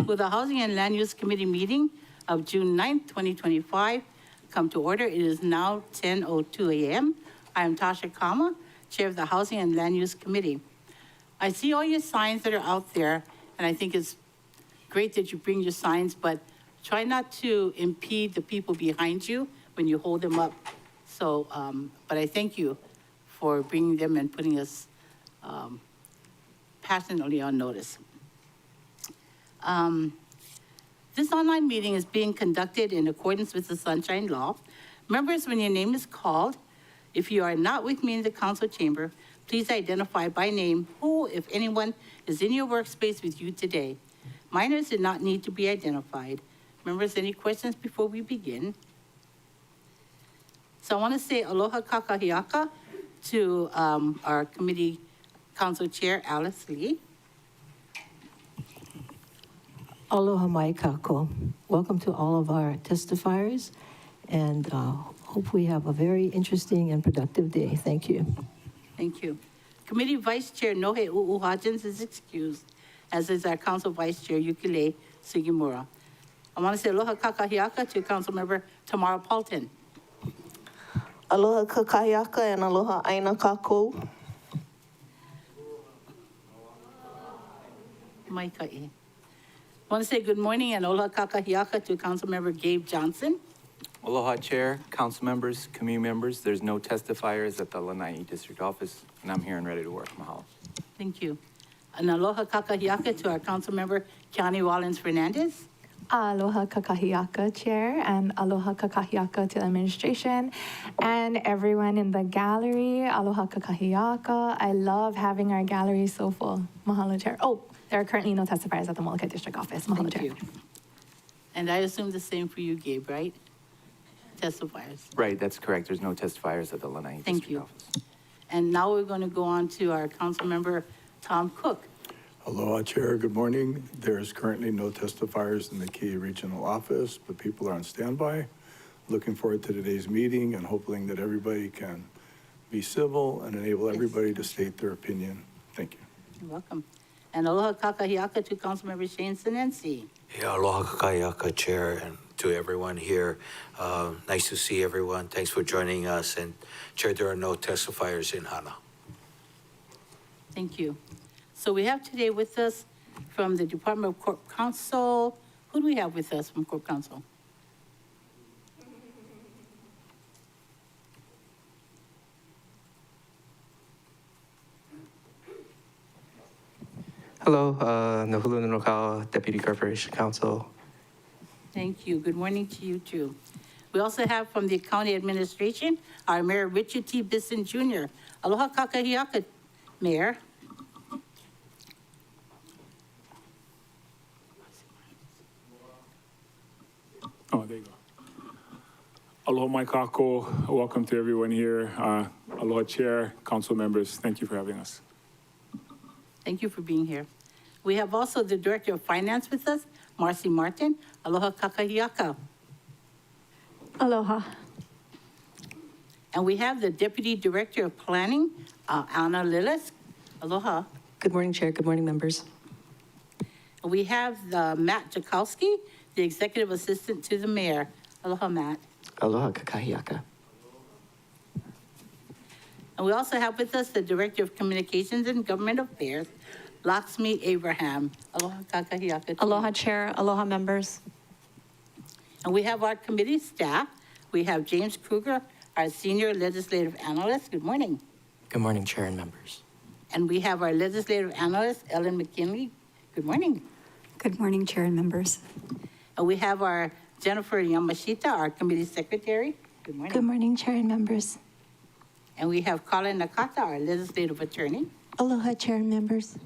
Will the Housing and Land Use Committee meeting of June 9th, 2025 come to order? It is now 10:02 a.m. I am Tasha Kama, Chair of the Housing and Land Use Committee. I see all your signs that are out there, and I think it's great that you bring your signs, but try not to impede the people behind you when you hold them up. So, but I thank you for bringing them and putting us passionately on notice. This online meeting is being conducted in accordance with the Sunshine Law. Members, when your name is called, if you are not with me in the council chamber, please identify by name who, if anyone, is in your workspace with you today. Minors did not need to be identified. Members, any questions before we begin? So I want to say aloha kakahiaka to our committee council chair, Alice Lee. Aloha mai kako. Welcome to all of our testifiers, and hope we have a very interesting and productive day. Thank you. Thank you. Committee Vice Chair Nohe U'u Hodgins is excused, as is our Council Vice Chair Yukile Sugimura. I want to say aloha kakahiaka to Councilmember Tamara Paulton. Aloha kakahiaka and aloha aina kako. Maikai. I want to say good morning and aloha kakahiaka to Councilmember Gabe Johnson. Aloha Chair, council members, community members. There's no testifiers at the Lanai District Office, and I'm here and ready to work. Mahalo. Thank you. And aloha kakahiaka to our Councilmember Kiani Rollins Fernandez. Aloha kakahiaka, Chair, and aloha kakahiaka to the administration and everyone in the gallery. Aloha kakahiaka. I love having our gallery so full. Mahalo, Chair. Oh, there are currently no testifiers at the Molokai District Office. Mahalo, Thank Chair. you. And I assume the same for you, Gabe, right? Testifiers. Right, that's correct. There's no testifiers at the Lanai Thank District you. Office. And now we're going to go on to our Councilmember Tom Cook. Aloha, Chair. Good morning. There's currently no testifiers in the Key Regional Office, but people are on standby. Looking forward to today's meeting and hoping that everybody can be civil and enable everybody to state their opinion. Thank you. You're welcome. And aloha kakahiaka to Councilmember Shane Sinensi. Yeah, aloha kakayaka, Chair, and to everyone here. Nice to see everyone. Thanks for joining us. And Chair, there are no testifiers in Hana. Thank you. So we have today with us from the Department of Corp Counsel. Who do we have with us from Corp Counsel? Hello, Nahulu Nunokau, Deputy Corporation Counsel. Thank you. Good morning to you too. We also have from the County Administration, our Mayor Richard T. Bisson Jr. Aloha kakahiaka, Mayor. Oh, there you go. Aloha mai kako. Welcome to everyone here. Aloha Chair, council members. Thank you for having us. Thank you for being here. We have also the Director of Finance with us, Marcy Martin. Aloha kakahiaka. Aloha. And we have the Deputy Director of Planning, Anna Lillis. Aloha. Good morning, Chair. Good morning, members. And we have Matt Jakowski, the Executive Assistant to the Mayor. Aloha, Matt. Aloha kakahiaka. And we also have with us the Director of Communications and Government Affairs, Lakshmi Abraham. Aloha kakahiaka. Aloha, Chair. Aloha, members. And we have our committee staff. We have James Kruger, our Senior Legislative Analyst. Good morning. Good morning, Chair and members. And we have our Legislative Analyst, Ellen McKinley. Good morning. Good morning, Chair and members. And we have our Jennifer Yamashita, our Committee Secretary. Good morning. Good morning, Chair and members. And we have Colin Nakata, our Legislative Attorney. Aloha, Chair and members.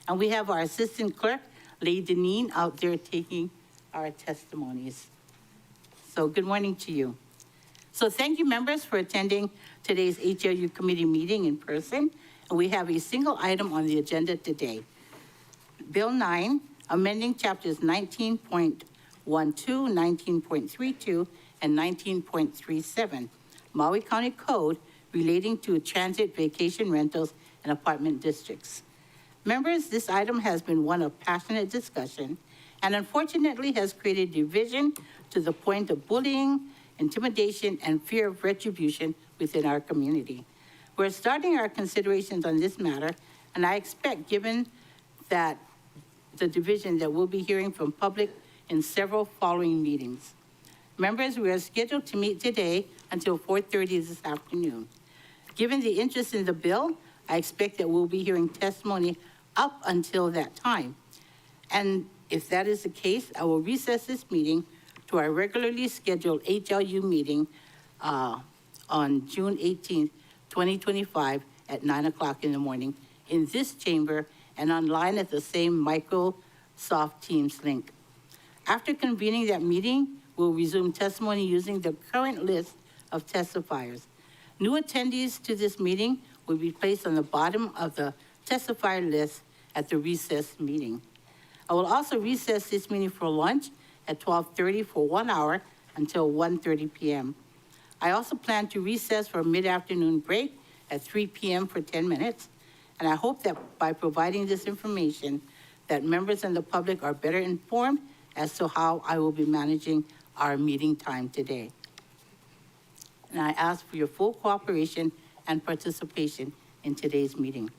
And we have our Assistant Clerk, Lee Deneen, out there taking our testimonies. So good morning to you. So thank you, members, for attending today's HLU committee meeting in person. And we have a single item on the agenda today. Bill 9, amending chapters 19.12, 19.32, and 19.37, Maui County Code relating to transit vacation rentals and apartment districts. Members, this item has been one of passionate discussion and unfortunately has created division to the point of bullying, intimidation, and fear of retribution within our community. We're starting our considerations on this matter, and I expect, given that the division, that we'll be hearing from public in several following meetings. Members, we are scheduled to meet today until 4:30 this afternoon. Given the interest in the bill, I expect that we'll be hearing testimony up until that time. And if that is the case, I will recess this meeting to our regularly scheduled HLU meeting on June 18th, 2025 at 9 o'clock in the morning in this chamber and online at the same Microsoft Teams link. After convening that meeting, we'll resume testimony using the current list of testifiers. New attendees to this meeting will be placed on the bottom of the testifier list at the recess meeting. I will also recess this meeting for lunch at 12:30 for 1 hour until 1:30 p.m. I also plan to recess for a mid-afternoon break at 3 p.m. for 10 minutes, and I hope that by providing this information, that members and the public are better informed as to how I will be managing our meeting time today. And I ask for your full cooperation and participation in today's meeting.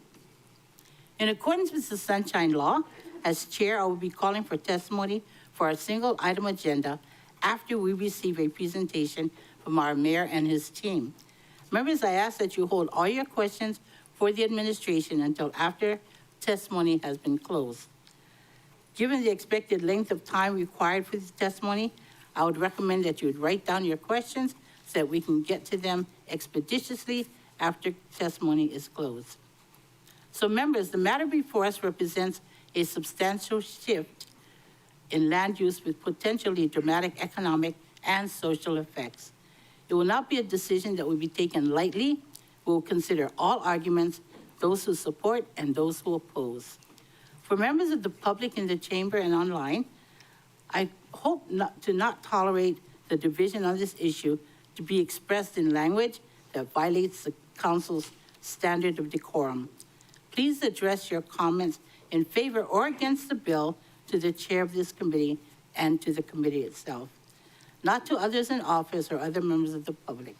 In accordance with the Sunshine Law, as chair, I will be calling for testimony for a single item agenda after we receive a presentation from our mayor and his team. Members, I ask that you hold all your questions for the administration until after testimony has been closed. Given the expected length of time required for this testimony, I would recommend that you would write down your questions so that we can get to them expeditiously after testimony is closed. So members, the matter before us represents a substantial shift in land use with potentially dramatic economic and social effects. It will not be a decision that will be taken lightly. We will consider all arguments, those who support and those who oppose. For members of the public in the chamber and online, I hope to not tolerate the division on this issue to be expressed in language that violates the council's standard of decorum. Please address your comments in favor or against the bill to the chair of this committee and to the committee itself, not to others in office or other members of the public.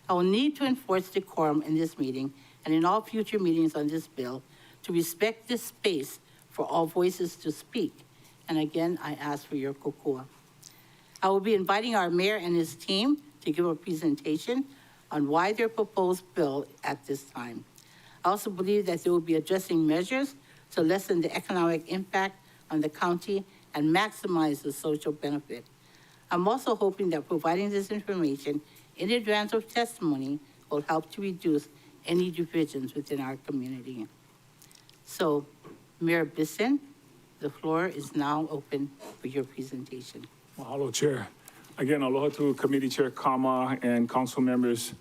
I will need to enforce decorum in this meeting and in all future meetings on this bill to respect this space for all voices to speak. And again, I ask for your kokua. I will be inviting our mayor and his team to give a presentation on why their proposed bill at this time. I also believe that they will be addressing measures to lessen the economic impact on the county and maximize the social benefit. I'm also hoping that providing this information in advance of testimony will help to reduce any divisions within our community. So, Mayor Bisson, the floor is now open for your presentation. Mahalo, Chair. Again, aloha to Committee Chair Kama and council members.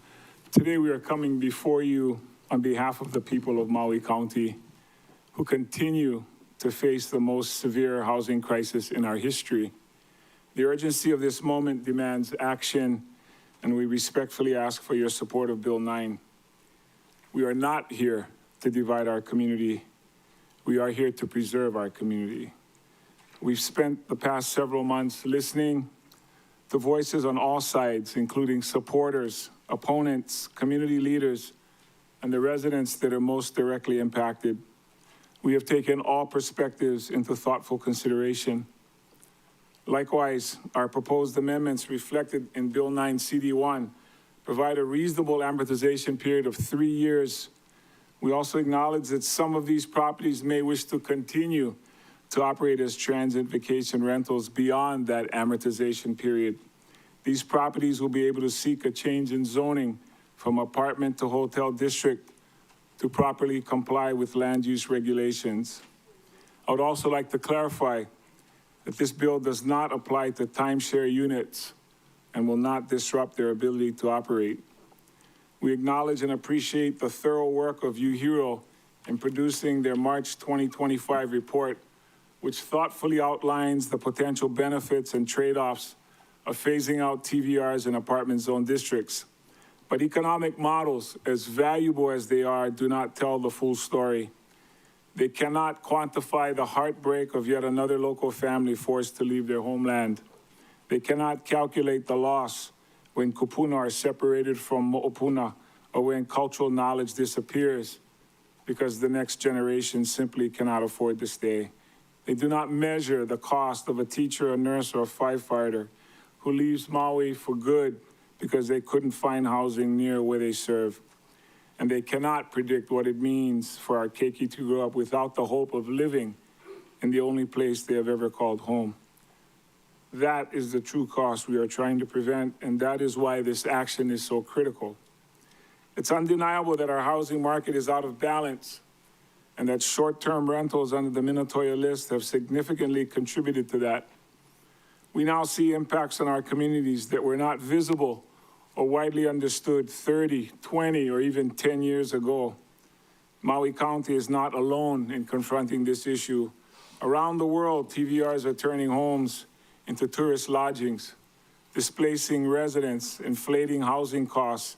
Today we are coming before you on behalf of the people of Maui County who continue to face the most severe housing crisis in our history. The urgency of this moment demands action, and we respectfully ask for your support of Bill 9. We are not here to divide our community. We are here to preserve our community. We've spent the past several months listening to voices on all sides, including supporters, opponents, community leaders, and the residents that are most directly impacted. We have taken all perspectives into thoughtful consideration. Likewise, our proposed amendments reflected in Bill 9 CD1 provide a reasonable amortization period of 3 years. We also acknowledge that some of these properties may wish to continue to operate as transient vacation rentals beyond that amortization period. These properties will be able to seek a change in zoning from apartment to hotel district to properly comply with land use regulations. I would also like to clarify that this bill does not apply to timeshare units and will not disrupt their ability to operate. We acknowledge and appreciate the thorough work of UHERO in producing their March 2025 report, which thoughtfully outlines the potential benefits and trade-offs of phasing out TVRs in apartment zone districts. But economic models, as valuable as they are, do not tell the full story. They cannot quantify the heartbreak of yet another local family forced to leave their homeland. They cannot calculate the loss when kupuna are separated from mo'opuna, or when cultural knowledge disappears because the next generation simply cannot afford to stay. They do not measure the cost of a teacher, a nurse, or a firefighter who leaves Maui for good because they couldn't find housing near where they serve. And they cannot predict what it means for our keiki to grow up without the hope of living in the only place they have ever called home. That is the true cost we are trying to prevent, and that is why this action is so critical. It's undeniable that our housing market is out of balance, and that short-term rentals under the Minatoya list have significantly contributed to that. We now see impacts on our communities that were not visible or widely understood 30, 20, or even 10 years ago. Maui County is not alone in confronting this issue. Around the world, TVRs are turning homes into tourist lodgings, displacing residents, inflating housing costs,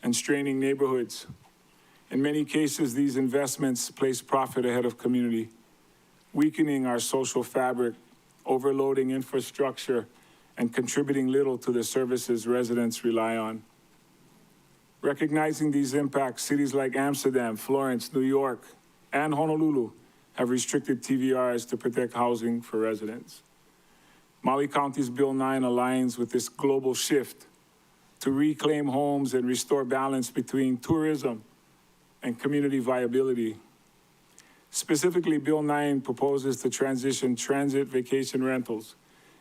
and straining neighborhoods. In many cases, these investments place profit ahead of community, weakening our social fabric, overloading infrastructure, and contributing little to the services residents rely on. Recognizing these impacts, cities like Amsterdam, Florence, New York, and Honolulu have restricted TVRs to protect housing for residents. Maui County's Bill 9 aligns with this global shift to reclaim homes and restore balance between tourism and community viability. Specifically, Bill 9 proposes to transition transit vacation rentals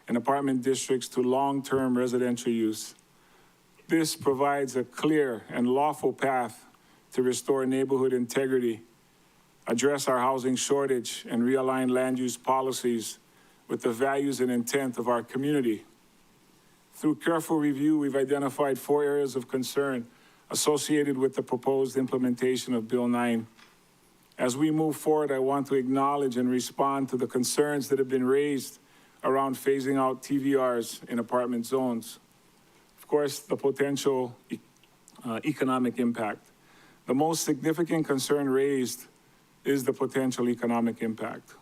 and apartment districts to long-term residential use. This provides a clear and lawful path to restore neighborhood integrity, address our housing shortage, and realign land use policies with the values and intent of our community. Through careful review, we've identified 4 areas of concern associated with the proposed implementation of Bill 9. As we move forward, I want to acknowledge and respond to the concerns that have been raised around phasing out TVRs in apartment zones. Of course, the potential economic impact. The most significant concern raised is the potential economic impact.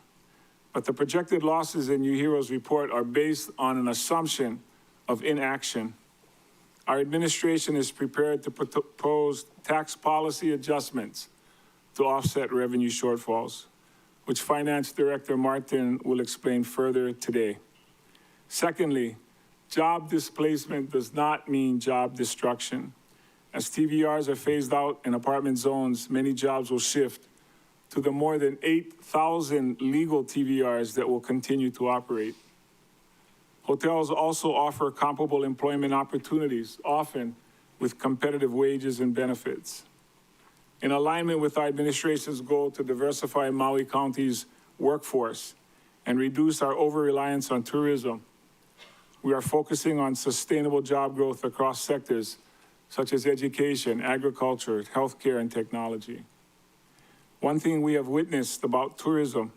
But the projected losses in UHERO's report are based on an assumption of inaction. Our administration is prepared to propose tax policy adjustments to offset revenue shortfalls, which Finance Director Martin will explain further today. Secondly, job displacement does not mean job destruction. As TVRs are phased out in apartment zones, many jobs will shift to the more than 8,000 legal TVRs that will continue to operate. Hotels also offer comparable employment opportunities, often with competitive wages and benefits. In alignment with our administration's goal to diversify Maui County's workforce and reduce our over-reliance on tourism, we are focusing on sustainable job growth across sectors such as education, agriculture, healthcare, and technology. One thing we have witnessed about tourism,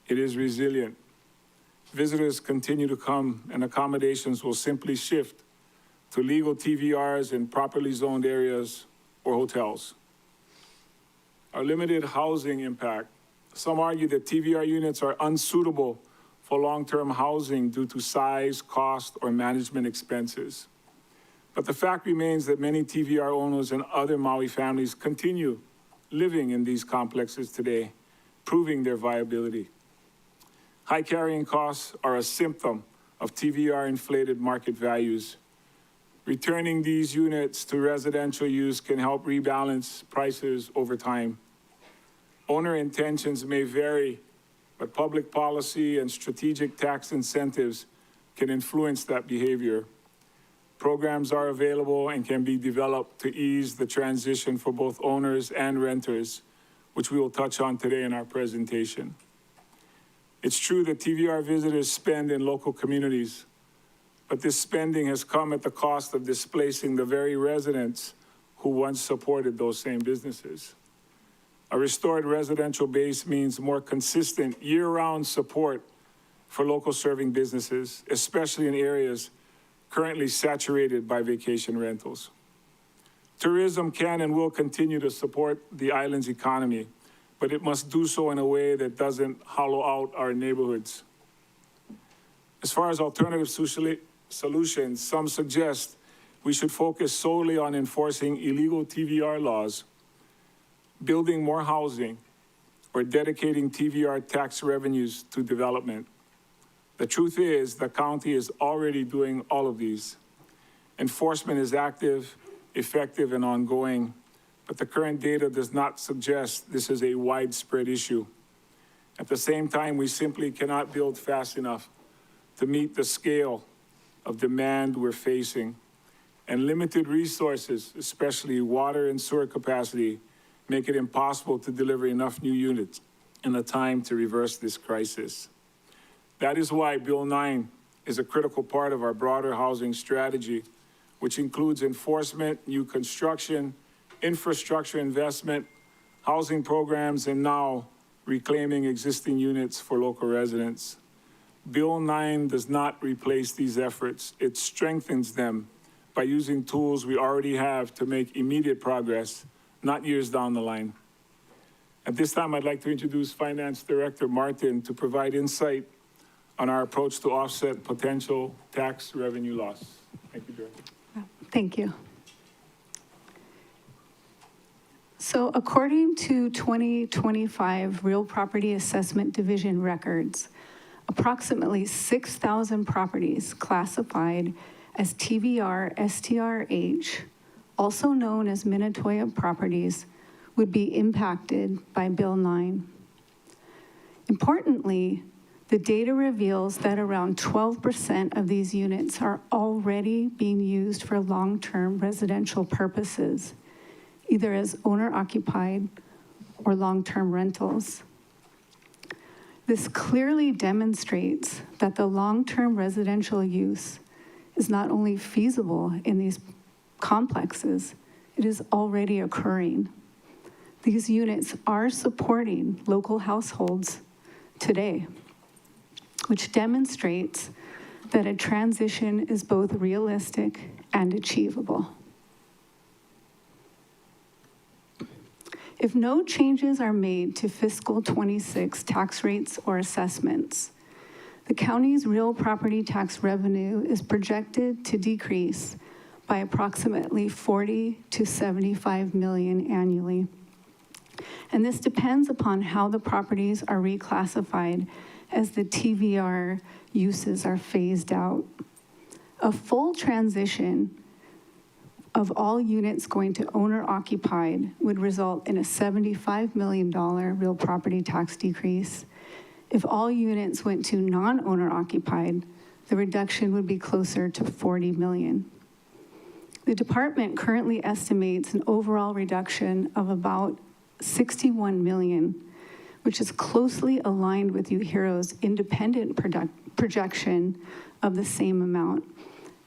it is resilient. Visitors continue to come, and accommodations will simply shift to legal TVRs in properly zoned areas or hotels. Our limited housing impact. Some argue that TVR units are unsuitable for long-term housing due to size, cost, or management expenses. But the fact remains that many TVR owners and other Maui families continue living in these complexes today, proving their viability. High carrying costs are a symptom of TVR inflated market values. Returning these units to residential use can help rebalance prices over time. Owner intentions may vary, but public policy and strategic tax incentives can influence that behavior. Programs are available and can be developed to ease the transition for both owners and renters, which we will touch on today in our presentation. It's true that TVR visitors spend in local communities, but this spending has come at the cost of displacing the very residents who once supported those same businesses. A restored residential base means more consistent year-round support for local serving businesses, especially in areas currently saturated by vacation rentals. Tourism can and will continue to support the island's economy, but it must do so in a way that doesn't hollow out our neighborhoods. As far as alternative solutions, some suggest we should focus solely on enforcing illegal TVR laws, building more housing, or dedicating TVR tax revenues to development. The truth is, the county is already doing all of these. Enforcement is active, effective, and ongoing, but the current data does not suggest this is a widespread issue. At the same time, we simply cannot build fast enough to meet the scale of demand we're facing. And limited resources, especially water and sewer capacity, make it impossible to deliver enough new units in the time to reverse this crisis. That is why Bill 9 is a critical part of our broader housing strategy, which includes enforcement, new construction, infrastructure investment, housing programs, and now reclaiming existing units for local residents. Bill 9 does not replace these efforts. It strengthens them by using tools we already have to make immediate progress, not years down the line. At this time, I'd like to introduce Finance Director Martin to provide insight on our approach to offset potential tax revenue loss. Thank you, Director. Thank you. So according to 2025 Real Property Assessment Division records, approximately 6,000 properties classified as TVR STRH, also known as Minatoya properties, would be impacted by Bill 9. Importantly, the data reveals that around 12% of these units are already being used for long-term residential purposes, either as owner-occupied or long-term rentals. This clearly demonstrates that the long-term residential use is not only feasible in these complexes, it is already occurring. These units are supporting local households today, which demonstrates that a transition is both realistic and achievable. If no changes are made to fiscal 26 tax rates or assessments, the county's real property tax revenue is projected to decrease by approximately 40 to 75 million annually. And this depends upon how the properties are reclassified as the TVR uses are phased out. A full transition of all units going to owner-occupied would result in a $75 million real property tax decrease. If all units went to non-owner-occupied, the reduction would be closer to 40 million. The department currently estimates an overall reduction of about 61 million, which is closely aligned with UHERO's independent projection of the same amount.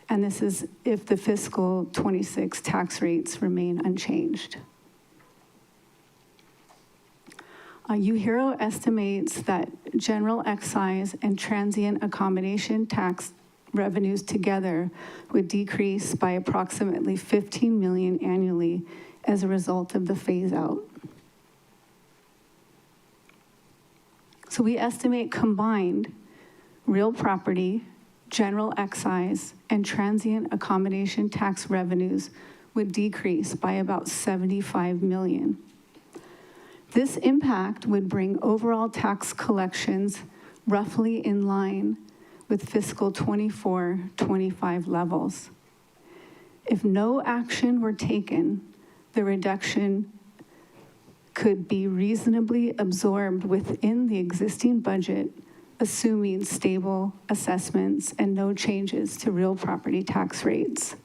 And this is if the fiscal 26 tax rates remain unchanged. UHERO estimates that general excise and transient accommodation tax revenues together would decrease by approximately 15 million annually as a result of the phase out. So we estimate combined real property, general excise, and transient accommodation tax revenues would decrease by about 75 million. This impact would bring overall tax collections roughly in line with fiscal 24-25 levels. If no action were taken, the reduction could be reasonably absorbed within the existing budget, assuming stable assessments and no changes to real property tax rates.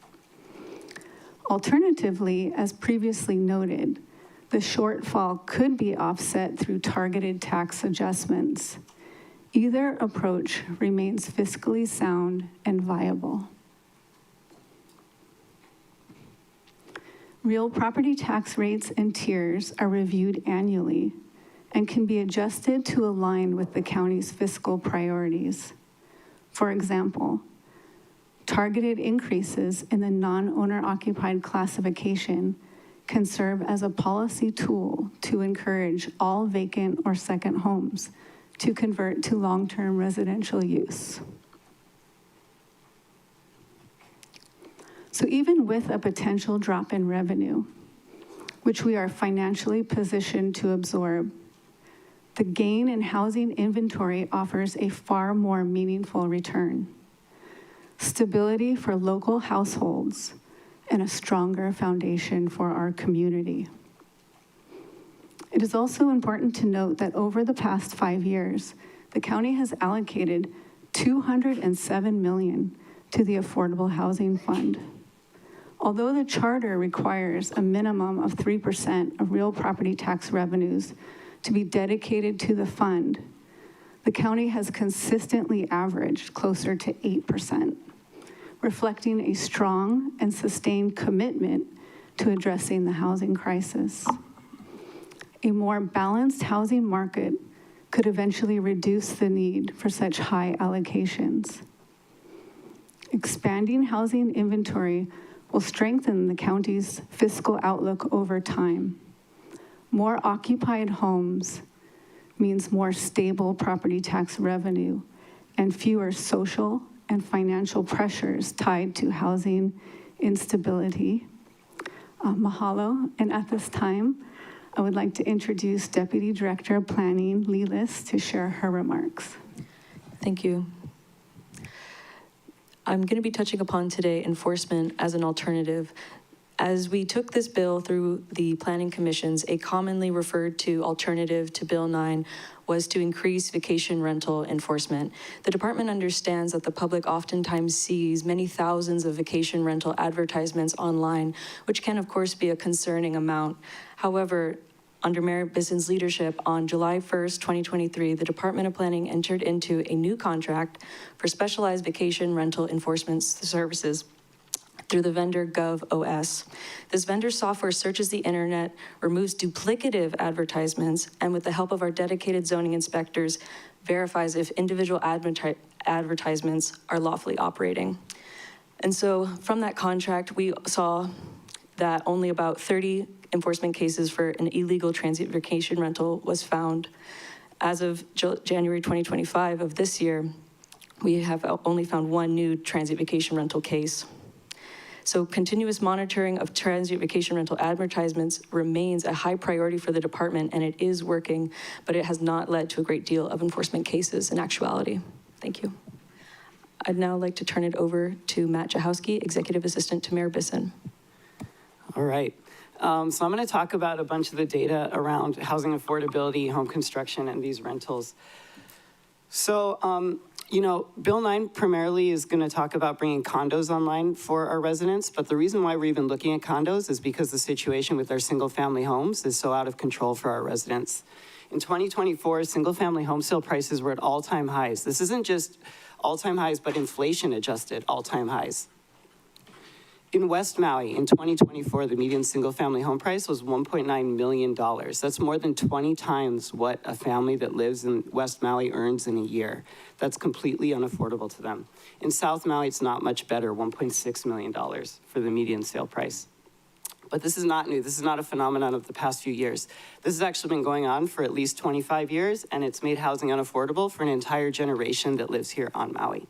Alternatively, as previously noted, the shortfall could be offset through targeted tax adjustments. Either approach remains fiscally sound and viable. Real property tax rates and tiers are reviewed annually and can be adjusted to align with the county's fiscal priorities. For example, targeted increases in the non-owner occupied classification can serve as a policy tool to encourage all vacant or second homes to convert to long-term residential use. So even with a potential drop in revenue, which we are financially positioned to absorb, the gain in housing inventory offers a far more meaningful return, stability for local households, and a stronger foundation for our community. It is also important to note that over the past 5 years, the county has allocated $207 million to the Affordable Housing Fund. Although the charter requires a minimum of 3% of real property tax revenues to be dedicated to the fund, the county has consistently averaged closer to 8%, reflecting a strong and sustained commitment to addressing the housing crisis. A more balanced housing market could eventually reduce the need for such high allocations. Expanding housing inventory will strengthen the county's fiscal outlook over time. More occupied homes means more stable property tax revenue and fewer social and financial pressures tied to housing instability. Mahalo, and at this time, I would like to introduce Deputy Director of Planning, Lee List, to share her remarks. Thank you. I'm going to be touching upon today enforcement as an alternative. As we took this bill through the planning commissions, a commonly referred to alternative to Bill 9 was to increase vacation rental enforcement. The department understands that the public oftentimes sees many thousands of vacation rental advertisements online, which can of course be a concerning amount. However, under Mayor Bisson's leadership, on July 1st, 2023, the Department of Planning entered into a new contract for specialized vacation rental enforcement services through the vendor GovOS. This vendor software searches the internet, removes duplicative advertisements, and with the help of our dedicated zoning inspectors, verifies if individual advertisements are lawfully operating. And so from that contract, we saw that only about 30 enforcement cases for an illegal transient vacation rental was found. As of January 2025 of this year, we have only found one new transient vacation rental case. So continuous monitoring of transient vacation rental advertisements remains a high priority for the department, and it is working, but it has not led to a great deal of enforcement cases in actuality. Thank you. I'd now like to turn it over to Matt Jahowski, Executive Assistant to Mayor Bisson. All right. So I'm going to talk about a bunch of the data around housing affordability, home construction, and these rentals. So, you know, Bill 9 primarily is going to talk about bringing condos online for our residents, but the reason why we're even looking at condos is because the situation with our single-family homes is so out of control for our residents. In 2024, single-family home sale prices were at all-time highs. This isn't just all-time highs, but inflation-adjusted all-time highs. In West Maui, in 2024, the median single-family home price was $1.9 million. That's more than 20 times what a family that lives in West Maui earns in a year. That's completely unaffordable to them. In South Maui, it's not much better, $1.6 million for the median sale price. But this is not new. This is not a phenomenon of the past few years. This has actually been going on for at least 25 years, and it's made housing unaffordable for an entire generation that lives here on Maui.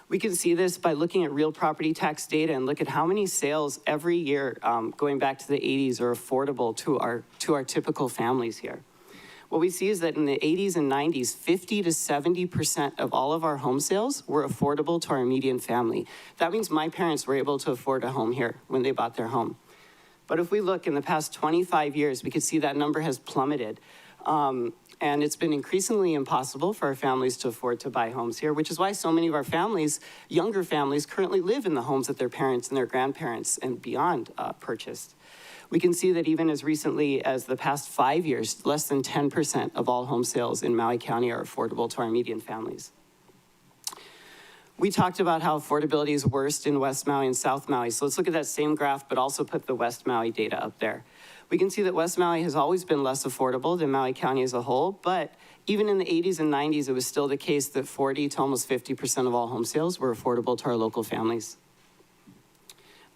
We can see this by looking at real property tax data and look at how many sales every year going back to the 80s are affordable to our typical families here. What we see is that in the 80s and 90s, 50 to 70% of all of our home sales were affordable to our median family. That means my parents were able to afford a home here when they bought their home. But if we look in the past 25 years, we can see that number has plummeted. And it's been increasingly impossible for our families to afford to buy homes here, which is why so many of our families, younger families, currently live in the homes that their parents and their grandparents and beyond purchased. We can see that even as recently as the past 5 years, less than 10% of all home sales in Maui County are affordable to our median families. We talked about how affordability is worst in West Maui and South Maui. So let's look at that same graph, but also put the West Maui data up there. We can see that West Maui has always been less affordable than Maui County as a whole, but even in the 80s and 90s, it was still the case that 40 to almost 50% of all home sales were affordable to our local families.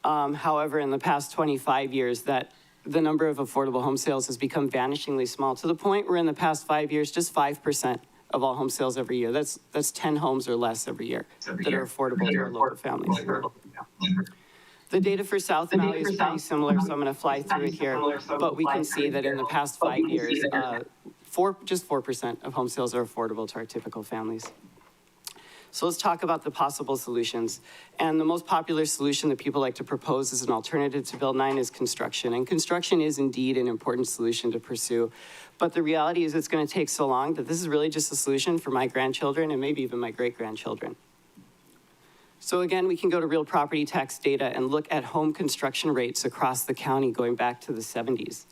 However, in the past 25 years, that the number of affordable home sales has become vanishingly small, to the point where in the past 5 years, just 5% of all home sales every year, that's 10 homes or less every year that are affordable to our local families. The data for South Maui is pretty similar, so I'm going to fly through it here. But we can see that in the past 5 years, just 4% of home sales are affordable to our typical families. So let's talk about the possible solutions. And the most popular solution that people like to propose as an alternative to Bill 9 is construction. And construction is indeed an important solution to pursue. But the reality is it's going to take so long that this is really just a solution for my grandchildren and maybe even my great-grandchildren. So again, we can go to real property tax data and look at home construction rates across the county going back to the 70s.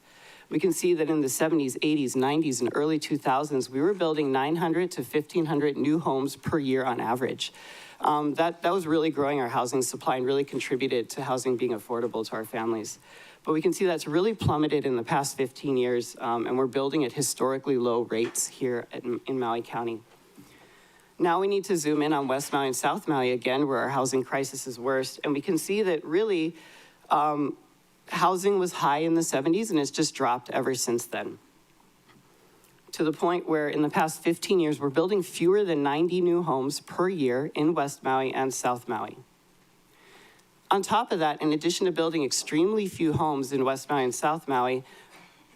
We can see that in the 70s, 80s, 90s, and early 2000s, we were building 900 to 1,500 new homes per year on average. That was really growing our housing supply and really contributed to housing being affordable to our families. But we can see that's really plummeted in the past 15 years, and we're building at historically low rates here in Maui County. Now we need to zoom in on West Maui and South Maui again, where our housing crisis is worst. And we can see that really housing was high in the 70s and it's just dropped ever since then. To the point where in the past 15 years, we're building fewer than 90 new homes per year in West Maui and South Maui. On top of that, in addition to building extremely few homes in West Maui and South Maui,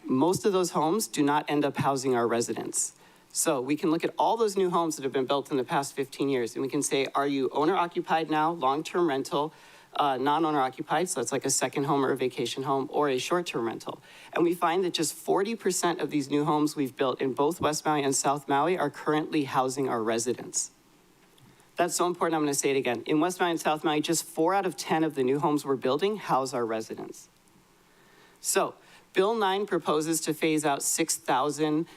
most of those homes do not end up housing our residents. So we can look at all those new homes that have been built in the past 15 years, and we can say, are you owner-occupied now, long-term rental, non-owner-occupied, so that's like a second home or a vacation home, or a short-term rental. And we find that just 40% of these new homes we've built in both West Maui and South Maui are currently housing our residents. That's so important, I'm going to say it again. In West Maui and South Maui, just 4 out of 10 of the new homes we're building house our residents. So Bill 9 proposes to phase out 6,000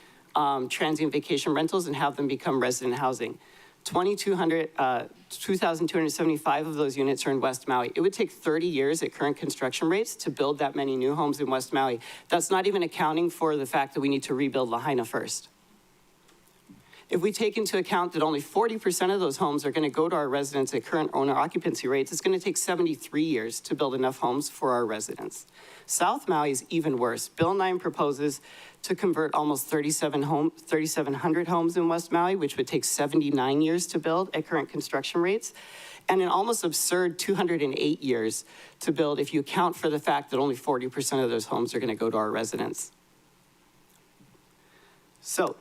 transient vacation rentals and have them become resident housing. 2,275 of those units are in West Maui. It would take 30 years at current construction rates to build that many new homes in West Maui. That's not even accounting for the fact that we need to rebuild Lahaina first. If we take into account that only 40% of those homes are going to go to our residents at current owner occupancy rates, it's going to take 73 years to build enough homes for our residents. South Maui is even worse. Bill 9 proposes to convert almost 3,700 homes in West Maui, which would take 79 years to build at current construction rates, and an almost absurd 208 years to build if you account for the fact that only 40% of those homes are going to go to our residents. So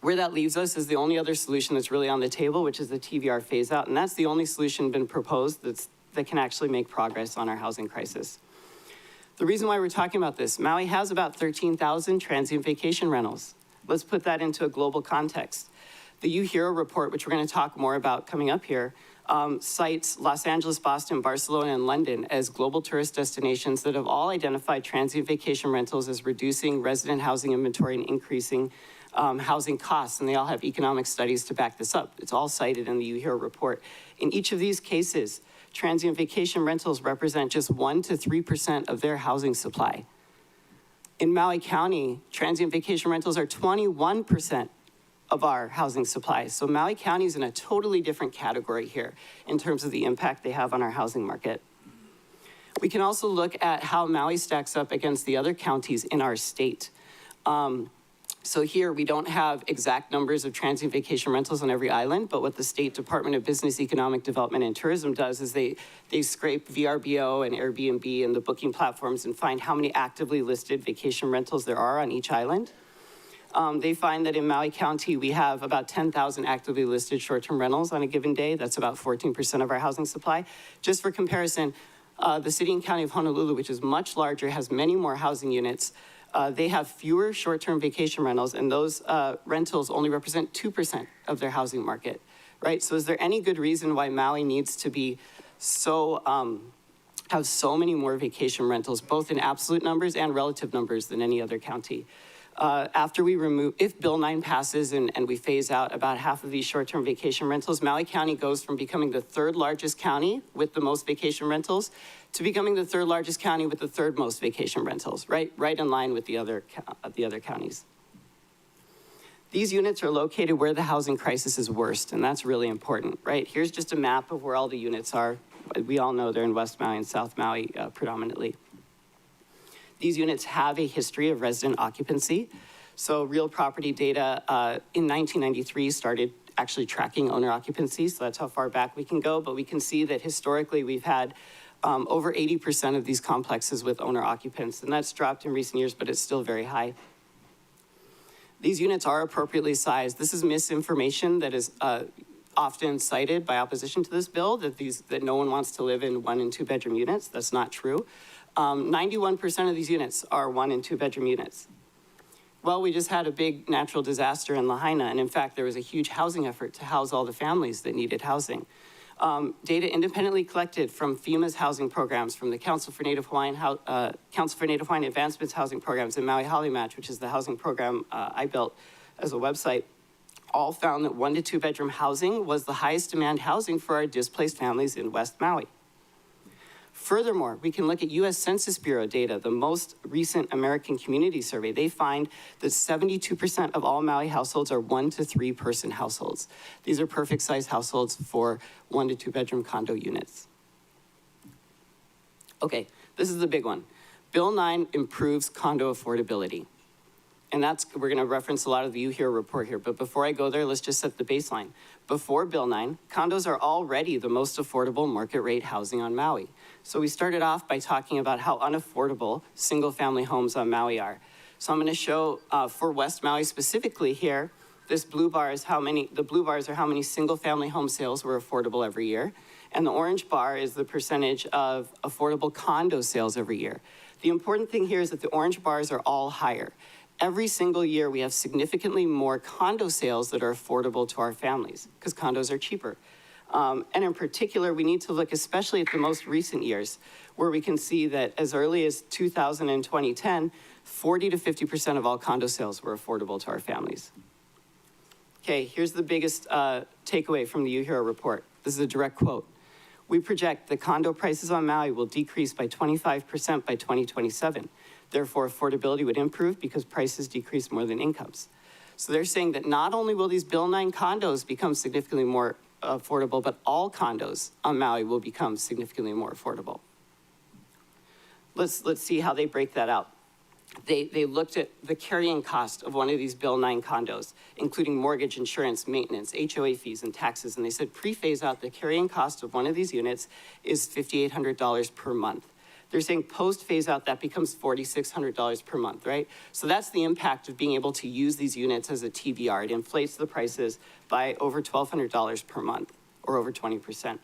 where that leaves us is the only other solution that's really on the table, which is the TVR phase out, and that's the only solution been proposed that can actually make progress on our housing crisis. The reason why we're talking about this, Maui has about 13,000 transient vacation rentals. Let's put that into a global context. The UHERO report, which we're going to talk more about coming up here, cites Los Angeles, Boston, Barcelona, and London as global tourist destinations that have all identified transient vacation rentals as reducing resident housing inventory and increasing housing costs, and they all have economic studies to back this up. It's all cited in the UHERO report. In each of these cases, transient vacation rentals represent just 1% to 3% of their housing supply. In Maui County, transient vacation rentals are 21% of our housing supply. So Maui County is in a totally different category here in terms of the impact they have on our housing market. We can also look at how Maui stacks up against the other counties in our state. So here we don't have exact numbers of transient vacation rentals on every island, but what the State Department of Business, Economic Development, and Tourism does is they scrape VRBO and Airbnb and the booking platforms and find how many actively listed vacation rentals there are on each island. They find that in Maui County, we have about 10,000 actively listed short-term rentals on a given day. That's about 14% of our housing supply. Just for comparison, the city and county of Honolulu, which is much larger, has many more housing units. They have fewer short-term vacation rentals, and those rentals only represent 2% of their housing market, right? So is there any good reason why Maui needs to be so, have so many more vacation rentals, both in absolute numbers and relative numbers than any other county? After we remove, if Bill 9 passes and we phase out about half of these short-term vacation rentals, Maui County goes from becoming the 3rd largest county with the most vacation rentals to becoming the 3rd largest county with the 3rd most vacation rentals, right in line with the other counties. These units are located where the housing crisis is worst, and that's really important, right? Here's just a map of where all the units are We all know they're in West Maui and South Maui predominantly. These units have a history of resident occupancy. So real property data in 1993 started actually tracking owner occupancy. So that's how far back we can go. But we can see that historically we've had over 80% of these complexes with owner occupants. And that's dropped in recent years, but it's still very high. These units are appropriately sized. This is misinformation that is often cited by opposition to this bill, that no one wants to live in 1 and 2 bedroom units. That's not true. 91% of these units are 1 and 2 bedroom units. Well, we just had a big natural disaster in Lahaina, and in fact, there was a huge housing effort to house all the families that needed housing. Data independently collected from FEMA's housing programs, from the Council for Native Hawaiian Advancement's housing programs, and Maui Holly Match, which is the housing program I built as a website, all found that 1 to 2 bedroom housing was the highest demand housing for our displaced families in West Maui. Furthermore, we can look at US Census Bureau data, the most recent American Community Survey. They find that 72% of all Maui households are 1 to 3 person households. These are perfect size households for 1 to 2 bedroom condo units. Okay, this is the big one. Bill 9 improves condo affordability. And we're gonna reference a lot of the UHERO report here, but before I go there, let's just set the baseline. Before Bill 9, condos are already the most affordable market rate housing on Maui. So we started off by talking about how unaffordable single family homes on Maui are. So I'm gonna show for West Maui specifically here, the blue bars are how many single family home sales were affordable every year. And the orange bar is the percentage of affordable condo sales every year. The important thing here is that the orange bars are all higher. Every single year, we have significantly more condo sales that are affordable to our families because condos are cheaper. And in particular, we need to look especially at the most recent years where we can see that as early as 2000 and 2010, 40 to 50% of all condo sales were affordable to our families. Okay, here's the biggest takeaway from the UHERO report. This is a direct quote. We project that condo prices on Maui will decrease by 25% by 2027. Therefore, affordability would improve because prices decrease more than incomes. So they're saying that not only will these Bill 9 condos become significantly more affordable, but all condos on Maui will become significantly more affordable. Let's see how they break that out. They looked at the carrying cost of one of these Bill 9 condos, including mortgage, insurance, maintenance, HOA fees, and taxes. And they said pre-phase out, the carrying cost of one of these units is $5,800 per month. They're saying post-phase out, that becomes $4,600 per month, right? So that's the impact of being able to use these units as a TBR. It inflates the prices by over $1,200 per month, or over 20%.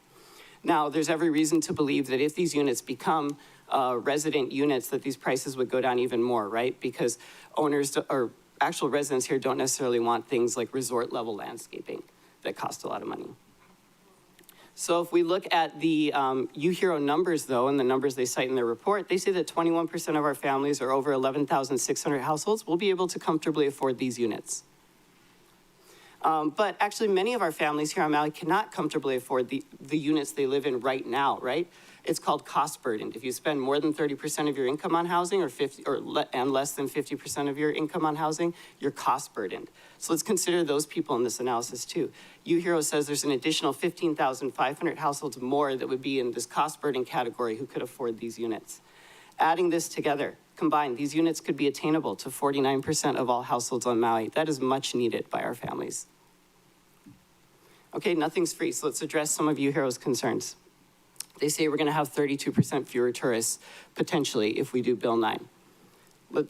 Now, there's every reason to believe that if these units become resident units, that these prices would go down even more, right? Because owners or actual residents here don't necessarily want things like resort-level landscaping that cost a lot of money. So if we look at the UHERO numbers, though, and the numbers they cite in their report, they say that 21% of our families, or over 11,600 households, will be able to comfortably afford these units. But actually, many of our families here on Maui cannot comfortably afford the units they live in right now, right? It's called cost burdened. If you spend more than 30% of your income on housing, and less than 50% of your income on housing, you're cost burdened. So let's consider those people in this analysis too. UHERO says there's an additional 15,500 households more that would be in this cost burden category who could afford these units. Adding this together, combined, these units could be attainable to 49% of all households on Maui. That is much needed by our families. Okay, nothing's free, so let's address some of UHERO's concerns. They say we're gonna have 32% fewer tourists, potentially, if we do Bill 9.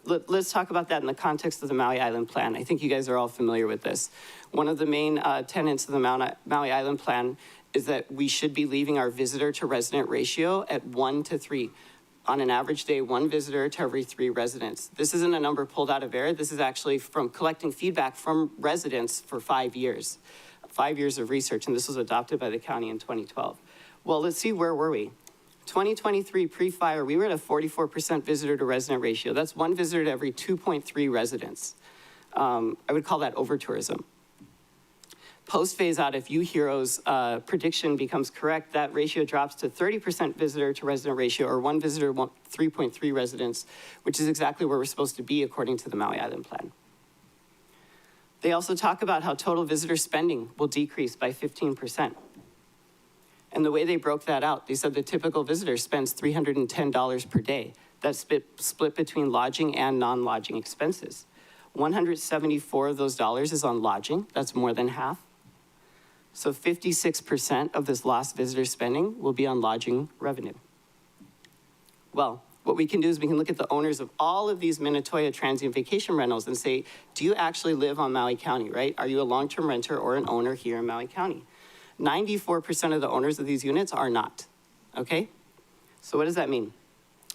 Let's talk about that in the context of the Maui Island Plan. I think you guys are all familiar with this. One of the main tenets of the Maui Island Plan is that we should be leaving our visitor to resident ratio at 1 to 3. On an average day, 1 visitor to every 3 residents. This isn't a number pulled out of air. This is actually from collecting feedback from residents for 5 years. 5 years of research, and this was adopted by the county in 2012. Well, let's see, where were we? 2023, pre-fire, we were at a 44% visitor to resident ratio. That's 1 visitor to every 2.3 residents. I would call that over-tourism. Post-phase out, if UHERO's prediction becomes correct, that ratio drops to 30% visitor to resident ratio, or 1 visitor, 3.3 residents, which is exactly where we're supposed to be according to the Maui Island Plan. They also talk about how total visitor spending will decrease by 15%. And the way they broke that out, they said the typical visitor spends $310 per day. That's split between lodging and non-lodging expenses. 174 of those dollars is on lodging. That's more than half. So 56% of this lost visitor spending will be on lodging revenue. Well, what we can do is we can look at the owners of all of these Minatoya transient vacation rentals and say, do you actually live on Maui County, right? Are you a long-term renter or an owner here in Maui County? 94% of the owners of these units are not, okay? So what does that mean?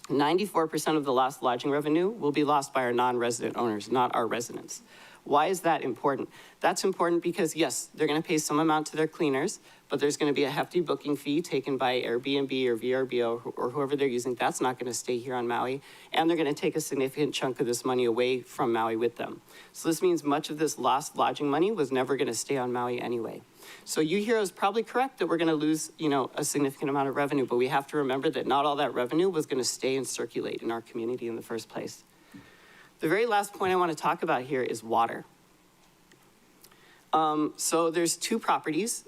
94% of the lost lodging revenue will be lost by our non-resident owners, not our residents. Why is that important? That's important because, yes, they're going to pay some amount to their cleaners, but there's going to be a hefty booking fee taken by Airbnb or VRBO or whoever they're using. That's not going to stay here on Maui, and they're going to take a significant chunk of this money away from Maui with them. So this means much of this lost lodging money was never going to stay on Maui anyway. So you here is probably correct that we're going to lose, a significant amount of revenue, but we have to remember that not all that revenue was going to stay and circulate in our community in the first place. The very last point I want to talk about here is water. So there's two properties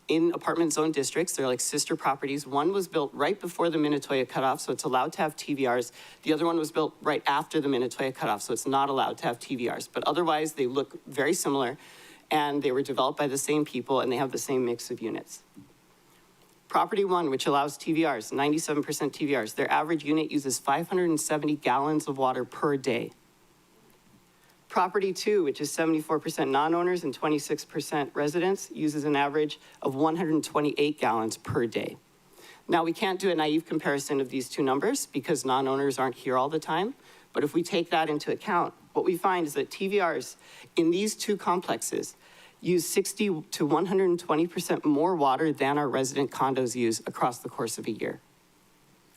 in apartment zone districts. They're like sister properties. One was built right before the Minatoya cutoff, so it's allowed to have TVRs. The other one was built right after the Minatoya cutoff, so it's not allowed to have TVRs. But otherwise, they look very similar, and they were developed by the same people, and they have the same mix of units. Property one, which allows TVRs, 97% TVRs. Their average unit uses 570 gallons of water per day. Property two, which is 74% non-owners and 26% residents, uses an average of 128 gallons per day. Now, we can't do a naive comparison of these two numbers because non-owners aren't here all the time. But if we take that into account, what we find is that TVRs in these two complexes use 60 to 120% more water than our resident condos use across the course of a year.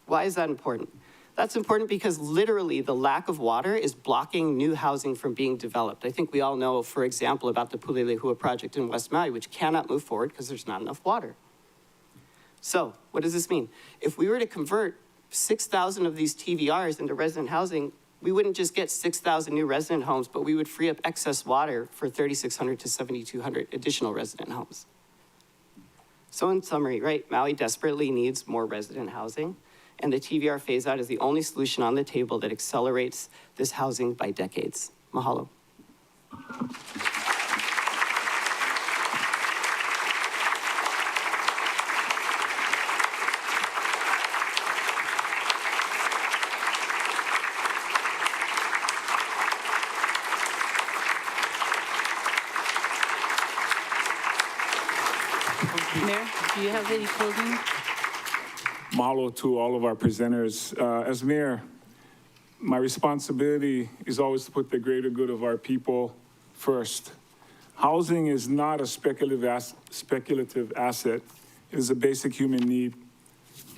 Why is that important? That's important because literally the lack of water is blocking new housing from being developed. I think we all know, for example, about the Pulelehua project in West Maui, which cannot move forward because there's not enough water. So what does this mean? If we were to convert 6,000 of these TVRs into resident housing, we wouldn't just get 6,000 new resident homes, but we would free up excess water for 3,600 to 7,200 additional resident homes. So in summary, right, Maui desperately needs more resident housing, and the TVR phase out is the only solution on the table that accelerates this housing by decades. Mahalo. Mayor, do you have any closing? Mahalo to all of our presenters. As mayor, my responsibility is always to put the greater good of our people first. Housing is not a speculative asset. It is a basic human need.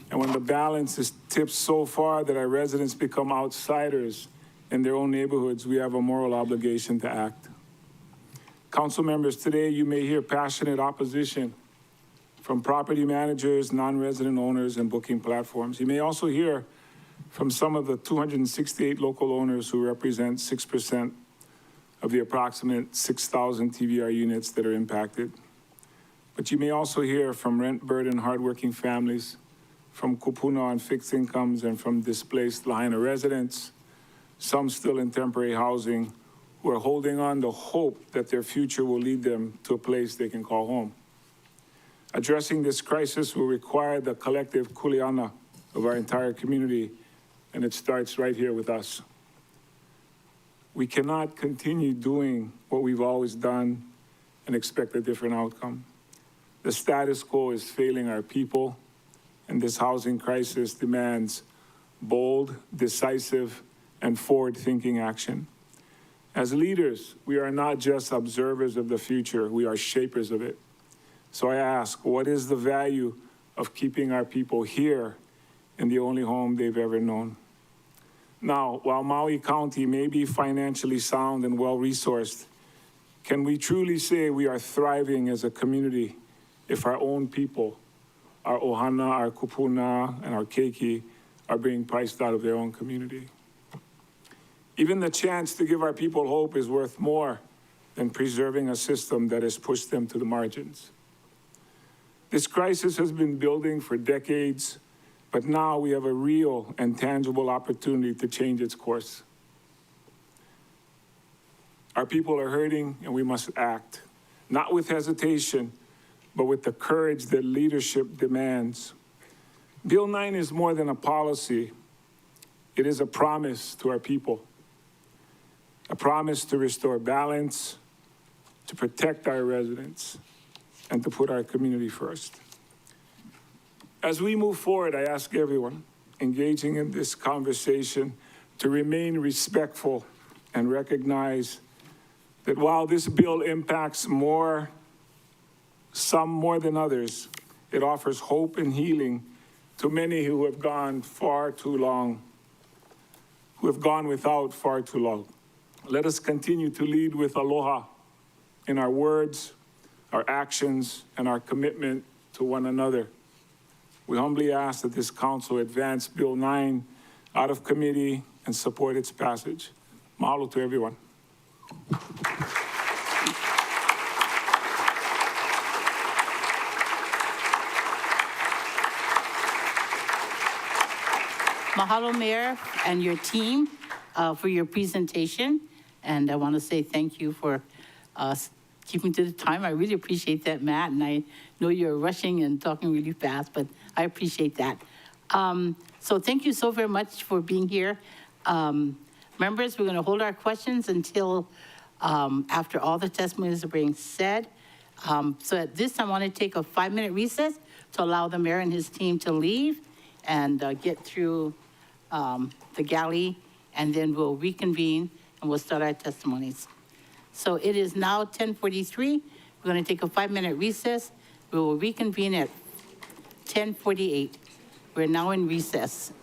And when the balance is tipped so far that our residents become outsiders in their own neighborhoods, we have a moral obligation to act. Council members, today you may hear passionate opposition from property managers, non-resident owners, and booking platforms. You may also hear from some of the 268 local owners who represent 6% of the approximate 6,000 TVR units that are impacted. But you may also hear from rent-burdened, hardworking families, from kupuna on fixed incomes, and from displaced Lahaina residents, some still in temporary housing, who are holding on to hope that their future will lead them to a place they can call home. Addressing this crisis will require the collective kuleana of our entire community, and it starts right here with us. We cannot continue doing what we've always done and expect a different outcome. The status quo is failing our people, and this housing crisis demands bold, decisive, and forward-thinking action. As leaders, we are not just observers of the future, we are shapers of it. So I ask, what is the value of keeping our people here in the only home they've ever known? Now, while Maui County may be financially sound and well-resourced, can we truly say we are thriving as a community if our own people, our ohana, our kupuna, and our keiki, are being priced out of their own community? Even the chance to give our people hope is worth more than preserving a system that has pushed them to the margins. This crisis has been building for decades, but now we have a real and tangible opportunity to change its course. Our people are hurting, and we must act, not with hesitation, but with the courage that leadership demands. Bill 9 is more than a policy. It is a promise to our people, a promise to restore balance, to protect our residents, and to put our community first. As we move forward, I ask everyone engaging in this conversation to remain respectful and recognize that while this bill impacts some more than others, it offers hope and healing to many who have gone far too long, who have gone without far too long. Let us continue to lead with aloha in our words, our actions, and our commitment to one another. We humbly ask that this council advance Bill 9 out of committee and support its passage. Mahalo to everyone. Mahalo, Mayor, and your team for your presentation. And I want to say thank you for keeping to the time. I really appreciate that, Matt. And I know you're rushing and talking really fast, but I appreciate that. So thank you so very much for being here. Members, we're going to hold our questions until after all the testimonies are being said. So at this time, I want to take a 5-minute recess to allow the mayor and his team to leave and get through the galley, and then we'll reconvene and we'll start our testimonies. So it is now 10:43. We're going to take a 5-minute recess. We will reconvene at 10:48. We're now in recess.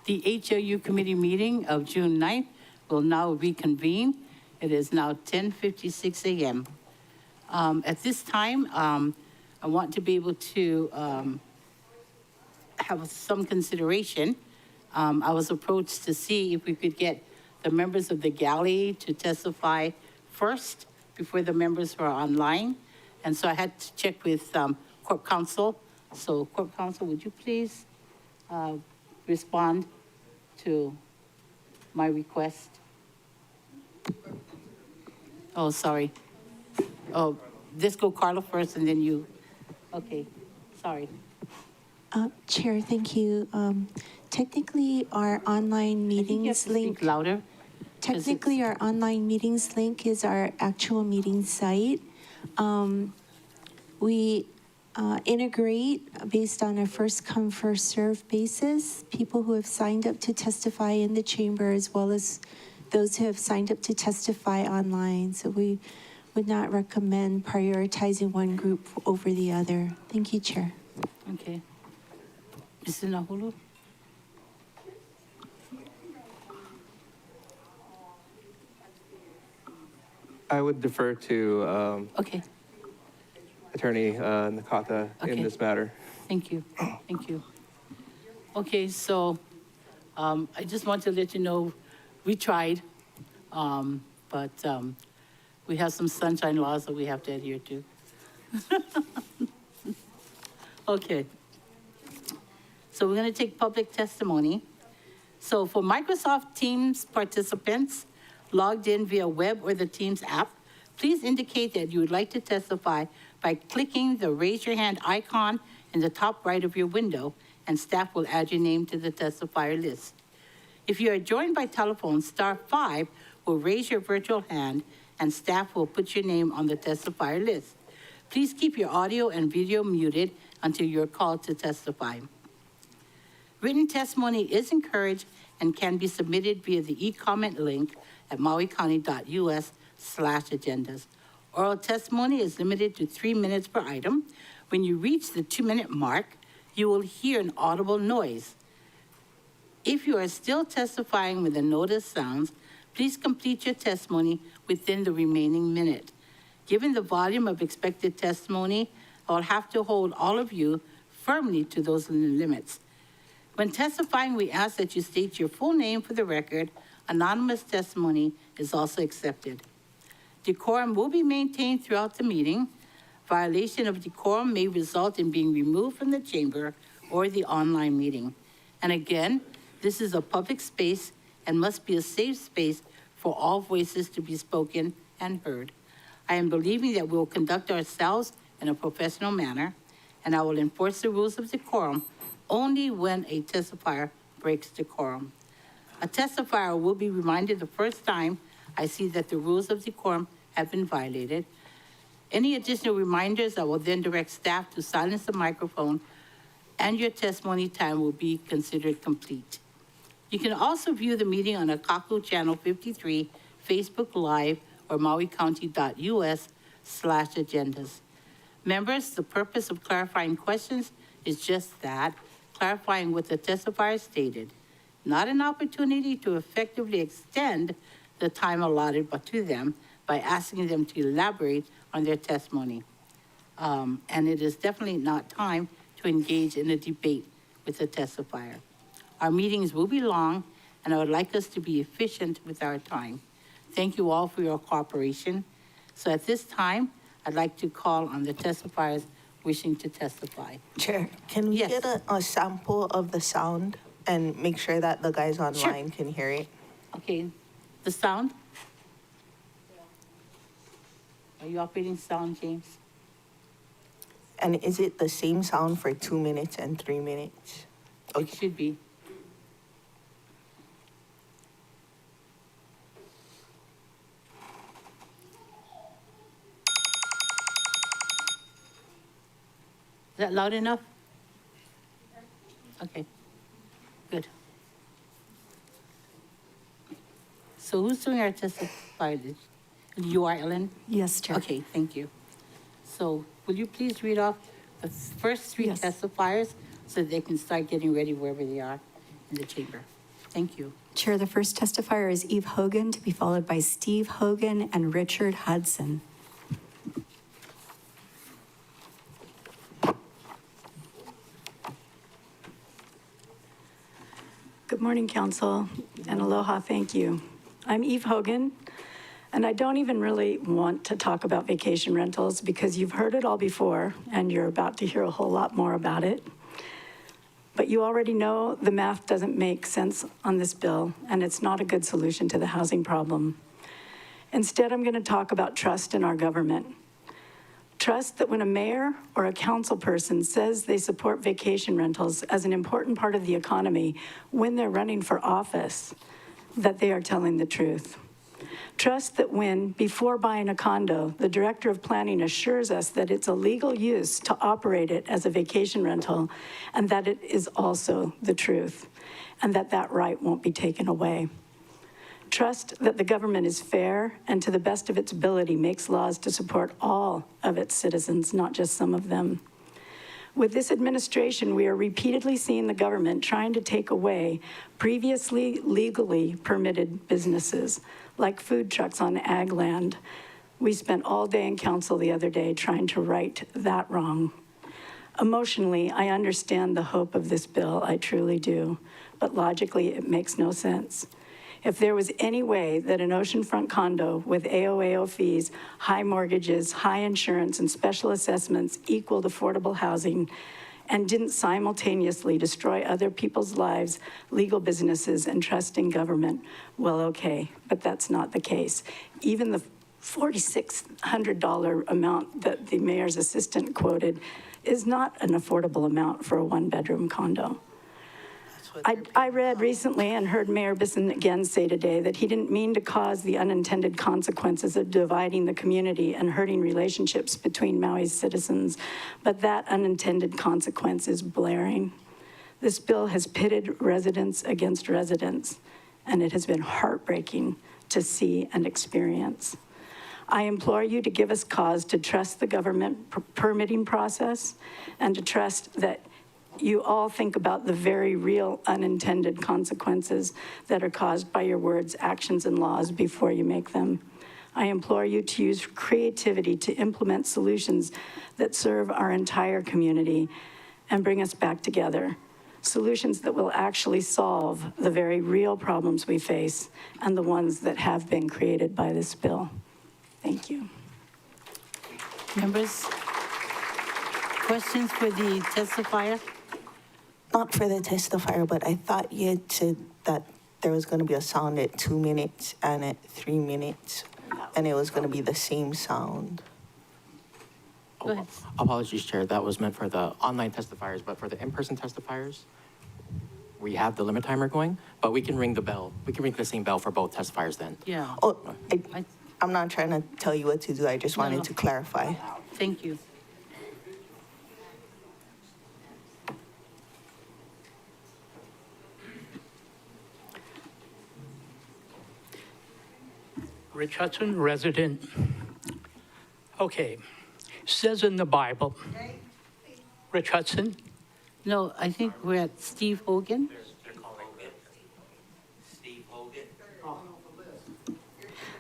The HLU committee meeting of June 9th will now reconvene. It is now 10:56 a.m. At this time, I want to be able to have some consideration. I was approached to see if we could get the members of the gallery to testify first before the members who are online. And so I had to check with Corp Counsel. So Corp Counsel, would you please respond to my request? Oh, sorry. Oh, let's go Carla first and then you. Okay, sorry. Chair, thank you. Technically, our online meetings link. Speak louder. Technically, our online meetings link is our actual meeting site. We integrate based on a first come, first serve basis, people who have signed up to testify in the chamber as well as those who have signed up to testify online. So we would not recommend prioritizing one group over the other. Thank you, Chair. Okay. Mr. Nahulu? I would defer to Okay, Attorney Nakata Okay. in this matter. thank you, thank you. Okay, so I just want to let you know, we tried, but we have some sunshine laws that we have to adhere to. Okay. So we're going to take public testimony. So for Microsoft Teams participants logged in via web or the Teams app, please indicate that you would like to testify by clicking the raise your hand icon in the top right of your window, and staff will add your name to the testifier list. If you are joined by telephone, *5 will raise your virtual hand and staff will put your name on the testifier list. Please keep your audio and video muted until you're called to testify. Written testimony is encouraged and can be submitted via the e-comment link at mauicounty.us/agendas. Oral testimony is limited to 3 minutes per item. When you reach the 2-minute mark, you will hear an audible noise. If you are still testifying when the notice sounds, please complete your testimony within the remaining minute. Given the volume of expected testimony, I will have to hold all of you firmly to those limits. When testifying, we ask that you state your full name for the record. Anonymous testimony is also accepted. Decorum will be maintained throughout the meeting. Violation of decorum may result in being removed from the chamber or the online meeting. And again, this is a public space and must be a safe space for all voices to be spoken and heard. I am believing that we will conduct ourselves in a professional manner, and I will enforce the rules of decorum only when a testifier breaks decorum. A testifier will be reminded the first time I see that the rules of decorum have been violated. Any additional reminders, I will then direct staff to silence the microphone, and your testimony time will be considered complete. You can also view the meeting on Akaku Channel 53, Facebook Live, or mauicounty.us/agendas. Members, the purpose of clarifying questions is just that, clarifying what the testifier stated, not an opportunity to effectively extend the time allotted to them by asking them to elaborate on their testimony. And it is definitely not time to engage in a debate with the testifier. Our meetings will be long, and I would like us to be efficient with our time. Thank you all for your cooperation. So at this time, I'd like to call on the testifiers wishing to testify. Chair, can we Yes. get a sample of the sound and make sure that the guys online can hear it? Okay, the sound? Are you operating sound, James? And is it the same sound for 2 minutes and 3 minutes? It should be. Is that loud enough? Okay, good. So who's doing our testify? You are, Ellen? Yes, Chair. Okay, thank you. So will you please read off the first three Yes. testifiers so they can start getting ready wherever they are in the chamber? Thank you. Chair, the first testifier is Eve Hogan, to be followed by Steve Hogan and Richard Hudson. Good morning, Council, and aloha, thank you. I'm Eve Hogan, and I don't even really want to talk about vacation rentals because you've heard it all before, and you're about to hear a whole lot more about it. But you already know the math doesn't make sense on this bill, and it's not a good solution to the housing problem. Instead, I'm going to talk about trust in our government. Trust that when a mayor or a council person says they support vacation rentals as an important part of the economy when they're running for office, that they are telling the truth. Trust that when, before buying a condo, the director of planning assures us that it's a legal use to operate it as a vacation rental, and that it is also the truth, and that that right won't be taken away. Trust that the government is fair and to the best of its ability makes laws to support all of its citizens, not just some of them. With this administration, we are repeatedly seeing the government trying to take away previously legally permitted businesses, like food trucks on ag land. We spent all day in council the other day trying to right that wrong. Emotionally, I understand the hope of this bill, I truly do, but logically, it makes no sense. If there was any way that an oceanfront condo with AOAO fees, high mortgages, high insurance, and special assessments equaled affordable housing and didn't simultaneously destroy other people's lives, legal businesses, and trust in government, well, okay, but that's not the case. Even the $4,600 amount that the mayor's assistant quoted is not an affordable amount for a one-bedroom condo. I read recently and heard Mayor Bisson again say today that he didn't mean to cause the unintended consequences of dividing the community and hurting relationships between Maui's citizens, but that unintended consequence is blaring. This bill has pitted residents against residents, and it has been heartbreaking to see and experience. I implore you to give us cause to trust the government permitting process and to trust that you all think about the very real unintended consequences that are caused by your words, actions, and laws before you make them. I implore you to use creativity to implement solutions that serve our entire community and bring us back together. Solutions that will actually solve the very real problems we face and the ones that have been created by this bill. Thank you. Members, questions for the testifier? Not for the testifier, but I thought you had said that there was going to be a sound at 2 minutes and at 3 minutes, and it was going to be the same sound. Go ahead. Apologies, Chair. That was meant for the online testifiers, but for the in-person testifiers, we have the limit timer going, but we can ring the bell. We can ring the same bell for both testifiers then. Yeah. Oh, I'm not trying to tell you what to do. I just wanted No. to clarify. Thank you. Rich Hudson, resident. Okay, says in the Bible. Rich Hudson? No, I think we're at Steve Hogan.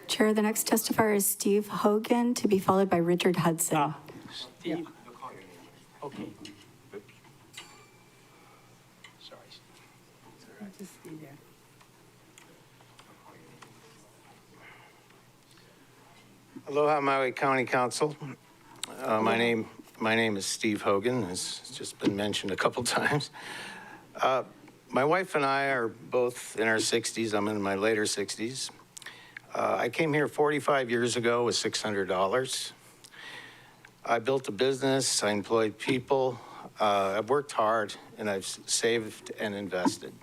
Chair, the next testifier is Steve Hogan, to be followed by Richard Hudson. Steve? Okay. Sorry. Just stay there. Aloha Maui County Council. My name is Steve Hogan, as just been mentioned a couple times. My wife and I are both in our 60s. I'm in my later 60s. I came here 45 years ago with $600. I built a business, I employed people, I've worked hard, and I've saved and invested.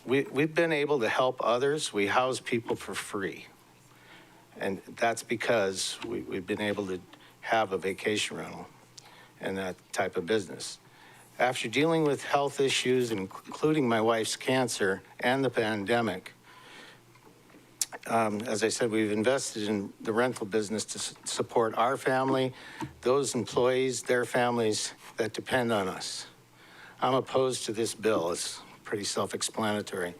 We've been able to help others. We house people for free. And that's because we've been able to have a vacation rental and that type of business. After dealing with health issues, including my wife's cancer and the pandemic, as I said, we've invested in the rental business to support our family, those employees, their families that depend on us. I'm opposed to this bill. It's pretty self-explanatory.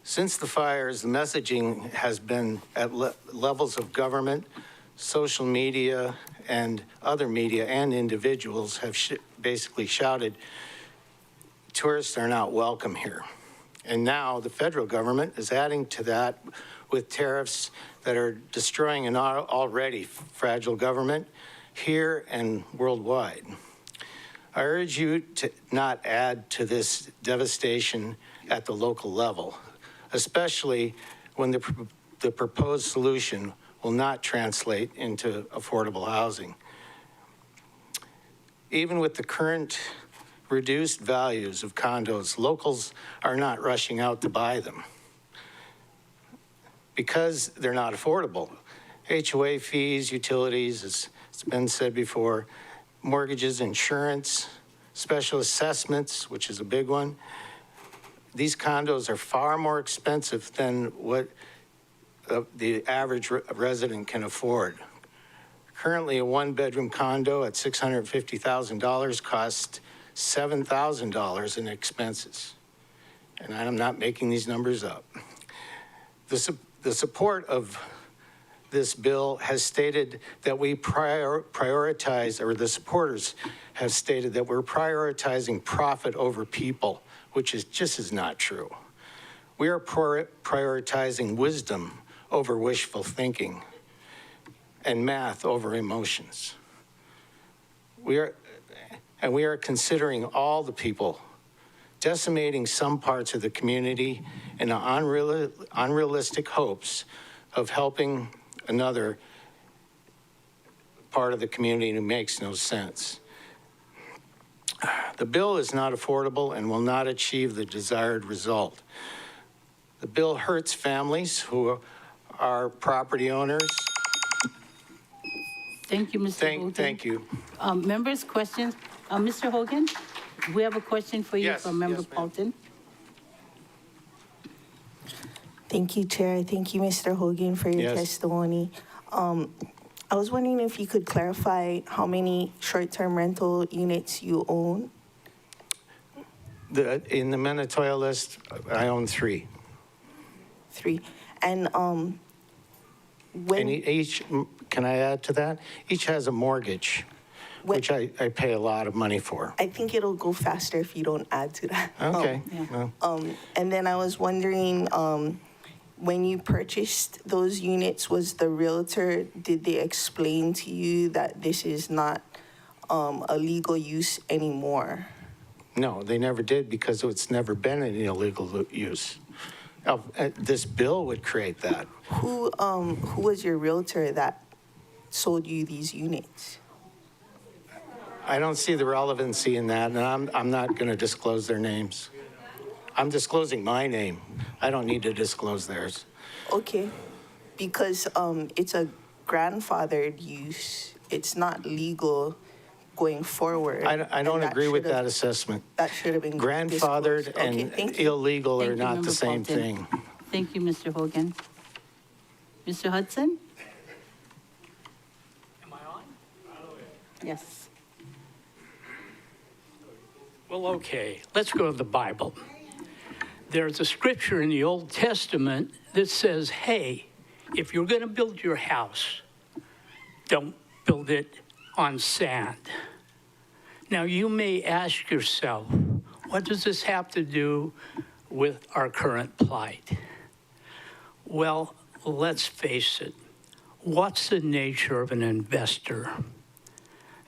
Since the fires, the messaging has been at levels of government, social media, and other media and individuals have basically shouted, tourists are not welcome here. And now the federal government is adding to that with tariffs that are destroying an already fragile government here and worldwide. I urge you to not add to this devastation at the local level, especially when the proposed solution will not translate into affordable housing. Even with the current reduced values of condos, locals are not rushing out to buy them because they're not affordable. HOA fees, utilities, as it's been said before, mortgages, insurance, special assessments, which is a big one. These condos are far more expensive than what the average resident can afford. Currently, a one-bedroom condo at $650,000 costs $7,000 in expenses. And I'm not making these numbers up. The support of this bill has stated that we prioritize, or the supporters have stated that we're prioritizing profit over people, which is not true. We are prioritizing wisdom over wishful thinking and math over emotions. We are considering all the people, decimating some parts of the community in unrealistic hopes of helping another part of the community who makes no sense. The bill is not affordable and will not achieve the desired result. The bill hurts families who are property owners. Thank you, Mr. Hogan. Thank you. Members, questions? Mr. Hogan, we have a question for you from Member Paulton. Thank you, Chair. Thank you, Mr. Hogan, for your testimony. I was wondering if you could clarify how many short-term rental units you own? In the Manitoba list, I own 3. 3. And and each, can I add to that? Each has a mortgage, which I pay a lot of money for. I think it'll go faster if you don't add to that. Okay. And then I was wondering, when you purchased those units, was the realtor, did they explain to you that this is not a legal use anymore? No, they never did because it's never been an illegal use. This bill would create that. Who was your realtor that sold you these units? I don't see the relevancy in that, and I'm not going to disclose their names. I'm disclosing my name. I don't need to disclose theirs. Okay, because it's a grandfathered use. It's not legal going forward. I don't agree with that assessment. That should have been grandfathered disclosed. and illegal are not Member the same Paulton. thing. Thank you, Mr. Hogan. Mr. Hudson? Am I on? Yes. Well, okay, let's go to the Bible. There's a scripture in the Old Testament that says, hey, if you're going to build your house, don't build it on sand. Now, you may ask yourself, what does this have to do with our current plight? Well, let's face it. What's the nature of an investor?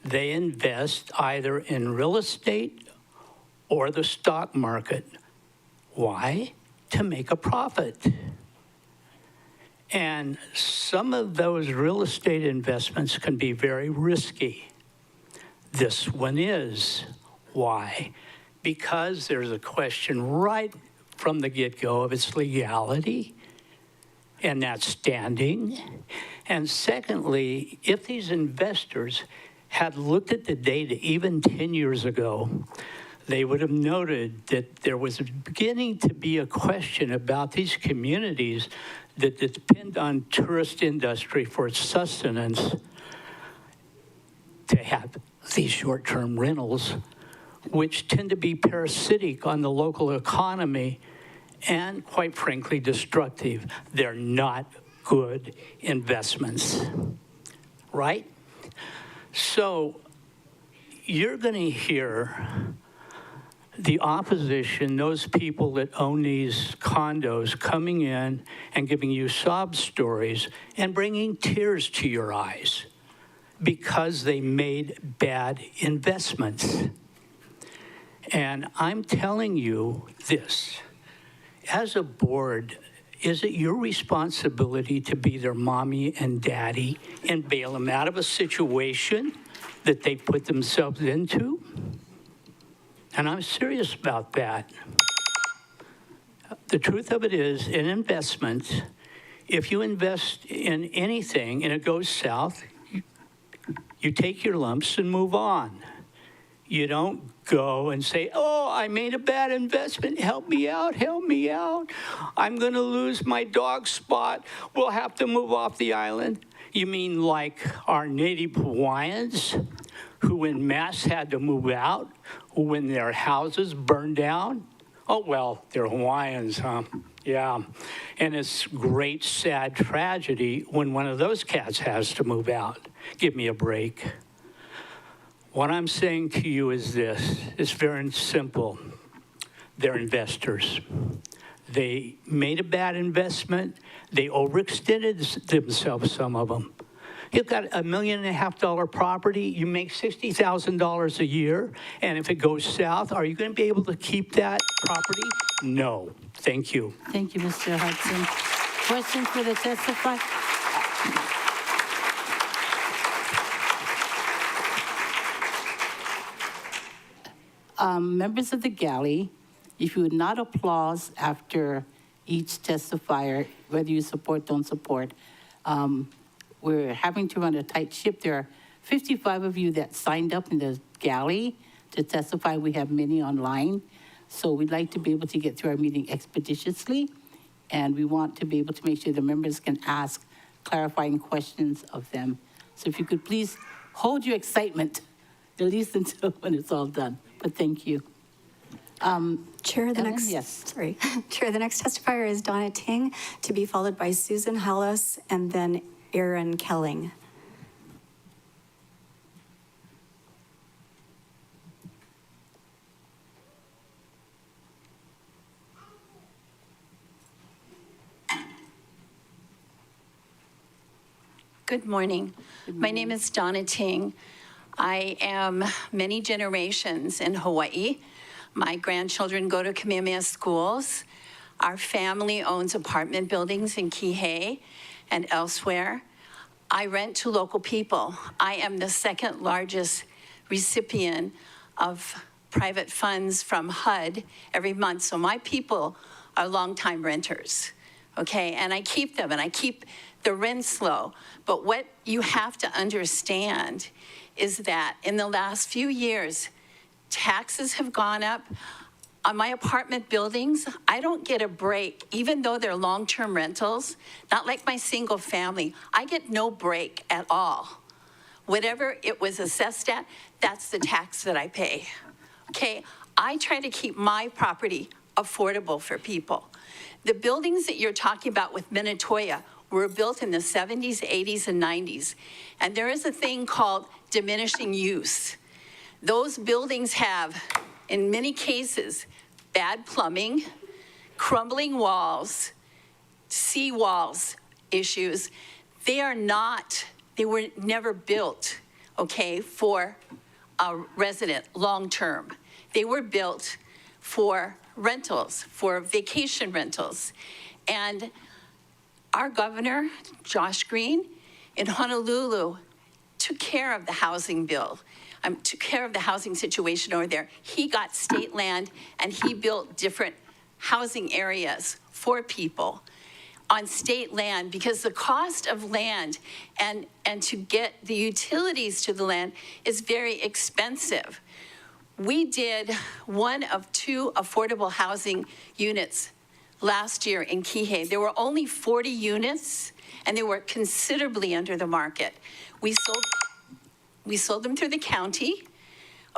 They invest either in real estate or the stock market. Why? To make a profit. And some of those real estate investments can be very risky. This one is. Why? Because there's a question right from the get-go of its legality and that standing. And secondly, if these investors had looked at the data even 10 years ago, they would have noted that there was beginning to be a question about these communities that depend on tourist industry for its sustenance to have these short-term rentals which tend to be parasitic on the local economy and, quite frankly, destructive. They're not good investments, right? So you're going to hear the opposition, those people that own these condos, coming in and giving you sob stories and bringing tears to your eyes because they made bad investments. And I'm telling you this, as a board, is it your responsibility to be their mommy and daddy and bail them out of a situation that they put themselves into? And I'm serious about that. The truth of it is, in investments, if you invest in anything and it goes south, you take your lumps and move on. You don't go and say, oh, I made a bad investment. Help me out. Help me out. I'm going to lose my dog spot. We'll have to move off the island. You mean like our native Hawaiians who en masse had to move out when their houses burned down? Oh, well, they're Hawaiians, huh? Yeah. And it's great, sad tragedy when one of those cats has to move out. Give me a break. What I'm saying to you is this. It's very simple. They're investors. They made a bad investment. They overextended themselves, some of them. You've got $1.5 million property, you make $60,000 a year, and if it goes south, are you going to be able to keep that property? No. Thank you. Thank you, Mr. Hudson. Questions for the testifier? Members of the galley, if you would not applause after each testifier, whether you support, don't support, we're having to run a tight ship. There are 55 of you that signed up in the galley to testify. We have many online. So we'd like to be able to get through our meeting expeditiously. And we want to be able to make sure the members can ask clarifying questions of them. So if you could please hold your excitement, at least until when it's all done. But thank you. Chair, the Ellen? next, Yes. sorry. Chair, the next testifier is Donna Ting, to be followed by Susan Hellas and then Aaron Kelling. Good morning. My name is Donna Ting. I am many generations in Hawaii. My grandchildren go to Kamehameha schools. Our family owns apartment buildings in Kihei and elsewhere. I rent to local people. I am the second largest recipient of private funds from HUD every month. So my people are longtime renters, okay? And I keep them, and I keep the rents low. But what you have to understand is that in the last few years, taxes have gone up. On my apartment buildings, I don't get a break, even though they're long-term rentals, not like my single family. I get no break at all. Whatever it was assessed at, that's the tax that I pay. Okay, I try to keep my property affordable for people. The buildings that you're talking about with Minatoya were built in the 70s, 80s, and 90s. And there is a thing called diminishing use. Those buildings have, in many cases, bad plumbing, crumbling walls, seawalls issues. They were never built, okay, for a resident long-term. They were built for rentals, for vacation rentals. And our governor, Josh Green, in Honolulu, took care of the housing bill. Took care of the housing situation over there. He got state land and he built different housing areas for people on state land, because the cost of land and to get the utilities to the land is very expensive. We did one of 2 affordable housing units last year in Kihei. There were only 40 units and they were considerably under the market. We sold them through the county,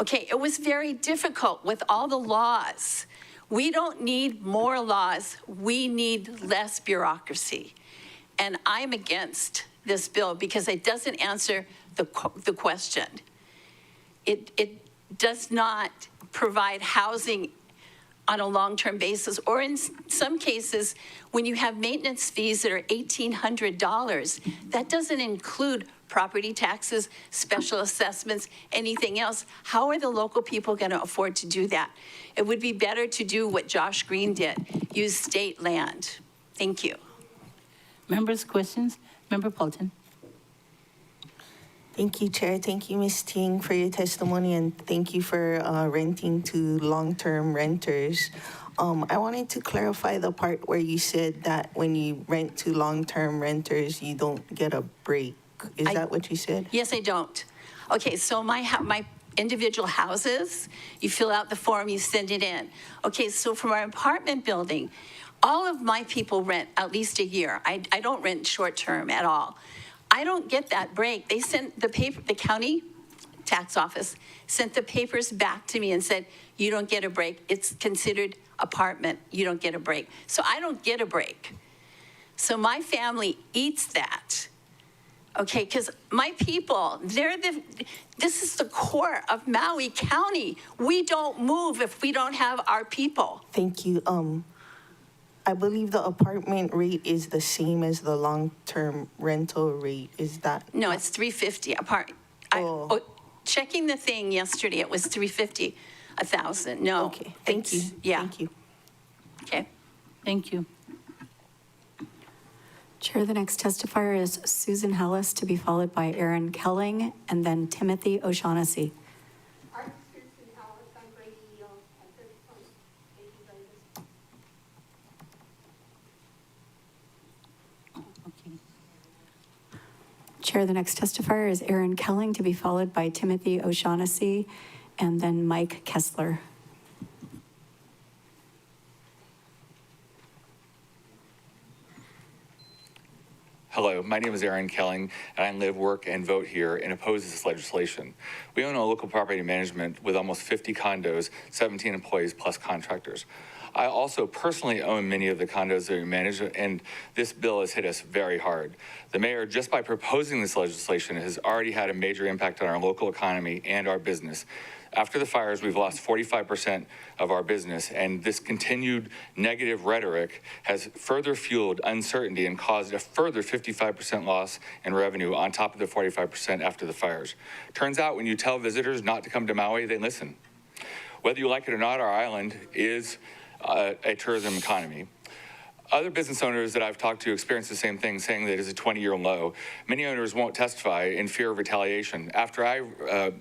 Okay, it was very difficult with all the laws. We don't need more laws, we need less bureaucracy. And I'm against this bill because it doesn't answer the question. It does not provide housing on a long-term basis, or in some cases, when you have maintenance fees that are $1,800, that doesn't include property taxes, special assessments, anything else. How are the local people going to afford to do that? It would be better to do what Josh Green did, use state land. Thank you. Members' questions? Member Paulton. Thank you, Chair. Thank you, Ms. Ting, for your testimony, and thank you for renting to long-term renters. I wanted to clarify the part where you said that when you rent to long-term renters, you don't get a break. Is that what you said? Yes, I don't. Okay, so my individual houses, you fill out the form, you send it in. Okay, so from our apartment building, all of my people rent at least a year. I don't rent short-term at all. I don't get that break. They sent the paper, the county tax office sent the papers back to me and said, you don't get a break. It's considered apartment. You don't get a break. So I don't get a break. So my family eats that. Okay, because my people, this is the core of Maui County. We don't move if we don't have our people. Thank you. I believe the apartment rate is the same as the long-term rental rate. Is that? No, it's $350 apart. Checking the thing yesterday, it was $350 1,000. No. Okay, thank you. Yeah. Thank you. Okay. Thank you. Chair, the next testifier is Susan Hellis, to be followed by Aaron Kelling, and then Timothy O'Shaughnessy. Chair, the next testifier is Aaron Kelling, to be followed by Timothy O'Shaughnessy, and then Mike Kessler. Hello, my name is Aaron Kelling, and I live, work, and vote here and oppose this legislation. We own a local property management with almost 50 condos, 17 employees plus contractors. I also personally own many of the condos that we manage, and this bill has hit us very hard. The mayor, just by proposing this legislation, has already had a major impact on our local economy and our business. After the fires, we've lost 45% of our business, and this continued negative rhetoric has further fueled uncertainty and caused a further 55% loss in revenue on top of the 45% after the fires. Turns out when you tell visitors not to come to Maui, they listen. Whether you like it or not, our island is a tourism economy. Other business owners that I've talked to experience the same thing, saying that it's a 20-year low. Many owners won't testify in fear of retaliation. After I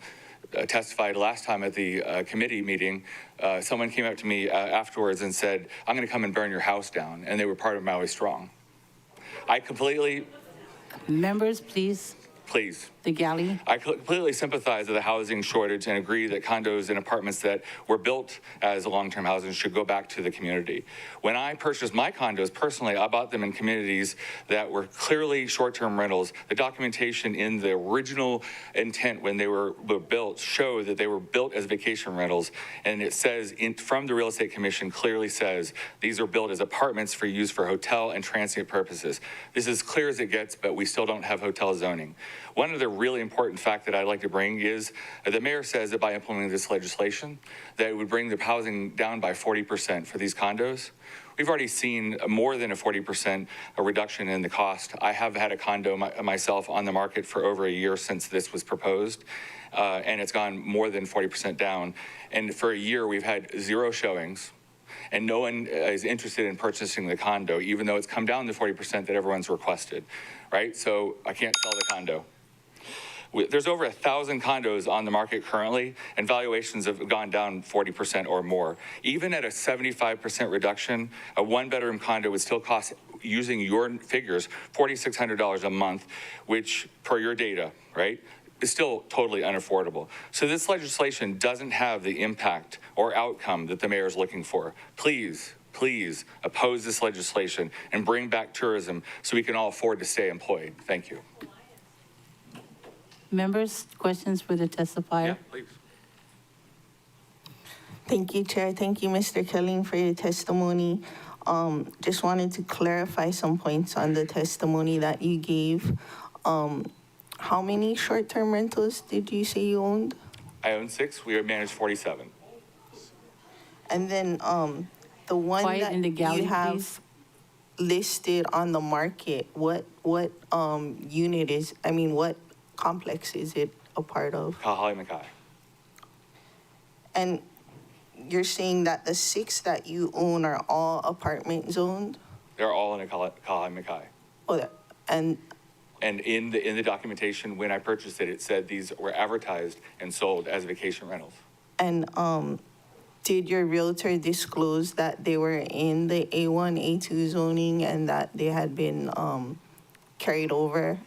testified last time at the committee meeting, someone came up to me afterwards and said, I'm going to come and burn your house down, and they were part of Maui Strong. I completely... Members, please. Please. The galley. I completely sympathize with the housing shortage and agree that condos and apartments that were built as long-term housing should go back to the community. When I purchased my condos, personally, I bought them in communities that were clearly short-term rentals. The documentation in the original intent when they were built show that they were built as vacation rentals, and it says from the Real Estate Commission clearly says these are built as apartments for use for hotel and transient purposes. This is clear as it gets, but we still don't have hotel zoning. One of the really important fact that I'd like to bring is the mayor says that by implementing this legislation, that it would bring the housing down by 40% for these condos. We've already seen more than a 40% reduction in the cost. I have had a condo myself on the market for over a year since this was proposed, and it's gone more than 40% down. And for a year, we've had 0 showings, and no one is interested in purchasing the condo, even though it's come down to 40% that everyone's requested, right? So I can't sell the condo. There's over 1,000 condos on the market currently, and valuations have gone down 40% or more. Even at a 75% reduction, a one-bedroom condo would still cost, using your figures, $4,600 a month, which, per your data, right, is still totally unaffordable. So this legislation doesn't have the impact or outcome that the mayor is looking for. Please, please oppose this legislation and bring back tourism so we can all afford to stay employed. Thank you. Members, questions for the testifier? Yeah, please. Thank you, Chair. Thank you, Mr. Kelling, for your testimony. Just wanted to clarify some points on the testimony that you gave. How many short-term rentals did you say you owned? I own 6, we manage 47. And then the one Quiet that in the gallery, you have please. listed on the market, what unit is, I mean, what complex is it a part of? Kahali Makai. And you're saying that the 6 that you own are all apartment zoned? They're all in a Kahali Makai. Oh, and in the documentation, when I purchased it, it said these were advertised and sold as vacation rentals. And did your realtor disclose that they were in the A1, A2 zoning and that they had been carried over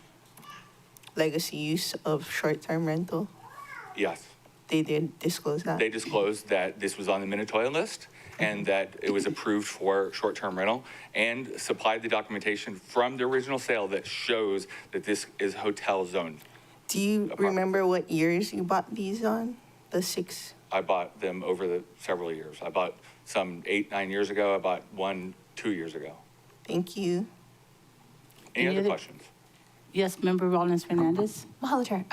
legacy use of short-term rental? Yes. They did disclose that? They disclosed that this was on the Minatoya list and that it was approved for short-term rental and supplied the documentation from the original sale that shows that this is hotel zone. Do you remember what years you bought these on, the 6? I bought them over the several years. I bought some 8, 9 years ago. I bought 1, 2 years ago. Thank you. Any other questions? Yes, Member Rollins Fernandez. Mahalo, Chair.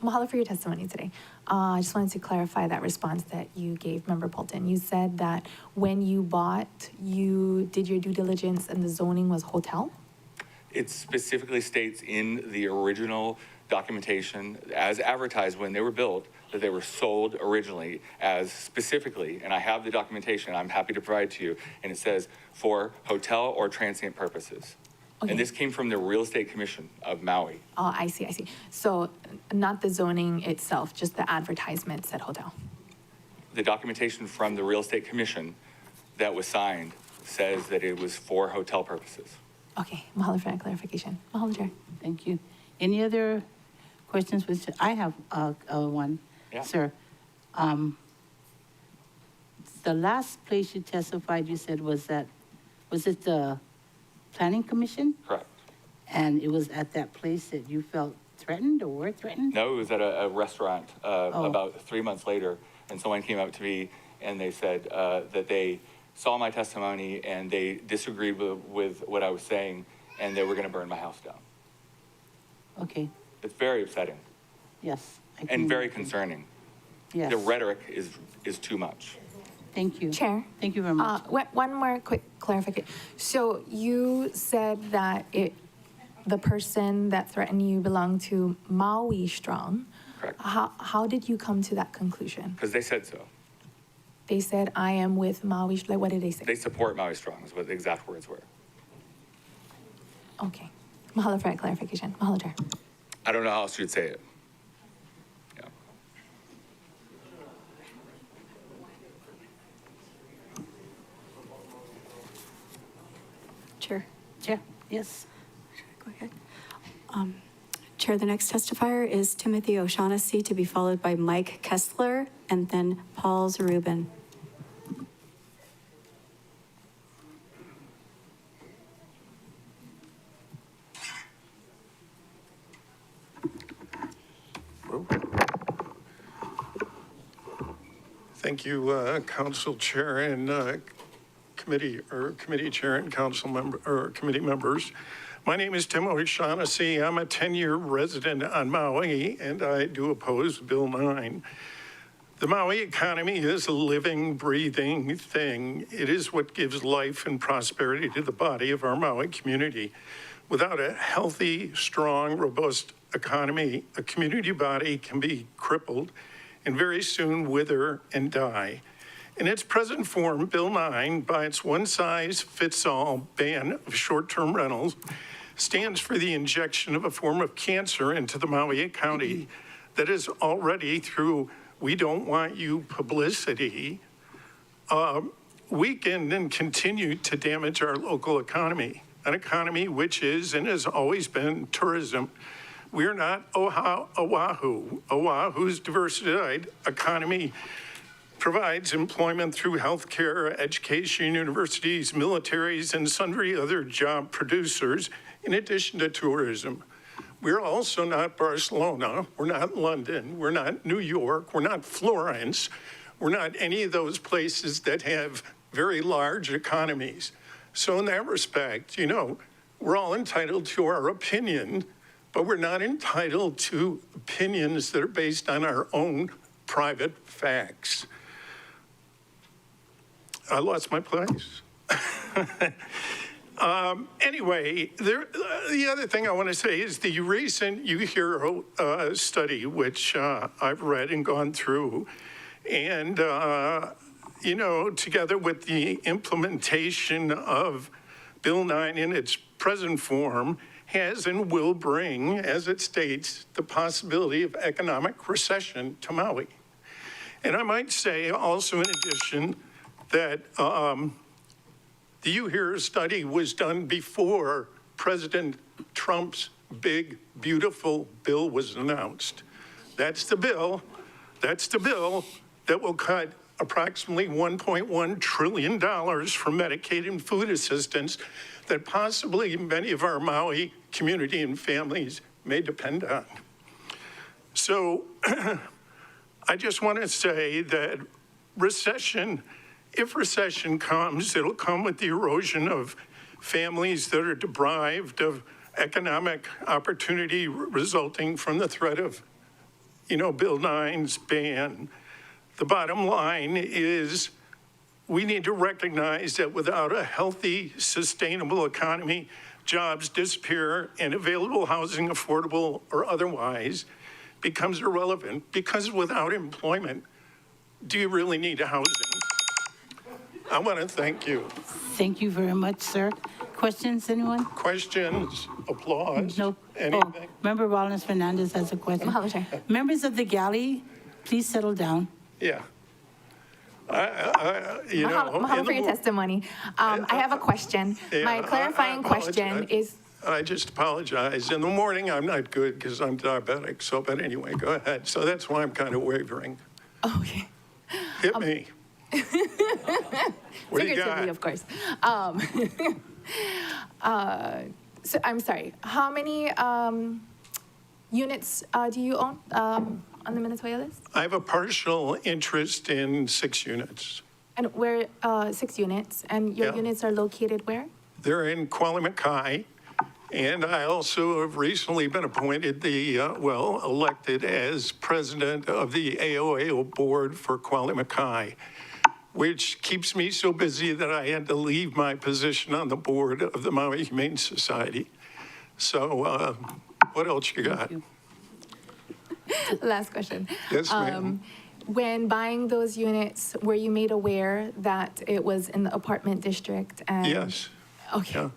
Mahalo for your testimony today. I just wanted to clarify that response that you gave Member Bolton. You said that when you bought, you did your due diligence and the zoning was hotel? It specifically states in the original documentation, as advertised when they were built, that they were sold originally as specifically, and I have the documentation I'm happy to provide to you, and it says for hotel or transient purposes. Okay. And this came from the Real Estate Commission of Maui. Oh, I see. So not the zoning itself, just the advertisement said hotel. The documentation from the Real Estate Commission that was signed says that it was for hotel purposes. Okay, mahalo for that clarification. Mahalo, Chair. Thank you. Any other questions? I have one, Yeah. sir. The last place you testified, you said was it the Planning Commission? Correct. And it was at that place that you felt threatened or were threatened? No, it was at a restaurant about 3 months later, and someone came up to me and they said that they saw my testimony and they disagreed with what I was saying and they were going to burn my house down. Okay, It's very upsetting yes. and very concerning. Yes. The rhetoric is too much. Thank you. Chair. Thank you very much. One more quick clarification. So you said that the person that threatened you belonged to Maui Strong. Correct. How did you come to that conclusion? Because they said so. They said, I am with Maui Strong. Like, what did they say? They support Maui Strong is what the exact words were. Okay. Mahalo for that clarification. Mahalo, Chair. I don't know how else you'd say it. Yeah. Chair. Chair, yes. Go ahead. Chair, the next testifier is Timothy O'Shaughnessy, to be followed by Mike Kessler, and then Paul Zarubin. Thank you, Council Chair and committee chair and council member or committee members. My name is Tim O'Shaughnessy. I'm a 10-year resident on Maui, and I do oppose Bill 9. The Maui economy is a living, breathing thing. It is what gives life and prosperity to the body of our Maui community. Without a healthy, strong, robust economy, a community body can be crippled and very soon wither and die. In its present form, Bill 9, by its one-size-fits-all ban of short-term rentals, stands for the injection of a form of cancer into the Maui County that is already, through "we don't want you" publicity, weakened and continued to damage our local economy, an economy which is and has always been tourism. We're not Oahu. Oahu's diversified economy provides employment through healthcare, education, universities, militaries, and sundry other job producers, in addition to tourism. We're also not Barcelona, we're not London, we're not New York, we're not Florence. We're not any of those places that have very large economies. So in that respect, we're all entitled to our opinion, but we're not entitled to opinions that are based on our own private facts. I lost my place. Anyway, the other thing I want to say is the recent UHERO study, which I've read and gone through, and, together with the implementation of Bill 9 in its present form, has and will bring, as it states, the possibility of economic recession to Maui. And I might say also, in addition, that the UHERO study was done before President Trump's big, beautiful bill was announced. That's the bill that will cut approximately $1.1 trillion from Medicaid and food assistance that possibly many of our Maui community and families may depend on. So I just want to say that if recession comes, it'll come with the erosion of families that are deprived of economic opportunity resulting from the threat of, Bill 9's ban. The bottom line is we need to recognize that without a healthy, sustainable economy, jobs disappear and available housing, affordable or otherwise, becomes irrelevant, because without employment, do you really need a housing? I want to thank you. Thank you very much, sir. Questions, anyone? Questions, applause, No. anything? Member Rollins Fernandez has a question. Members of the gallery, please settle down. Yeah. Mahalo for your testimony. I have a question. My clarifying question is. I just apologize. In the morning, I'm not good because I'm diabetic. So, but anyway, go ahead. So that's why I'm kind of wavering. Okay. Hit me. What do you got? Figuratively, of course. So I'm sorry. How many units do you own on the Minnesota list? I have a partial interest in 6 units. And where 6 units? And your units are located where? They're in Kuala and I also have recently been appointed elected as president of the AOAO board for Kuala which keeps me so busy that I had to leave my position on the board of the Maui Humane Society. So what else you got? Last question. Yes, ma'am. When buying those units, were you made aware that it was in the apartment district? And Yes. Okay. Yeah.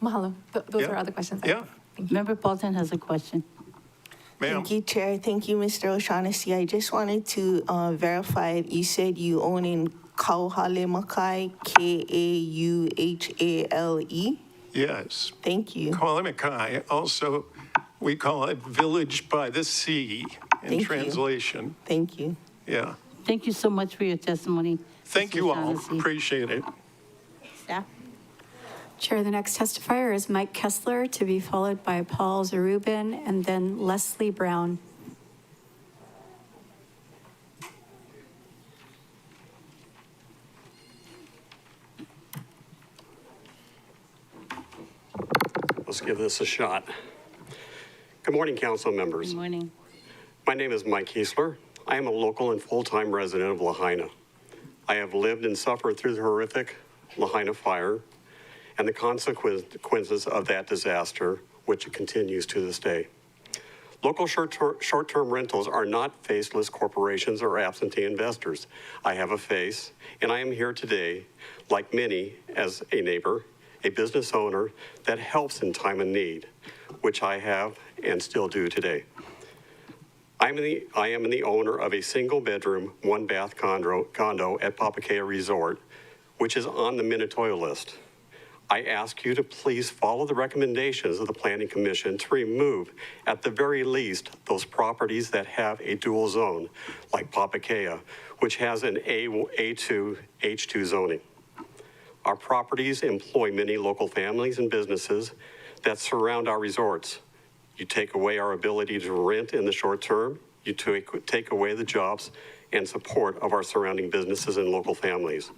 Mahalo. Those are all the questions. Yeah. Member Paulton has a question. Thank you, Chair. Thank you, Mr. O'Shaughnessy. I just wanted to verify, you said you own in Kauhale, Kauhale? Yes. Thank you. Kuala also, we call it Village by the Sea in translation. Thank you. Yeah. Thank you so much for your testimony. Thank you all. Appreciate it. Staff? Chair, the next testifier is Mike Kessler, to be followed by Paul Zarubin and then Leslie Brown. Let's give this a shot. Good morning, council members. Good morning. My name is Mike Kessler. I am a local and full-time resident of Lahaina. I have lived and suffered through the horrific Lahaina fire and the consequences of that disaster, which continues to this day. Local short-term rentals are not faceless corporations or absentee investors. I have a face, and I am here today, like many, as a neighbor, a business owner that helps in time of need, which I have and still do today. I am the owner of a single-bedroom, one-bath condo at Papakea Resort, which is on the Minatoia list. I ask you to please follow the recommendations of the Planning Commission to remove, at the very least, those properties that have a dual zone, like Papakea, which has an A2, H2 zoning. Our properties employ many local families and businesses that surround our resorts. You take away our ability to rent in the short term, to take away the jobs and support of our surrounding businesses and local families,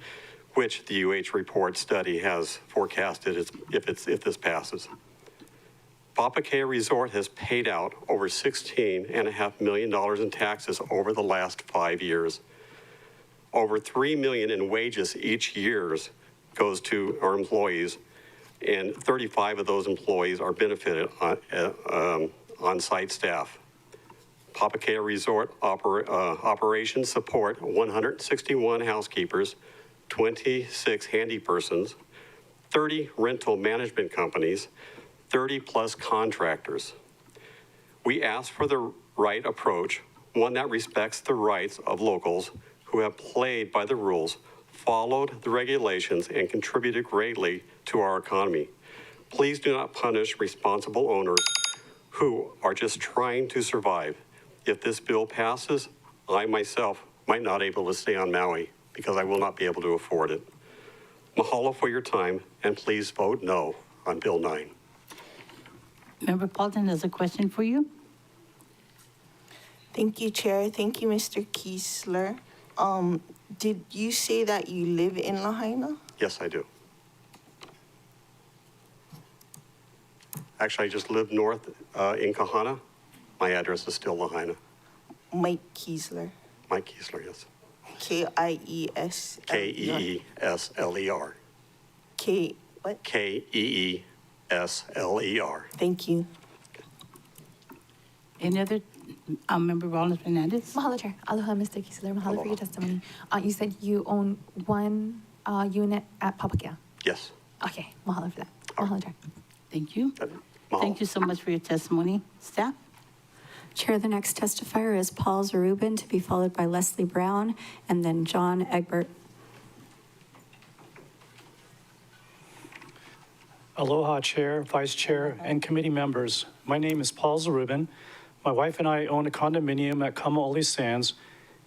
which the UH report study has forecasted if this passes. Papakea Resort has paid out over $16.5 million in taxes over the last 5 years. Over $3 million in wages each year goes to our employees, and 35 of those employees are benefited on-site staff. Papakea Resort operations support 161 housekeepers, 26 handy persons, 30 rental management companies, 30-plus contractors. We ask for the right approach, one that respects the rights of locals who have played by the rules, followed the regulations, and contributed greatly to our economy. Please do not punish responsible owners who are just trying to survive. If this bill passes, I myself might not be able to stay on Maui because I will not be able to afford it. Mahalo for your time, and please vote no on Bill 9. Member Paulton has a question for you. Thank you, Chair. Thank you, Mr. Kiesler. Did you say that you live in Lahaina? Yes, I do. Actually, I just live north in Kahana. My address is still Lahaina. Mike Kiesler. Mike Kiesler, yes. Kies. Keesler. K, what? Keesler. Thank you. Any other Member Rollins Fernandez? Mahalo, Chair. Aloha, Mr. Kiesler. Mahalo for your testimony. You said you own one unit at Papakea. Yes. Okay, mahalo for that. Mahalo, Chair. Thank you. Thank you so much for your testimony. Staff? Chair, the next testifier is Paul Zarubin, to be followed by Leslie Brown, and then John Egbert. Aloha, Chair, Vice Chair, and committee members. My name is Paul Zarubin. My wife and I own a condominium at Kamaoli Sands,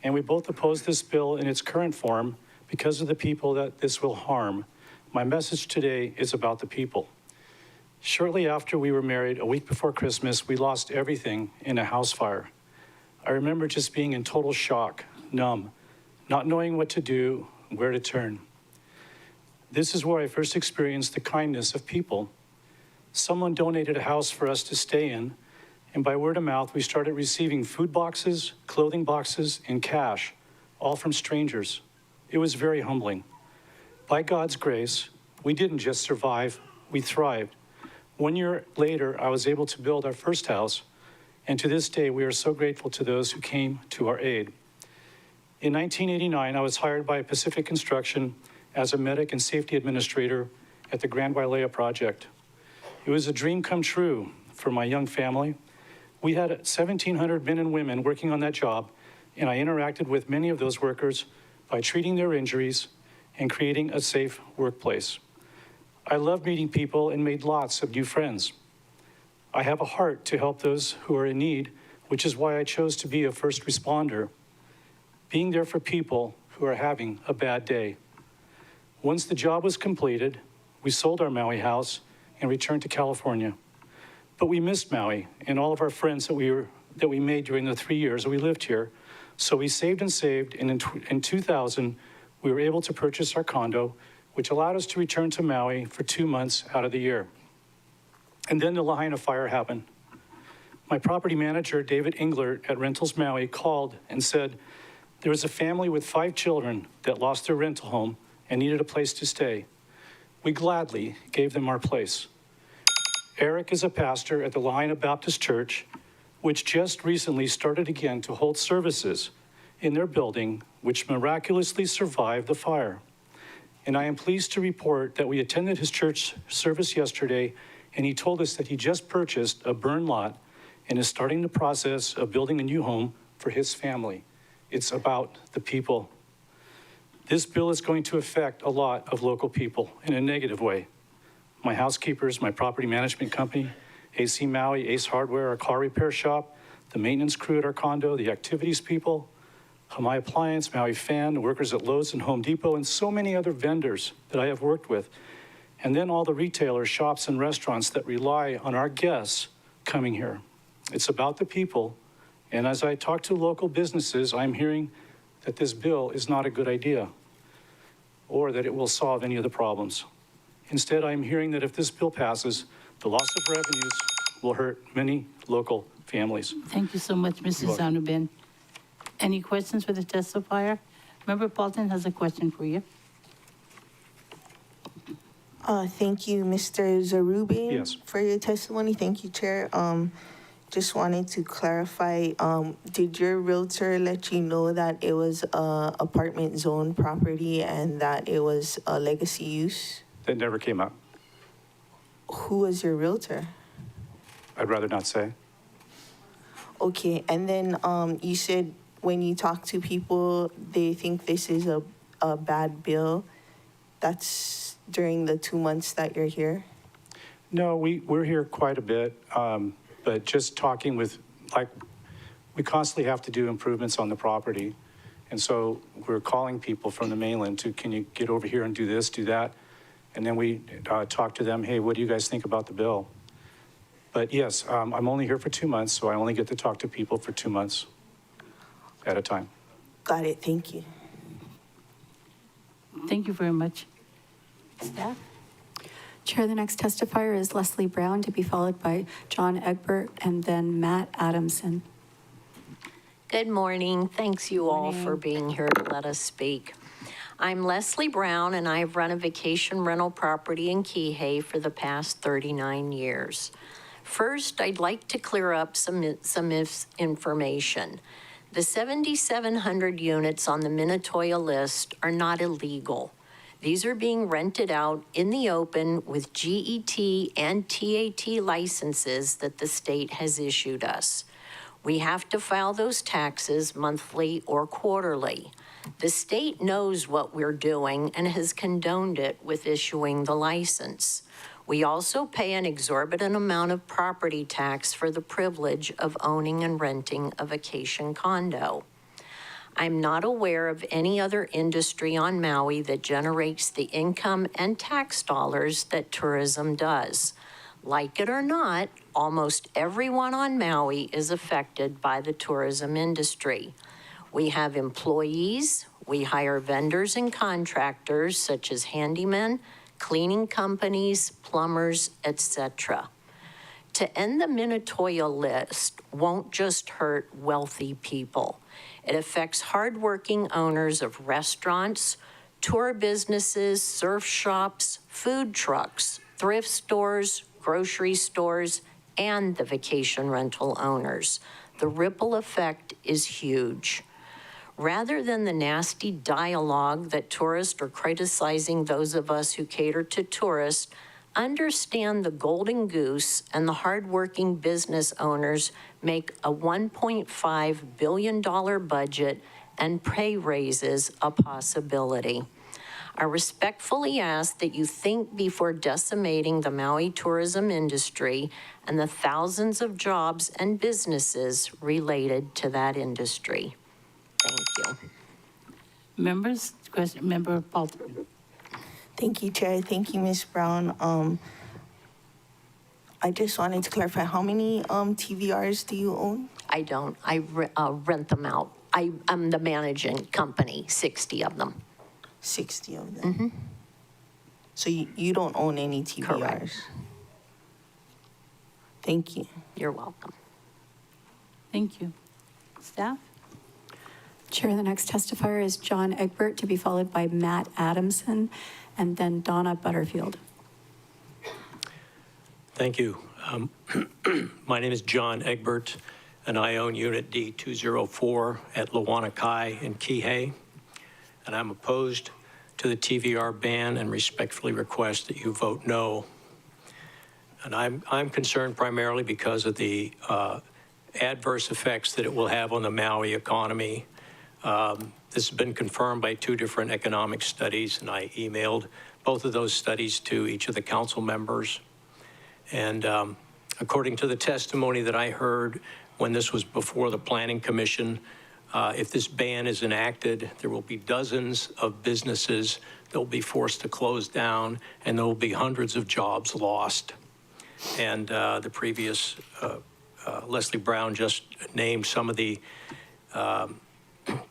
and we both oppose this bill in its current form because of the people that this will harm. My message today is about the people. Shortly after we were married, a week before Christmas, we lost everything in a house fire. I remember just being in total shock, numb, not knowing what to do, where to turn. This is where I first experienced the kindness of people. Someone donated a house for us to stay in, and by word of mouth, we started receiving food boxes, clothing boxes, and cash, all from strangers. It was very humbling. By God's grace, we didn't just survive, we thrived. 1 year later, I was able to build our first house, and to this day, we are so grateful to those who came to our aid. In 1989, I was hired by Pacific Construction as a medic and safety administrator at the Grand Wailea project. It was a dream come true for my young family. We had 1,700 men and women working on that job, and I interacted with many of those workers by treating their injuries and creating a safe workplace. I love meeting people and made lots of new friends. I have a heart to help those who are in need, which is why I chose to be a first responder, being there for people who are having a bad day. Once the job was completed, we sold our Maui house and returned to California. But we missed Maui and all of our friends that we made during the 3 years that we lived here. So we saved and saved, and in 2000, we were able to purchase our condo, which allowed us to return to Maui for 2 months out of the year. And then the Lahaina fire happened. My property manager, David Englert at Rentals Maui, called and said there was a family with 5 children that lost their rental home and needed a place to stay. We gladly gave them our place. Eric is a pastor at the Lahaina Baptist Church, which just recently started again to hold services in their building, which miraculously survived the fire. And I am pleased to report that we attended his church service yesterday, and he told us that he just purchased a burn lot and is starting the process of building a new home for his family. It's about the people. This bill is going to affect a lot of local people in a negative way. My housekeepers, my property management company, AC Maui, Ace Hardware, our car repair shop, the maintenance crew at our condo, the activities people, Hamai Appliance, Maui Fan, the workers at Lowe's and Home Depot, and so many other vendors that I have worked with. And then all the retailers, shops, and restaurants that rely on our guests coming here. It's about the people, And as I talk to local businesses, I'm hearing that this bill is not a good idea or that it will solve any of the problems. Instead, I'm hearing that if this bill passes, the loss of revenues will hurt many local families. Thank you so much, Mrs. Zanubin. Any questions for the testifier? Member Paulton has a question for you. Thank you, Mr. Zarubin. Yes. For your testimony. Thank you, Chair. Just wanted to clarify, did your realtor let you know that it was a apartment zone property and that it was a legacy use? That never came up. Who was your realtor? I'd rather not say. Okay, and then you said when you talk to people, they think this is a bad bill. That's during the 2 months that you're here? No, we're here quite a bit, but just talking with, like, we constantly have to do improvements on the property. And so we're calling people from the mainland to, can you get over here and do this, do that? And then we talk to them, hey, what do you guys think about the bill? But yes, I'm only here for 2 months, so I only get to talk to people for 2 months at a time. Got it, thank you. Thank you very much. Staff? Chair, the next testifier is Leslie Brown, to be followed by John Egbert and then Matt Adamson. Good morning. Thanks you all for being here to let us speak. I'm Leslie Brown, and I've run a vacation rental property in Kihei for the past 39 years. First, I'd like to clear up some information. The 7,700 units on the Minatoya list are not illegal. These are being rented out in the open with GET and TAT licenses that the state has issued us. We have to file those taxes monthly or quarterly. The state knows what we're doing and has condoned it with issuing the license. We also pay an exorbitant amount of property tax for the privilege of owning and renting a vacation condo. I'm not aware of any other industry on Maui that generates the income and tax dollars that tourism does. Like it or not, almost everyone on Maui is affected by the tourism industry. We have employees, we hire vendors and contractors such as handymen, cleaning companies, plumbers, etc. To end the Minatoya list won't just hurt wealthy people. It affects hardworking owners of restaurants, tour businesses, surf shops, food trucks, thrift stores, grocery stores, and the vacation rental owners. The ripple effect is huge. Rather than the nasty dialogue that tourists are criticizing those of us who cater to tourists, understand the golden goose and the hardworking business owners make a $1.5 billion budget and pay raises a possibility. I respectfully ask that you think before decimating the Maui tourism industry and the thousands of jobs and businesses related to that industry. Thank you. Members, question, Member Paulton. Thank you, Chair. Thank you, Ms. Brown. I just wanted to clarify, how many TVRs do you own? I don't. I rent them out. I'm the managing company, 60 of them. 60 of them? Mm-hmm. So you don't own any TVRs? Correct. Thank you. You're welcome. Thank you. Staff? Chair, the next testifier is John Egbert, to be followed by Matt Adamson and then Donna Butterfield. Thank you. My name is John Egbert, and I own Unit D204 at Lawanakai in Kihei, and I'm opposed to the TVR ban and respectfully request that you vote no. And I'm concerned primarily because of the adverse effects that it will have on the Maui economy. This has been confirmed by 2 different economic studies, and I emailed both of those studies to each of the council members. And according to the testimony that I heard when this was before the Planning Commission, if this ban is enacted, there will be dozens of businesses that will be forced to close down, and there will be hundreds of jobs lost. And the previous Leslie Brown just named some of the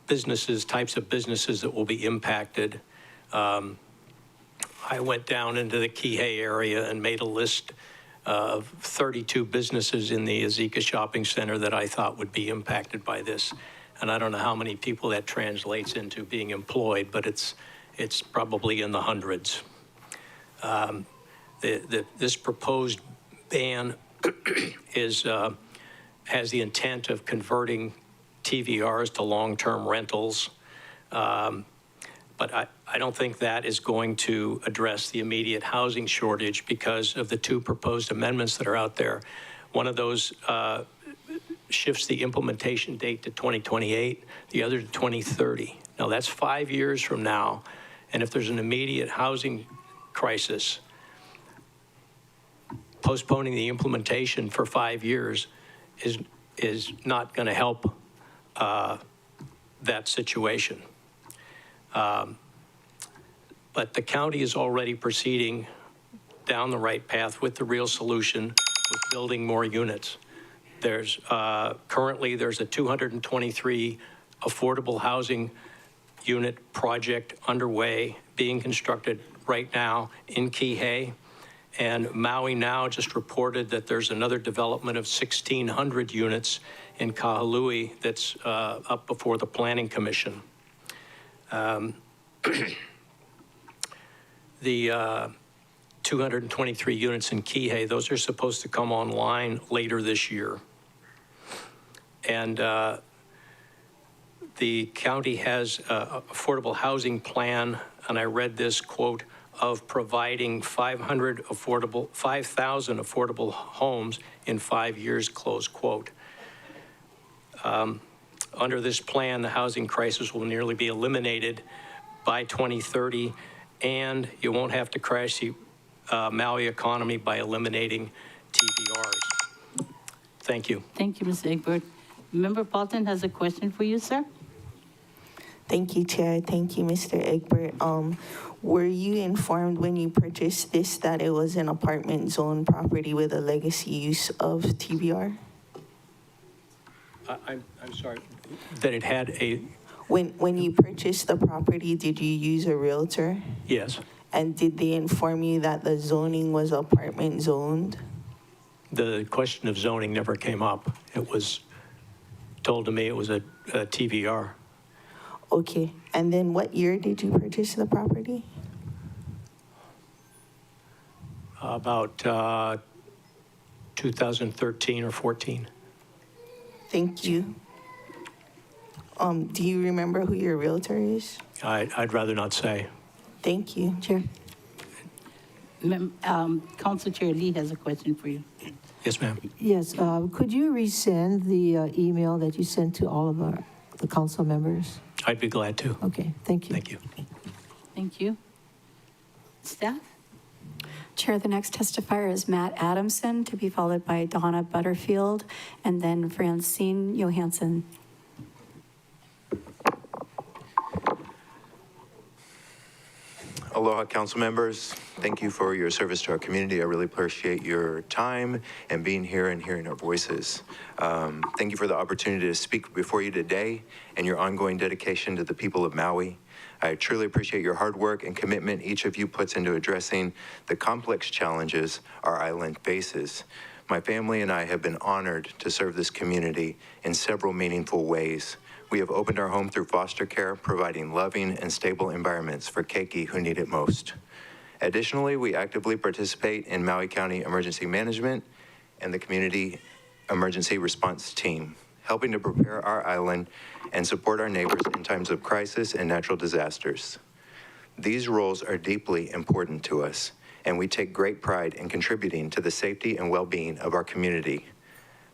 businesses, types of businesses that will be impacted. I went down into the Kihei area and made a list of 32 businesses in the Azeka Shopping Center that I thought would be impacted by this. And I don't know how many people that translates into being employed, but it's probably in the hundreds. This proposed ban has the intent of converting TVRs to long-term rentals. But I don't think that is going to address the immediate housing shortage because of the two proposed amendments that are out there. One of those shifts the implementation date to 2028, the other to 2030. Now that's 5 years from now, and if there's an immediate housing crisis, postponing the implementation for 5 years is not going to help that situation. But the county is already proceeding down the right path with the real solution with building more units. There's currently there's a 223 affordable housing unit project underway, being constructed right now in Kihei. And Maui Now just reported that there's another development of 1,600 units in Kahului that's up before the Planning Commission. The 223 units in Kihei, those are supposed to come online later this year. And the county has an affordable housing plan, and I read this quote, of providing 5,000 affordable homes in 5 years, close quote. Under this plan, the housing crisis will nearly be eliminated by 2030, and you won't have to crash the Maui economy by eliminating TVRs. Thank you. Thank you, Ms. Egbert. Member Paulton has a question for you, sir. Thank you, Chair. Thank you, Mr. Egbert. Were you informed when you purchased this that it was an apartment zone property with a legacy use of TVR? I'm sorry, that it had a... When you purchased the property, did you use a realtor? Yes. And did they inform you that the zoning was apartment zoned? The question of zoning never came up. It was told to me it was a TVR. Okay. And then what year did you purchase the property? About 2013 or 14. Thank you. Do you remember who your realtor is? I'd rather not say. Thank you. Chair. Council Chair Lee has a question for you. Yes, ma'am. Yes, could you resend the email that you sent to all of the council members? I'd be glad to. Okay, thank you. Thank you. Thank you. Staff? Chair, the next testifier is Matt Adamson, to be followed by Donna Butterfield, and then Francine Johansson. Aloha, council members. Thank you for your service to our community. I really appreciate your time and being here and hearing our voices. Thank you for the opportunity to speak before you today and your ongoing dedication to the people of Maui. I truly appreciate your hard work and commitment each of you puts into addressing the complex challenges our island faces. My family and I have been honored to serve this community in several meaningful ways. We have opened our home through foster care, providing loving and stable environments for keiki who need it most. Additionally, we actively participate in Maui County Emergency Management and the Community Emergency Response Team, helping to prepare our island and support our neighbors in times of crisis and natural disasters. These roles are deeply important to us, and we take great pride in contributing to the safety and well-being of our community.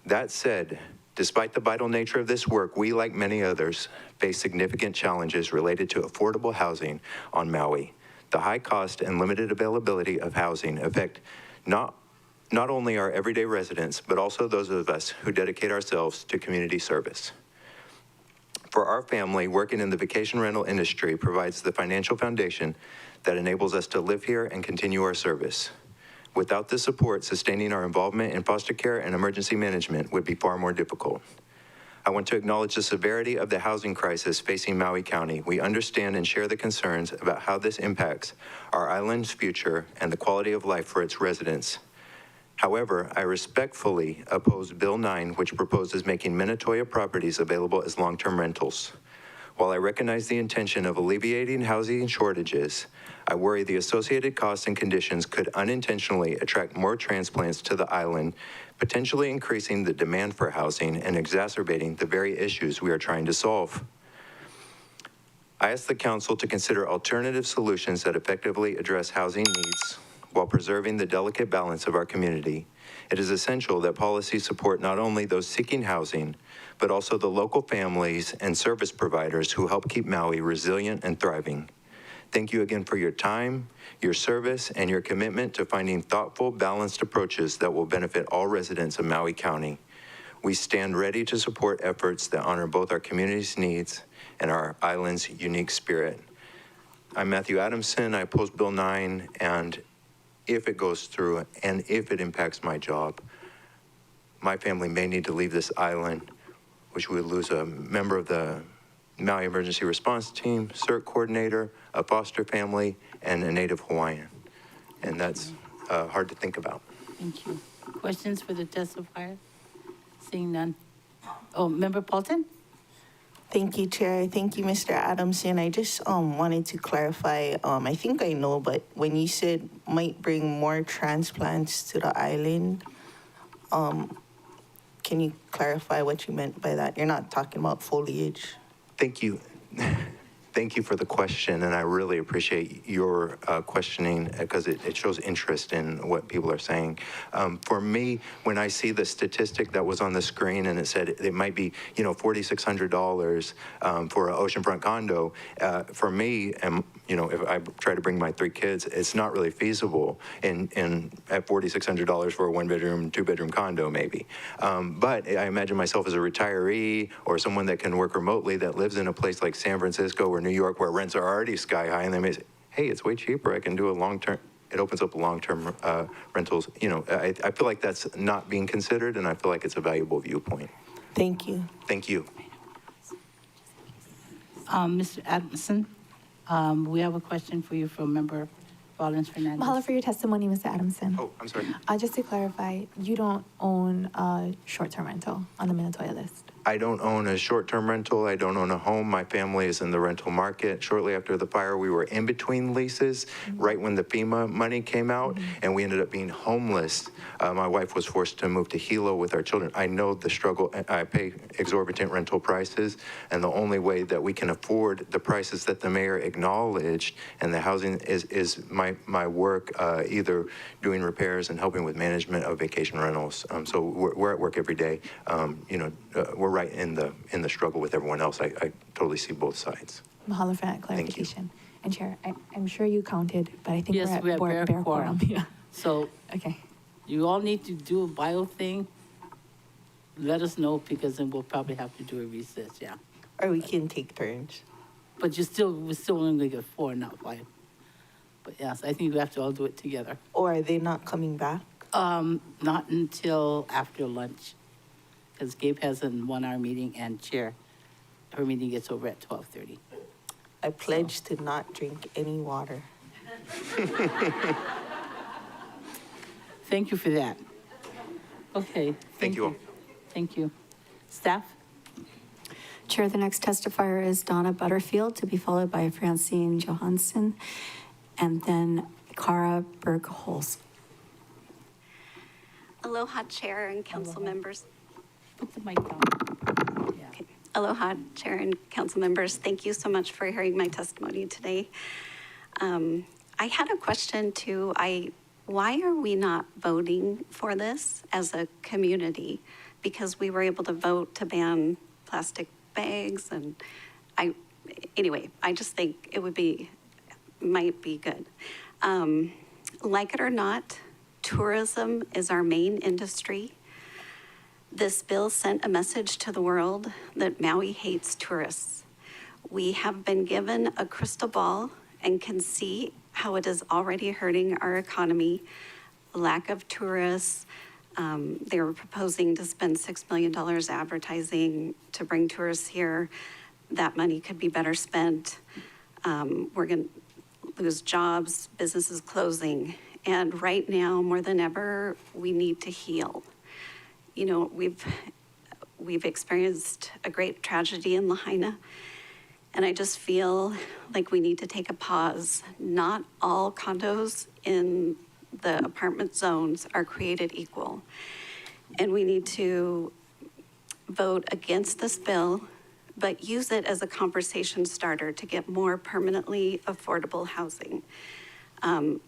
That said, despite the vital nature of this work, we, like many others, face significant challenges related to affordable housing on Maui. The high cost and limited availability of housing affect not only our everyday residents, but also those of us who dedicate ourselves to community service. For our family, working in the vacation rental industry provides the financial foundation that enables us to live here and continue our service. Without this support, sustaining our involvement in foster care and emergency management would be far more difficult. I want to acknowledge the severity of the housing crisis facing Maui County. We understand and share the concerns about how this impacts our island's future and the quality of life for its residents. However, I respectfully oppose Bill 9, which proposes making Minatoya properties available as long-term rentals. While I recognize the intention of alleviating housing shortages, I worry the associated costs and conditions could unintentionally attract more transplants to the island, potentially increasing the demand for housing and exacerbating the very issues we are trying to solve. I ask the council to consider alternative solutions that effectively address housing needs while preserving the delicate balance of our community. It is essential that policies support not only those seeking housing, but also the local families and service providers who help keep Maui resilient and thriving. Thank you again for your time, your service, and your commitment to finding thoughtful, balanced approaches that will benefit all residents of Maui County. We stand ready to support efforts that honor both our community's needs and our island's unique spirit. I'm Matthew Adamson. I oppose Bill 9, and if it goes through and if it impacts my job, my family may need to leave this island, which would lose a member of the Maui Emergency Response Team, CERT coordinator, a foster family, and a native Hawaiian. And that's hard to think about. Thank you. Questions for the testifier? Seeing none. Oh, Member Paulton? Thank you, Chair. Thank you, Mr. Adamson. I just wanted to clarify, I think I know, but when you said might bring more transplants to the island, can you clarify what you meant by that? You're not talking about foliage. Thank you. Thank you for the question, and I really appreciate your questioning because it shows interest in what people are saying. For me, when I see the statistic that was on the screen and it said it might be, $4,600 for an oceanfront condo, for me, and if I try to bring my 3 kids, it's not really feasible at $4,600 for a 1-bedroom, 2-bedroom condo, maybe. But I imagine myself as a retiree or someone that can work remotely that lives in a place like San Francisco or New York where rents are already sky high, and they may say, hey, it's way cheaper. I can do a long-term. It opens up long-term rentals. I feel like that's not being considered, and I feel like it's a valuable viewpoint. Thank you. Thank you. Mr. Adamson, we have a question for you from Member Rollins Fernandez. Mahalo for your testimony, Mr. Adamson. Oh, I'm sorry. Just to clarify, you don't own a short-term rental on the Minatoya list? I don't own a short-term rental. I don't own a home. My family is in the rental market. Shortly after the fire, we were in between leases, right when the FEMA money came out, and we ended up being homeless. My wife was forced to move to Hilo with our children. I know the struggle. I pay exorbitant rental prices, and the only way that we can afford the prices that the mayor acknowledged and the housing is my work, either doing repairs and helping with management of vacation rentals. So we're at work every day. We're right in the struggle with everyone else. I totally see both sides. Mahalo for that clarification. And Chair, I'm sure you counted, but I think Yes, we're we at have bare quorum. Yeah. So Okay. you all need to do a bio thing. Let us know, because then we'll probably have to do a recess, yeah. Or we can take turns. But we're still only gonna get 4, not 5. But yes, I think we have to all do it together. Or are they not coming back? Not until after lunch, because Gabe has a 1-hour meeting and Chair, her meeting gets over at 12:30. I pledge to not drink any water. Thank you for that. Okay. Thank you all. Thank you. Staff? Chair, the next testifier is Donna Butterfield, to be followed by Francine Johansson, and then Cara Bergholz. Aloha, Chair and council members. Put the mic down. Yeah. Okay. Aloha, Chair and council members. Thank you so much for hearing my testimony today. I had a question too. Why are we not voting for this as a community? Because we were able to vote to ban plastic bags, and anyway, I just think it might be good. Like it or not, tourism is our main industry. This bill sent a message to the world that Maui hates tourists. We have been given a crystal ball and can see how it is already hurting our economy lack of tourists. They were proposing to spend $6 million advertising to bring tourists here. That money could be better spent. We're going to lose jobs, businesses closing. And right now, more than ever, we need to heal. You know, we've experienced a great tragedy in Lahaina, and I just feel like we need to take a pause. Not all condos in the apartment zones are created equal, and we need to vote against this bill, but use it as a conversation starter to get more permanently affordable housing.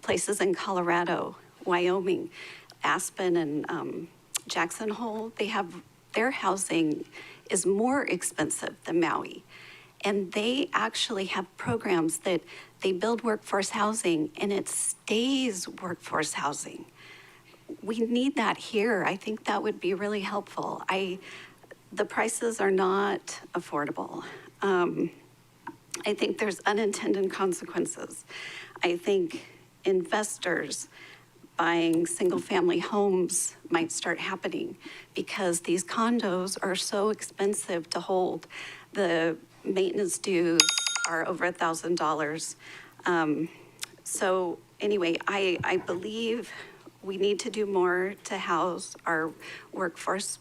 Places in Colorado, Wyoming, Aspen, and Jackson Hole, their housing is more expensive than Maui. And they actually have programs that they build workforce housing and it stays workforce housing. We need that here. I think that would be really helpful. The prices are not affordable. I think there's unintended consequences. I think investors buying single-family homes might start happening because these condos are so expensive to hold. The maintenance dues are over $1,000. So anyway, I believe we need to do more to house our workforce,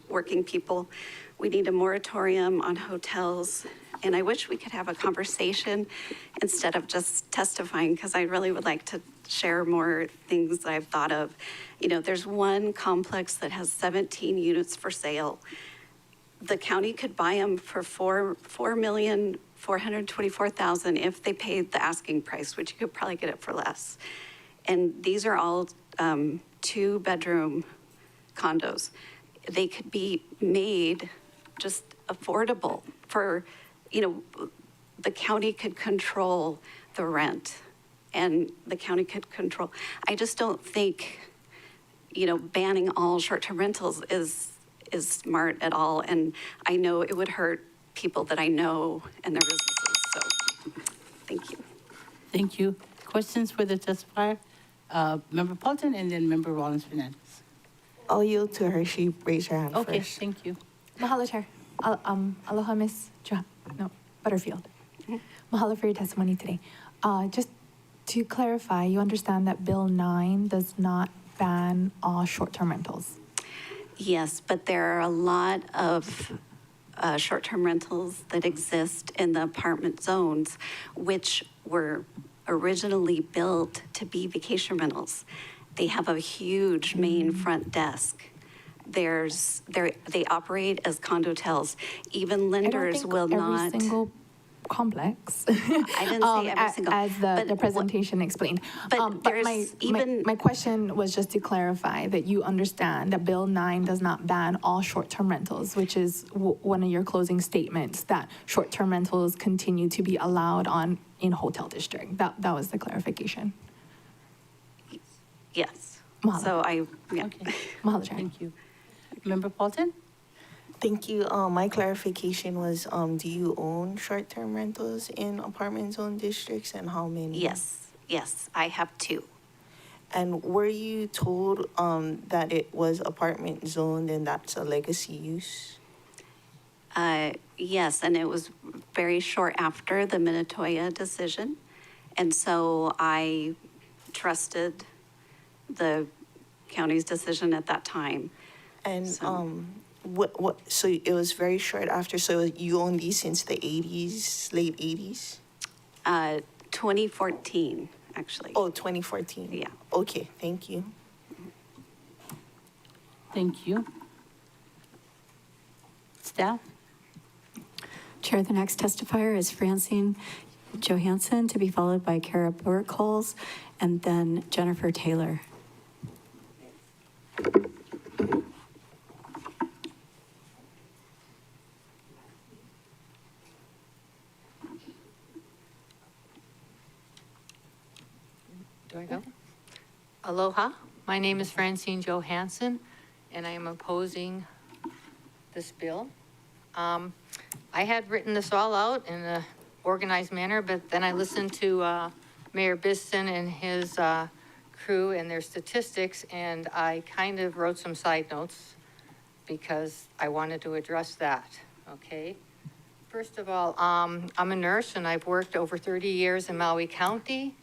working people. We need a moratorium on hotels. And I wish we could have a conversation instead of just testifying, because I really would like to share more things that I've thought of. There's one complex that has 17 units for sale. The county could buy them for $4,424,000 if they paid the asking price, which you could probably get it for less. And these are all 2-bedroom condos. They could be made just affordable for, the county could control the rent and the county could control. I just don't think, banning all short-term rentals is smart at all. And I know it would hurt people that I know and their businesses. So thank you. Thank you. Questions for the testifier? Member Paulton and then Member Rollins-Fernandez. I'll yield to her. She raised her hand Okay, first. thank you. Mahalo, Chair. Aloha, Ms. Butterfield. Mahalo for your testimony today. Just to clarify, you understand that Bill 9 does not ban all short-term rentals? Yes, but there are a lot of short-term rentals that exist in the apartment zones, which were originally built to be vacation rentals. They have a huge main front desk. They operate as condotels. Even lenders will not. Every single complex. I didn't say every single. As the presentation explained. But my question was just to clarify that you understand that Bill 9 does not ban all short-term rentals, which is one of your closing statements, that short-term rentals continue to be allowed in hotel district. That was the clarification. Yes. Mahalo. So Okay. Mahalo, Chair. Thank you. Member Paulton? Thank you. My clarification was, do you own short-term rentals in apartment zone districts, and how many? Yes, I have 2. And were you told that it was apartment zoned and that's a legacy use? Yes, and it was very short after the Minatoya decision. And so I trusted the county's decision at that time. And so it was very short after, so you owned these since the 80s, late 80s? 2014, actually. Oh, 2014. Yeah. Okay, thank you. Thank you. Staff? Chair, the next testifier is Francine Johansson, to be followed by Kara Burkholz, and then Jennifer Taylor. Do I go? Aloha, my name is Francine Johansson, and I am opposing this bill. I had written this all out in an organized manner, but then I listened to Mayor Biston and his crew and their statistics, and I kind of wrote some side notes because I wanted to address that, okay? First of all, I'm a nurse and I've worked over 30 years in Maui County.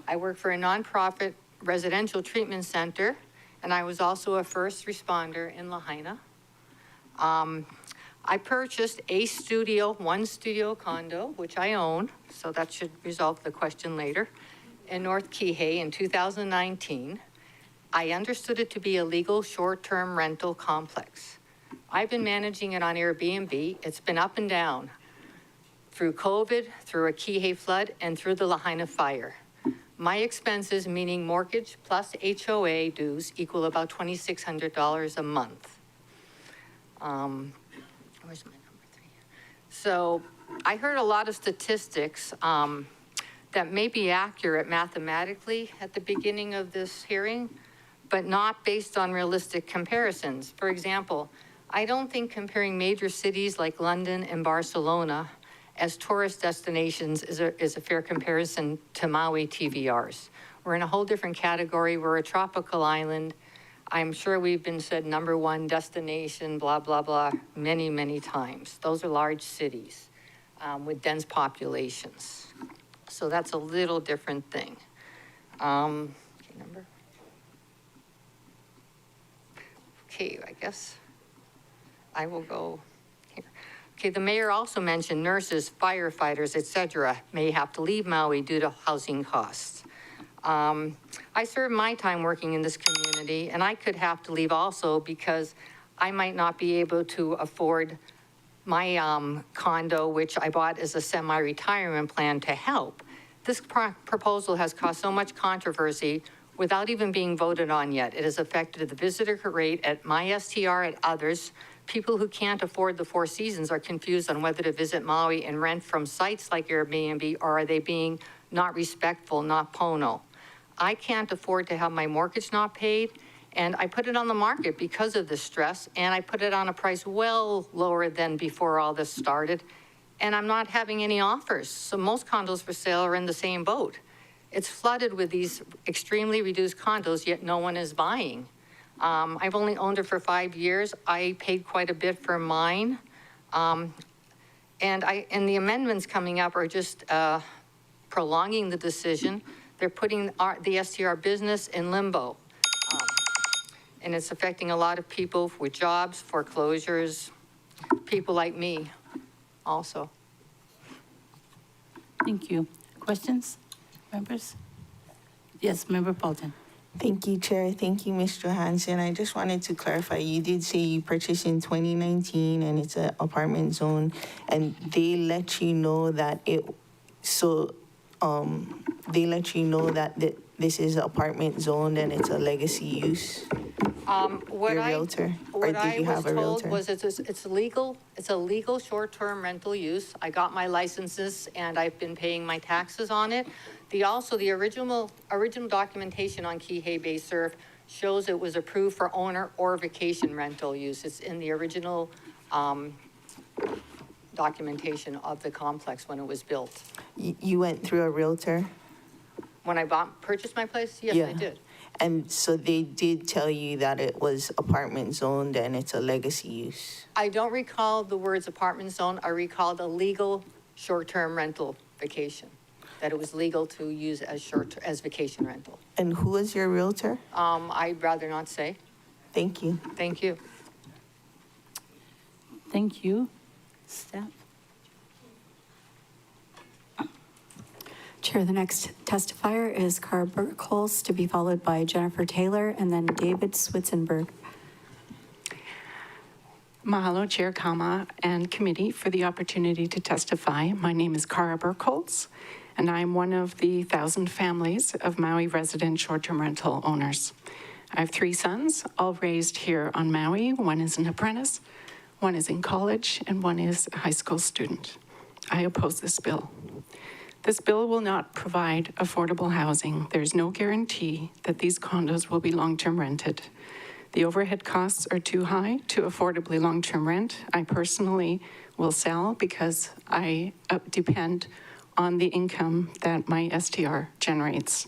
I work for a nonprofit residential treatment center, and I was also a first responder in Lahaina. I purchased one studio condo, which I own, so that should resolve the question later, in North Kihei in 2019. I understood it to be a legal short-term rental complex. I've been managing it on Airbnb. It's been up and down through COVID, through a Kihei flood, and through the Lahaina fire. My expenses, meaning mortgage plus HOA dues, equal about $2,600 a month. Where's my number 3? So I heard a lot of statistics that may be accurate mathematically at the beginning of this hearing, but not based on realistic comparisons. For example, I don't think comparing major cities like London and Barcelona as tourist destinations is a fair comparison to Maui TVRs. We're in a whole different category. We're a tropical island. I'm sure we've been said #1 destination, blah, blah, blah, many, many times. Those are large cities with dense populations. So that's a little different thing. Okay, number. Okay, I guess I will go here. Okay, the mayor also mentioned nurses, firefighters, et cetera, may have to leave Maui due to housing costs. I served my time working in this community, and I could have to leave also because I might not be able to afford my condo, which I bought as a semi-retirement plan to help. This proposal has caused so much controversy without even being voted on yet. It has affected the visitor rate at my STR, at others. People who can't afford the Four Seasons are confused on whether to visit Maui and rent from sites like Airbnb, or are they being not respectful, not Pono. I can't afford to have my mortgage not paid, and I put it on the market because of the stress, and I put it on a price well lower than before all this started, and I'm not having any offers. So most condos for sale are in the same boat. It's flooded with these extremely reduced condos, yet no one is buying. I've only owned it for 5 years. I paid quite a bit for mine. And the amendments coming up are just prolonging the decision. They're putting the STR business in limbo. And it's affecting a lot of people with jobs, foreclosures, people like me also. Thank you. Questions, members? Yes, Member Paulton. Thank you, Chair. Thank you, Ms. Johansson. I just wanted to clarify, you did say you purchased in 2019 and it's an apartment zone, and they let you know that this is an apartment zone and it's a legacy use? What Your realtor? Or did you have a realtor? was it's legal. It's a legal short-term rental use. I got my licenses and I've been paying my taxes on it. The original documentation on Kihei Bay Surf shows it was approved for owner or vacation rental use. It's in the original documentation of the complex when it was built. You went through a realtor? When I purchased my place, yes, Yeah. I did. And so they did tell you that it was apartment zoned and it's a legacy use? I don't recall the words apartment zone. I recall the legal short-term rental vacation, that it was legal to use as vacation rental. And who was your realtor? I'd rather not say. Thank you. Thank you. Thank you. Staff? Chair, the next testifier is Cara Burkholz, to be followed by Jennifer Taylor, and then David Switzenberg. Mahalo, Chair Kama and committee, for the opportunity to testify. My name is Cara Burkholz, and I'm one of the 1,000 families of Maui resident short-term rental owners. I have 3 sons, all raised here on Maui. One is an apprentice, one is in college, and one is a high school student. I oppose this bill. This bill will not provide affordable housing. There's no guarantee that these condos will be long-term rented. The overhead costs are too high to affordably long-term rent. I personally will sell because I depend on the income that my STR generates.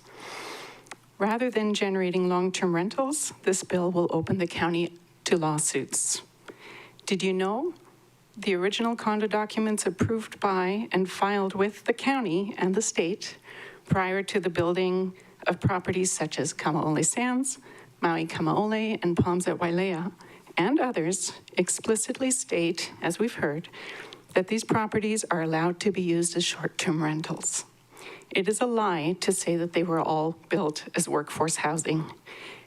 Rather than generating long-term rentals, this bill will open the county to lawsuits. Did you know the original condo documents approved by and filed with the county and the state prior to the building of properties such as Kamaole Sands, Maui Kamaole, and Palms at Wailea, and others explicitly state, as we've heard, that these properties are allowed to be used as short-term rentals. It is a lie to say that they were all built as workforce housing.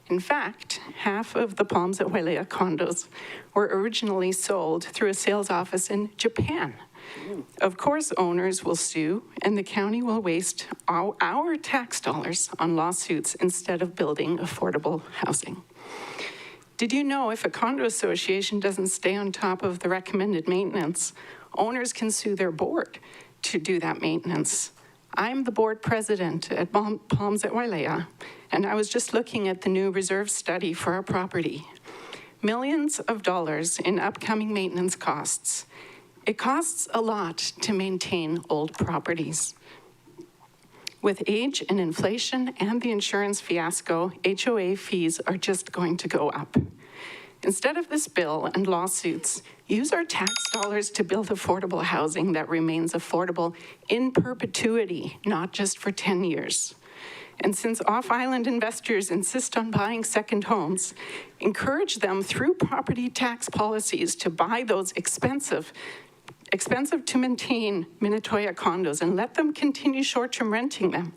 In fact, half of the Palms at Wailea condos were originally sold through a sales office in Japan. Of course, owners will sue, and the county will waste our tax dollars on lawsuits instead of building affordable housing. Did you know if a condo association doesn't stay on top of the recommended maintenance, owners can sue their board to do that maintenance? I'm the board president at Palms at Wailea, and I was just looking at the new reserve study for our property. Millions of dollars in upcoming maintenance costs. It costs a lot to maintain old properties. With age and inflation and the insurance fiasco, HOA fees are just going to go up. Instead of this bill and lawsuits, use our tax dollars to build affordable housing that remains affordable in perpetuity, not just for 10 years. And since off-island investors insist on buying second homes, encourage them through property tax policies to buy those expensive to maintain Minatoya condos and let them continue short-term renting them.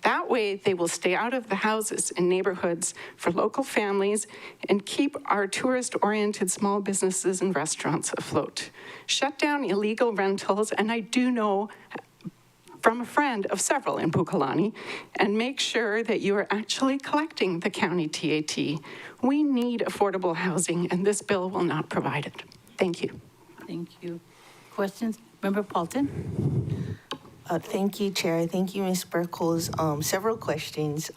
That way, they will stay out of the houses and neighborhoods for local families and keep our tourist-oriented small businesses and restaurants afloat. Shut down illegal rentals, and I do know from a friend of several in Pukalani, and make sure that you are actually collecting the county TAT. We need affordable housing, and this bill will not provide it. Thank you. Thank you. Questions? Member Paulton? Thank you, Chair. Thank you, Ms. Burkholz. Several questions.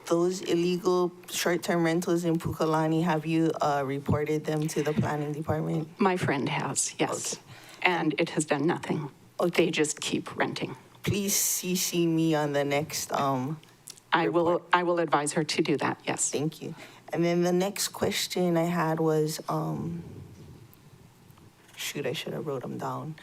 Those illegal short-term rentals in Pukalani, have you reported them to the planning department? My friend has, yes. Okay. And it has done nothing. Okay. They just keep renting. Please CC me on the next I will advise her to do that, yes. Thank you. And then the next question I had was, shoot, I should have wrote them down.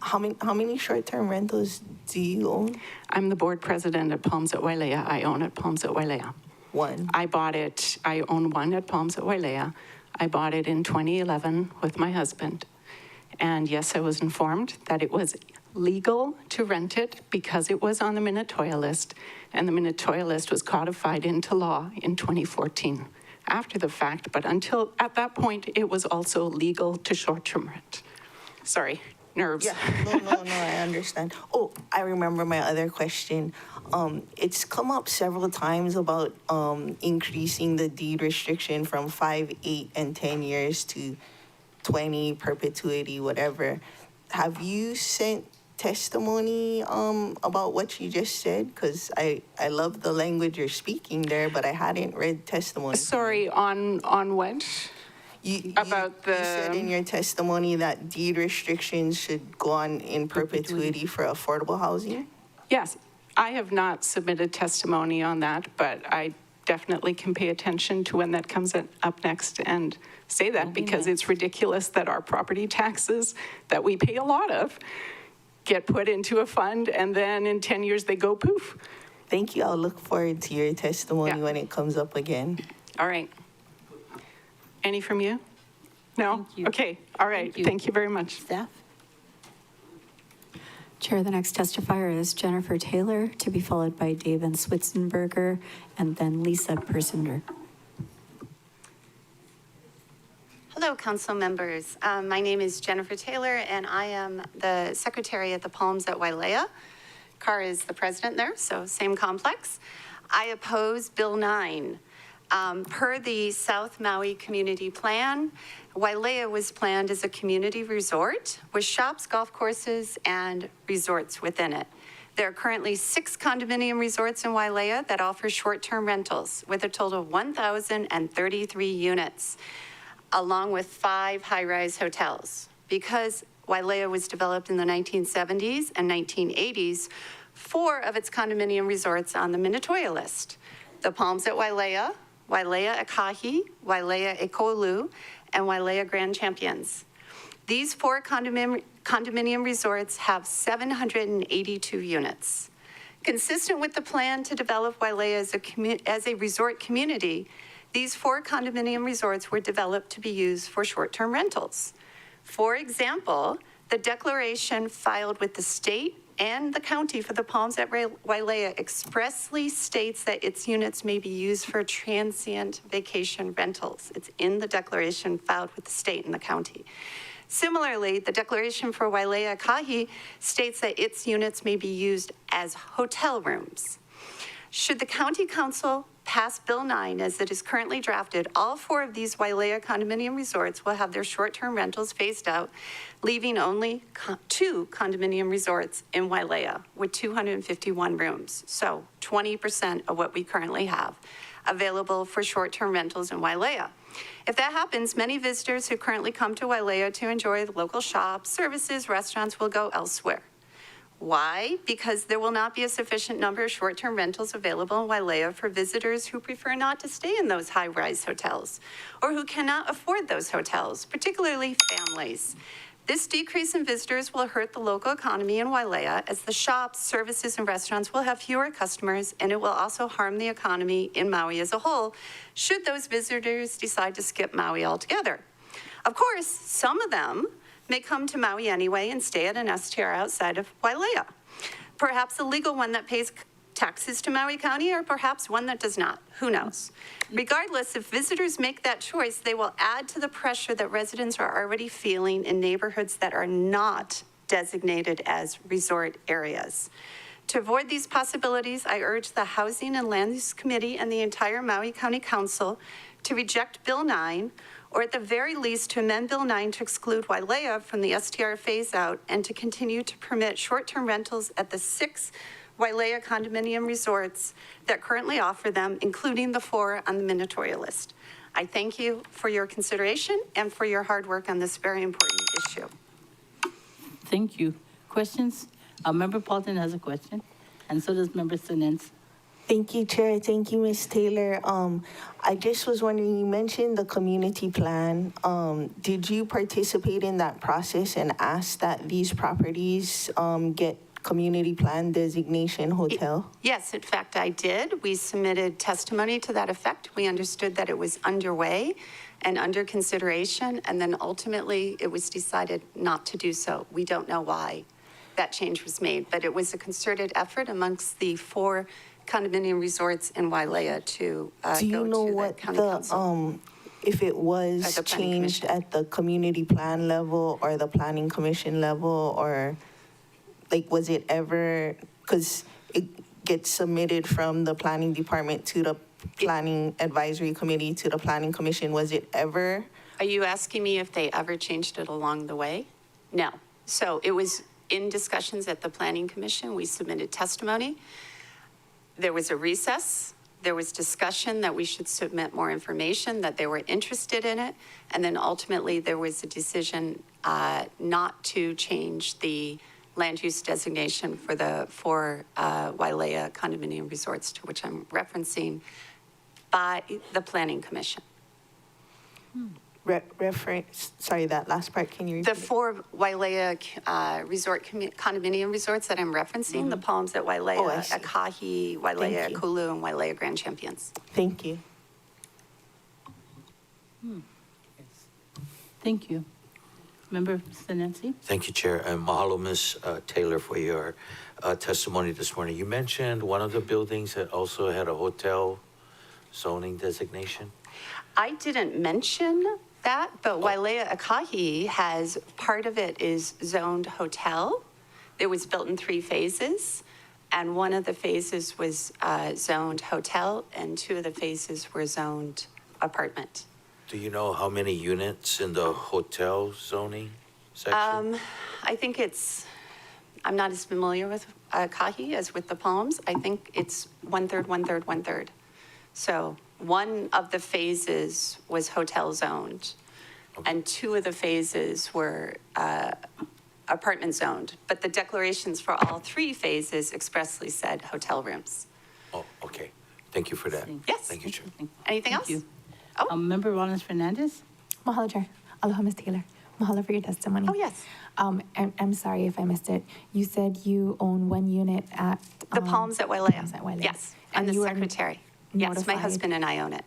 How many short-term rentals do you own? I'm the board president at Palms at Wailea. I own at Palms at Wailea. One. I own one at Palms at Wailea. I bought it in 2011 with my husband. And yes, I was informed that it was legal to rent it because it was on the Minatoya list, and the Minatoya list was codified into law in 2014 after the fact, but until at that point, it was also legal to short-term rent. Sorry, nerves. Yeah, no, I understand. Oh, I remember my other question. It's come up several times about increasing the deed restriction from 5, 8, and 10 years to 20, perpetuity, whatever. Have you sent testimony about what you just said? Because I love the language you're speaking there, but I hadn't read testimony. Sorry, on what? You said in your testimony that deed restrictions should go on in perpetuity for affordable housing? Yes, I have not submitted testimony on that, but I definitely can pay attention to when that comes up next and say that, because it's ridiculous that our property taxes that we pay a lot of get put into a fund and then in 10 years they go poof. Thank you. I'll look forward to your testimony when it comes up again. All right. Any from you? No? Thank you. Okay. All right. Thank you very much. Staff? Chair, the next testifier is Jennifer Taylor, to be followed by David Switzenberger, and then Lisa Persinder. Hello, council members. My name is Jennifer Taylor, and I am the secretary at the Palms at Wailea. Carr is the president there, so same complex. I oppose Bill 9. Per the South Maui Community Plan, Wailea was planned as a community resort with shops, golf courses, and resorts within it. There are currently 6 condominium resorts in Wailea that offer short-term rentals with a total of 1,033 units, along with 5 high-rise hotels. Because Wailea was developed in the 1970s and 1980s, 4 of its condominium resorts on the Minatoya list. the Palms at Wailea, Wailea Akahi, Wailea Ekolu, and Wailea Grand Champions. These 4 condominium resorts have 782 units. Consistent with the plan to develop Wailea as a resort community, these 4 condominium resorts were developed to be used for short-term rentals. For example, the declaration filed with the state and the county for the Palms at Wailea expressly states that its units may be used for transient vacation rentals. It's in the declaration filed with the state and the county. Similarly, the declaration for Wailea Akahi states that its units may be used as hotel rooms. Should the county council pass Bill 9 as it is currently drafted, all 4 of these Wailea condominium resorts will have their short-term rentals phased out, leaving only 2 condominium resorts in Wailea with 251 rooms. So 20% of what we currently have available for short-term rentals in Wailea. If that happens, many visitors who currently come to Wailea to enjoy the local shops, services, restaurants will go elsewhere. Why? Because there will not be a sufficient number of short-term rentals available in Wailea for visitors who prefer not to stay in those high-rise hotels or who cannot afford those hotels, particularly families. This decrease in visitors will hurt the local economy in Wailea as the shops, services, and restaurants will have fewer customers, and it will also harm the economy in Maui as a whole should those visitors decide to skip Maui altogether. Of course, some of them may come to Maui anyway and stay at an STR outside of Wailea. Perhaps a legal one that pays taxes to Maui County, or perhaps one that does not. Who knows? Regardless, if visitors make that choice, they will add to the pressure that residents are already feeling in neighborhoods that are not designated as resort areas. To avoid these possibilities, I urge the Housing and Land Use Committee and the entire Maui County Council to reject Bill 9, or at the very least to amend Bill 9 to exclude Wailea from the STR phase-out and to continue to permit short-term rentals at the 6 Wailea condominium resorts that currently offer them, including the 4 on the mandatory list. I thank you for your consideration and for your hard work on this very important issue. Thank you. Questions? Member Paulton has a question, and so does Member Sinens. Thank you, Chair. Thank you, Ms. Taylor. I just was wondering, you mentioned the community plan. Did you participate in that process and ask that these properties get community plan designation hotel? Yes, in fact, I did. We submitted testimony to that effect. We understood that it was underway and under consideration, and then ultimately it was decided not to do so. We don't know why that change was made, but it was a concerted effort amongst the 4 condominium resorts in Wailea to Do you go know to what the county council. if it was the planning changed commission. at the community plan level or the planning commission level, or like was it ever, because it gets submitted from the planning department to the planning advisory committee to the planning commission, was it ever? Are you asking me if they ever changed it along the way? No. So it was in discussions at the planning commission. We submitted testimony. There was a recess. There was discussion that we should submit more information, that they were interested in it. And then ultimately there was a decision not to change the land use designation for the 4 Wailea condominium resorts, to which I'm referencing, by the planning commission. Reference, sorry, that last part, can you repeat? The 4 Wailea condominium resorts that I'm referencing, the Palms at Wailea, I see. Akahi, Wailea Thank you. Ekolu, and Wailea Grand Champions. Thank you. Thank you. Member Sinensi? Thank you, Chair. And mahalo, Ms. Taylor, for your testimony this morning. You mentioned one of the buildings that also had a hotel zoning designation. I didn't mention that, but Wailea Akahi has, part of it is zoned hotel. It was built in 3 phases, and one of the phases was zoned hotel, and 2 of the phases were zoned apartment. Do you know how many units in the hotel zoning section? I think I'm not as familiar with Akahi as with the Palms. I think it's 1/3, 1/3, 1/3. So one of the phases was hotel zoned, and 2 of the phases were apartment zoned. But the declarations for all 3 phases expressly said hotel rooms. Oh, okay. Thank you for that. Yes. Thank you, Chair. Anything Thank else? you. Member Rollins Fernandez? Mahalo, Chair. Aloha, Ms. Taylor. Mahalo for your testimony. Oh, yes. I'm sorry if I missed it. You said you own one unit at The Palms at Wailea. Palms at Wailea. Yes, I'm the you were secretary. Yes, my notified- husband and I own it.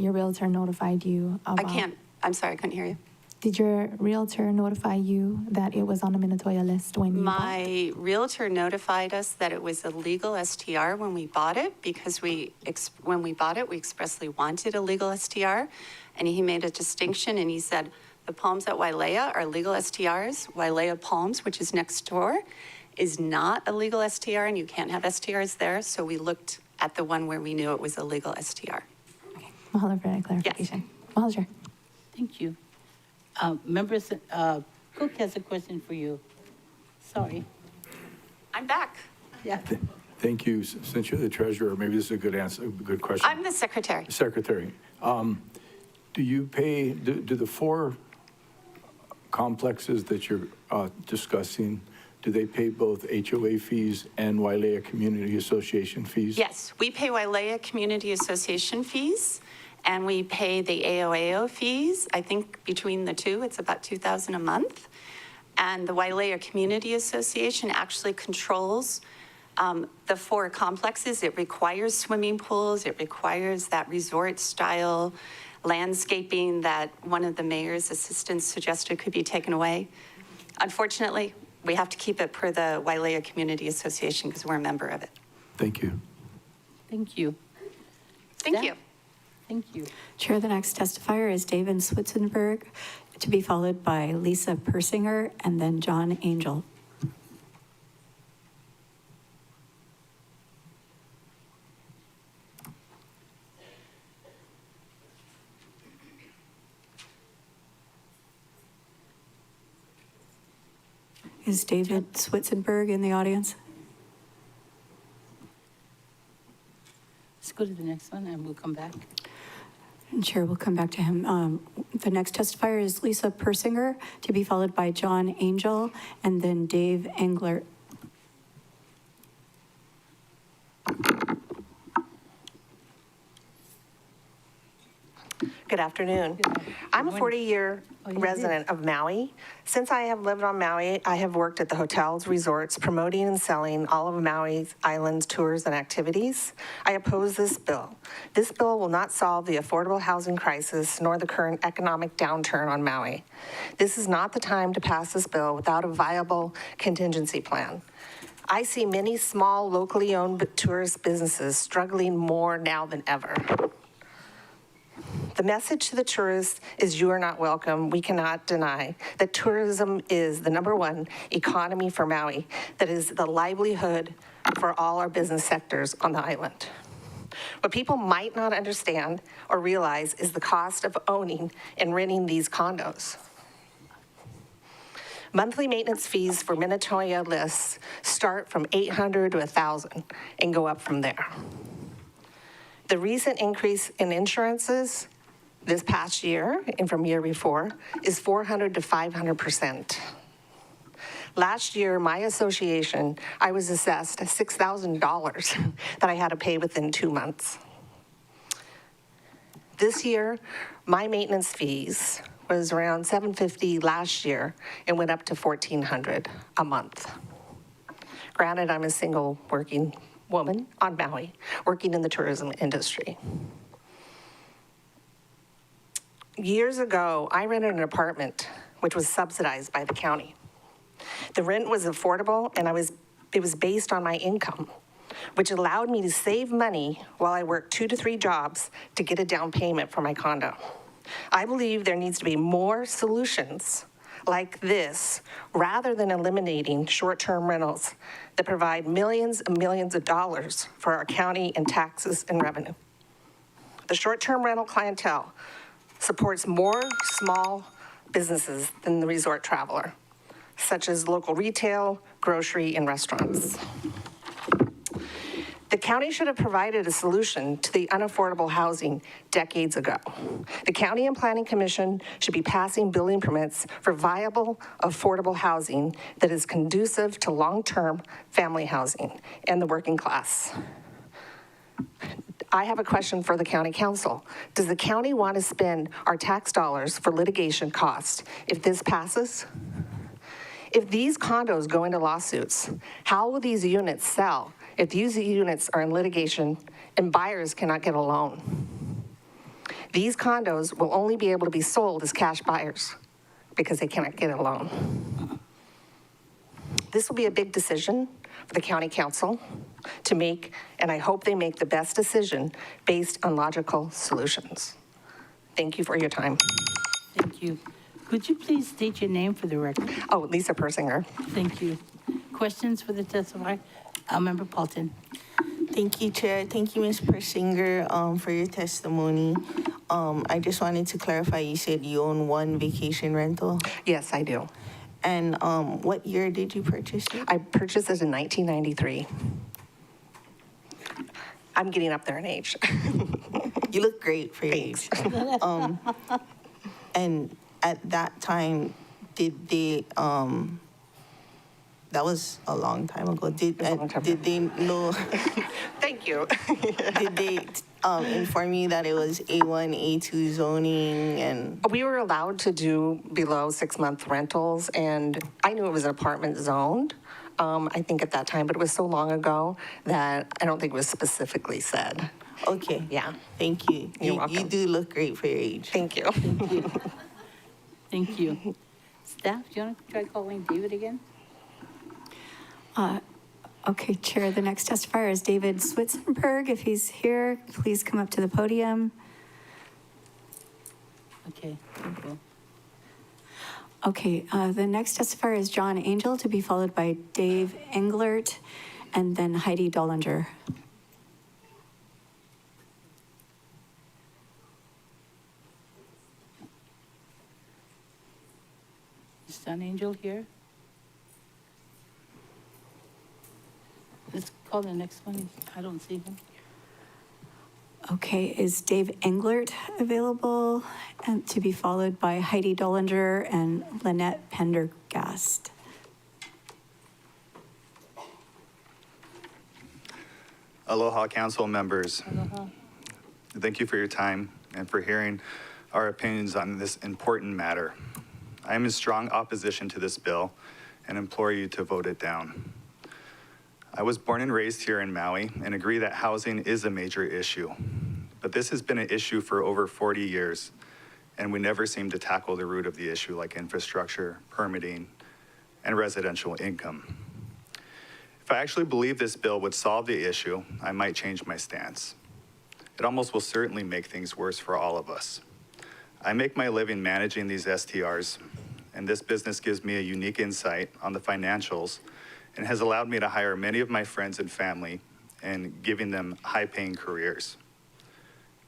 Your realtor notified you about... I'm sorry, I couldn't hear you. Did your realtor notify you that it was on the Minatoya list when you bought? My realtor notified us that it was a legal STR when we bought it because when we bought it, we expressly wanted a legal STR. And he made a distinction and he said, the Palms at Wailea are legal STRs. Wailea Palms, which is next door, is not a legal STR and you can't have STRs there. So we looked at the one where we knew it was a legal STR. Mahalo for that clarification. Mahalo, Chair. Thank you. Members, Cook has a question for you. Sorry. I'm back. Yeah. Thank you. Since you're the treasurer, maybe this is a good answer, a good question. I'm the secretary. Secretary, do you pay, do the four complexes that you're discussing, do they pay both HOA fees and Wailea Community Association fees? Yes, we pay Wailea Community Association fees, and we pay the AOAO fees. I think between the two, it's about $2,000 a month. And the Wailea Community Association actually controls the four complexes. It requires swimming pools. It requires that resort-style landscaping that one of the mayor's assistants suggested could be taken away. Unfortunately, we have to keep it per the Wailea Community Association because we're a member of it. Thank you. Thank you. Thank you. Thank you. Chair, the next testifier is David Switzenberg, to be followed by Lisa Persinger and then John Angel. Is David Switzenberg in the audience? Let's go to the next one and we'll come back. And Chair, we'll come back to him. The next testifier is Lisa Persinger, to be followed by John Angel and then Dave Engler. Good afternoon. I'm a 40-year resident of Maui. Since I have lived on Maui, I have worked at the hotels, resorts, promoting and selling all of Maui's islands, tours, and activities. I oppose this bill. This bill will not solve the affordable housing crisis nor the current economic downturn on Maui. This is not the time to pass this bill without a viable contingency plan. I see many small, locally owned tourist businesses struggling more now than ever. The message to the tourists is you are not welcome. We cannot deny that tourism is the #1 economy for Maui, that is the livelihood for all our business sectors on the island. What people might not understand or realize is the cost of owning and renting these condos. Monthly maintenance fees for Minatoya lists start from $800 to $1,000 and go up from there. The recent increase in insurances this past year and from year before is 400 to 500%. Last year, my association, I was assessed $6,000 that I had to pay within 2 months. This year, my maintenance fees was around $750 last year and went up to $1,400 a month. Granted, I'm a single working woman on Maui, working in the tourism industry. Years ago, I rented an apartment which was subsidized by the county. The rent was affordable and it was based on my income, which allowed me to save money while I worked 2 to 3 jobs to get a down payment for my condo. I believe there needs to be more solutions like this rather than eliminating short-term rentals that provide millions and millions of dollars for our county in taxes and revenue. The short-term rental clientele supports more small businesses than the resort traveler, such as local retail, grocery, and restaurants. The county should have provided a solution to the unaffordable housing decades ago. The County and Planning Commission should be passing building permits for viable, affordable housing that is conducive to long-term family housing and the working class. I have a question for the county council. Does the county want to spend our tax dollars for litigation costs if this passes? If these condos go into lawsuits, how will these units sell if these units are in litigation and buyers cannot get a loan? These condos will only be able to be sold as cash buyers because they cannot get a loan. This will be a big decision for the county council to make, and I hope they make the best decision based on logical solutions. Thank you for your time. Thank you. Could you please state your name for the record? Oh, Lisa Persinger. Thank you. Questions for the testifier? Member Paulton. Thank you, Chair. Thank you, Ms. Persinger, for your testimony. I just wanted to clarify, you said you own one vacation rental? Yes, I do. And what year did you purchase it? I purchased it in 1993. I'm getting up there in age. You look great for your age. And at that time, did they, that was a long time ago. Did they know? Thank you. Did they inform you that it was A1, A2 zoning and? We were allowed to do below 6-month rentals, and I knew it was apartment zoned, I think at that time, but it was so long ago that I don't think it was specifically said. Okay. Yeah. Thank you. You're welcome. You do look great for your age. Thank you. Thank you. Thank you. Staff, do you want to try calling David again? Okay, Chair, the next testifier is David Switzenberg. If he's here, please come up to the podium. Okay, thank you. Okay, the next testifier is John Angel, to be followed by Dave Englert, and then Heidi Dollinger. Is John Angel here? Let's call the next one. I don't see him. Okay, is Dave Englert available? And to be followed by Heidi Dollinger and Lynette Pendergast. Aloha Council members. Aloha. Thank you for your time and for hearing our opinions on this important matter. I am in strong opposition to this bill and implore you to vote it down. I was born and raised here in Maui and agree that housing is a major issue. But this has been an issue for over 40 years, and we never seem to tackle the root of the issue like infrastructure, permitting, and residential income. If I actually believe this bill would solve the issue, I might change my stance. It almost will certainly make things worse for all of us. I make my living managing these STRs, and this business gives me a unique insight on the financials and has allowed me to hire many of my friends and family and giving them high-paying careers.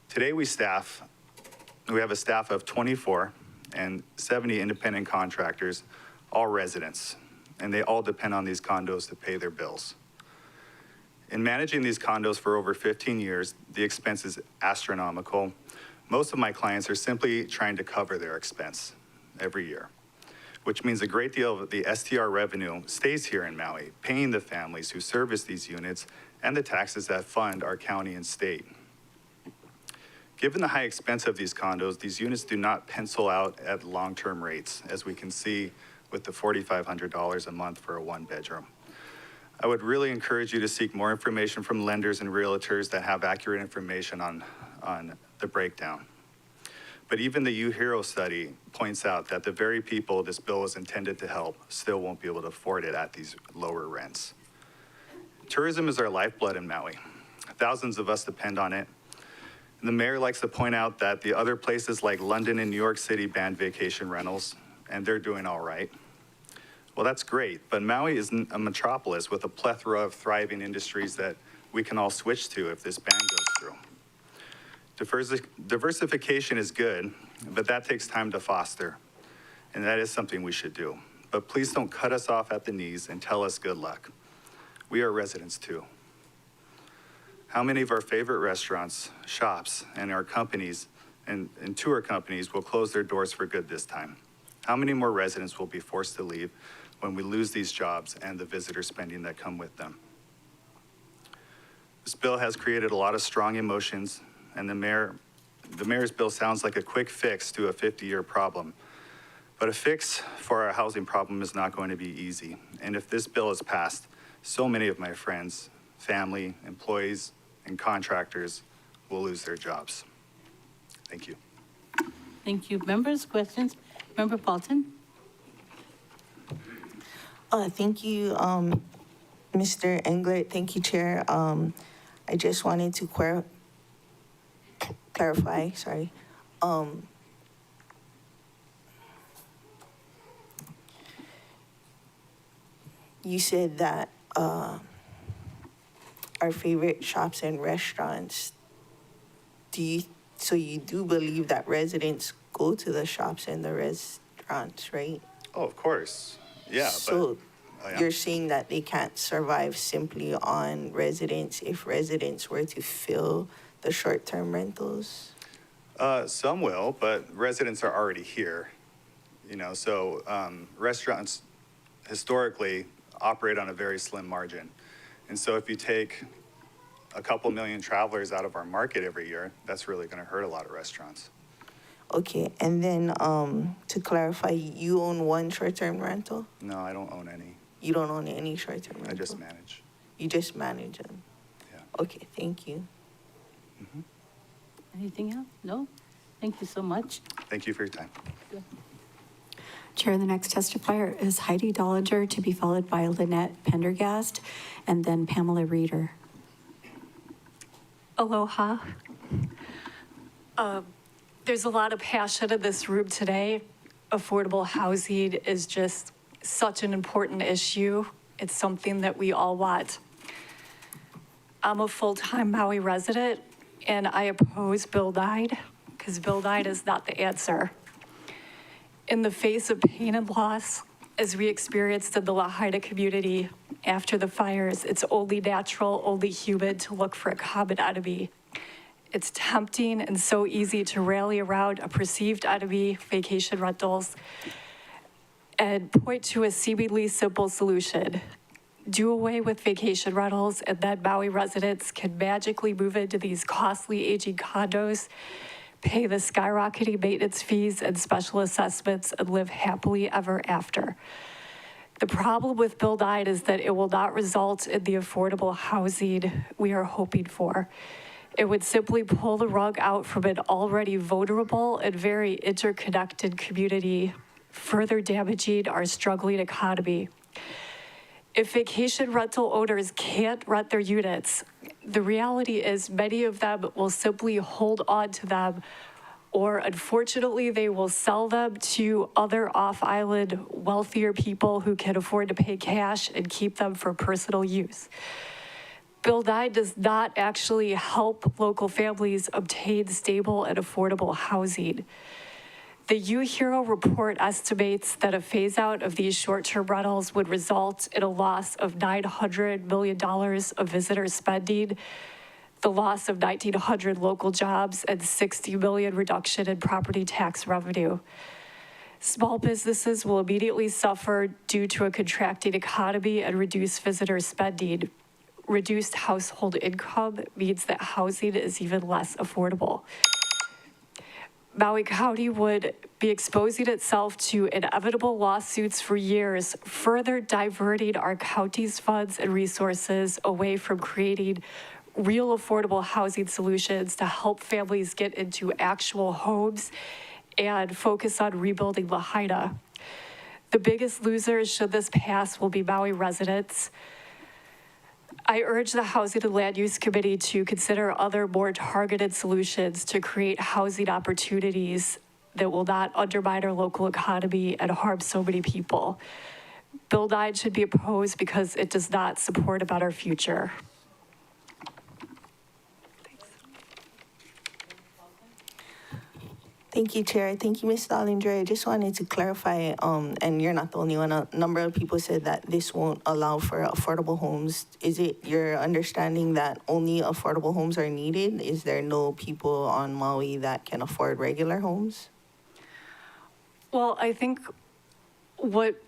Today we have a staff of 24 and 70 independent contractors, all residents, and they all depend on these condos to pay their bills. In managing these condos for over 15 years, the expense is astronomical. Most of my clients are simply trying to cover their expense every year, which means a great deal of the STR revenue stays here in Maui, paying the families who service these units and the taxes that fund our county and state. Given the high expense of these condos, these units do not pencil out at long-term rates, as we can see with the $4,500 a month for a one-bedroom. I would really encourage you to seek more information from lenders and realtors that have accurate information on the breakdown. But even the UHERO study points out that the very people this bill is intended to help still won't be able to afford it at these lower rents. Tourism is our lifeblood in Maui. Thousands of us depend on it. The mayor likes to point out that the other places like London and New York City banned vacation rentals, and they're doing all right. Well, that's great, but Maui is a metropolis with a plethora of thriving industries that we can all switch to if this ban goes through. Diversification is good, but that takes time to foster, and that is something we should do. But please don't cut us off at the knees and tell us good luck. We are residents too. How many of our favorite restaurants, shops, and our companies and tour companies will close their doors for good this time? How many more residents will be forced to leave when we lose these jobs and the visitor spending that come with them? This bill has created a lot of strong emotions, and the mayor's bill sounds like a quick fix to a 50-year problem. But a fix for our housing problem is not going to be easy. And if this bill is passed, so many of my friends, family, employees, and contractors will lose their jobs. Thank you. Thank you. Members, questions? Member Paulton? Thank you, Mr. Englert. Thank you, Chair. I just wanted to clarify, sorry. You said that our favorite shops and restaurants, so you do believe that residents go to the shops and the restaurants, right? Oh, of course. Yeah, So but you're saying that they can't survive simply on residents if residents were to fill the short-term rentals? some will, but residents are already here. So restaurants historically operate on a very slim margin. And so if you take a couple million travelers out of our market every year, that's really going to hurt a lot of restaurants. Okay, and then to clarify, you own one short-term rental? No, I don't own any. You don't own any short-term rental? I just manage. You just manage them? Yeah. Okay, thank you. Anything else? No? Thank you so much. Thank you for your time. Chair, the next testifier is Heidi Dollinger, to be followed by Lynette Pendergast, and then Pamela Reeder. Aloha. There's a lot of passion in this room today. Affordable housing is just such an important issue. It's something that we all want. I'm a full-time Maui resident, and I oppose Bill 9 because Bill 9 is not the answer. In the face of pain and loss, as we experienced in the Lahaina community after the fires, it's only natural, only human to look for a common enemy. It's tempting and so easy to rally around a perceived enemy, vacation rentals, and point to a seemingly simple solution. Do away with vacation rentals, and then Maui residents can magically move into these costly aging condos, pay the skyrocketing maintenance fees and special assessments, and live happily ever after. The problem with Bill 9 is that it will not result in the affordable housing we are hoping for. It would simply pull the rug out from an already vulnerable and very interconnected community, further damaging our struggling economy. If vacation rental owners can't rent their units, the reality is many of them will simply hold on to them, or unfortunately, they will sell them to other off-island wealthier people who can afford to pay cash and keep them for personal use. Bill 9 does not actually help local families obtain stable and affordable housing. The UHERO report estimates that a phase out of these short-term rentals would result in a loss of $900 million of visitor spending, the loss of 1,900 local jobs, and $60 million reduction in property tax revenue. Small businesses will immediately suffer due to a contracting economy and reduced visitor spending. Reduced household income means that housing is even less affordable. Maui County would be exposing itself to inevitable lawsuits for years, further diverting our county's funds and resources away from creating real affordable housing solutions to help families get into actual homes and focus on rebuilding Lahaina. The biggest losers should this pass will be Maui residents. I urge the Housing and Land Use Committee to consider other more targeted solutions to create housing opportunities that will not undermine our local economy and harm so many people. Bill 9 should be opposed because it does not support a better future. Thank you, Chair. Thank you, Ms. Dollinger. I just wanted to clarify, and you're not the only one, a number of people said that this won't allow for affordable homes. Is it your understanding that only affordable homes are needed? Is there no people on Maui that can afford regular homes? Well, I think what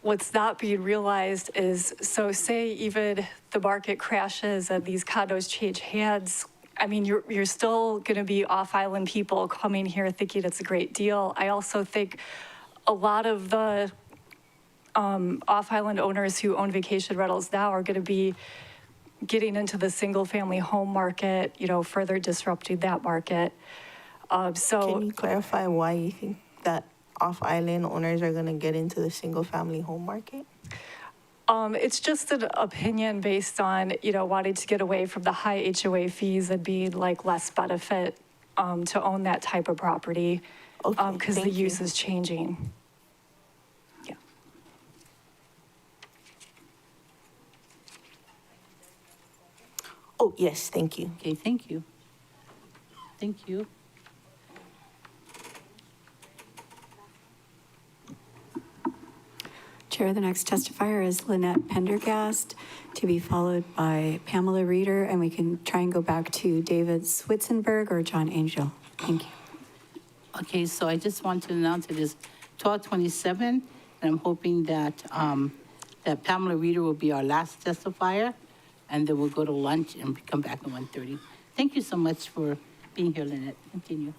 what's not being realized is, so say even the market crashes and these condos change hands, I mean, you're still going to be off-island people coming here thinking it's a great deal. I also think a lot of the off-island owners who own vacation rentals now are going to be getting into the single-family home market, you know, further disrupting that market. Can you clarify why you think that off-island owners are going to get into the single-family home market? It's just an opinion based on, you know, wanting to get away from the high HOA fees and being like less benefit to own that type of property because the use is changing. Yeah. Oh, yes, thank you. Okay, thank you. Thank you. Chair, the next testifier is Lynette Pendergast, to be followed by Pamela Reeder, and we can try and go back to David Switzenberg or John Angel. Thank you. Okay, so I just want to announce it is 12:27, and I'm hoping that, that Pamela Reeder will be our last testifier, and then we'll go to lunch and come back at 1:30. Thank you so much for being here, Lynette. Continue.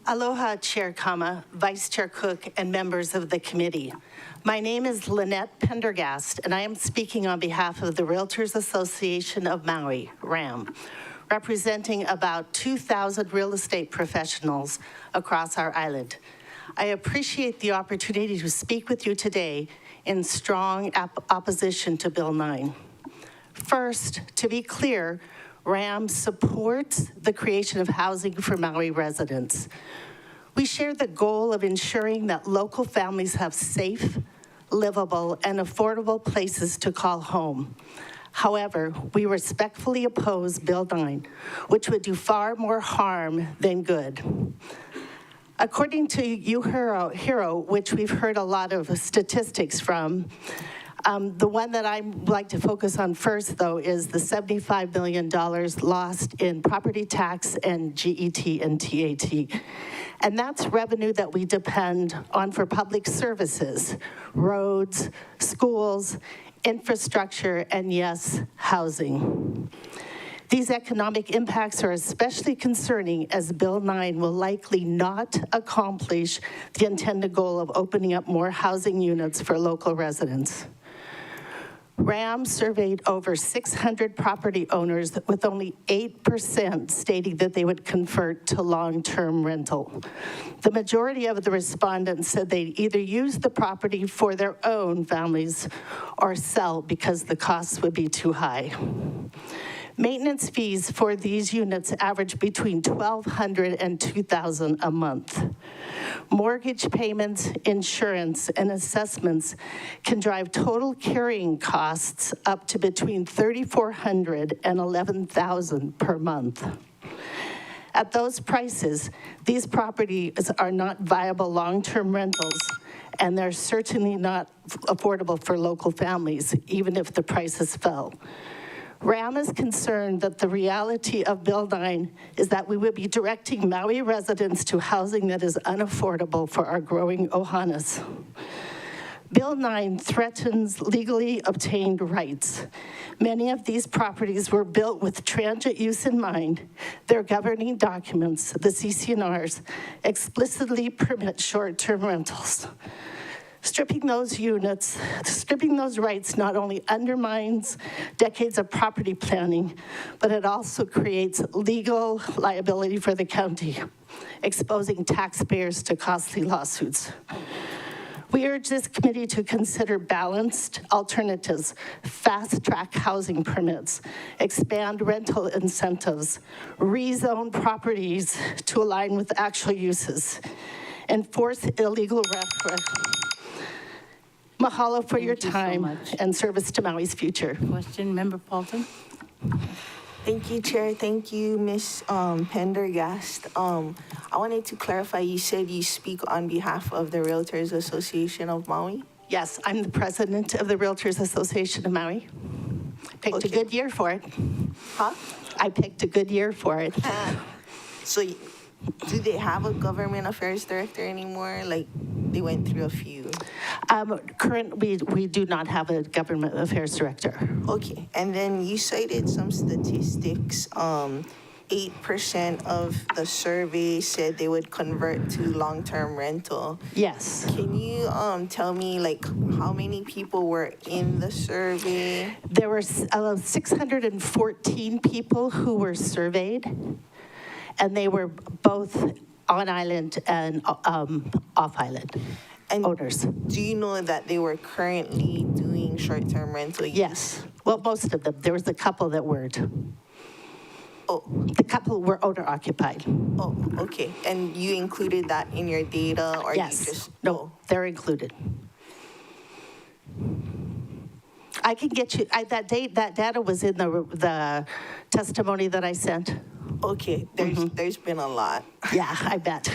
Aloha, Chair Kama, Vice Chair Cook, and members of the committee. My name is Lynette Pendergast, and I am speaking on behalf of the Realtors Association of Maui, RAM, representing about 2,000 real estate professionals across our island. I appreciate the opportunity to speak with you today in strong opposition to Bill 9. First, to be clear, RAM supports the creation of housing for Maui residents. We share the goal of ensuring that local families have safe, livable, and affordable places to call home. However, we respectfully oppose Bill 9, which would do far more harm than good. According to UHERO, which we've heard a lot of statistics from, the one that I'd like to focus on first, though, is the $75 million lost in property tax and GET and TAT. And that's revenue that we depend on for public services, roads, schools, infrastructure, and yes, housing. These economic impacts are especially concerning as Bill 9 will likely not accomplish the intended goal of opening up more housing units for local residents. RAM surveyed over 600 property owners with only 8% stating that they would convert to long-term rental. The majority of the respondents said they'd either use the property for their own families or sell because the costs would be too high. Maintenance fees for these units average between $1,200 and $2,000 a month. Mortgage payments, insurance, and assessments can drive total carrying costs up to between $3,400 and $11,000 per month. At those prices, these properties are not viable long-term rentals, and they're certainly not affordable for local families, even if the prices fell. RAM is concerned that the reality of Bill 9 is that we would be directing Maui residents to housing that is unaffordable for our growing ohanas. Bill 9 threatens legally obtained rights. Many of these properties were built with transit use in mind. Their governing documents, the CC&Rs, explicitly permit short-term rentals. Stripping those rights not only undermines decades of property planning, but it also creates legal liability for the county, exposing taxpayers to costly lawsuits. We urge this committee to consider balanced alternatives, fast-track housing permits, expand rental incentives, rezone properties to align with actual uses, enforce illegal Mahalo for your time and service to Maui's future. Question, Member Paulson. Thank you, Chair. Thank you, Ms. Pendergast. I wanted to clarify, you said you speak on behalf of the Realtors Association of Maui? Yes, I'm the president of the Realtors Association of Maui. Picked a good year for it. Huh? I picked a good year for it. So do they have a government affairs director anymore? Like, they went through a few. We do not have a government affairs director. Okay, and then you cited some statistics. 8% of the survey said they would convert to long-term rental. Yes. Can you tell me like how many people were in the survey? There were 614 people who were surveyed, and they were both on island and off island owners. Do you know that they were currently doing short-term rental use? Yes. Well, most of them. There was a couple that weren't. Oh. The couple were owner occupied. Oh, okay. And you included that in your data, or Yes. you just? No, they're included. I can get you, that data was in the testimony that I sent. Okay, there's been a lot. Yeah, I bet.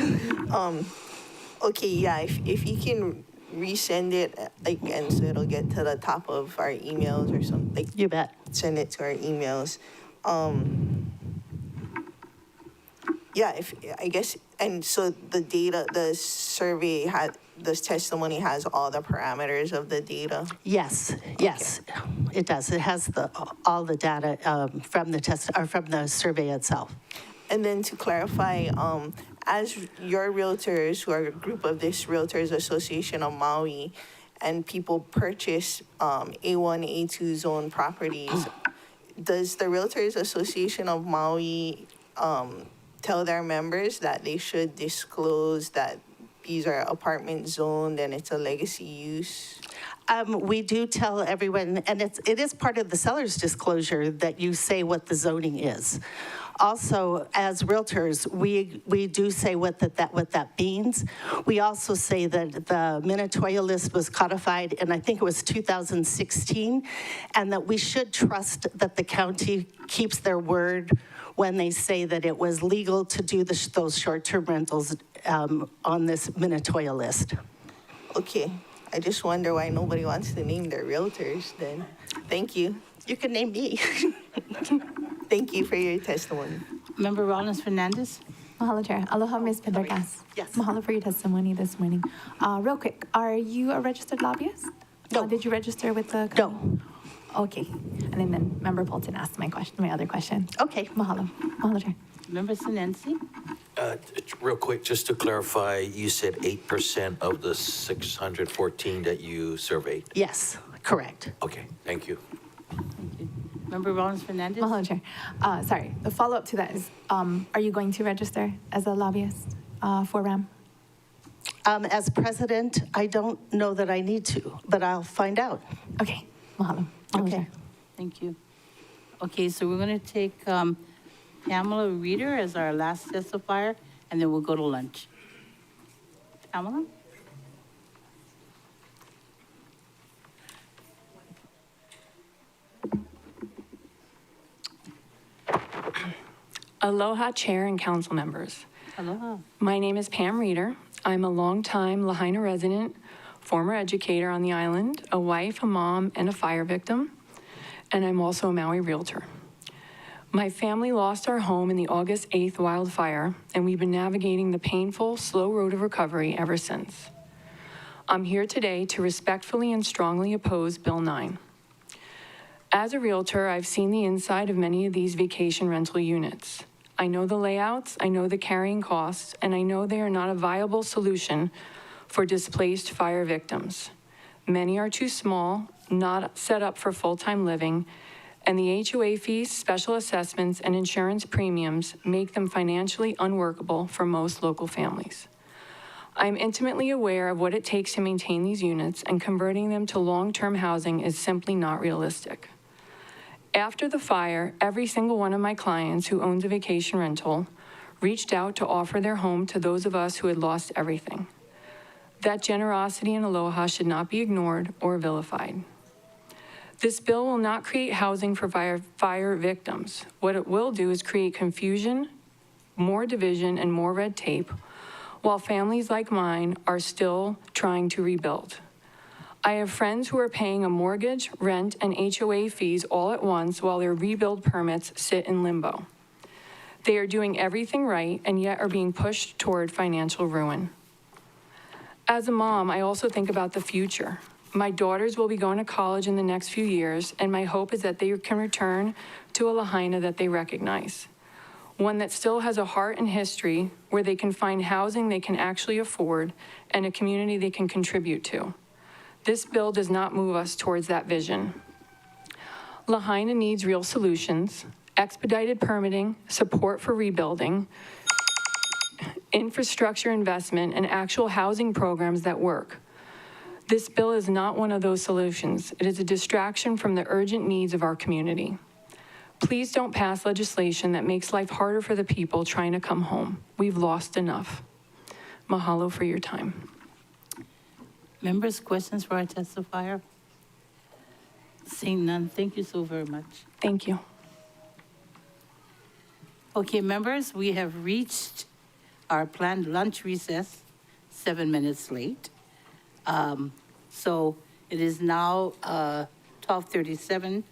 Okay, yeah, if you can resend it again so it'll get to the top of our emails or something. Like, you bet. Send it to our emails. Yeah, I guess, and so the data, the survey this testimony has all the parameters of the data? Yes, yes, it does. It has all the data from the survey itself. And then to clarify, as your realtors, who are a group of this Realtors Association of Maui, and people purchase A1, A2 zone properties, does the Realtors Association of Maui tell their members that they should disclose that these are apartment zoned and it's a legacy use? We do tell everyone, and it is part of the seller's disclosure that you say what the zoning is. Also, as realtors, we do say what that means. We also say that the Minatoya list was codified in, I think it was 2016, and that we should trust that the county keeps their word when they say that it was legal to do those short-term rentals on this Minatoya list. Okay, I just wonder why nobody wants to name their realtors then. Thank you. You can name me. Thank you for your testimony. Member Rollins Fernandez? Mahalo, Chair. Aloha, Ms. Pendergast. Yes. Mahalo for your testimony this morning. Real quick, are you a registered lobbyist? No. Did you register with the? No. Okay. And then Member Bolton asked my other question. Okay. Mahalo. Mahalo, Chair. Member Sinensi? Real quick, just to clarify, you said 8% of the 614 that you surveyed? Yes, correct. Okay, thank you. Member Rollins Fernandez? Mahalo, Chair. Sorry, the follow-up to that is, are you going to register as a lobbyist for RAM? As president, I don't know that I need to, but I'll find out. Okay. Mahalo. Mahalo, Okay. Chair. Thank you. Okay, so we're going to take Pamela Reeder as our last testifier, and then we'll go to lunch. Pamela? Aloha, Chair and Council members. Aloha. My name is Pam Reeder. I'm a longtime Lahaina resident, former educator on the island, a wife, a mom, and a fire victim, and I'm also a Maui realtor. My family lost our home in the August 8th wildfire, and we've been navigating the painful, slow road of recovery ever since. I'm here today to respectfully and strongly oppose Bill 9. As a realtor, I've seen the inside of many of these vacation rental units. I know the layouts, I know the carrying costs, and I know they are not a viable solution for displaced fire victims. Many are too small, not set up for full-time living, and the HOA fees, special assessments, and insurance premiums make them financially unworkable for most local families. I'm intimately aware of what it takes to maintain these units, and converting them to long-term housing is simply not realistic. After the fire, every single one of my clients who owns a vacation rental reached out to offer their home to those of us who had lost everything. That generosity and aloha should not be ignored or vilified. This bill will not create housing for fire victims. What it will do is create confusion, more division, and more red tape, while families like mine are still trying to rebuild. I have friends who are paying a mortgage, rent, and HOA fees all at once while their rebuild permits sit in limbo. They are doing everything right and yet are being pushed toward financial ruin. As a mom, I also think about the future. My daughters will be going to college in the next few years, and my hope is that they can return to a Lahaina that they recognize. One that still has a heart and history, where they can find housing they can actually afford and a community they can contribute to. This bill does not move us towards that vision. Lahaina needs real solutions, expedited permitting, support for rebuilding, infrastructure investment, and actual housing programs that work. This bill is not one of those solutions. It is a distraction from the urgent needs of our community. Please don't pass legislation that makes life harder for the people trying to come home. We've lost enough. Mahalo for your time. Members, questions for our testifier? Seeing none, thank you so very much. Thank you. Okay, members, we have reached our planned lunch recess, 7 minutes late. So it is now 12:37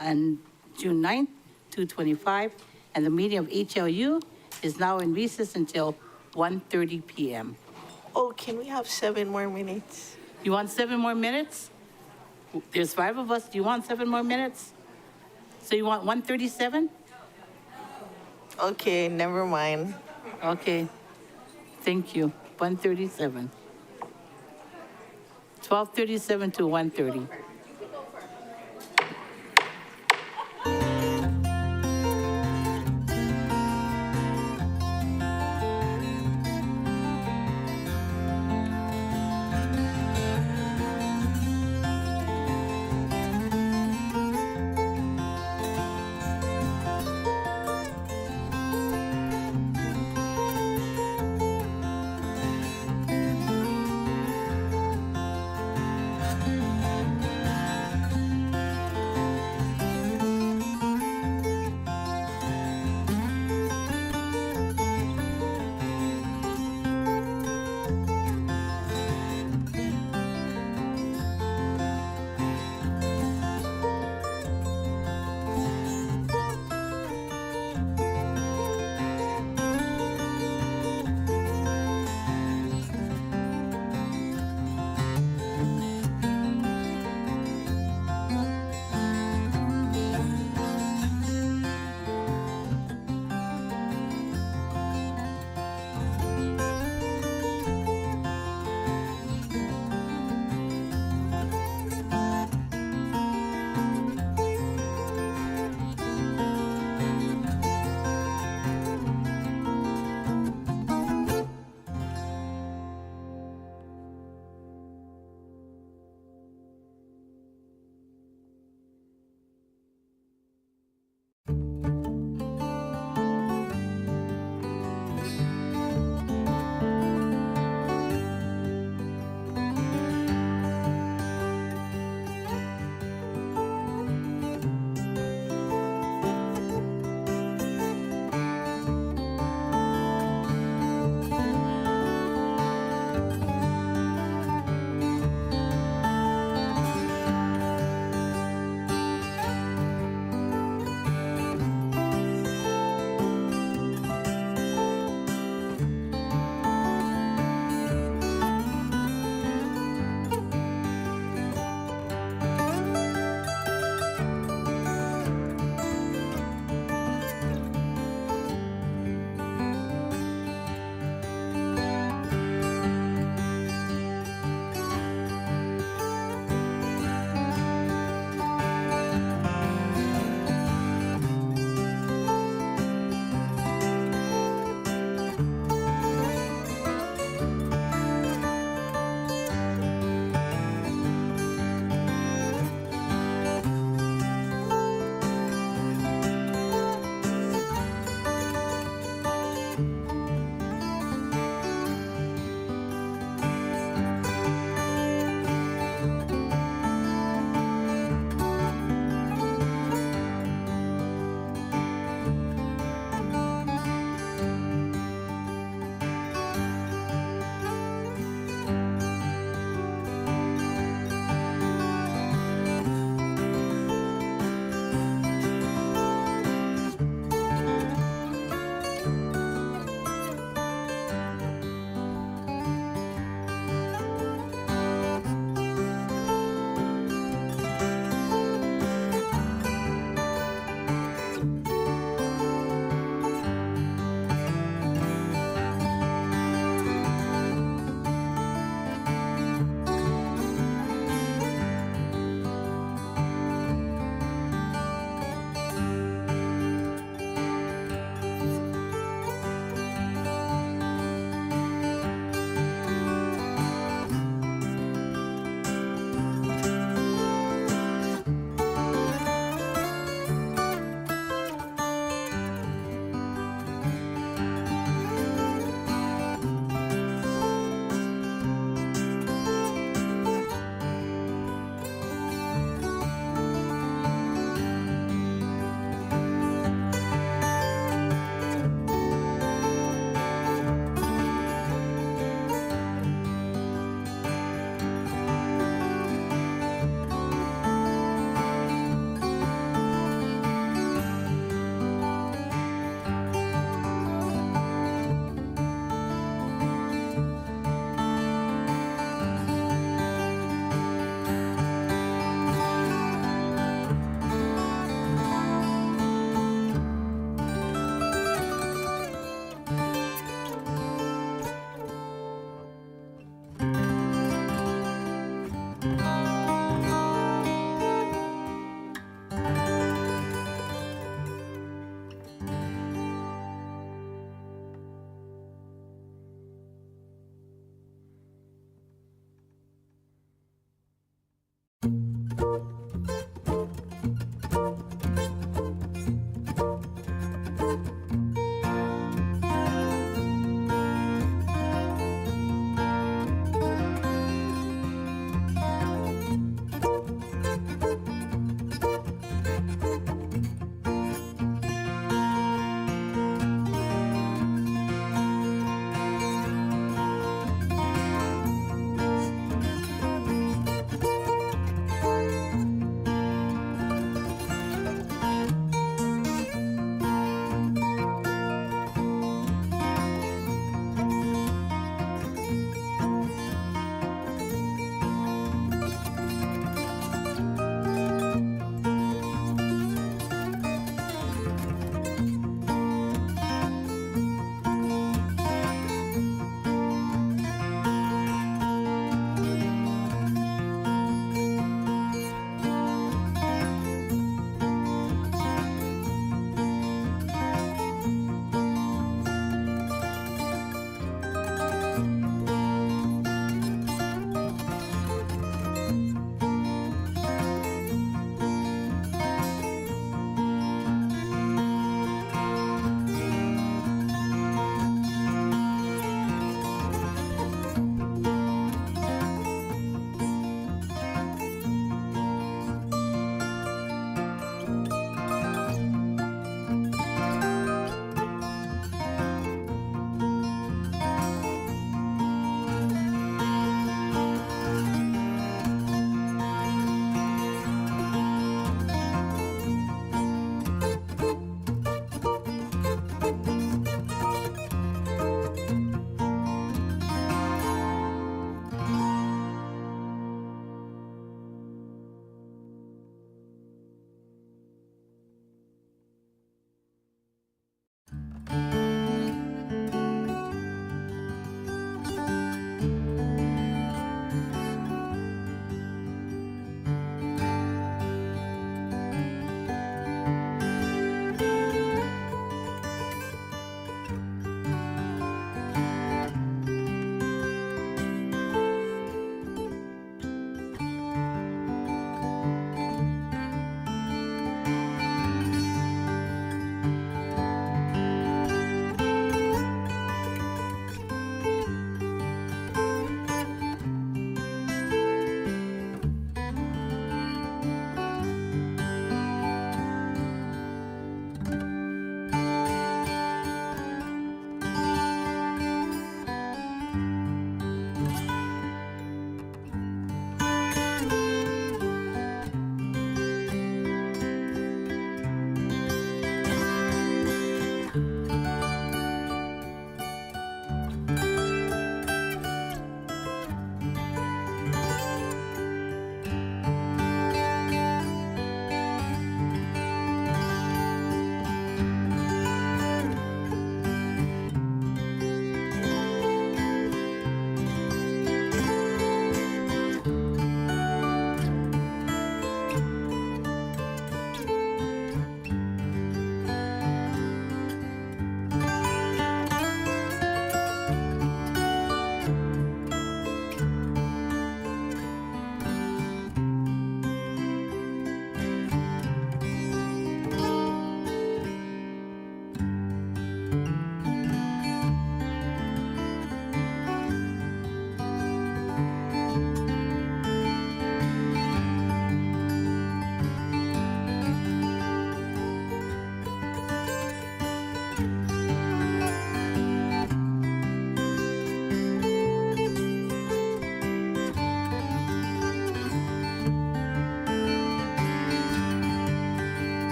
on June 9th, 2025, and the meeting of HLU is now in recess until 1:30 p.m. Oh, can we have 7 more minutes? You want 7 more minutes? There's 5 of us. Do you want 7 more minutes? So you want 1:37? Okay, never mind. Okay, thank you. 1:37. 12:37 to 1:30.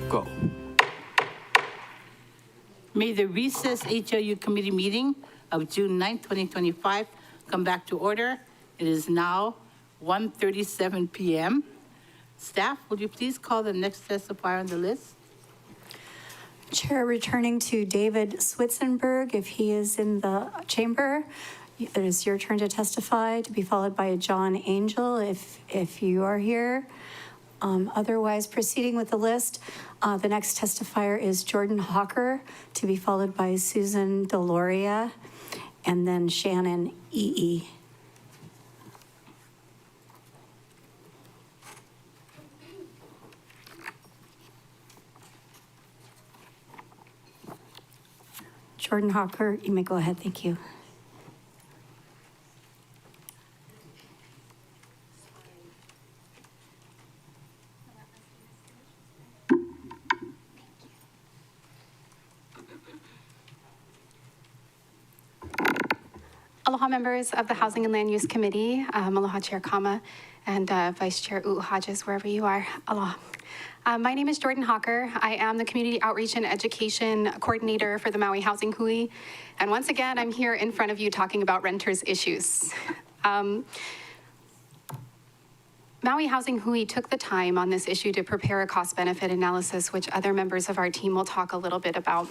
Go. May the recessed HLU committee meeting of June 9th, 2025 come back to order. It is now 1:37 p.m. Staff, would you please call the next testifier on the list? Chair, returning to David Switzenberg, if he is in the chamber. It is your turn to testify, to be followed by John Angel, if you are here. Otherwise, proceeding with the list, the next testifier is Jordan Hawker, to be followed by Susan Deloria, and then Shannon E.E. Jordan Hawker, you may go ahead. Thank you. Aloha members of the Housing and Land Use Committee, aloha Chair Kama and Vice Chair Hodges, wherever you are, aloha. My name is Jordan Hawker. I am the Community Outreach and Education Coordinator for the Maui Housing Hui. And once again, I'm here in front of you talking about renters' issues. Maui Housing Hui took the time on this issue to prepare a cost-benefit analysis, which other members of our team will talk a little bit about.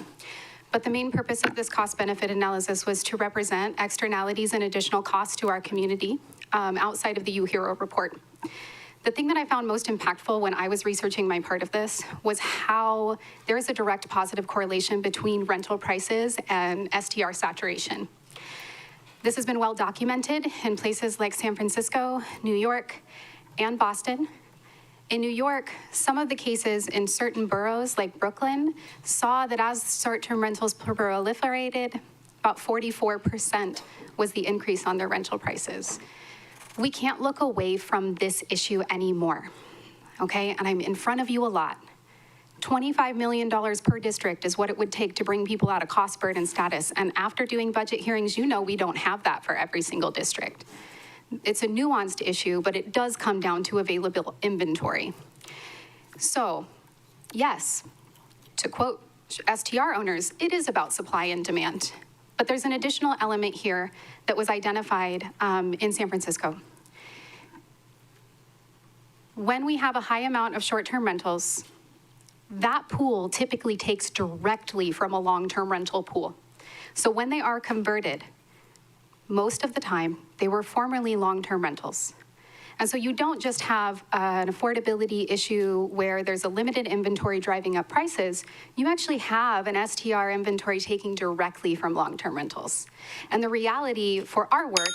But the main purpose of this cost-benefit analysis was to represent externalities and additional costs to our community outside of the UHERO report. The thing that I found most impactful when I was researching my part of this was how there is a direct positive correlation between rental prices and STR saturation. This has been well documented in places like San Francisco, New York, and Boston. In New York, some of the cases in certain boroughs like Brooklyn saw that as short-term rentals proliferated, about 44% was the increase on their rental prices. We can't look away from this issue anymore, okay? And I'm in front of you a lot. $25 million per district is what it would take to bring people out of cost burden status. And after doing budget hearings, you know we don't have that for every single district. It's a nuanced issue, but it does come down to available inventory. So, yes, to quote STR owners, it is about supply and demand. But there's an additional element here that was identified in San Francisco. When we have a high amount of short-term rentals, that pool typically takes directly from a long-term rental pool. So when they are converted, most of the time, they were formerly long-term rentals. And so you don't just have an affordability issue where there's a limited inventory driving up prices, you actually have an STR inventory taking directly from long-term rentals. And the reality for our work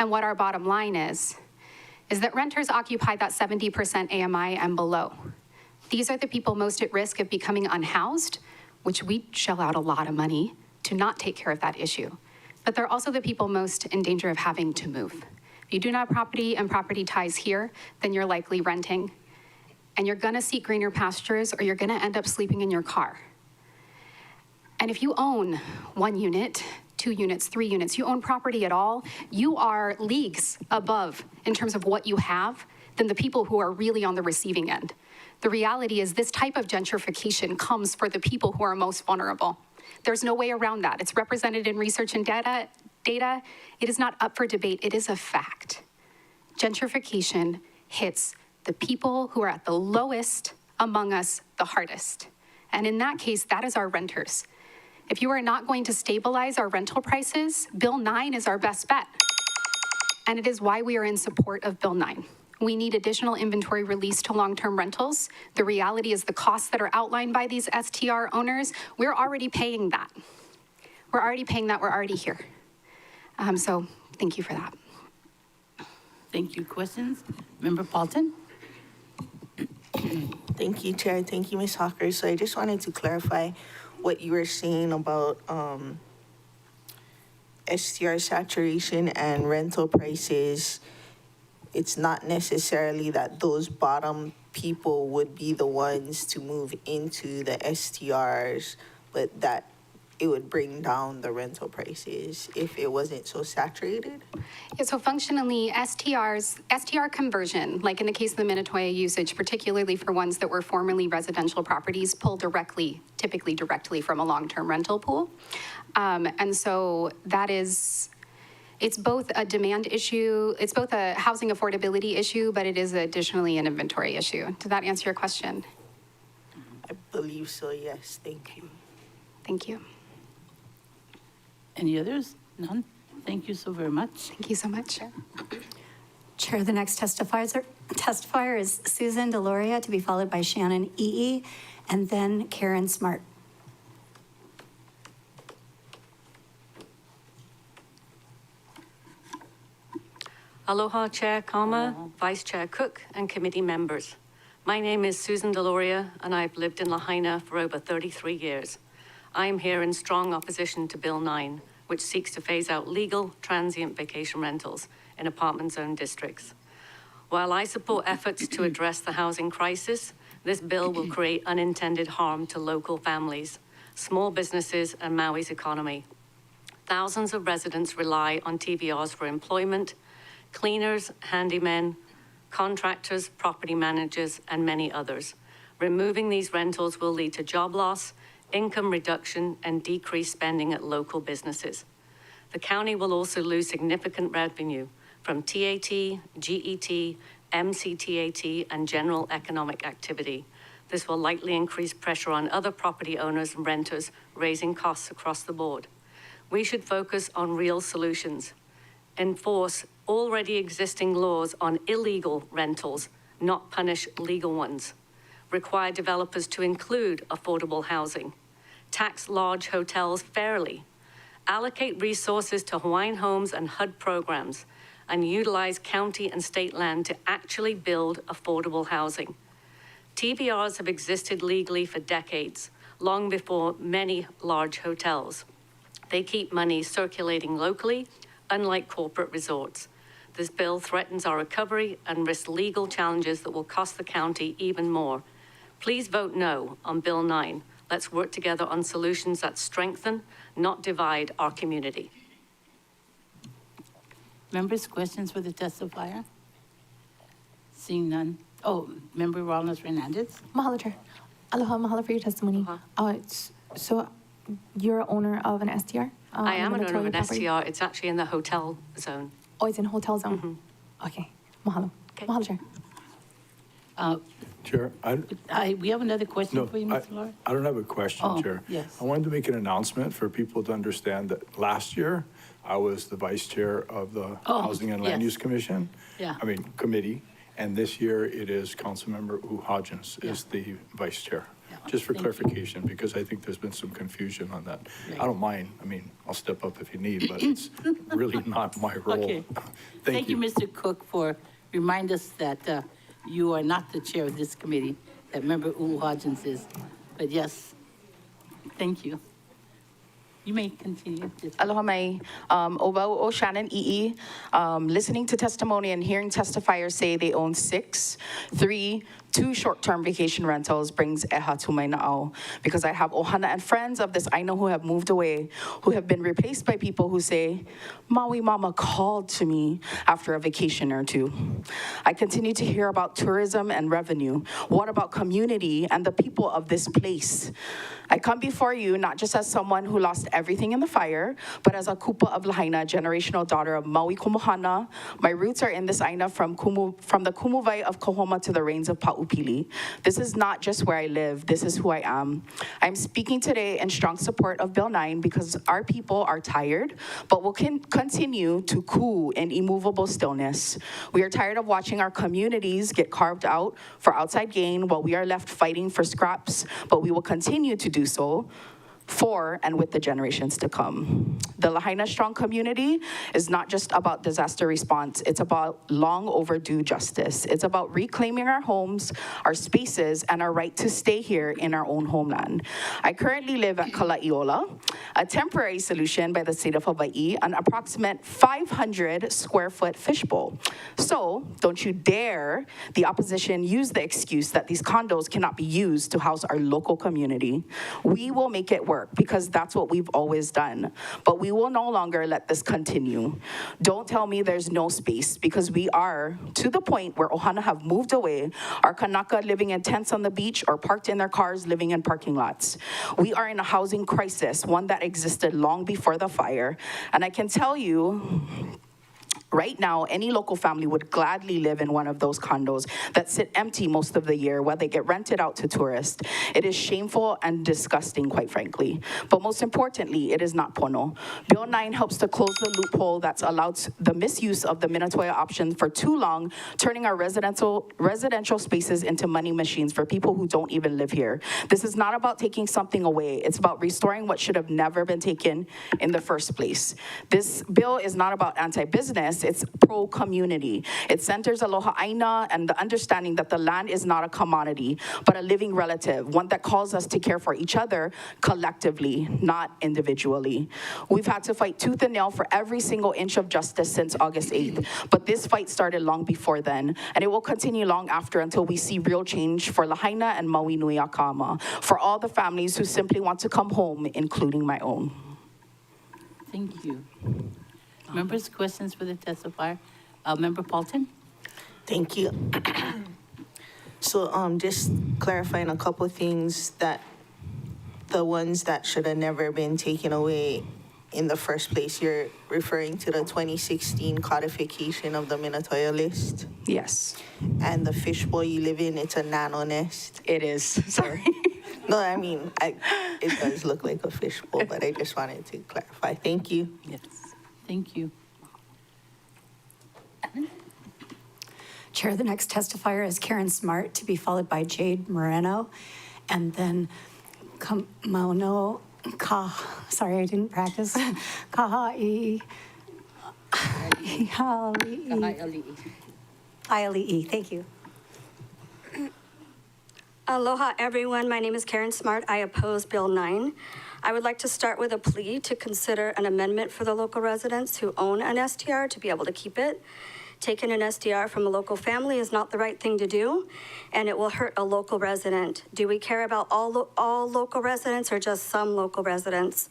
and what our bottom line is that renters occupy that 70% AMI and below. These are the people most at risk of becoming unhoused, which we shell out a lot of money to not take care of that issue. But they're also the people most in danger of having to move. If you do not have property and property ties here, then you're likely renting. And you're gonna seek greener pastures or you're gonna end up sleeping in your car. And if you own 1 unit, 2 units, 3 units, you own property at all, you are leagues above in terms of what you have than the people who are really on the receiving end. The reality is this type of gentrification comes for the people who are most vulnerable. There's no way around that. It's represented in research and data. It is not up for debate. It is a fact. Gentrification hits the people who are at the lowest among us the hardest. And in that case, that is our renters. If you are not going to stabilize our rental prices, Bill 9 is our best bet. And it is why we are in support of Bill 9. We need additional inventory released to long-term rentals. The reality is the costs that are outlined by these STR owners, we're already paying that. We're already paying that, we're already here. So thank you for that. Thank you. Questions? Member Paulton? Thank you, Chair. Thank you, Ms. Hawker. So I just wanted to clarify what you were saying about STR saturation and rental prices. It's not necessarily that those bottom people would be the ones to move into the STRs, but that it would bring down the rental prices if it wasn't so saturated? Yeah, so functionally, STR conversion, like in the case of the Minatoya usage, particularly for ones that were formerly residential properties, pull typically directly from a long-term rental pool. And so that is, it's both a demand issue, it's both a housing affordability issue, but it is additionally an inventory issue. Did that answer your question? I believe so, yes, thank you. Thank you. Any others? None? Thank you so very much. Thank you so much. Chair, the next testifier is Susan Deloria, to be followed by Shannon EE, and then Karen Smart. Aloha, Chair Kama, Vice Chair Cook, and committee members. My name is Susan Deloria, and I've lived in Lahaina for over 33 years. I am here in strong opposition to Bill 9, which seeks to phase out legal transient vacation rentals in apartment zone districts. While I support efforts to address the housing crisis, this bill will create unintended harm to local families, small businesses, and Maui's economy. Thousands of residents rely on TVRs for employment, cleaners, handymen, contractors, property managers, and many others. Removing these rentals will lead to job loss, income reduction, and decreased spending at local businesses. The county will also lose significant revenue from TAT, GET, MCTAT, and general economic activity. This will likely increase pressure on other property owners and renters, raising costs across the board. We should focus on real solutions. Enforce already existing laws on illegal rentals, not punish legal ones. Require developers to include affordable housing. Tax large hotels fairly. Allocate resources to Hawaiian Homes and HUD programs, and utilize county and state land to actually build affordable housing. TVRs have existed legally for decades, long before many large hotels. They keep money circulating locally, unlike corporate resorts. This bill threatens our recovery and risks legal challenges that will cost the county even more. Please vote no on Bill 9. Let's work together on solutions that strengthen, not divide our community. Members, questions for the testifier? Seeing none. Oh, Member Rollins Hernandez. Mahalo, Chair. Aloha, mahalo for your testimony. So you're an owner of an STR? I am an owner of an property? STR. It's actually in the hotel zone. Oh, it's in hotel zone? Okay, mahalo. Mahalo, Chair. Chair, We have another question for you, Ms. Laura. I don't have a question, Oh, Chair. yes. I wanted to make an announcement for people to understand that last year, I was the vice chair of the Housing and Land yes. Use Commission. Yeah. Committee. And this year, it is Councilmember Hodgins is the vice chair. Just for Thank you. clarification, because I think there's been some confusion on that. Right. I don't mind. I'll step up if you need, but it's really not my role. Okay. Thank you. Mr. Cook, for remind us that you are not the chair of this committee, that Member Hodgins is. But yes, thank you. You may continue. Aloha mai. Ovau o Shannon EE. Listening to testimony and hearing testifiers say they own 2 short-term vacation rentals brings eha to my na'au. Because I have ohana and friends of this aina who have moved away, who have been replaced by people who say, Maui mama called to me after a vacation or two. I continue to hear about tourism and revenue. What about community and the people of this place? I come before you not just as someone who lost everything in the fire, but as a kupa of Lahaina, generational daughter of Maui Kumuhana. My roots are in this aina from the Kumuvai of Kohoma to the rains of Pa'upili. This is not just where I live, this is who I am. I'm speaking today in strong support of Bill 9 because our people are tired, but will continue to coo in immovable stillness. We are tired of watching our communities get carved out for outside gain while we are left fighting for scraps, but we will continue to do so for and with the generations to come. The Lahaina Strong community is not just about disaster response, it's about long overdue justice. It's about reclaiming our homes, our spaces, and our right to stay here in our own homeland. I currently live at Kala'iola, a temporary solution by the state of Hawaii, an approximate 500 square foot fishbowl. So don't you dare, the opposition, use the excuse that these condos cannot be used to house our local community. We will make it work. work because that's what we've always done. But we will no longer let this continue. Don't tell me there's no space because we are to the point where Ohana have moved away, our Kanaka living in tents on the beach or parked in their cars living in parking lots. We are in a housing crisis, one that existed long before the fire. And I can tell you, right now, any local family would gladly live in one of those condos that sit empty most of the year while they get rented out to tourists. It is shameful and disgusting, quite frankly. But most importantly, it is not pono. Bill 9 helps to close the loophole that's allowed the misuse of the Minatoya option for too long, turning our residential spaces into money machines for people who don't even live here. This is not about taking something away. It's about restoring what should have never been taken in the first place. This bill is not about anti-business. It's pro-community. It centers aloha aina and the understanding that the land is not a commodity, but a living relative, one that calls us to care for each other collectively, not individually. We've had to fight tooth and nail for every single inch of justice since August 8th, but this fight started long before then, and it will continue long after until we see real change for Lahaina and Maui Nui Akama, for all the families who simply want to come home, including my own. Thank you. Members, questions for the testifier? Member Paulton? Thank you. So just clarifying a couple of things, that the ones that should have never been taken away in the first place, you're referring to the 2016 codification of the Minatoya list? Yes. And the fishbowl you live in, it's a nano nest? It is, sorry. No, I mean, it does look like a fishbowl, but I just wanted to clarify. Thank you. Yes. Thank you. Chair, the next testifier is Karen Smart, to be followed by Jade Moreno, and then Mauno sorry, I didn't practice. Kahai Aiali'i. Thank you. Aloha, everyone. My name is Karen Smart. I oppose Bill 9. I would like to start with a plea to consider an amendment for the local residents who own an STR to be able to keep it. Taking an STR from a local family is not the right thing to do, and it will hurt a local resident. Do we care about all local residents or just some local residents?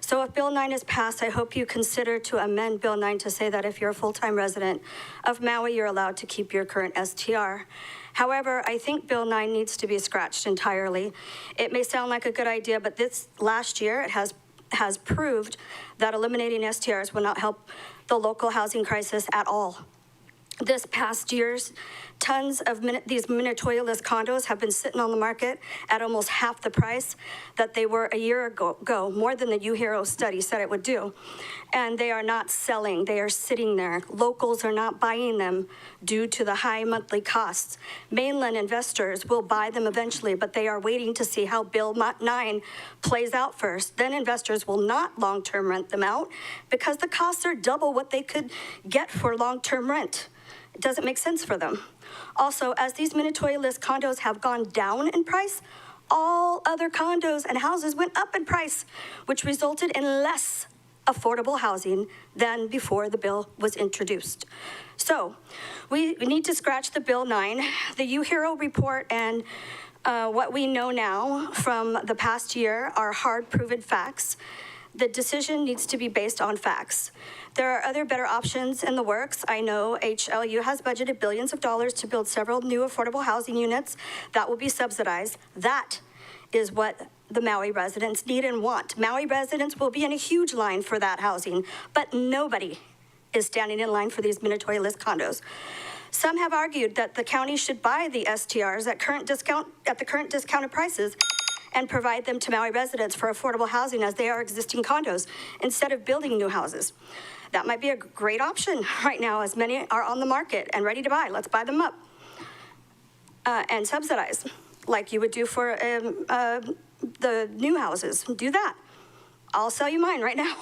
So if Bill 9 is passed, I hope you consider to amend Bill 9 to say that if you're a full-time resident of Maui, you're allowed to keep your current STR. However, I think Bill 9 needs to be scratched entirely. It may sound like a good idea, but this last year it has proved that eliminating STRs will not help the local housing crisis at all. This past year's tons of these Minatoya-less condos have been sitting on the market at almost half the price that they were a year ago, more than the UHERO study said it would do. And they are not selling, they are sitting there. Locals are not buying them due to the high monthly costs. Mainland investors will buy them eventually, but they are waiting to see how Bill 9 plays out first. Then investors will not long-term rent them out because the costs are double what they could get for long-term rent. It doesn't make sense for them. Also, as these Minatoya-list condos have gone down in price, all other condos and houses went up in price, which resulted in less affordable housing than before the bill was introduced. So we need to scratch the Bill 9. The UHERO report and what we know now from the past year are hard proven facts. The decision needs to be based on facts. There are other better options in the works. I know HLU has budgeted billions of dollars to build several new affordable housing units that will be subsidized. That is what the Maui residents need and want. Maui residents will be in a huge line for that housing, but nobody is standing in line for these Minatoya-list condos. Some have argued that the county should buy the STRs at the current discounted prices and provide them to Maui residents for affordable housing as they are existing condos instead of building new houses. That might be a great option right now, as many are on the market and ready to buy. Let's buy them up and subsidize, like you would do for the new houses. Do that. I'll sell you mine right now.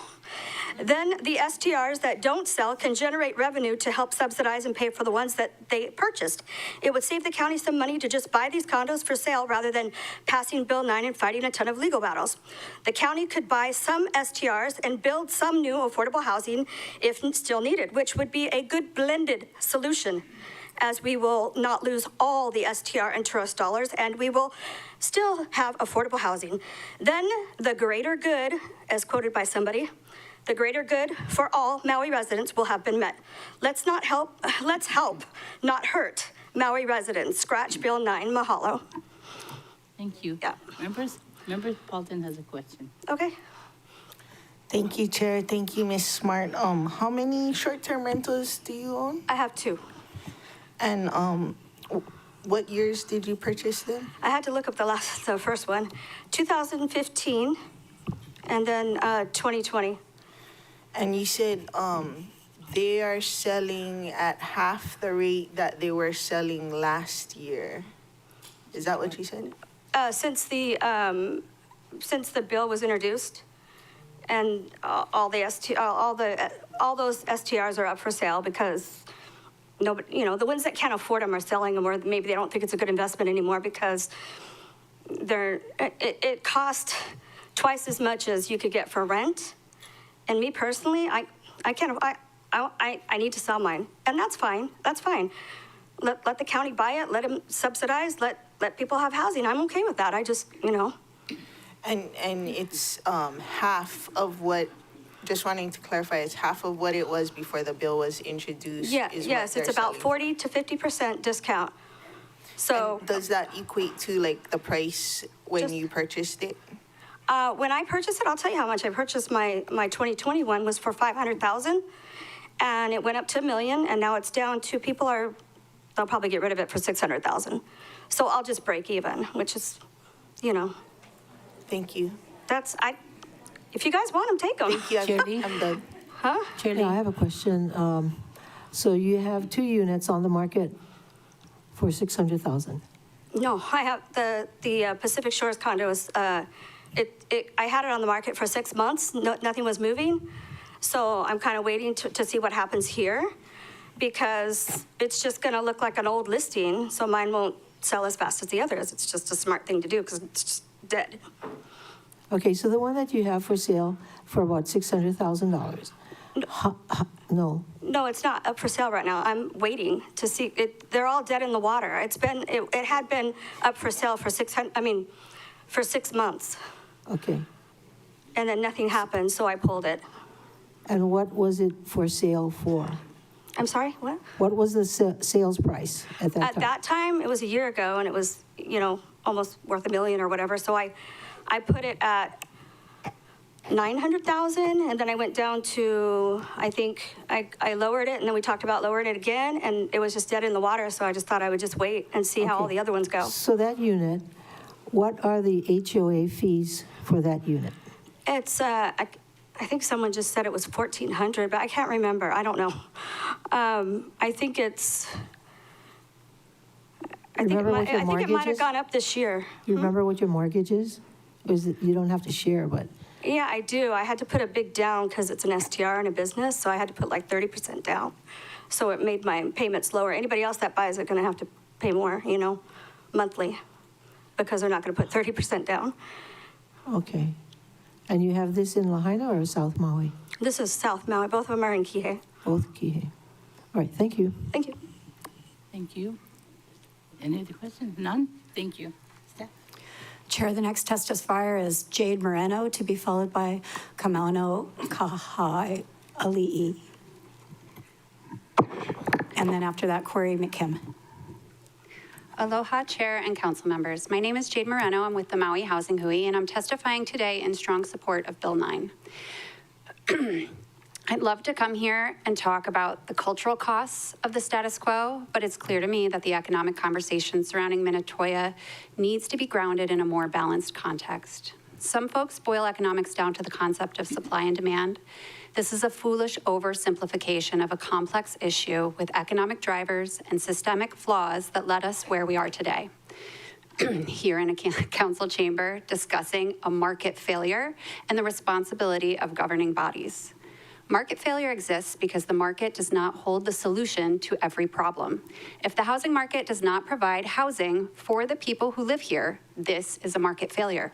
Then the STRs that don't sell can generate revenue to help subsidize and pay for the ones that they purchased. It would save the county some money to just buy these condos for sale rather than passing Bill 9 and fighting a ton of legal battles. The county could buy some STRs and build some new affordable housing if still needed, which would be a good blended solution. as we will not lose all the STR and tourist dollars, and we will still have affordable housing. Then the greater good, as quoted by somebody, the greater good for all Maui residents will have been met. Let's help, not hurt Maui residents. Scratch Bill 9. Mahalo. Thank you. Yeah. Member Paulton has a question. Okay. Thank you, Chair. Thank you, Ms. Smart. How many short-term rentals do you own? I have 2. And what years did you purchase them? I had to look up the first one, 2015, and then 2020. And you said they are selling at half the rate that they were selling last year. Is that what you said? Since the bill was introduced, and all those STRs are up for sale because nobody, the ones that can't afford them are selling them, or maybe they don't think it's a good investment anymore because it cost twice as much as you could get for rent. And me personally, I need to sell mine, and that's fine. That's fine. Let the county buy it. Let them subsidize. Let people have housing. I'm okay with that. I just, And it's half of what, just wanting to clarify, it's half of what it was before the bill was introduced? Yes, it's about 40 to 50% discount. So and does that equate to like the price when you purchased it? When I purchased it, I'll tell you how much I purchased. My 2021 was for $500,000, and it went up to $1 million, and now it's down to they'll probably get rid of it for $600,000. So I'll just break even, which is, Thank you. If you guys want them, take them. Thank you. I'm done. Huh? Yeah, I have a question. So you have 2 units on the market for $600,000. No, I have the Pacific Shores condo is, I had it on the market for 6 months. Nothing was moving. So I'm kind of waiting to see what happens here because it's just going to look like an old listing. So mine won't sell as fast as the others. It's just a smart thing to do because it's just dead. Okay, so the one that you have for sale for about $600,000. No. No, it's not up for sale right now. I'm waiting to see it. They're all dead in the water. It had been up for sale for 6 months. Okay. And then nothing happened, so I pulled it. And what was it for sale for? I'm sorry, what? What was the sales price at that time? At that time, it was a year ago, and it was, almost worth $1 million or whatever. So I put it at $900,000, and then I went down to, I think, I lowered it, and then we talked about lowering it again, and it was just dead in the water, so I just thought I would just wait and see how all the other ones go. So that unit, what are the HOA fees for that unit? It's, I think someone just said it was $1,400, but I can't remember. I don't know. I think it's, I think it might have gone up this year. You remember what your mortgage is? Or is it, you don't have to share, but. Yeah, I do. I had to put a big down because it's an STR and a business, so I had to put like 30% down. So it made my payments lower. Anybody else that buys it going to have to pay more, monthly, because they're not going to put 30% down. Okay. And you have this in Lahaina or South Maui? This is South Maui. Both of them are in Kihei. Both Kihei. All right, thank you. Thank you. Thank you. Any other questions? None? Thank you. Staff? Chair, the next testifier is Jade Moreno, to be followed by Kamauno Kahai Ali'i. And then after that, Corey McKim. Aloha, Chair and Council members. My name is Jade Moreno. I'm with the Maui Housing Hui, and I'm testifying today in strong support of Bill 9. I'd love to come here and talk about the cultural costs of the status quo, but it's clear to me that the economic conversation surrounding Minatoia needs to be grounded in a more balanced context. Some folks boil economics down to the concept of supply and demand. This is a foolish oversimplification of a complex issue with economic drivers and systemic flaws that led us where we are today. Here in a council chamber discussing a market failure and the responsibility of governing bodies. Market failure exists because the market does not hold the solution to every problem. If the housing market does not provide housing for the people who live here, this is a market failure.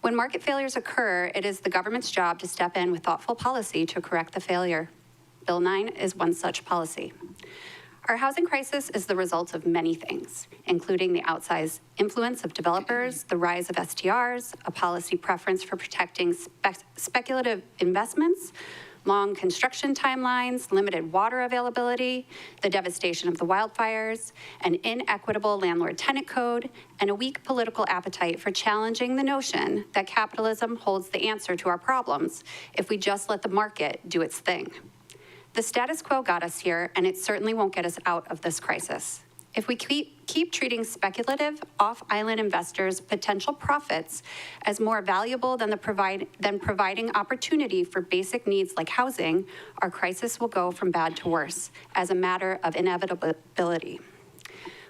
When market failures occur, it is the government's job to step in with thoughtful policy to correct the failure. Bill 9 is one such policy. Our housing crisis is the result of many things, including the outsized influence of developers, the rise of STRs, a policy preference for protecting speculative investments, long construction timelines, limited water availability, the devastation of the wildfires, an inequitable landlord-tenant code, and a weak political appetite for challenging the notion that capitalism holds the answer to our problems if we just let the market do its thing. The status quo got us here, and it certainly won't get us out of this crisis. If we keep treating speculative, off-island investors' potential profits as more valuable than providing opportunity for basic needs like housing, our crisis will go from bad to worse as a matter of inevitability.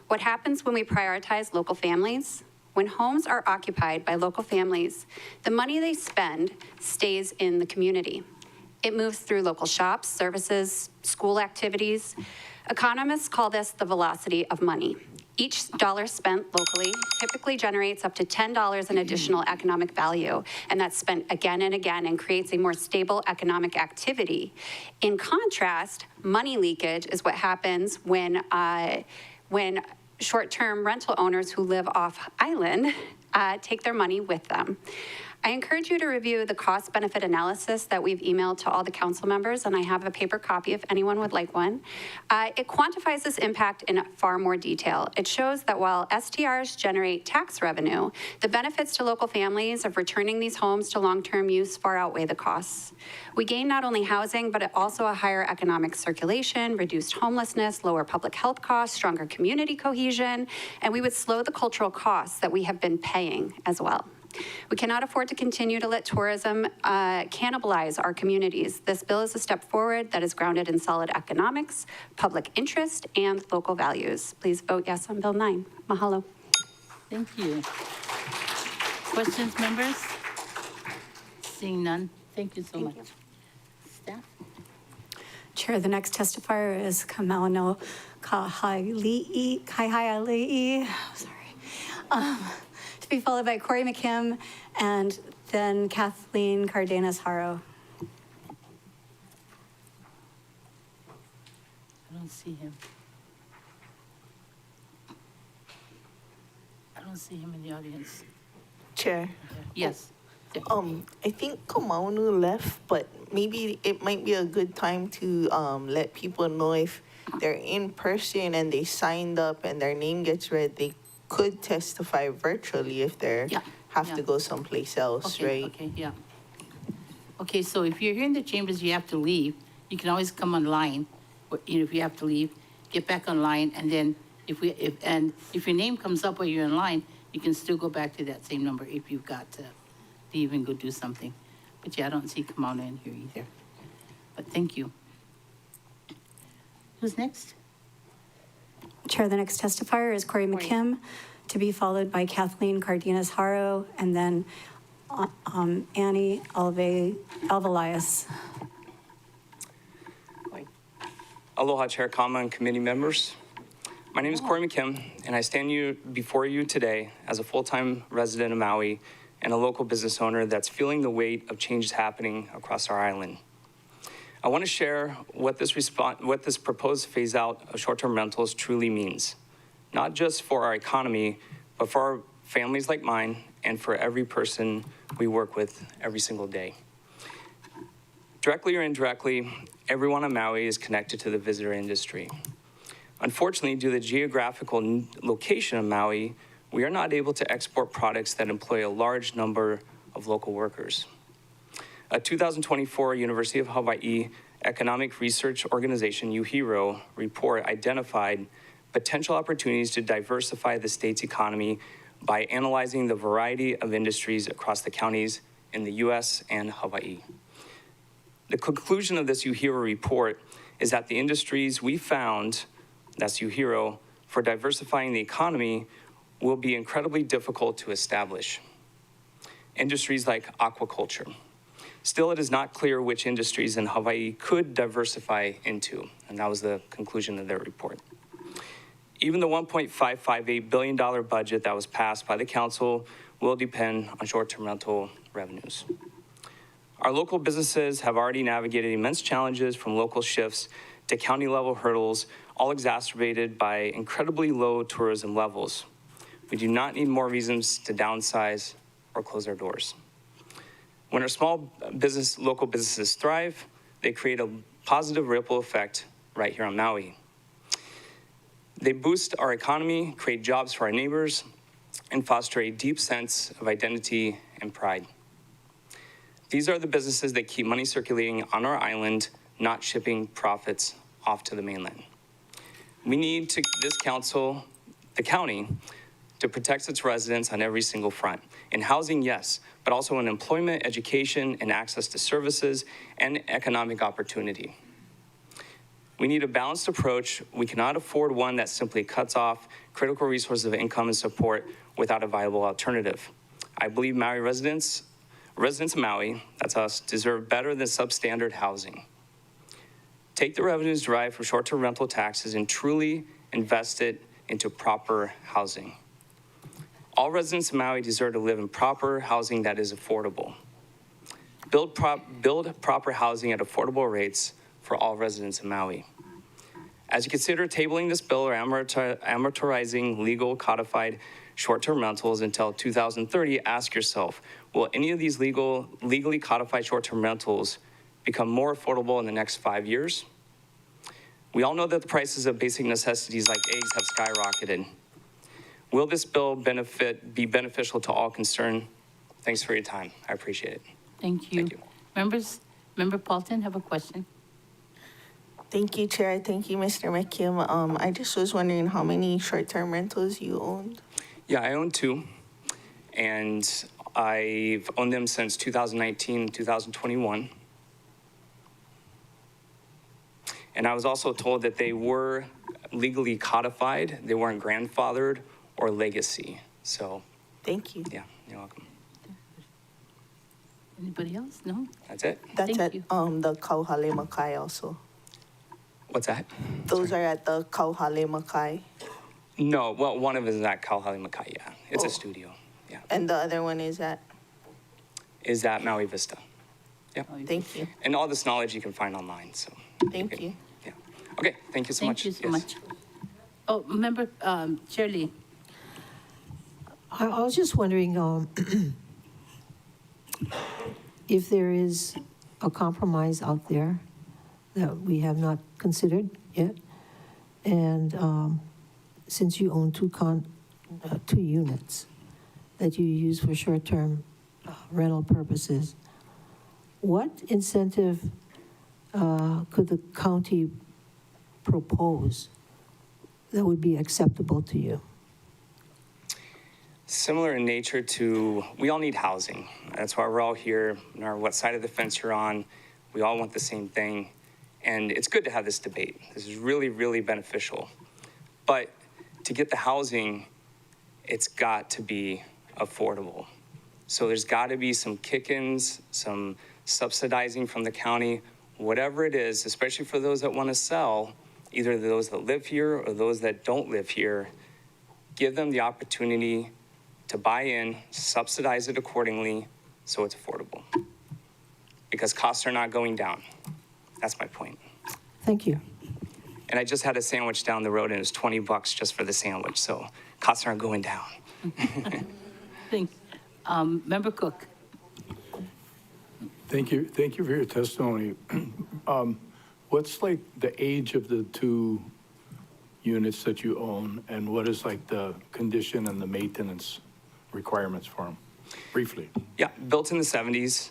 What happens when we prioritize local families? When homes are occupied by local families, the money they spend stays in the community. It moves through local shops, services, school activities. Economists call this the velocity of money. Each dollar spent locally typically generates up to $10 in additional economic value, and that's spent again and again and creates a more stable economic activity. In contrast, money leakage is what happens when short-term rental owners who live off-island take their money with them. I encourage you to review the cost-benefit analysis that we've emailed to all the council members, and I have a paper copy if anyone would like one. It quantifies this impact in far more detail. It shows that while STRs generate tax revenue, the benefits to local families of returning these homes to long-term use far outweigh the costs. We gain not only housing, but also a higher economic circulation, reduced homelessness, lower public health costs, stronger community cohesion, and we would slow the cultural costs that we have been paying as well. We cannot afford to continue to let tourism cannibalize our communities. This bill is a step forward that is grounded in solid economics, public interest, and local values. Please vote yes on Bill 9. Mahalo. Thank you. Questions, members? Seeing none, thank you so much. Staff? Chair, the next testifier is Kamauno Kahaiali'i. Sorry. To be followed by Corey McKim and then Kathleen Cardenas-Haro. I don't see him. I don't see him in the audience. Chair. Yes. I think Kamaunu left, but maybe it might be a good time to let people know if they're in person and they signed up and their name gets read, they could testify virtually if they have to go someplace else, right? Okay, yeah. Okay, so if you're here in the chambers, you have to leave. You can always come online. If you have to leave, get back online, and then if your name comes up while you're in line, you can still go back to that same number if you've got to leave and go do something. But yeah, I don't see Kamana in here either. But thank you. Who's next? Chair, the next testifier is Corey McKim, to be followed by Kathleen Cardenas-Haro, and then Annie Alvelias. Aloha, Chair Kama and committee members. My name is Corey McKim, and I stand before you today as a full-time resident of Maui and a local business owner that's feeling the weight of changes happening across our island. I want to share what this proposed phase-out of short-term rentals truly means, not just for our economy, but for our families like mine and for every person we work with every single day. Directly or indirectly, everyone on Maui is connected to the visitor industry. Unfortunately, due to the geographical location of Maui, we are not able to export products that employ a large number of local workers. A 2024 University of Hawaii Economic Research Organization, UHERO, report identified potential opportunities to diversify the state's economy by analyzing the variety of industries across the counties in the U.S. and Hawaii. The conclusion of this UHERO report is that the industries we found, that's UHERO, for diversifying the economy will be incredibly difficult to establish. Industries like aquaculture. Still, it is not clear which industries in Hawaii could diversify into, and that was the conclusion of their report. Even the $1.558 billion budget that was passed by the council will depend on short-term rental revenues. Our local businesses have already navigated immense challenges from local shifts to county level hurdles, all exacerbated by incredibly low tourism levels. We do not need more reasons to downsize or close our doors. When our small business, local businesses thrive, they create a positive ripple effect right here on Maui. They boost our economy, create jobs for our neighbors, and foster a deep sense of identity and pride. These are the businesses that keep money circulating on our island, not shipping profits off to the mainland. We need this council, the county, to protect its residents on every single front. In housing, yes, but also in employment, education, and access to services and economic opportunity. We need a balanced approach. We cannot afford one that simply cuts off critical resources of income and support without a viable alternative. I believe Maui residents of Maui, that's us, deserve better than substandard housing. Take the revenues derived from short-term rental taxes and truly invest it into proper housing. All residents of Maui deserve to live in proper housing that is affordable. Build proper housing at affordable rates for all residents of Maui. As you consider tabling this bill or amortizing legal codified short-term rentals until 2030, ask yourself, will any of these legally codified short-term rentals become more affordable in the next 5 years? We all know that the prices of basic necessities like eggs have skyrocketed. Will this bill be beneficial to all concerned? Thanks for your time. I appreciate it. Thank you. Member Paulton have a question. Thank you, Chair. Thank you, Mr. McKim. I just was wondering how many short-term rentals you owned? Yeah, I own 2, and I've owned them since 2019, 2021. And I was also told that they were legally codified. They weren't grandfathered or legacy. So. Thank you. Yeah, you're welcome. Anybody else? No? That's it. That's Thank at you. the Kauhale Makai also. What's that? Those are at the Kauhale Makai. No, well, one of them is at Kauhale Makai, yeah. It's a studio, yeah. And the other one is at? Is at Maui Vista. Yeah. Thank you. And all this knowledge you can find online, so. Thank you. Yeah. Okay, thank you so much. Thank you so much. Oh, Member Chair Lee. I was just wondering if there is a compromise out there that we have not considered yet. And since you own 2 units that you use for short-term rental purposes, what incentive could the county propose that would be acceptable to you? Similar in nature to, we all need housing. That's why we're all here, no matter what side of the fence you're on, we all want the same thing. And it's good to have this debate. This is really, really beneficial. But to get the housing, it's got to be affordable. So there's got to be some kick-ins, some subsidizing from the county, whatever it is, especially for those that want to sell, either those that live here or those that don't live here, give them the opportunity to buy in, subsidize it accordingly so it's affordable. Because costs are not going down. That's my point. Thank you. And I just had a sandwich down the road and it was $20 just for the sandwich, so costs aren't going down. Member Cook. Thank you for your testimony. What's like the age of the 2 units that you own, and what is like the condition and the maintenance requirements for them? Briefly. Yeah, built in the 70s.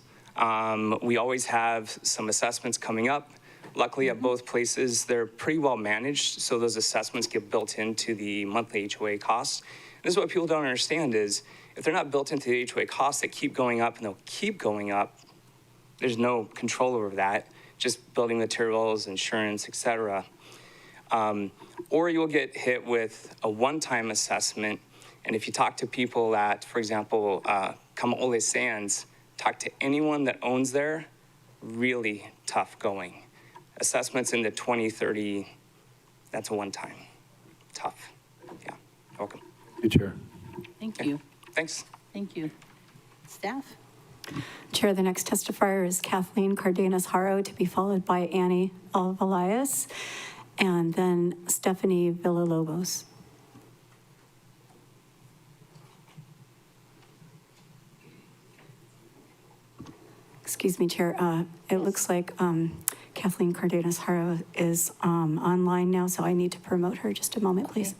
We always have some assessments coming up. Luckily, at both places, they're pretty well managed, so those assessments get built into the monthly HOA costs. This is what people don't understand is, if they're not built into the HOA costs, they keep going up and they'll keep going up. There's no control over that, just building materials, insurance, et cetera. Or you'll get hit with a one-time assessment. And if you talk to people at, for example, Kamaole Sands, talk to anyone that owns there, really tough going. Assessments in the 20, 30, that's a one-time. Tough. Yeah, welcome. Good, Chair. Thank you. Thanks. Thank you. Staff? Chair, the next testifier is Kathleen Cardenas-Haro, to be followed by Annie Alvalias, and then Stephanie Villalobos. Excuse me, Chair. It looks like Kathleen Cardenas-Haro is online now, so I need to promote her. Just a moment, please.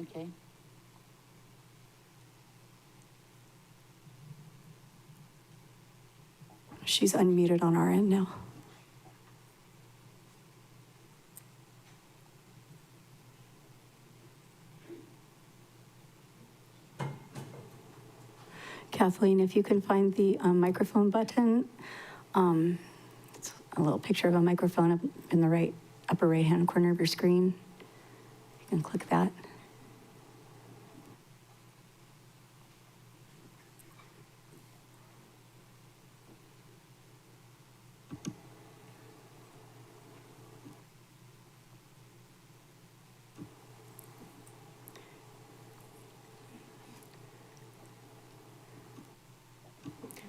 Okay. She's unmuted on our end now. Kathleen, if you can find the microphone button, it's a little picture of a microphone up in the right upper right-hand corner of your screen. You can click that.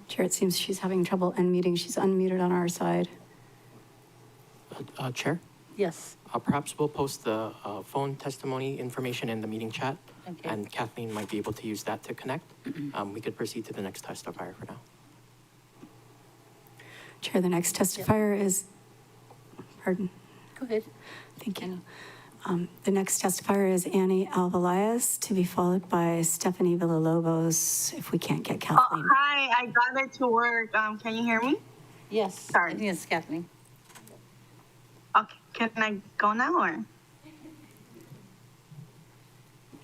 Chair, it seems she's having trouble unmuting. She's unmuted on our side. Chair, Yes. perhaps we'll post the phone testimony information in the meeting chat, Okay. and Kathleen might be able to use that to connect. We could proceed to the next testifier for now. Chair, the next testifier is, pardon? Go ahead. Thank you. The next testifier is Annie Alvalias, to be followed by Stephanie Villalobos, if we can't get Kathleen. Hi, I got it to work. Can you hear me? Yes. Sorry. I think it's Kathleen. Okay, can I go now or?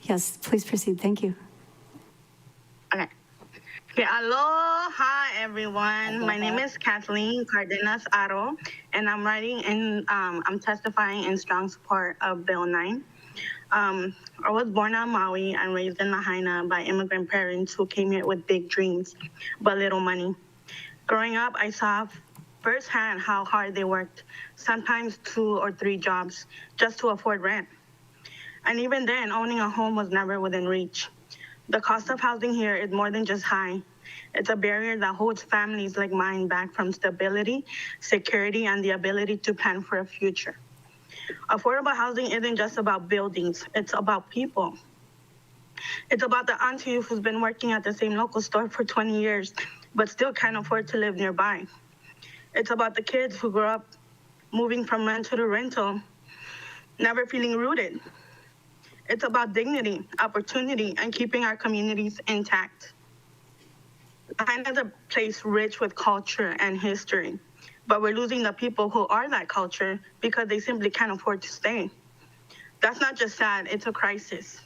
Yes, please proceed. Thank you. Okay. Okay, aloha everyone. My name is Kathleen Cardenas-Haro, and I'm I'm testifying in strong support of Bill 9. I was born on Maui and raised in Lahaina by immigrant parents who came here with big dreams, but little money. Growing up, I saw firsthand how hard they worked, sometimes 2 or 3 jobs, just to afford rent. And even then, owning a home was never within reach. The cost of housing here is more than just high. It's a barrier that holds families like mine back from stability, security, and the ability to plan for a future. Affordable housing isn't just about buildings, it's about people. It's about the auntie who's been working at the same local store for 20 years, but still can't afford to live nearby. It's about the kids who grew up moving from rental to rental, never feeling rooted. It's about dignity, opportunity, and keeping our communities intact. Lahaina is a place rich with culture and history, but we're losing the people who are that culture because they simply can't afford to stay. That's not just sad, it's a crisis.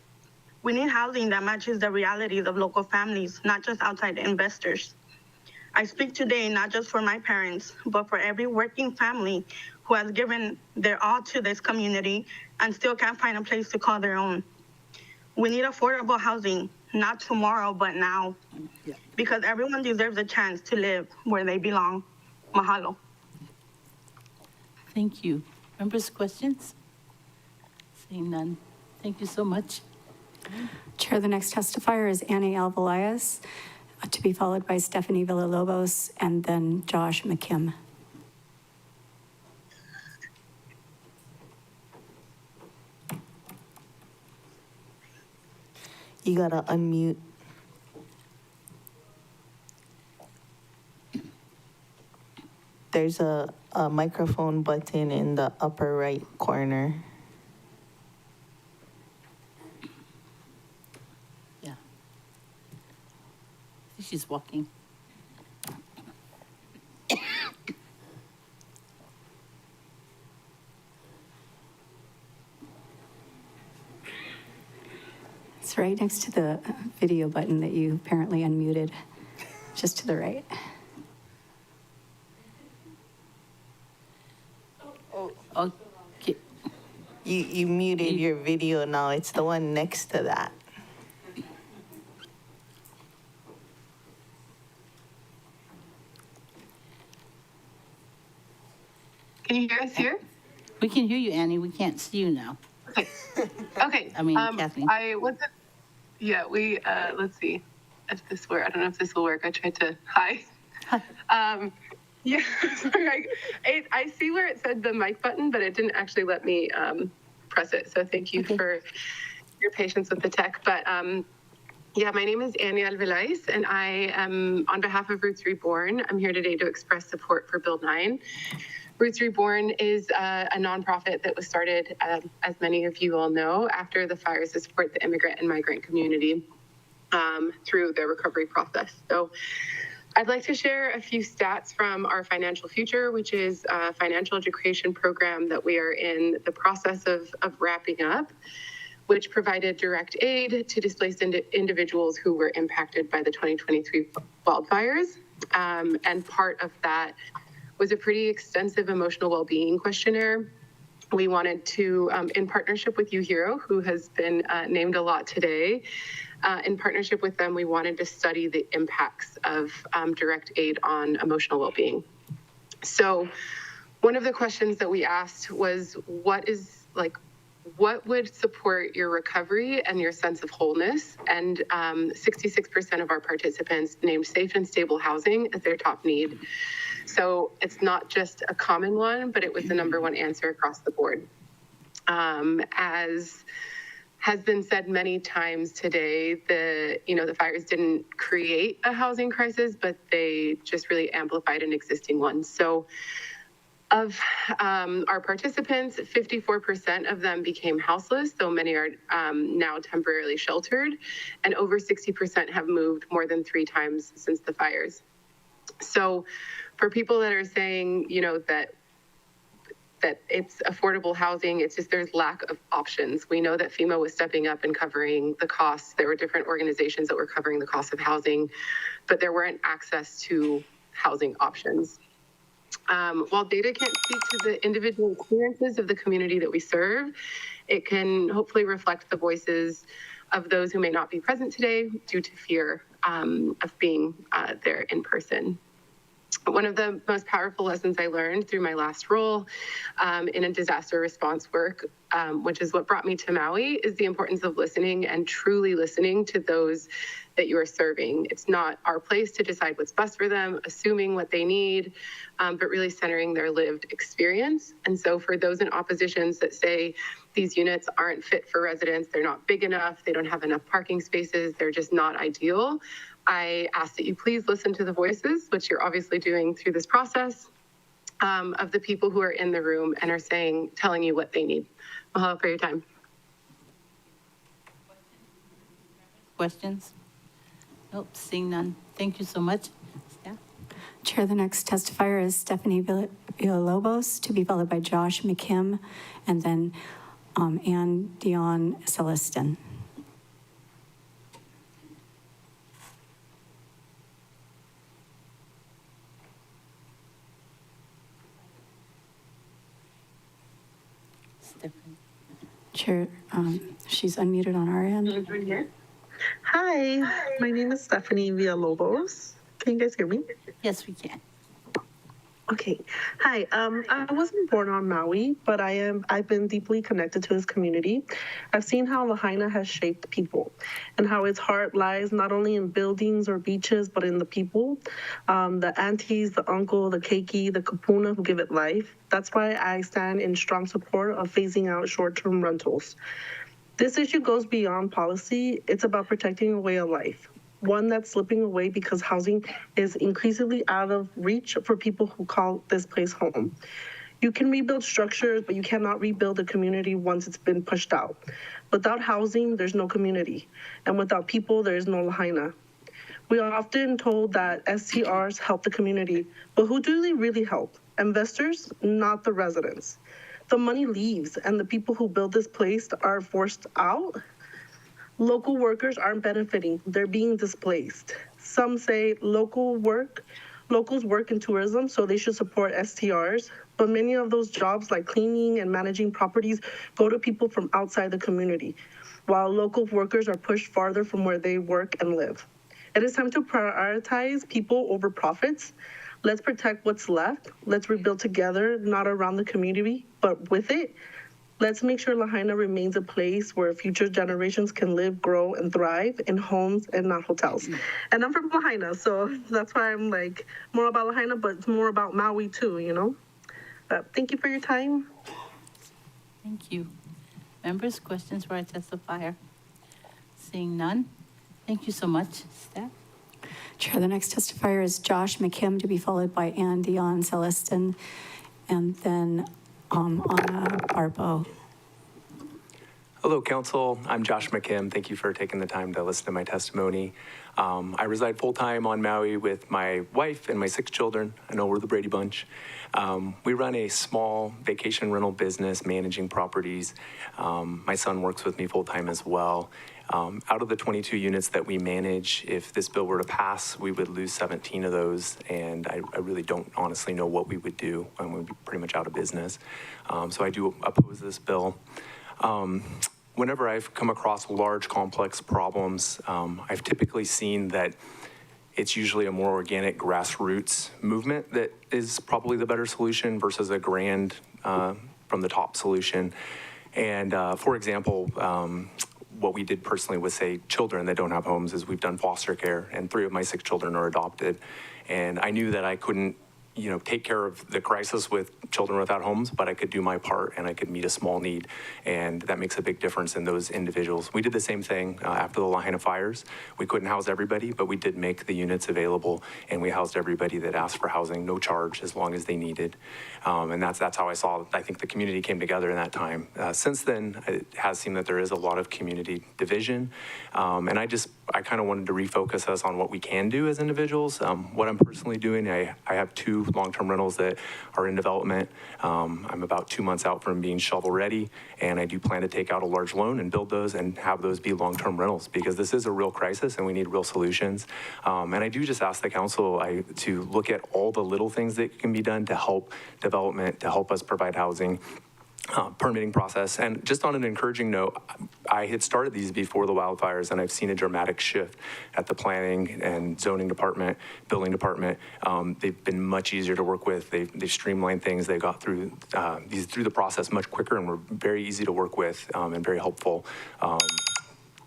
We need housing that matches the realities of local families, not just outside investors. I speak today not just for my parents, but for every working family who has given their all to this community and still can't find a place to call their own. We need affordable housing, not tomorrow, but now, because everyone deserves a chance to live where they belong. Mahalo. Thank you. Members' questions? Seeing none. Thank you so much. Chair, the next testifier is Annie Alvalias, to be followed by Stephanie Villalobos, and then Josh McKim. You gotta unmute. There's a microphone button in the upper right corner. Yeah. I think she's walking. It's right next to the video button that you apparently unmuted, just to the right. Okay. You muted your video now. It's the one next to that. Can you guys hear? We can hear you, Annie. We can't see you now. Okay. Okay. I mean, Kathleen. let's see. if this were, I don't know if this will work. I tried to, hi. Yeah, sorry, I see where it said the mic button, but it didn't actually let me press it. So thank you for your patience with the tech. But yeah, my name is Annie Alvelais, and I am, on behalf of Roots Reborn, I'm here today to express support for Bill 9. Roots Reborn is a nonprofit that was started, as many of you all know, after the fires to support the immigrant and migrant community through their recovery process. So I'd like to share a few stats from our Financial Future, which is a financial education program that we are in the process of wrapping up, which provided direct aid to displaced individuals who were impacted by the 2023 wildfires. And part of that was a pretty extensive emotional well-being questionnaire. We wanted to, in partnership with UHERO, who has been named a lot today, in partnership with them, we wanted to study the impacts of direct aid on emotional well-being. So one of the questions that we asked was, what would support your recovery and your sense of wholeness? And 66% of our participants named safe and stable housing as their top need. So it's not just a common one, but it was the number one answer across the board. As has been said many times today, the fires didn't create a housing crisis, but they just really amplified an existing one. So of our participants, 54% of them became houseless, so many are now temporarily sheltered, and over 60% have moved more than 3 times since the fires. So for people that are saying, that it's affordable housing, it's just there's lack of options. We know that FEMA was stepping up and covering the costs. There were different organizations that were covering the cost of housing, but there weren't access to housing options. While data can't speak to the individual experiences of the community that we serve, it can hopefully reflect the voices of those who may not be present today due to fear of being there in person. One of the most powerful lessons I learned through my last role in a disaster response work, which is what brought me to Maui, is the importance of listening and truly listening to those that you are serving. It's not our place to decide what's best for them, assuming what they need, but really centering their lived experience. And so for those in oppositions that say these units aren't fit for residents, they're not big enough, they don't have enough parking spaces, they're just not ideal, I ask that you please listen to the voices, which you're obviously doing through this process, of the people who are in the room and are telling you what they need. Mahalo for your time. Questions? Nope, seeing none. Thank you so much. Yeah. Chair, the next testifier is Stephanie Villalobos, to be followed by Josh McKim, and then Ann Dion Celestin. Chair, she's unmuted on our end. Hi, my name is Stephanie Villalobos. Can you guys hear me? Yes, we can. Okay. Hi. I wasn't born on Maui, but I've been deeply connected to this community. I've seen how Lahaina has shaped people and how its heart lies not only in buildings or beaches, but in the people, the aunties, the uncle, the keiki, the kapuna who give it life. That's why I stand in strong support of phasing out short-term rentals. This issue goes beyond policy. It's about protecting a way of life, one that's slipping away because housing is increasingly out of reach for people who call this place home. You can rebuild structures, but you cannot rebuild a community once it's been pushed out. Without housing, there's no community. And without people, there is no Lahaina. We are often told that STRs help the community, but who do they really help? Investors, not the residents. The money leaves, and the people who build this place are forced out. Local workers aren't benefiting, they're being displaced. Some say locals work in tourism, so they should support STRs, but many of those jobs like cleaning and managing properties go to people from outside the community, while local workers are pushed farther from where they work and live. It is time to prioritize people over profits. Let's protect what's left. Let's rebuild together, not around the community, but with it. Let's make sure Lahaina remains a place where future generations can live, grow, and thrive in homes and not hotels. And I'm from Lahaina, so that's why I'm like more about Lahaina, but it's more about Maui too, you know? Thank you for your time. Thank you. Members, questions for our testifier? Seeing none, thank you so much. Staff? Chair, the next testifier is Josh McKim, to be followed by Ann Dion Celestin, and then Anna Barbo. Hello, Council. I'm Josh McKim. Thank you for taking the time to listen to my testimony. I reside full-time on Maui with my wife and my 6 children. I know we're the Brady Bunch. We run a small vacation rental business managing properties. My son works with me full-time as well. Out of the 22 units that we manage, if this bill were to pass, we would lose 17 of those, and I really don't honestly know what we would do, and we'd be pretty much out of business. So I do oppose this bill. Whenever I've come across large, complex problems, I've typically seen that it's usually a more organic grassroots movement that is probably the better solution versus a grand from the top solution. And for example, what we did personally with, say, children that don't have homes is we've done foster care, and 3 of my 6 children are adopted. And I knew that I couldn't, take care of the crisis with children without homes, but I could do my part and I could meet a small need. And that makes a big difference in those individuals. We did the same thing after the Lahaina fires. We couldn't house everybody, but we did make the units available, and we housed everybody that asked for housing, no charge, as long as they needed. And that's how I think the community came together in that time. Since then, it has seemed that there is a lot of community division. And I kind of wanted to refocus us on what we can do as individuals. What I'm personally doing, I have 2 long-term rentals that are in development. I'm about 2 months out from being shovel ready, and I do plan to take out a large loan and build those and have those be long-term rentals, because this is a real crisis and we need real solutions. And I do just ask the council to look at all the little things that can be done to help development, to help us provide housing. Permitting process. And just on an encouraging note, I had started these before the wildfires, and I've seen a dramatic shift at the planning and zoning department, building department. They've been much easier to work with. They've streamlined things. They got through the process much quicker, and were very easy to work with and very helpful.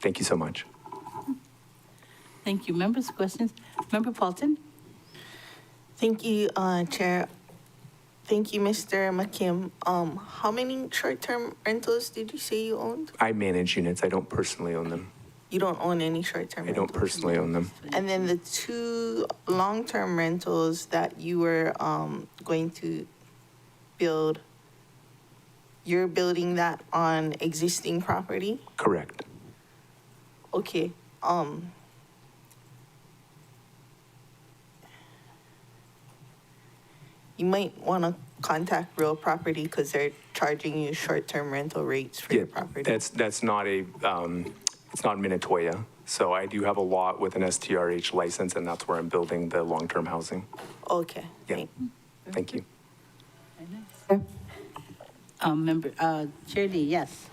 Thank you so much. Thank you. Members, questions? Member Paulton? Thank you, Chair. Thank you, Mr. McKim. How many short-term rentals did you say you owned? I manage units. I don't personally own them. You don't own any short-term rentals? I don't personally own them. And then the 2 long-term rentals that you were going to build, you're building that on existing property? Correct. Okay. You might want to contact real property because they're charging you short-term rental rates for your property. That's not it's not Minatoya. So I do have a lot with an STRH license, and that's where I'm building the long-term housing. Okay. Yeah. Thank you. Member, Chair Lee, yes.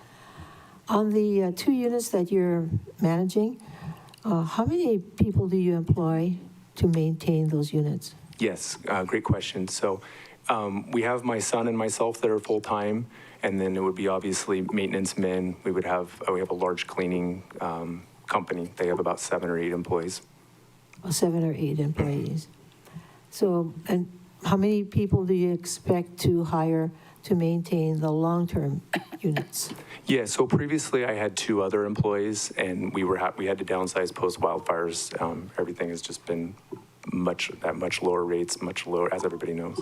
On the 2 units that you're managing, how many people do you employ to maintain those units? Yes, great question. So we have my son and myself that are full-time, and then it would be obviously maintenance men. We have a large cleaning company. They have about 7 or 8 employees. 7 or 8 employees. So, and how many people do you expect to hire to maintain the long-term units? Yeah, so previously I had 2 other employees, and we had to downsize post-wildfires. Everything has just been much lower rates, much lower, as everybody knows.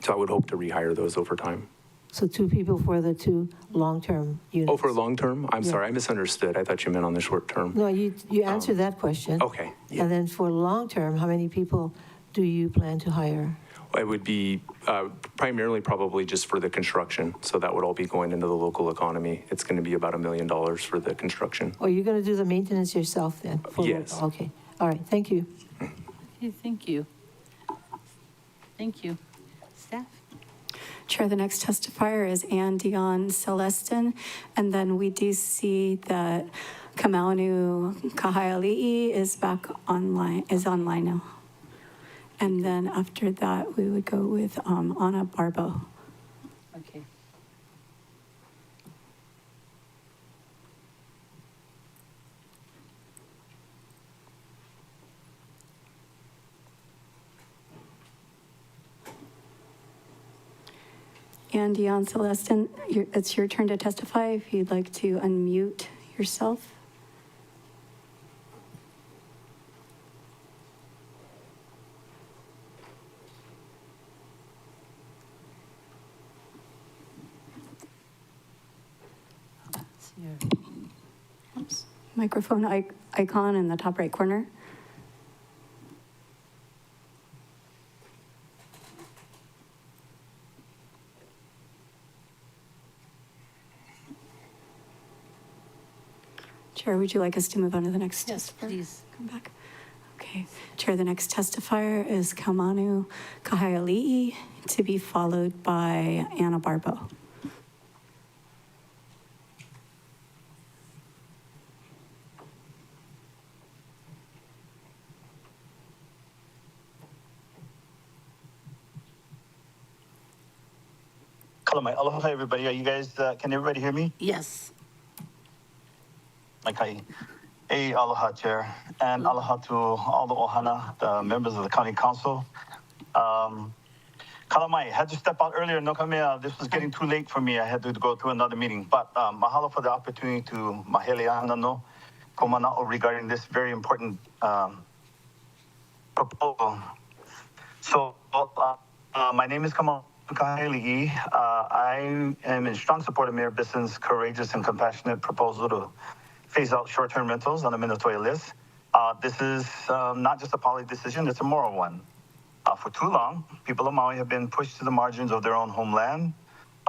So I would hope to rehire those over time. So 2 people for the 2 long-term units? Oh, for long-term? I'm sorry, I misunderstood. I thought you meant on the short-term. No, you answered that question. Okay. Yeah. And then for long-term, how many people do you plan to hire? It would be primarily probably just for the construction. So that would all be going into the local economy. It's going to be about $1 million for the construction. Or you're going to do the maintenance yourself then? Yes. Okay. All right. Thank you. Okay, thank you. Thank you. Staff? Chair, the next testifier is Ann Dion Celestin, and then we do see that Kamaunu Kahaiali'i is online now. And then after that, we would go with Anna Barbo. Okay. And Dion Celestin, it's your turn to testify if you'd like to unmute yourself. Oops. Microphone icon in the top right corner. Chair, would you like us to move on to the next testifier? Please. Come back. Okay. Chair, the next testifier is Kaumanu Kahaiali'i, to be followed by Anna Barbo. Aloha, everybody. Are you guys, can everybody hear me? Yes. Okay. Hey, aloha, Chair. And aloha to all the ohana, the members of the County Council. Kalamai, had to step out earlier. No kamea. This was getting too late for me. I had to go to another meeting. But mahalo for the opportunity to maheleana no komana'o regarding this very important proposal. So, my name is Kamal Kahaiali'i. I am in strong support of Mayor Bisson's courageous and compassionate proposal to phase out short-term rentals on the Minatoya list. This is not just a policy decision, it's a moral one. For too long, people of Maui have been pushed to the margins of their own homeland.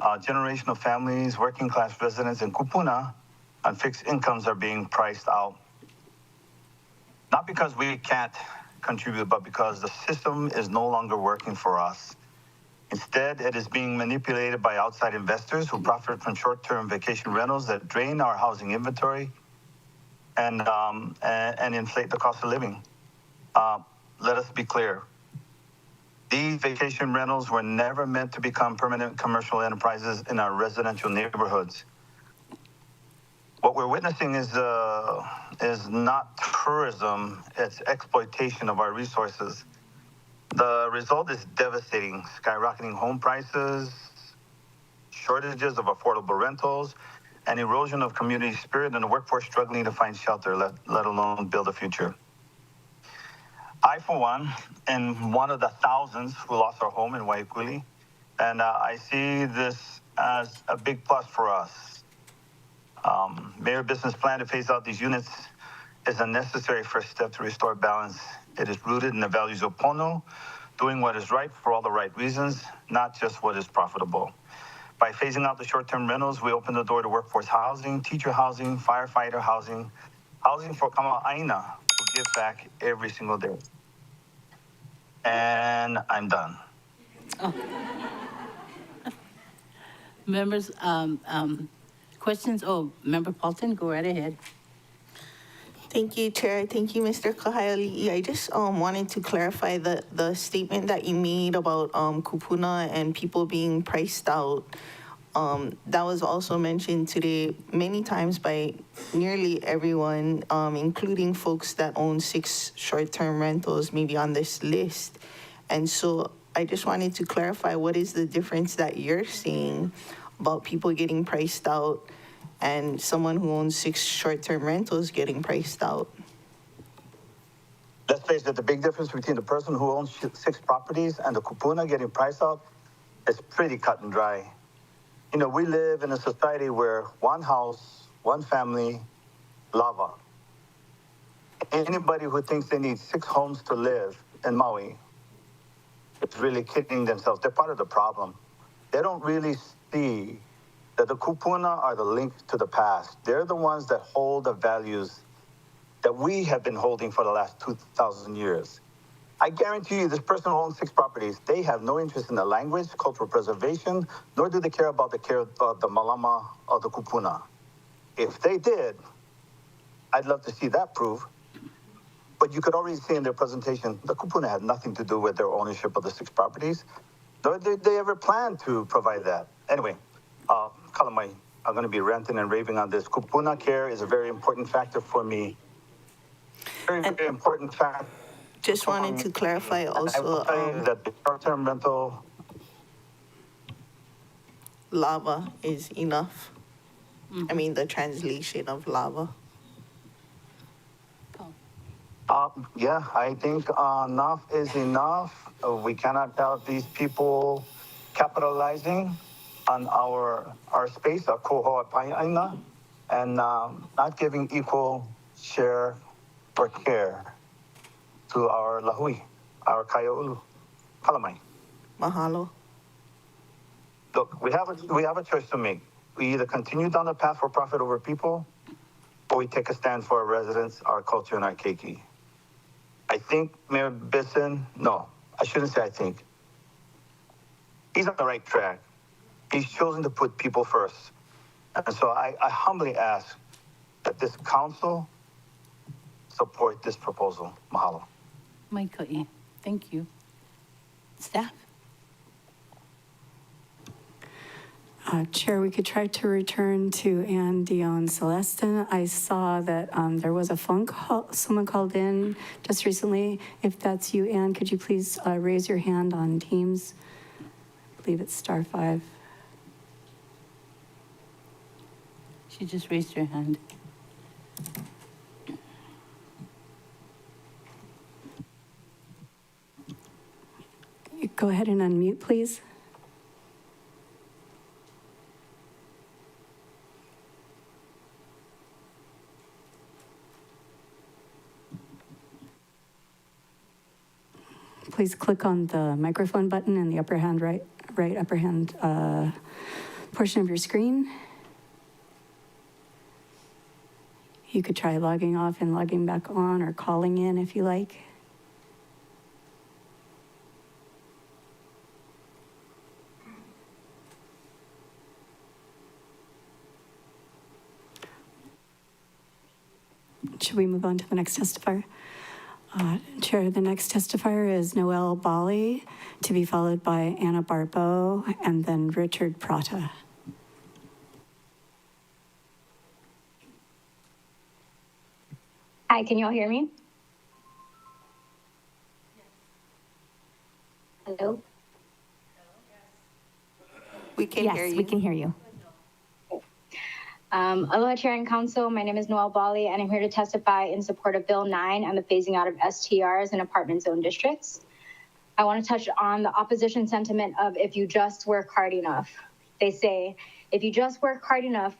Generational families, working-class residents, and kupuna on fixed incomes are being priced out. Not because we can't contribute, but because the system is no longer working for us. Instead, it is being manipulated by outside investors who profit from short-term vacation rentals that drain our housing inventory and inflate the cost of living. Let us be clear. These vacation rentals were never meant to become permanent commercial enterprises in our residential neighborhoods. What we're witnessing is not tourism, it's exploitation of our resources. The result is devastating: skyrocketing home prices, shortages of affordable rentals, and erosion of community spirit and a workforce struggling to find shelter, let alone build a future. I, for one, am one of the thousands who lost our home in Waikuli, and I see this as a big plus for us. Mayor Bisson's plan to phase out these units is a necessary first step to restore balance. It is rooted in the values of Pono, doing what is right for all the right reasons, not just what is profitable. By phasing out the short-term rentals, we open the door to workforce housing, teacher housing, firefighter housing, housing for kama'aina who give back every single day. And I'm done. Oh. Members, questions? Oh, Member Paulton, go right ahead. Thank you, Chair. Thank you, Mr. Kahaiali'i. I just wanted to clarify the statement that you made about kupuna and people being priced out. That was also mentioned today many times by nearly everyone, including folks that own 6 short-term rentals, maybe on this list. And so I just wanted to clarify, what is the difference that you're seeing about people getting priced out and someone who owns 6 short-term rentals getting priced out? Let's face it, the big difference between the person who owns 6 properties and the kupuna getting priced out is pretty cut and dry. You know, we live in a society where one house, one family, lava. Anybody who thinks they need 6 homes to live in Maui is really kidding themselves. They're part of the problem. They don't really see that the kupuna are the link to the past. They're the ones that hold the values that we have been holding for the last 2,000 years. I guarantee you, this person who owns 6 properties, they have no interest in the language, cultural preservation, nor do they care about the care of the malama or the kupuna. If they did, I'd love to see that proof. But you could already see in their presentation, the kupuna had nothing to do with their ownership of the 6 properties, nor did they ever plan to provide that. Anyway, Kalamai, I'm going to be ranting and raving on this. Kupuna care is a very important factor for me. Very, very important factor. Just wanted to clarify also. I will tell you that the short-term rental. lava is enough. I mean, the translation of lava. Yeah, I think enough is enough. We cannot have these people capitalizing on our space, our koho'apaina, and not giving equal share or care to our lahui, our kaia'ulu. Palamai. Mahalo. Look, we have a choice to make. We either continue down the path for profit over people, or we take a stand for our residents, our culture, and our keiki. I think Mayor Bisson, no, I shouldn't say I think. He's on the right track. He's chosen to put people first. And so I humbly ask that this council support this proposal. Mahalo. Maika'i. Thank you. Staff? Chair, we could try to return to Ann Dion Celestin. I saw that there was a phone call, someone called in just recently. If that's you, Ann, could you please raise your hand on Teams? I believe it's *5. She just raised her hand. Go ahead and unmute, please. Please click on the microphone button in the upper hand, right upper hand portion of your screen. You could try logging off and logging back on, or calling in if you like. Should we move on to the next testifier? Chair, the next testifier is Noel Bali, to be followed by Anna Barbeau, and then Richard Prata. Hi, can you all hear me? Hello? We can hear you. Yes, we can hear you. Aloha Chair and Council, my name is Noel Bali, and I'm here to testify in support of Bill 9 and the phasing out of STRs in apartment zone districts. I want to touch on the opposition sentiment of if you just work hard enough. They say, if you just work hard enough,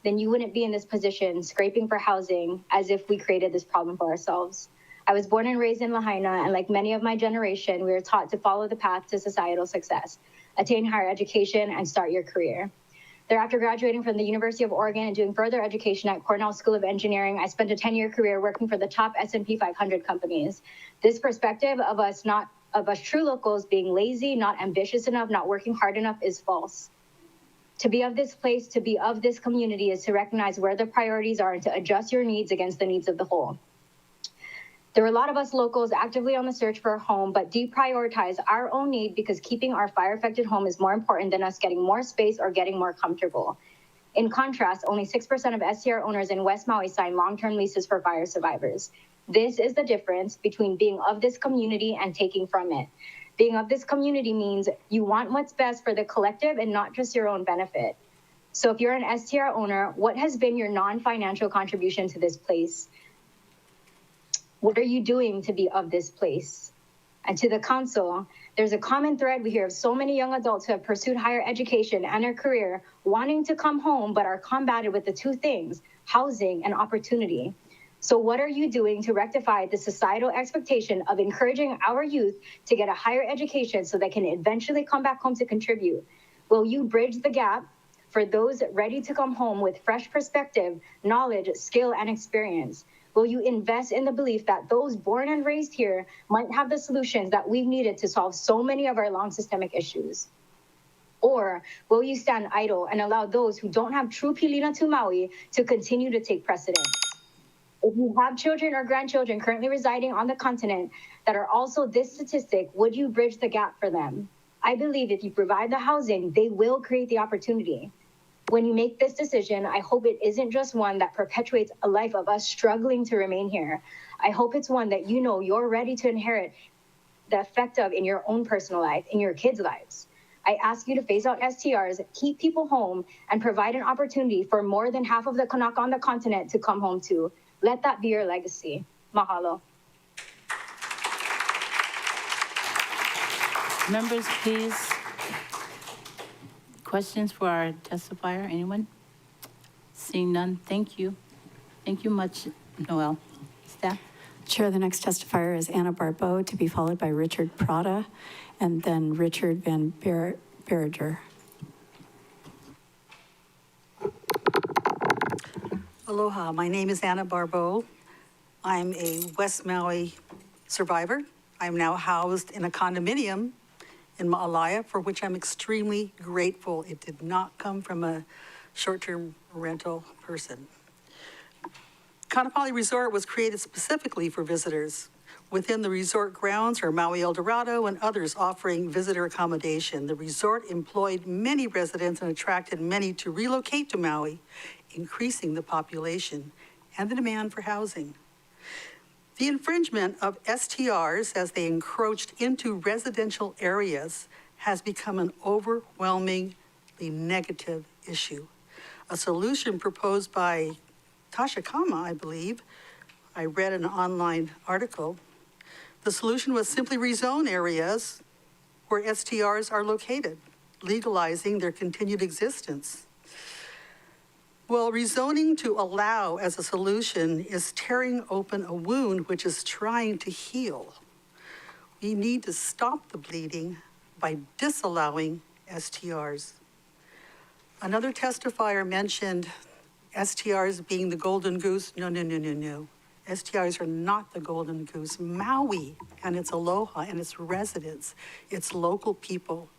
then you wouldn't be in this position, scraping for housing, as if we created this problem for ourselves. I was born and raised in Lahaina, and like many of my generation, we were taught to follow the path to societal success, attain higher education, and start your career. Thereafter graduating from the University of Oregon and doing further education at Cornell School of Engineering, I spent a 10-year career working for the top S&P 500 companies. This perspective of us true locals being lazy, not ambitious enough, not working hard enough is false. To be of this place, to be of this community is to recognize where the priorities are and to adjust your needs against the needs of the whole. There are a lot of us locals actively on the search for a home, but deprioritize our own need because keeping our fire-affected home is more important than us getting more space or getting more comfortable. In contrast, only 6% of STR owners in West Maui sign long-term leases for fire survivors. This is the difference between being of this community and taking from it. Being of this community means you want what's best for the collective and not just your own benefit. So if you're an STR owner, what has been your non-financial contribution to this place? What are you doing to be of this place? And to the council, there's a common thread we hear of so many young adults who have pursued higher education and a career, wanting to come home, but are combated with the two things, housing and opportunity. So what are you doing to rectify the societal expectation of encouraging our youth to get a higher education so they can eventually come back home to contribute? Will you bridge the gap for those ready to come home with fresh perspective, knowledge, skill, and experience? Will you invest in the belief that those born and raised here might have the solutions that we've needed to solve so many of our long systemic issues? Or will you stand idle and allow those who don't have true pilina to Maui to continue to take precedence? If you have children or grandchildren currently residing on the continent that are also this statistic, would you bridge the gap for them? I believe if you provide the housing, they will create the opportunity. When you make this decision, I hope it isn't just one that perpetuates a life of us struggling to remain here. I hope it's one that you know you're ready to inherit the effect of in your own personal life, in your kids' lives. I ask you to phase out STRs, keep people home, and provide an opportunity for more than half of the Kanaka on the continent to come home too. Let that be your legacy. Mahalo. Members, please. Questions for our testifier, anyone? Seeing none, thank you. Thank you much, Noel. Staff? Chair, the next testifier is Anna Barbeau, to be followed by Richard Prada, and then Richard Van Berger. Aloha, my name is Anna Barbeau. I'm a West Maui survivor. I'm now housed in a condominium in Ma'alaya, for which I'm extremely grateful. It did not come from a short-term rental person. Kaanapali Resort was created specifically for visitors. Within the resort grounds are Maui Eldorado and others offering visitor accommodation. The resort employed many residents and attracted many to relocate to Maui, increasing the population and the demand for housing. The infringement of STRs as they encroached into residential areas has become an overwhelmingly negative issue. A solution proposed by Tasha Kama, I believe, I read an online article. The solution was simply rezone areas where STRs are located, legalizing their continued existence. Well, rezoning to allow as a solution is tearing open a wound which is trying to heal. We need to stop the bleeding by disallowing STRs. Another testifier mentioned STRs being the golden goose. No. STRs are not the golden goose. Maui and its aloha and its residents, its local people,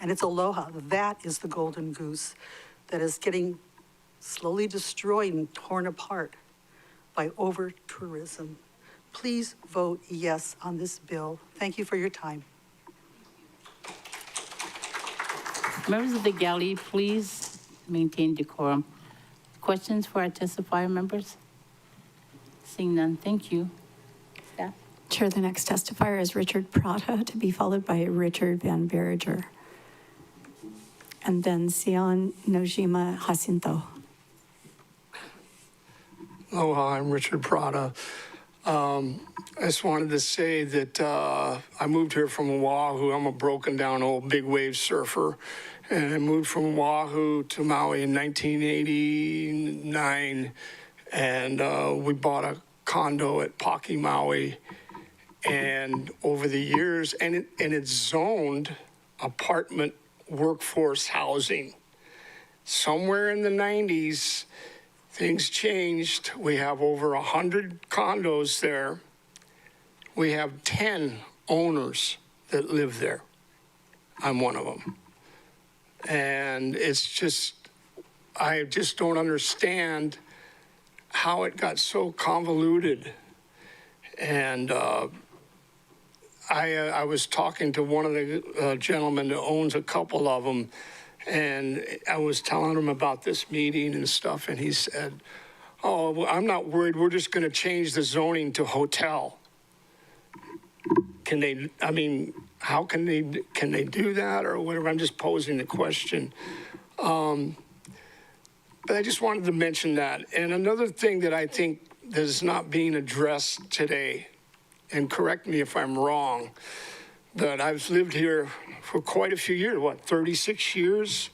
and its aloha, that is the golden goose that is getting slowly destroyed and torn apart by over-tourism. Please vote yes on this bill. Thank you for your time. Members of the gallery, please maintain decorum. Questions for our testifier members? Seeing none, thank you. Staff? Chair, the next testifier is Richard Prada, to be followed by Richard Van Berger. And then Sion Nojima Jacinto. Aloha, I'm Richard Prada. I just wanted to say that I moved here from Oahu. I'm a broken down old big wave surfer. And I moved from Oahu to Maui in 1989. And we bought a condo at Paki, Maui. And over the years, and it's zoned apartment workforce housing. Somewhere in the 90s, things changed. We have over 100 condos there. We have 10 owners that live there. I'm one of them. And it's just, I just don't understand how it got so convoluted. And I was talking to one of the gentlemen that owns a couple of them, and I was telling him about this meeting and stuff, and he said, oh, well, I'm not worried. We're just going to change the zoning to hotel. Can they, I mean, how can they do that or whatever? I'm just posing the question. But I just wanted to mention that. And another thing that I think that is not being addressed today, and correct me if I'm wrong, that I've lived here for quite a few years, 36 years?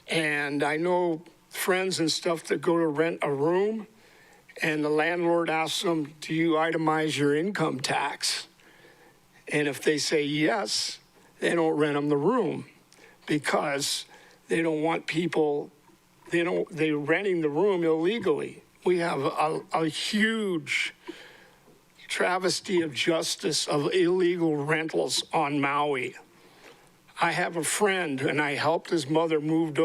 And I know friends and stuff that go to rent a room, and the landlord asks them, do you itemize your income tax? And if they say yes, they don't rent them the room because they don't want people, they're renting the room illegally. We have a huge travesty of justice of illegal rentals on Maui. I have a friend, and I helped his mother move.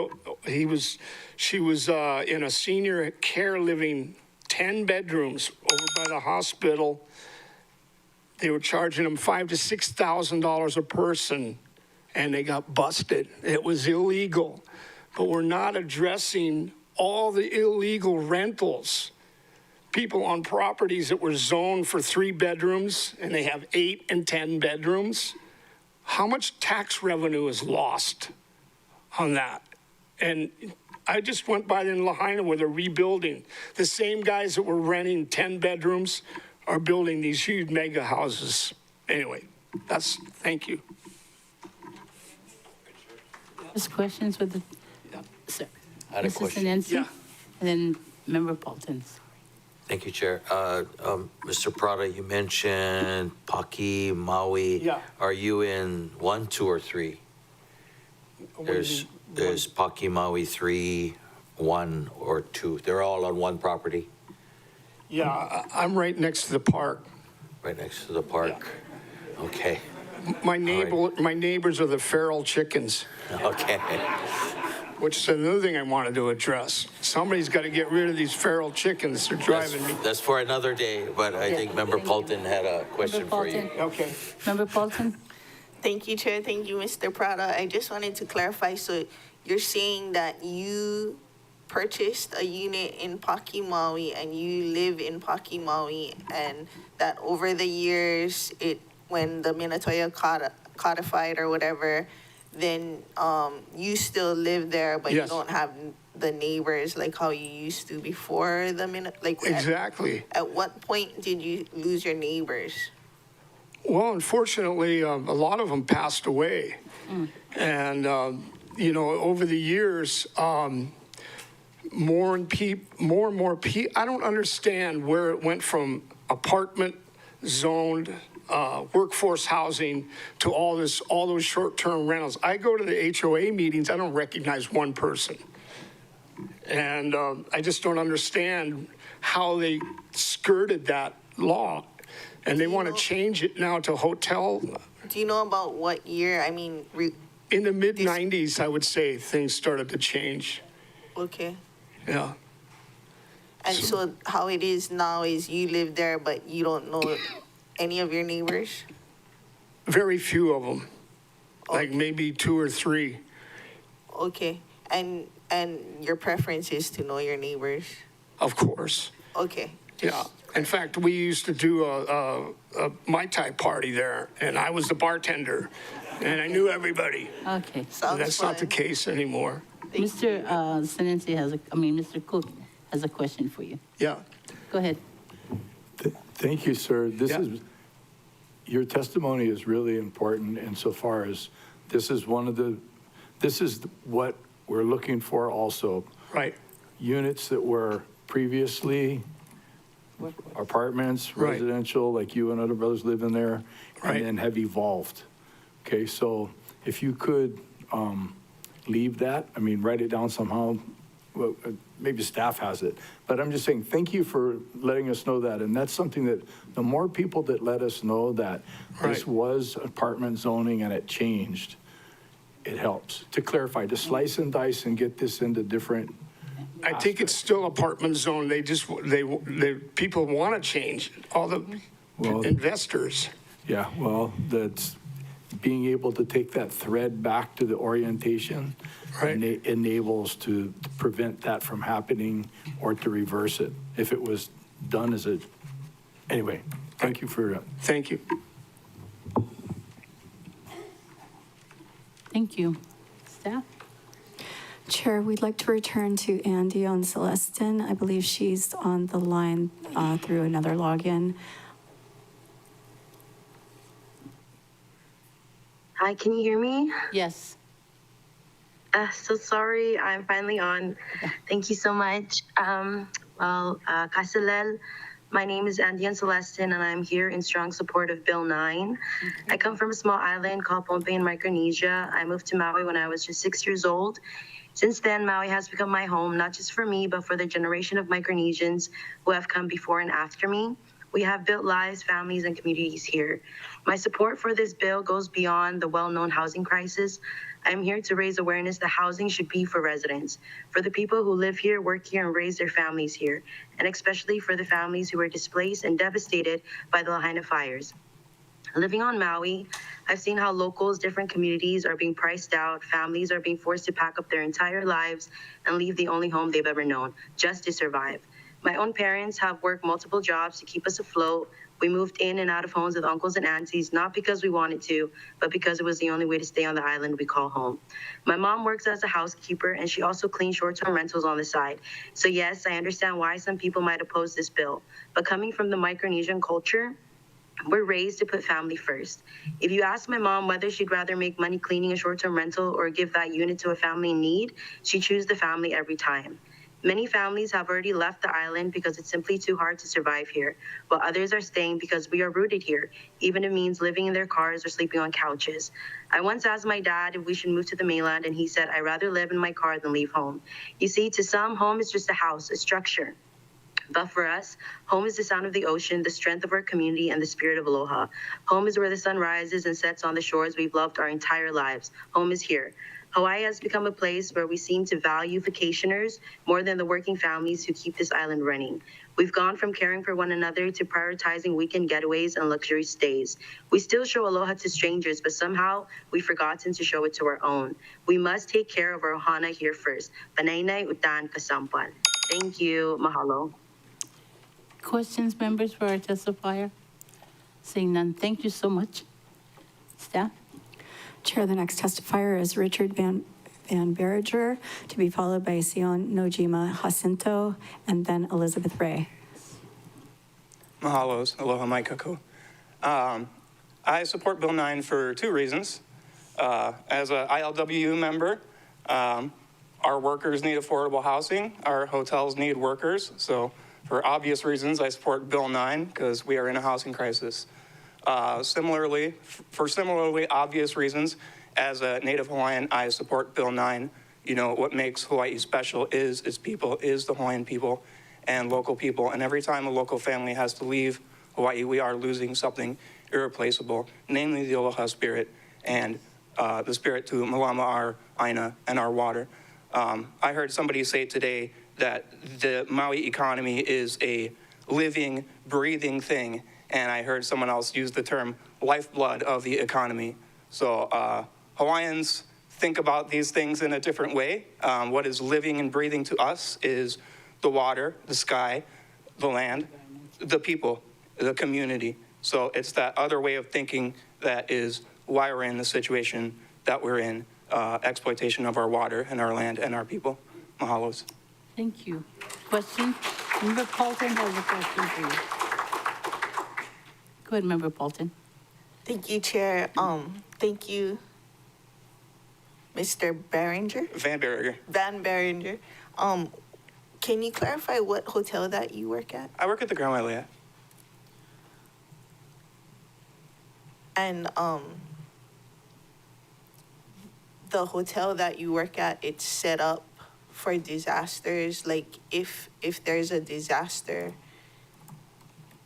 She was in a senior care living, 10 bedrooms over by the hospital. They were charging them $5,000 to $6,000 a person, and they got busted. It was illegal, but we're not addressing all the illegal rentals. People on properties that were zoned for 3 bedrooms, and they have 8 and 10 bedrooms. how much tax revenue is lost on that? And I just went by in Lahaina where they're rebuilding. The same guys that were renting 10 bedrooms are building these huge mega houses. Anyway, thank you. Just questions with the, sir. I had a question. Mrs. Sinensi? Yeah. And then Member Paulton. Thank you, Chair. Mr. Prada, you mentioned Paki, Maui. Yeah. Are you in 1, 2, or 3? There's Paki, Maui 3, 1, or 2. They're all on one property? Yeah, I'm right next to the park. Right next to the park? Okay. My neighbors are the feral chickens. Okay. Which is another thing I wanted to address. Somebody's got to get rid of these feral chickens. They're driving me. That's for another day, but I think Member Paulton had a question for you. Okay. Member Paulton? Thank you, Chair. Thank you, Mr. Prada. I just wanted to clarify, so you're saying that you purchased a unit in Paki, Maui, and you live in Paki, Maui, and that over the years, when the Minatoya codified or whatever, then you still live there, but Yes. you don't have the neighbors like how you used to before the Exactly. At what point did you lose your neighbors? Well, unfortunately, a lot of them passed away. And, over the years, more and more people, I don't understand where it went from apartment zoned workforce housing to all those short-term rentals. I go to the HOA meetings, I don't recognize one person. And I just don't understand how they skirted that law. And they want to change it now to hotel. Do you know about what year? I mean, in the mid-90s, I would say things started to change. Okay. Yeah. And so how it is now is you live there, but you don't know any of your neighbors? Very few of them, like maybe 2 or 3. Okay. And your preference is to know your neighbors? Of course. Okay. Yeah. In fact, we used to do a Mai Tai party there, and I was the bartender, and I knew everybody. Okay. That's not the case anymore. Mr. Sinensi Mr. Cook has a question for you. Yeah. Go ahead. Thank you, sir. Your testimony is really important insofar as this is what we're looking for also. Right. Units that were previously apartments, Right. residential, like you and other brothers live in there, Right. and then have evolved. Okay, so if you could leave that, write it down somehow. Well, maybe staff has it, but I'm just saying, thank you for letting us know that. And that's something that the more people that let us know that this was apartment zoning and it changed, it helps to clarify, to slice and dice and get this into different. I think it's still apartment zone. People want to change it. All the investors. Yeah, well, that's being able to take that thread back to the orientation enables to prevent that from happening or to reverse it if it was done as a. Anyway, thank you for. Thank you. Thank you. Staff? Chair, we'd like to return to Andy on Celestin. I believe she's on the line through another login. Hi, can you hear me? Yes. So sorry, I'm finally on. Thank you so much. Kasilel, my name is Andian Celestin, and I'm here in strong support of Bill 9. I come from a small island called Pohnpei in Micronesia. I moved to Maui when I was just 6 years old. Since then, Maui has become my home, not just for me, but for the generation of Micronesians who have come before and after me. We have built lives, families, and communities here. My support for this bill goes beyond the well-known housing crisis. I'm here to raise awareness that housing should be for residents, for the people who live here, work here, and raise their families here, and especially for the families who were displaced and devastated by the Lahaina fires. Living on Maui, I've seen how locals, different communities are being priced out, families are being forced to pack up their entire lives and leave the only home they've ever known, just to survive. My own parents have worked multiple jobs to keep us afloat. We moved in and out of homes with uncles and aunties, not because we wanted to, but because it was the only way to stay on the island we call home. My mom works as a housekeeper, and she also cleans short-term rentals on the side. So yes, I understand why some people might oppose this bill, but coming from the Micronesian culture, we're raised to put family first. If you ask my mom whether she'd rather make money cleaning a short-term rental or give that unit to a family in need, she'd choose the family every time. Many families have already left the island because it's simply too hard to survive here, while others are staying because we are rooted here, even if it means living in their cars or sleeping on couches. I once asked my dad if we should move to the mainland, and he said, I'd rather live in my car than leave home. You see, to some, home is just a house, a structure. But for us, home is the sound of the ocean, the strength of our community, and the spirit of aloha. Home is where the sun rises and sets on the shores we've loved our entire lives. Home is here. Hawaii has become a place where we seem to value vacationers more than the working families who keep this island running. We've gone from caring for one another to prioritizing weekend getaways and luxury stays. We still show aloha to strangers, but somehow we've forgotten to show it to our own. We must take care of our ohana here first. Panainay utan kasampan. Thank you. Mahalo. Questions, members, for our testifier? Seeing none, thank you so much. Staff? Chair, the next testifier is Richard Van Berringer, to be followed by Sion Nojima Jacinto, and then Elizabeth Ray. Mahalos. Aloha mai kakou. I support Bill 9 for two reasons. As an ILWU member, our workers need affordable housing. Our hotels need workers. So for obvious reasons, I support Bill 9 because we are in a housing crisis. Similarly, for similarly obvious reasons, as a Native Hawaiian, I support Bill 9. You know, what makes Hawaii special is its people, is the Hawaiian people and local people. And every time a local family has to leave Hawaii, we are losing something irreplaceable, namely the aloha spirit and the spirit to malama, our aina, and our water. I heard somebody say today that the Maui economy is a living, breathing thing. And I heard someone else use the term lifeblood of the economy. So Hawaiians think about these things in a different way. What is living and breathing to us is the water, the sky, the land, the people, the community. So it's that other way of thinking that is why we're in the situation that we're in, exploitation of our water and our land and our people. Mahalos. Thank you. Question? Member Paulton has a question for you. Go ahead, Member Paulton. Thank you, Chair. Thank you, Mr. Berringer? Van Berringer. Van Berringer. Can you clarify what hotel that you work at? I work at the Grand Wailea. And the hotel that you work at, it's set up for disasters. Like if there's a disaster,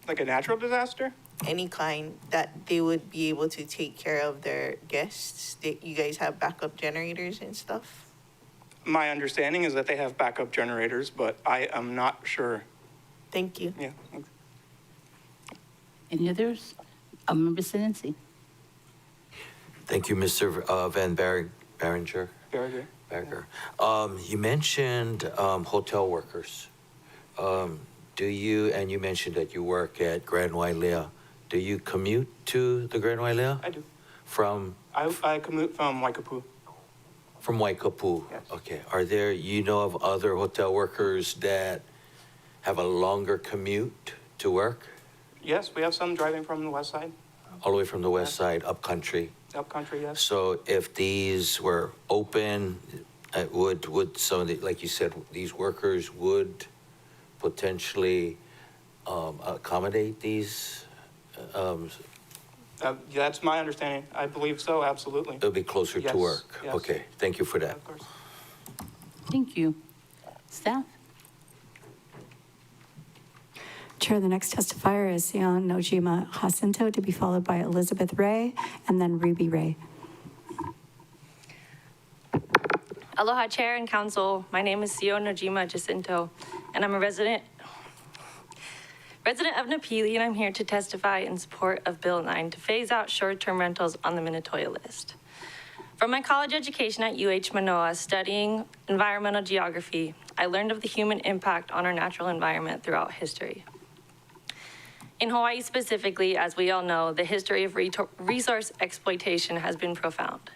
like a natural disaster? Any kind, that they would be able to take care of their guests. That you guys have backup generators and stuff? My understanding is that they have backup generators, but I am not sure. Thank you. Yeah. Thanks. Any others? Member Sinensi. Thank you, Mr. Van Berringer. Berringer. You mentioned hotel workers. Do you, and you mentioned that you work at Grand Wailea. Do you commute to the Grand Wailea? I do. From? I commute from Waikapu. From Waikapu? Yes. Okay. Are there, you know of other hotel workers that have a longer commute to work? Yes, we have some driving from the west side. All the way from the west side, up country? Up country, yes. So if these were open, would some of the, like you said, these workers would potentially accommodate these? That's my understanding. I believe so, absolutely. It'll be closer Yes, to work. yes. Okay, thank you for that. Of course. Thank you. Staff? Chair, the next testifier is Sion Nojima Jacinto, to be followed by Elizabeth Ray, and then Ruby Ray. Aloha, Chair and Council. My name is Sion Nojima Jacinto, and I'm a resident of Napili, and I'm here to testify in support of Bill 9 to phase out short-term rentals on the Minatoia list. From my college education at UH Manoa, studying environmental geography, I learned of the human impact on our natural environment throughout history. In Hawaii specifically, as we all know, the history of resource exploitation has been profound.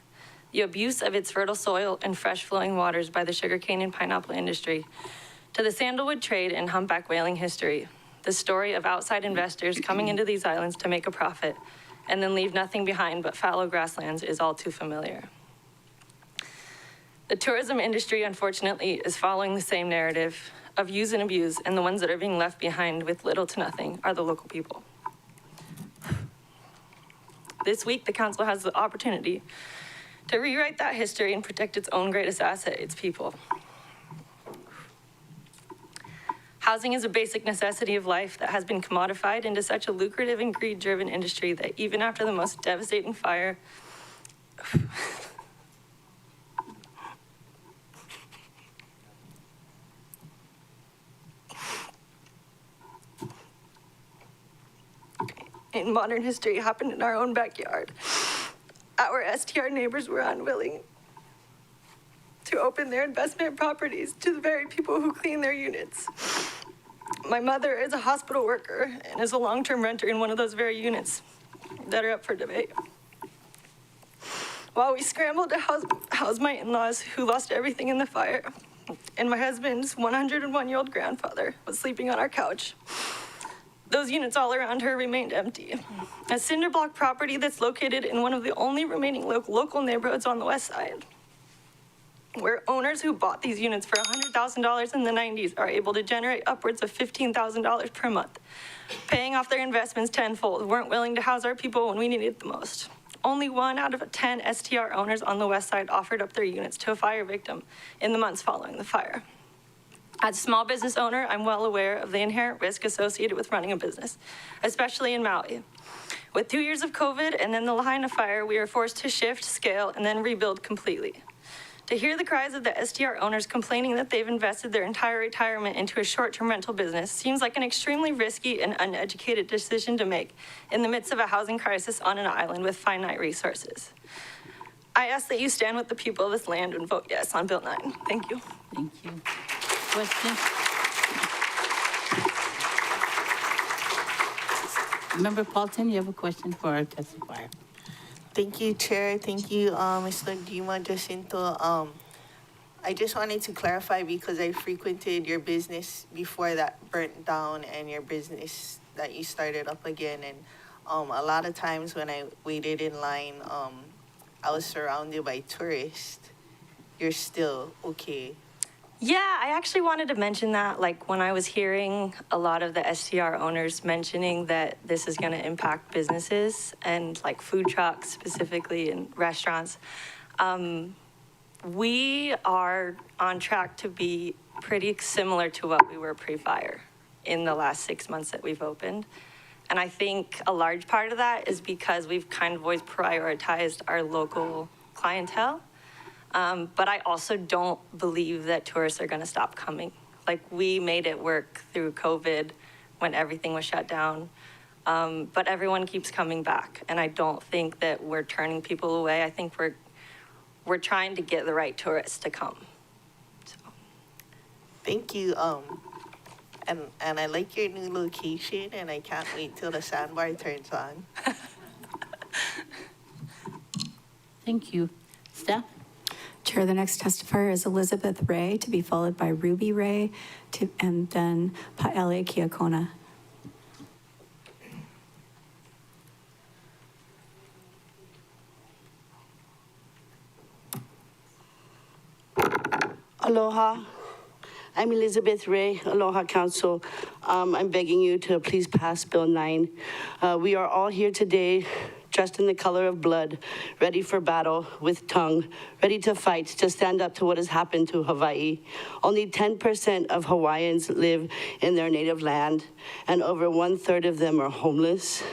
The abuse of its fertile soil and fresh flowing waters by the sugarcane and pineapple industry, to the sandalwood trade and humpback whaling history, the story of outside investors coming into these islands to make a profit and then leave nothing behind but fallow grasslands is all too familiar. The tourism industry, unfortunately, is following the same narrative of use and abuse, and the ones that are being left behind with little to nothing are the local people. This week, the council has the opportunity to rewrite that history and protect its own greatest asset, its people. Housing is a basic necessity of life that has been commodified into such a lucrative and greed-driven industry that even after the most devastating fire, in modern history happened in our own backyard. Our STR neighbors were unwilling to open their investment properties to the very people who clean their units. My mother is a hospital worker and is a long-term renter in one of those very units that are up for debate. While we scrambled to house my in-laws who lost everything in the fire, and my husband's 101-year-old grandfather was sleeping on our couch, those units all around her remained empty. A cinder block property that's located in one of the only remaining local neighborhoods on the west side, where owners who bought these units for $100,000 in the 90s are able to generate upwards of $15,000 per month, paying off their investments tenfold, weren't willing to house our people when we needed it the most. Only 1 out of 10 STR owners on the west side offered up their units to a fire victim in the months following the fire. As a small business owner, I'm well aware of the inherent risk associated with running a business, especially in Maui. With 2 years of COVID and then the Lahaina fire, we are forced to shift, scale, and then rebuild completely. To hear the cries of the STR owners complaining that they've invested their entire retirement into a short-term rental business seems like an extremely risky and uneducated decision to make in the midst of a housing crisis on an island with finite resources. I ask that you stand with the people of this land and vote yes on Bill 9. Thank you. Thank you. Question? Member Paulton, you have a question for our testifier. Thank you, Chair. Thank you, Mr. Dima Jacinto. I just wanted to clarify because I frequented your business before that burnt down and your business that you started up again. And a lot of times when I waited in line, I was surrounded by tourists. You're still okay? Yeah, I actually wanted to mention that, like when I was hearing a lot of the STR owners mentioning that this is going to impact businesses and like food trucks specifically and restaurants, we are on track to be pretty similar to what we were pre-fire in the last 6 months that we've opened. And I think a large part of that is because we've kind of always prioritized our local clientele. But I also don't believe that tourists are going to stop coming. Like, we made it work through COVID when everything was shut down. But everyone keeps coming back. And I don't think that we're turning people away. I think we're trying to get the right tourists to come. So. Thank you. And I like your new location, and I can't wait till the sandbar turns on. Thank you. Staff? Chair, the next testifier is Elizabeth Ray, to be followed by Ruby Ray, and then Pa'ele Kiakona. Aloha. I'm Elizabeth Ray, Aloha Council. I'm begging you to please pass Bill 9. We are all here today dressed in the color of blood, ready for battle with tongue, ready to fight, to stand up to what has happened to Hawaii. Only 10% of Hawaiians live in their native land, and over 1/3 of them are homeless.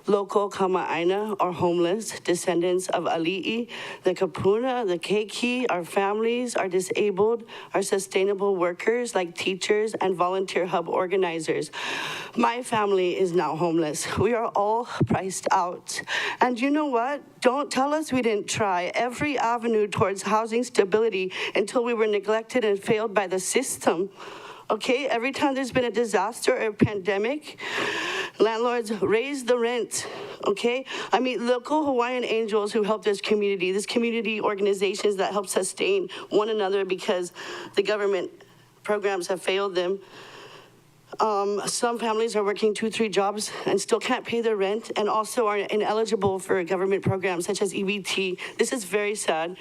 Local Kama'aina are homeless, descendants of Ali'i, the Kapuna, the Keiki. Our families are disabled, are sustainable workers like teachers and volunteer hub organizers. My family is now homeless. We are all priced out. And you know what? Don't tell us we didn't try every avenue towards housing stability until we were neglected and failed by the system. Okay, every time there's been a disaster or a pandemic, Landlords, raise the rent, okay? I mean, local Hawaiian angels who help this community organizations that help sustain one another because the government programs have failed them. Some families are working 2-3 jobs and still can't pay their rent and also are ineligible for government programs such as EBT. This is very sad.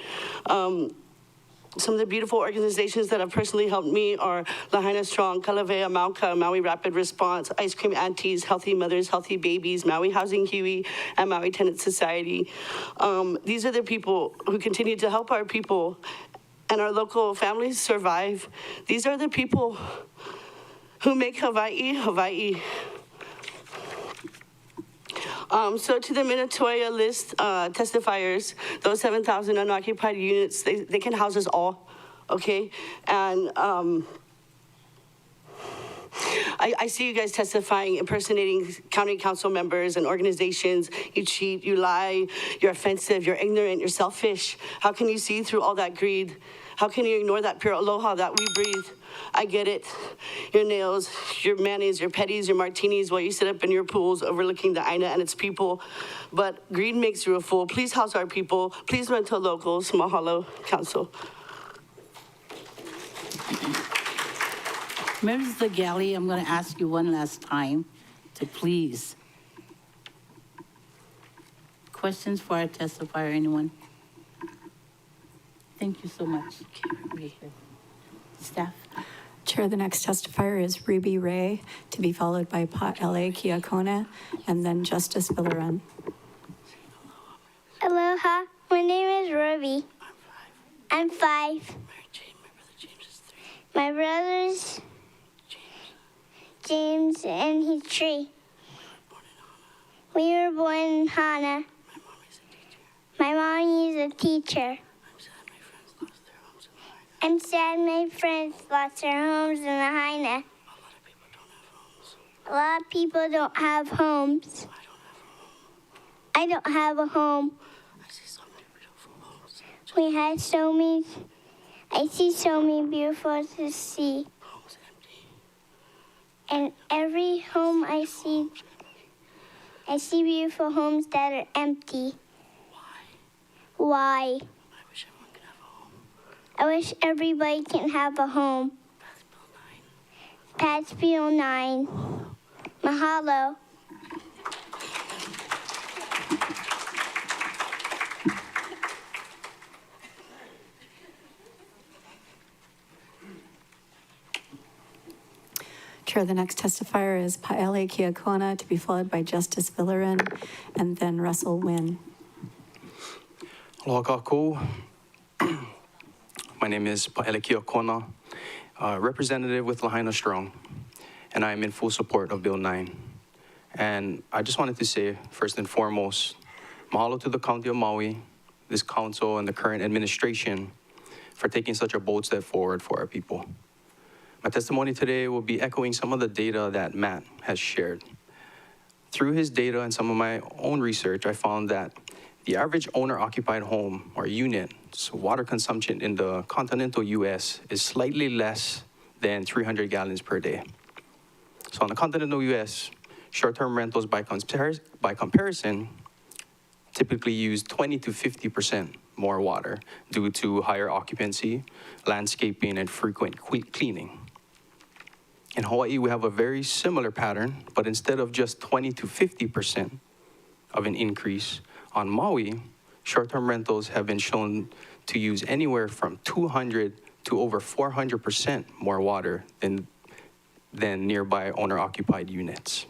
Some of the beautiful organizations that have personally helped me are Lahaina Strong, Kalawea Mauka, Maui Rapid Response, Ice Cream Aunties, Healthy Mothers, Healthy Babies, Maui Housing Huey, and Maui Tenant Society. These are the people who continue to help our people and our local families survive. These are the people who make Hawaii, Hawaii. So to the Minatoya list testifiers, those 7,000 unoccupied units, they can house us all, okay? And I see you guys testifying, impersonating county council members and organizations. You cheat, you lie, you're offensive, you're ignorant, you're selfish. How can you see through all that greed? How can you ignore that pure aloha that we breathe? I get it. Your nails, your mayonnaise, your petties, your martinis while you sit up in your pools overlooking the Aina and its people. But greed makes you a fool. Please house our people. Please rental locals. Mahalo, Council. Members of the galley, I'm going to ask you one last time to please. Questions for our testifier, anyone? Thank you so much. Staff? Chair, the next testifier is Ruby Ray, to be followed by Pa'ele Kiakona, and then Justice Villarin. Aloha, my name is Ruby. I'm 5. My brother's James and he's 3. We were born in Hana. My mommy is a teacher. I'm sad my friends lost their homes in the Haina. A lot of people don't have homes. I don't have a home. We had so many. I see so many beautiful to see. And every home I see beautiful homes that are empty. Why? I wish everybody can have a home. Pass Bill 9. Mahalo. Chair, the next testifier is Pa'ele Kiakona, to be followed by Justice Villarin, and then Russell Wynn. Aloha kākou. My name is Pa'ele Kiakona, representative with Lahaina Strong, and I am in full support of Bill 9. And I just wanted to say, first and foremost, mahalo to the County of Maui, this council, and the current administration for taking such a bold step forward for our people. My testimony today will be echoing some of the data that Matt has shared. Through his data and some of my own research, I found that the average owner-occupied home or unit's water consumption in the continental U.S. is slightly less than 300 gallons per day. So in the continental U.S., short-term rentals by comparison typically use 20 to 50% more water due to higher occupancy, landscaping, and frequent cleaning. In Hawaii, we have a very similar pattern, but instead of just 20 to 50% of an increase, on Maui, short-term rentals have been shown to use anywhere from 200 to over 400% more water than nearby owner-occupied units.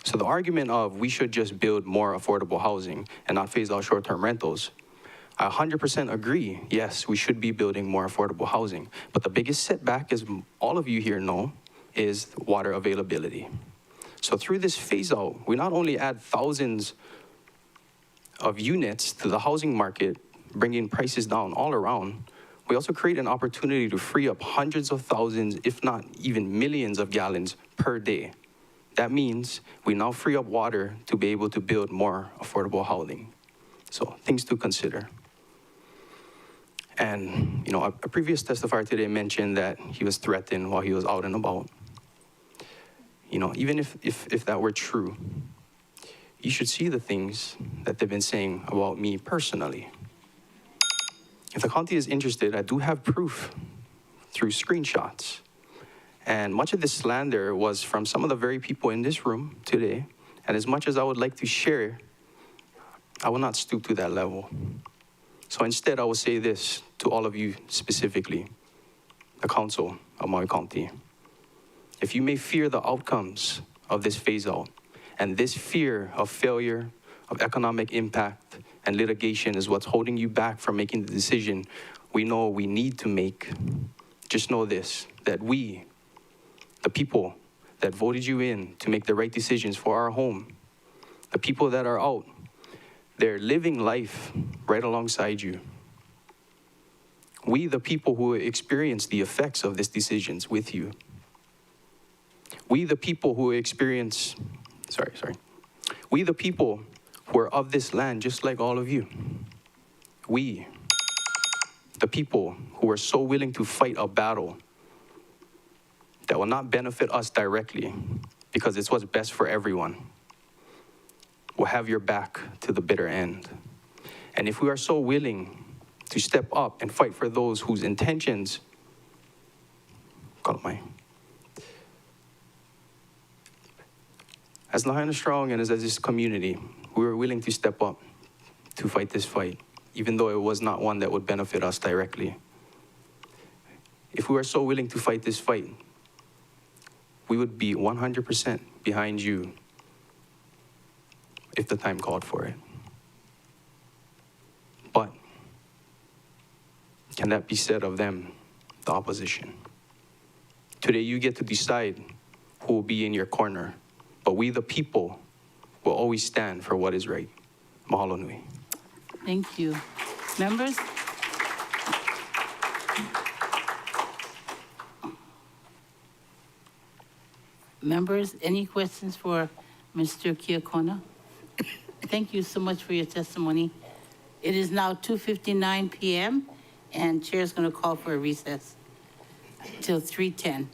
So the argument of we should just build more affordable housing and not phase out short-term rentals, I 100% agree. Yes, we should be building more affordable housing. But the biggest setback, as all of you here know, is water availability. So through this phase out, we not only add thousands of units to the housing market, bringing prices down all around, we also create an opportunity to free up hundreds of thousands, if not even millions of gallons per day. That means we now free up water to be able to build more affordable housing. So things to consider. And, you know, a previous testifier today mentioned that he was threatened while he was out and about. You know, even if that were true, you should see the things that they've been saying about me personally. If the county is interested, I do have proof through screenshots. And much of this slander was from some of the very people in this room today. And as much as I would like to share, I will not stoop to that level. So instead, I will say this to all of you specifically, the council of Maui County. If you may fear the outcomes of this phase out, and this fear of failure, of economic impact, and litigation is what's holding you back from making the decision we know we need to make, just know this, that we, the people that voted you in to make the right decisions for our home, the people that are out, they're living life right alongside you. We, the people who experience the effects of these decisions with you. We, the people who experience, we, the people who are of this land, just like all of you. We, the people who are so willing to fight a battle that will not benefit us directly because it's what's best for everyone, will have your back to the bitter end. And if we are so willing to step up and fight for those whose intentions, as Lahaina Strong and as this community, we were willing to step up to fight this fight, even though it was not one that would benefit us directly. If we are so willing to fight this fight, we would be 100% behind you if the time called for it. But can that be said of them, the opposition? Today you get to decide who will be in your corner, but we the people will always stand for what is right. Mahalo nui. Thank you. Members? Members, any questions for Mr. Kiakona? Thank you so much for your testimony. It is now 2:59 p.m. and Chair is going to call for a recess till 3:10.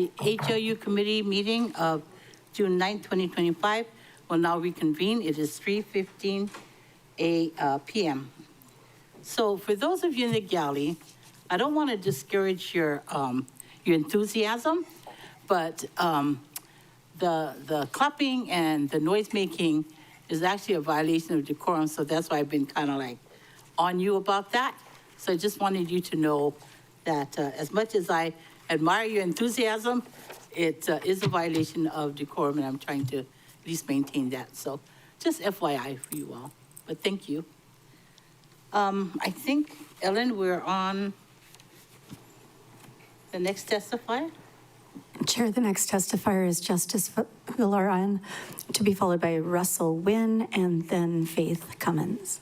The HLU committee meeting of June 9th, 2025 will now reconvene. It is 3:15 p.m. So for those of you in the galley, I don't want to discourage your enthusiasm, but the clapping and the noise making is actually a violation of decorum, so that's why I've been kind of like on you about that. So I just wanted you to know that as much as I admire your enthusiasm, it is a violation of decorum, and I'm trying to at least maintain that. So just FYI for you all, but thank you. I think, Ellen, we're on the next testifier. Chair, the next testifier is Justice Villaran, to be followed by Russell Wynn and then Faith Cummins.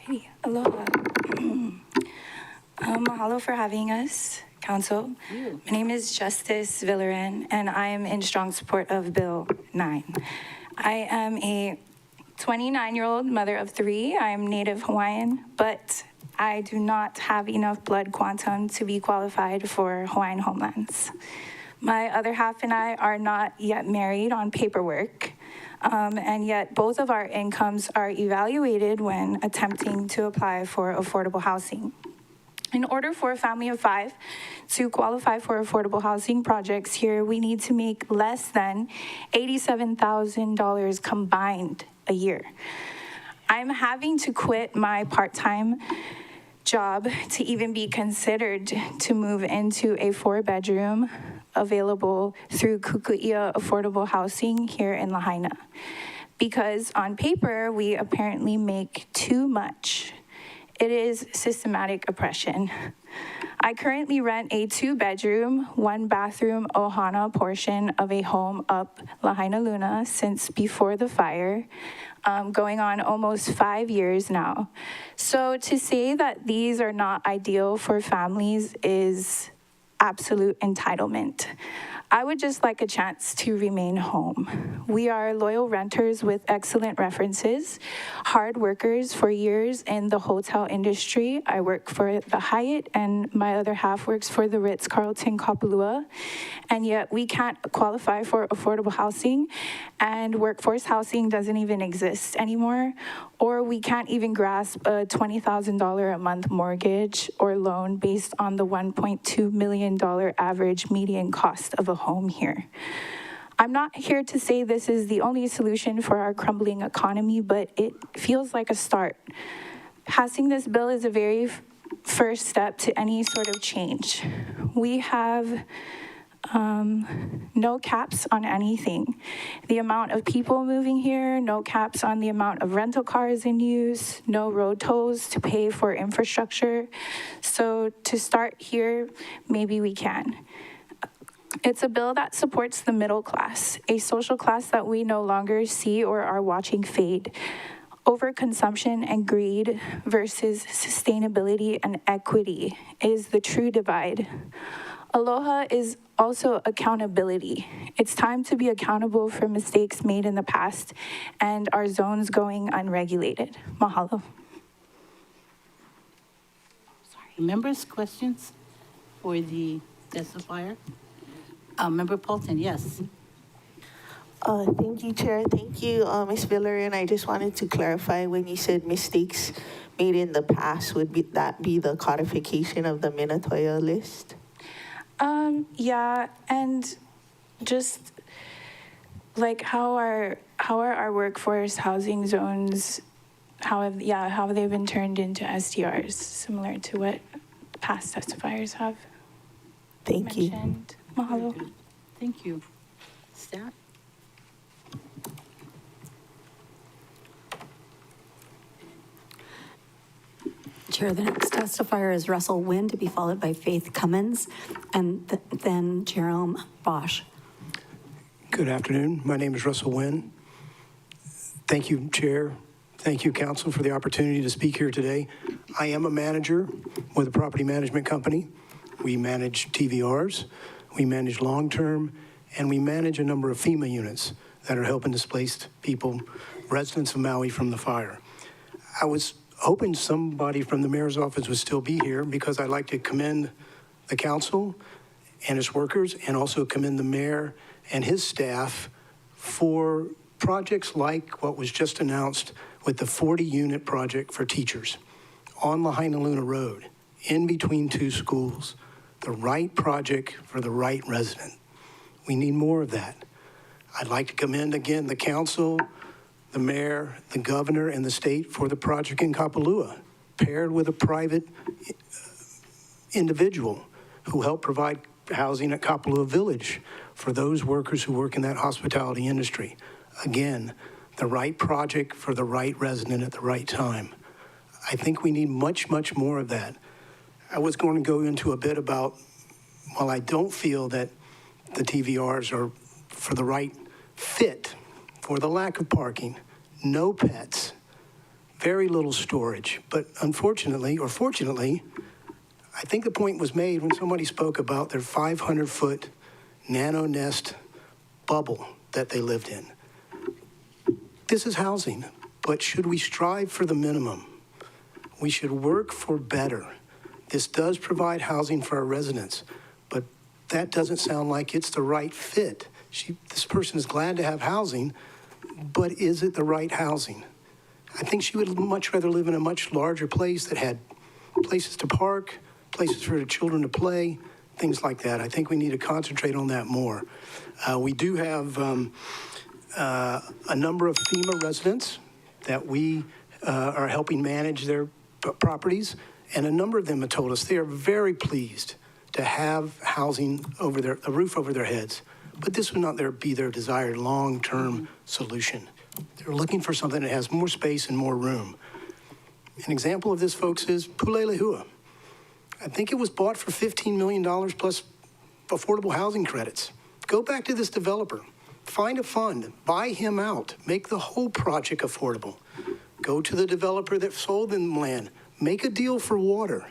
Alrighty, aloha. Mahalo for having us, Council. My name is Justice Villaran, and I am in strong support of Bill 9. I am a 29-year-old mother of 3. I am Native Hawaiian, but I do not have enough blood quantum to be qualified for Hawaiian homelands. My other half and I are not yet married on paperwork, and yet both of our incomes are evaluated when attempting to apply for affordable housing. In order for a family of 5 to qualify for affordable housing projects here, we need to make less than $87,000 combined a year. I'm having to quit my part-time job to even be considered to move into a 4-bedroom available through Kuku'ia Affordable Housing here in Lahaina. Because on paper, we apparently make too much. It is systematic oppression. I currently rent a 2-bedroom, 1-bathroom ohana portion of a home up Lahaina Luna since before the fire, going on almost 5 years now. So to say that these are not ideal for families is absolute entitlement. I would just like a chance to remain home. We are loyal renters with excellent references, hard workers for years in the hotel industry. I work for the Hyatt and my other half works for the Ritz-Carlton Kapalua. And yet we can't qualify for affordable housing, and workforce housing doesn't even exist anymore, or we can't even grasp a $20,000 a month mortgage or loan based on the $1.2 million average median cost of a home here. I'm not here to say this is the only solution for our crumbling economy, but it feels like a start. Passing this bill is a very first step to any sort of change. We have no caps on anything. The amount of people moving here, no caps on the amount of rental cars in use, no road tolls to pay for infrastructure. So to start here, maybe we can. It's a bill that supports the middle class, a social class that we no longer see or are watching fade. Overconsumption and greed versus sustainability and equity is the true divide. Aloha is also accountability. It's time to be accountable for mistakes made in the past and our zones going unregulated. Mahalo. Members, questions for the testifier? Member Paulson, yes. Thank you, Chair. Thank you, Ms. Villaran. I just wanted to clarify when you said mistakes made in the past, would that be the codification of the Minatoya list? Yeah, and just like how are our workforce housing zones, how have they been turned into SDRs, similar to what past testifiers have mentioned. Mahalo. Thank you. Staff? Chair, the next testifier is Russell Wynn, to be followed by Faith Cummins, and then Jerome Bosch. Good afternoon. My name is Russell Wynn. Thank you, Chair. Thank you, Council, for the opportunity to speak here today. I am a manager with a property management company. We manage TVRs, we manage long-term, and we manage a number of FEMA units that are helping displaced people, residents of Maui, from the fire. I was hoping somebody from the mayor's office would still be here because I'd like to commend the council and its workers and also commend the mayor and his staff for projects like what was just announced with the 40-unit project for teachers on Lahaina Luna Road, in between two schools. The right project for the right resident. We need more of that. I'd like to commend again the council, the mayor, the governor, and the state for the project in Kapalua, paired with a private individual who helped provide housing at Kapalua Village for those workers who work in that hospitality industry. Again, the right project for the right resident at the right time. I think we need much, much more of that. I was going to go into a bit about, while I don't feel that the TVRs are for the right fit, for the lack of parking, no pets, very little storage. But unfortunately, or fortunately, I think the point was made when somebody spoke about their 500-foot nano nest bubble that they lived in. This is housing, but should we strive for the minimum? We should work for better. This does provide housing for our residents, but that doesn't sound like it's the right fit. This person is glad to have housing, but is it the right housing? I think she would much rather live in a much larger place that had places to park, places for the children to play, things like that. I think we need to concentrate on that more. We do have a number of FEMA residents that we are helping manage their properties, and a number of them have told us they are very pleased to have housing over a roof over their heads. But this would not be their desired long-term solution. They're looking for something that has more space and more room. An example of this, folks, is Pulelehua. I think it was bought for $15 million plus affordable housing credits. Go back to this developer. Find a fund. Buy him out. Make the whole project affordable. Go to the developer that sold them land. Make a deal for water.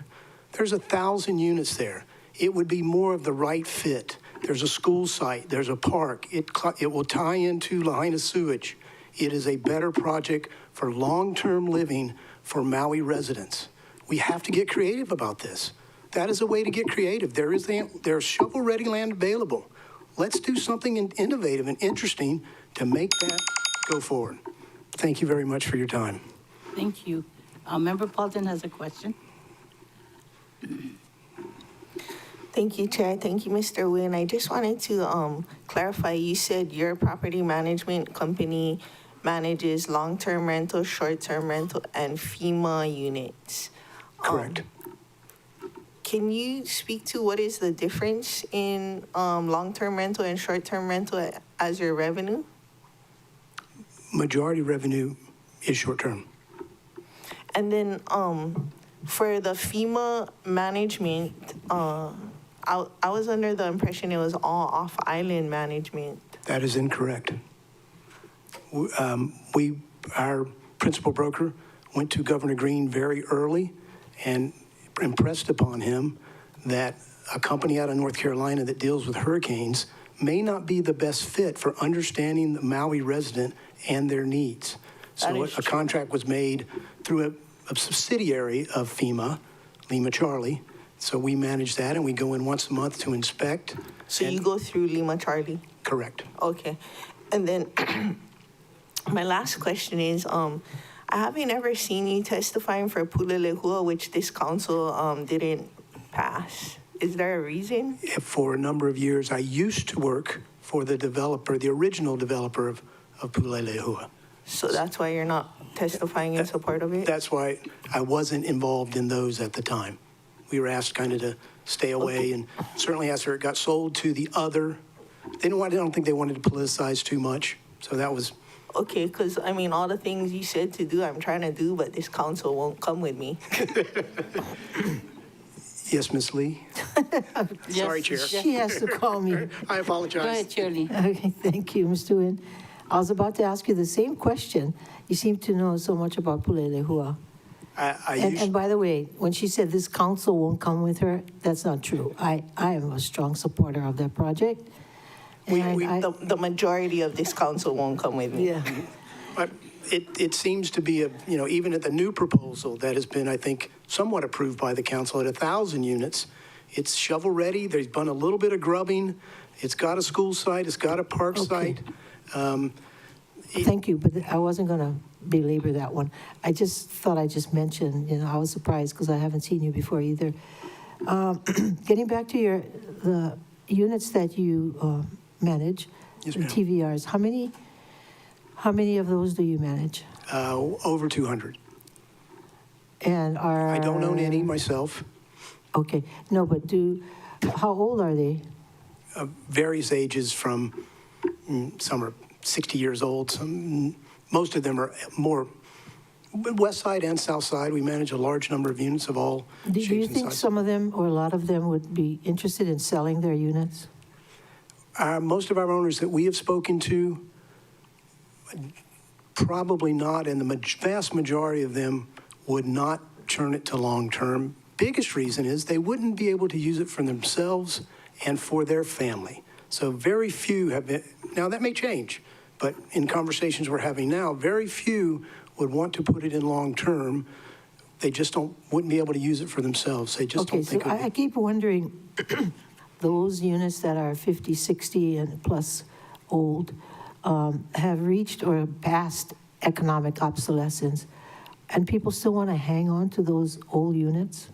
There's 1,000 units there. It would be more of the right fit. There's a school site. There's a park. It will tie into Lahaina sewage. It is a better project for long-term living for Maui residents. We have to get creative about this. That is a way to get creative. There's shovel-ready land available. Let's do something innovative and interesting to make that go forward. Thank you very much for your time. Thank you. Member Paulton has a question. Thank you, Chair. Thank you, Mr. Nguyen. I just wanted to clarify, you said your property management company manages long-term rental, short-term rental, and FEMA units. Correct. Can you speak to what is the difference in long-term rental and short-term rental as your revenue? Majority revenue is short-term. And then for the FEMA management, I was under the impression it was all off-island management. That is incorrect. Our principal broker went to Governor Green very early and impressed upon him that a company out of North Carolina that deals with hurricanes may not be the best fit for understanding the Maui resident and their needs. So a contract was made through a subsidiary of FEMA, Lima Charlie. So we manage that, and we go in once a month to inspect. So you go through Lima Charlie? Correct. Okay. And then my last question is, I haven't ever seen you testifying for Pulelehua, which this council didn't pass. Is there a reason? For a number of years, I used to work for the developer, the original developer of Pulelehua. So that's why you're not testifying in support of it? That's why I wasn't involved in those at the time. We were asked kind of to stay away, and certainly after it got sold to the other, I don't think they wanted to politicize too much, so that was. Okay, because, I mean, all the things you said to do, I'm trying to do, but this council won't come with me. Yes, Ms. Lee? Sorry, Chair. She has to call me. I apologize. Go ahead, Shirley. Okay, thank you, Mr. Nguyen. I was about to ask you the same question. You seem to know so much about Pulelehua. And by the way, when she said this council won't come with her, that's not true. I am a strong supporter of that project. The majority of this council won't come with me. Yeah. it seems to be even at the new proposal that has been, I think, somewhat approved by the council at 1,000 units, it's shovel-ready. There's been a little bit of grubbing. It's got a school site. It's got a park site. Thank you, but I wasn't going to belabor that one. I just thought I'd just mention, I was surprised because I haven't seen you before either. Getting back to the units that you manage, Yes, the ma'am. TVRs, how many of those do you manage? Over 200. And I don't own any myself. Okay, no, but how old are they? Various ages from, some are 60 years old, most of them are more west side and south side. We manage a large number of units of all Do shapes you and think sizes. some of them or a lot of them would be interested in selling their units? Most of our owners that we have spoken to, probably not, and the vast majority of them would not turn it to long-term. Biggest reason is they wouldn't be able to use it for themselves and for their family. So very few have been, now that may change, but in conversations we're having now, very few would want to put it in long-term. They just wouldn't be able to use it for themselves. They just don't think so I keep wondering, those units that are 50, 60 and plus old have reached or passed economic obsolescence, and people still want to hang on to those old units?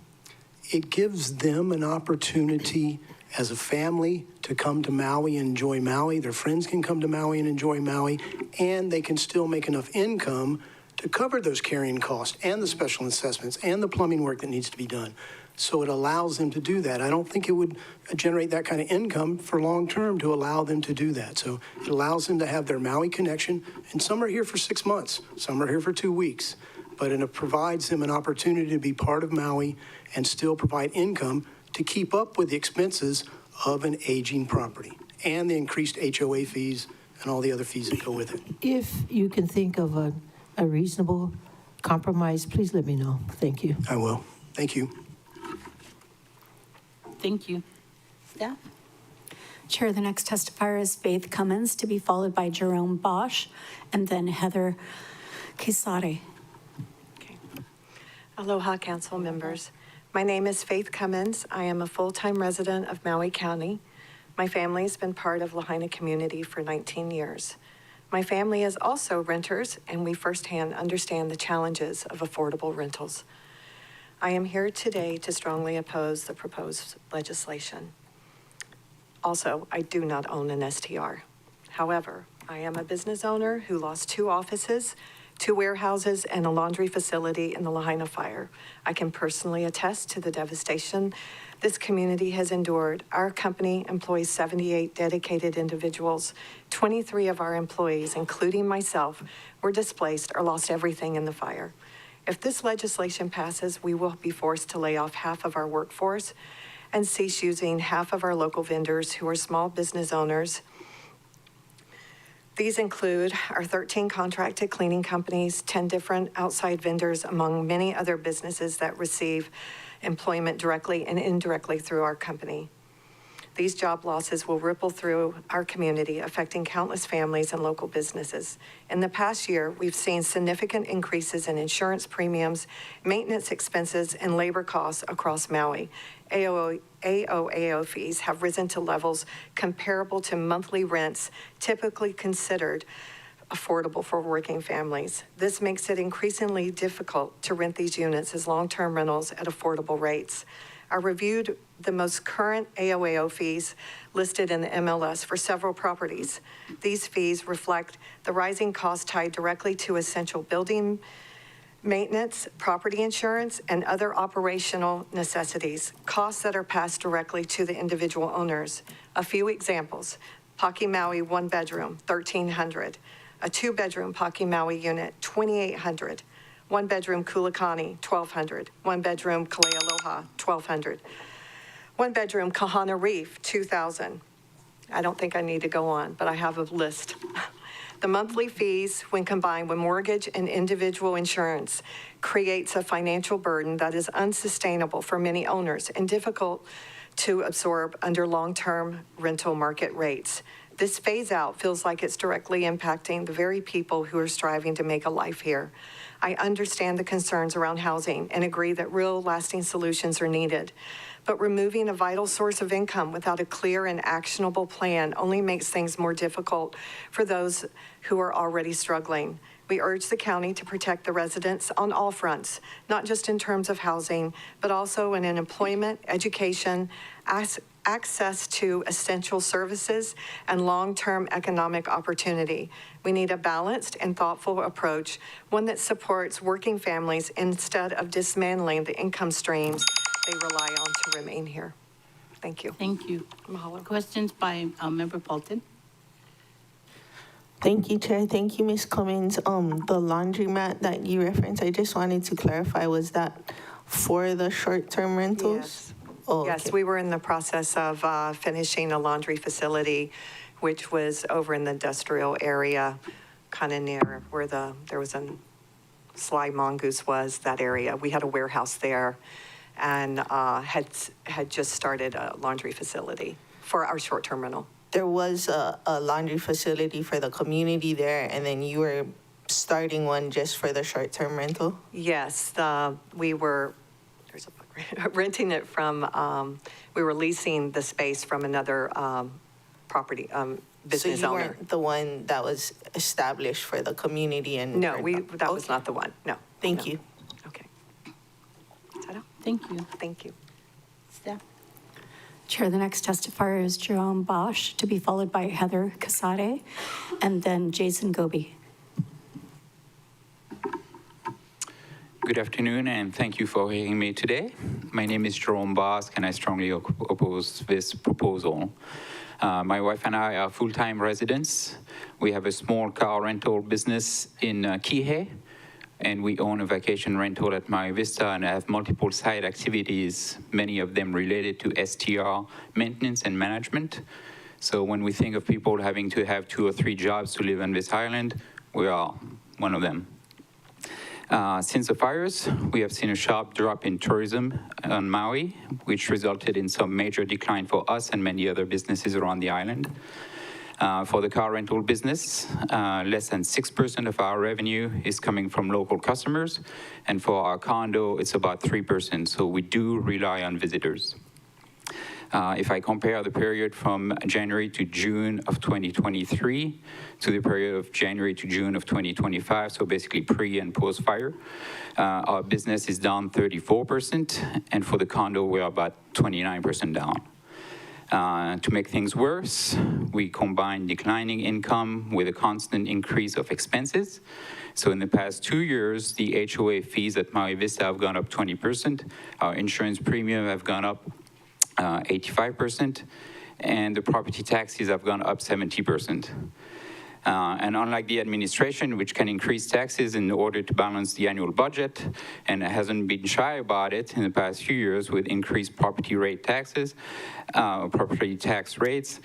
It gives them an opportunity as a family to come to Maui and enjoy Maui. Their friends can come to Maui and enjoy Maui, and they can still make enough income to cover those carrying costs and the special assessments and the plumbing work that needs to be done. So it allows them to do that. I don't think it would generate that kind of income for long term to allow them to do that. So it allows them to have their Maui connection, and some are here for 6 months, some are here for 2 weeks, but it provides them an opportunity to be part of Maui and still provide income to keep up with the expenses of an aging property and the increased HOA fees and all the other fees that go with it. If you can think of a reasonable compromise, please let me know. Thank you. I will. Thank you. Thank you. Staff? Chair, the next testifier is Faith Cummins, to be followed by Jerome Bosch, and then Heather Quesade. Aloha, council members. My name is Faith Cummins. I am a full-time resident of Maui County. My family has been part of Lahaina community for 19 years. My family is also renters, and we firsthand understand the challenges of affordable rentals. I am here today to strongly oppose the proposed legislation. Also, I do not own an STR. However, I am a business owner who lost 2 offices, 2 warehouses, and a laundry facility in the Lahaina fire. I can personally attest to the devastation this community has endured. Our company employs 78 dedicated individuals. 23 of our employees, including myself, were displaced or lost everything in the fire. If this legislation passes, we will be forced to lay off half of our workforce and cease using half of our local vendors who are small business owners. These include our 13 contracted cleaning companies, 10 different outside vendors, among many other businesses that receive employment directly and indirectly through our company. These job losses will ripple through our community, affecting countless families and local businesses. In the past year, we've seen significant increases in insurance premiums, maintenance expenses, and labor costs across Maui. AOAO fees have risen to levels comparable to monthly rents typically considered affordable for working families. This makes it increasingly difficult to rent these units as long-term rentals at affordable rates. I reviewed the most current AOAO fees listed in the MLS for several properties. These fees reflect the rising costs tied directly to essential building maintenance, property insurance, and other operational necessities, costs that are passed directly to the individual owners. A few examples: Paki Maui 1 bedroom, $1,300. A 2-bedroom Paki Maui unit, $2,800. 1 bedroom Kulikani, $1,200. 1 bedroom Kalea Aloha, $1,200. 1 bedroom Kahana Reef, $2,000. I don't think I need to go on, but I have a list. The monthly fees, when combined with mortgage and individual insurance, creates a financial burden that is unsustainable for many owners and difficult to absorb under long-term rental market rates. This phase out feels like it's directly impacting the very people who are striving to make a life here. I understand the concerns around housing and agree that real lasting solutions are needed. But removing a vital source of income without a clear and actionable plan only makes things more difficult for those who are already struggling. We urge the county to protect the residents on all fronts, not just in terms of housing, but also in employment, education, access to essential services, and long-term economic opportunity. We need a balanced and thoughtful approach, one that supports working families instead of dismantling the income streams they rely on to remain here. Thank you. Thank you. Questions by Member Paulton? Thank you, Chair. Thank you, Ms. Cummins. The laundromat that you referenced, I just wanted to clarify, was that for the short-term rentals? Yes. Oh, Yes, okay. we were in the process of finishing a laundry facility, which was over in the industrial area, kind of near where there was a Sly Mongoose was, that area. We had a warehouse there and had just started a laundry facility for our short-term rental. There was a laundry facility for the community there, and then you were starting one just for the short-term rental? Yes, we were renting it from, we were leasing the space from another property business So you owner. weren't the one that was established for the community and? No, that was not the one, no. Thank no. you. Okay. Is that all? Thank you. Thank you. Staff? Chair, the next testifier is Jerome Bosch, to be followed by Heather Casade, and then Jason Goby. Good afternoon, and thank you for hearing me today. My name is Jerome Bosch, and I strongly oppose this proposal. My wife and I are full-time residents. We have a small car rental business in Kihei, and we own a vacation rental at Maui Vista and have multiple side activities, many of them related to STR maintenance and management. So when we think of people having to have 2 or 3 jobs to live on this island, we are one of them. Since the fires, we have seen a sharp drop in tourism on Maui, which resulted in some major decline for us and many other businesses around the island. For the car rental business, less than 6% of our revenue is coming from local customers, and for our condo, it's about 3%, so we do rely on visitors. If I compare the period from January to June of 2023 to the period of January to June of 2025, so basically pre and post fire, our business is down 34%, and for the condo, we're about 29% down. To make things worse, we combine declining income with a constant increase of expenses. So in the past 2 years, the HOA fees at Maui Vista have gone up 20%. Our insurance premium have gone up 85%, and the property taxes have gone up 70%. And unlike the administration, which can increase taxes in order to balance the annual budget, and hasn't been shy about it in the past few years with increased property tax rates,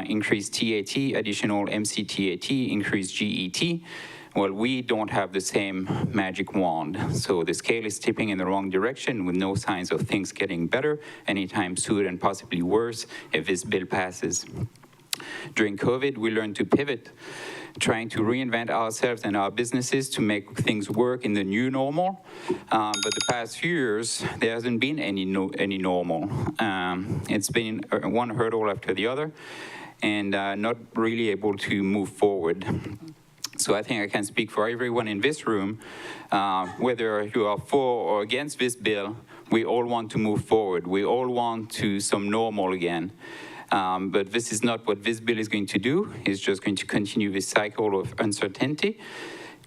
increased TAT, additional MCTAT, increased GET, well, we don't have the same magic wand. So the scale is tipping in the wrong direction with no signs of things getting better anytime soon, and possibly worse if this bill passes. During COVID, we learned to pivot, trying to reinvent ourselves and our businesses to make things work in the new normal. But the past few years, there hasn't been any normal. It's been one hurdle after the other, and not really able to move forward. So I think I can speak for everyone in this room, whether you are for or against this bill, we all want to move forward. We all want to some normal again. But this is not what this bill is going to do. It's just going to continue this cycle of uncertainty,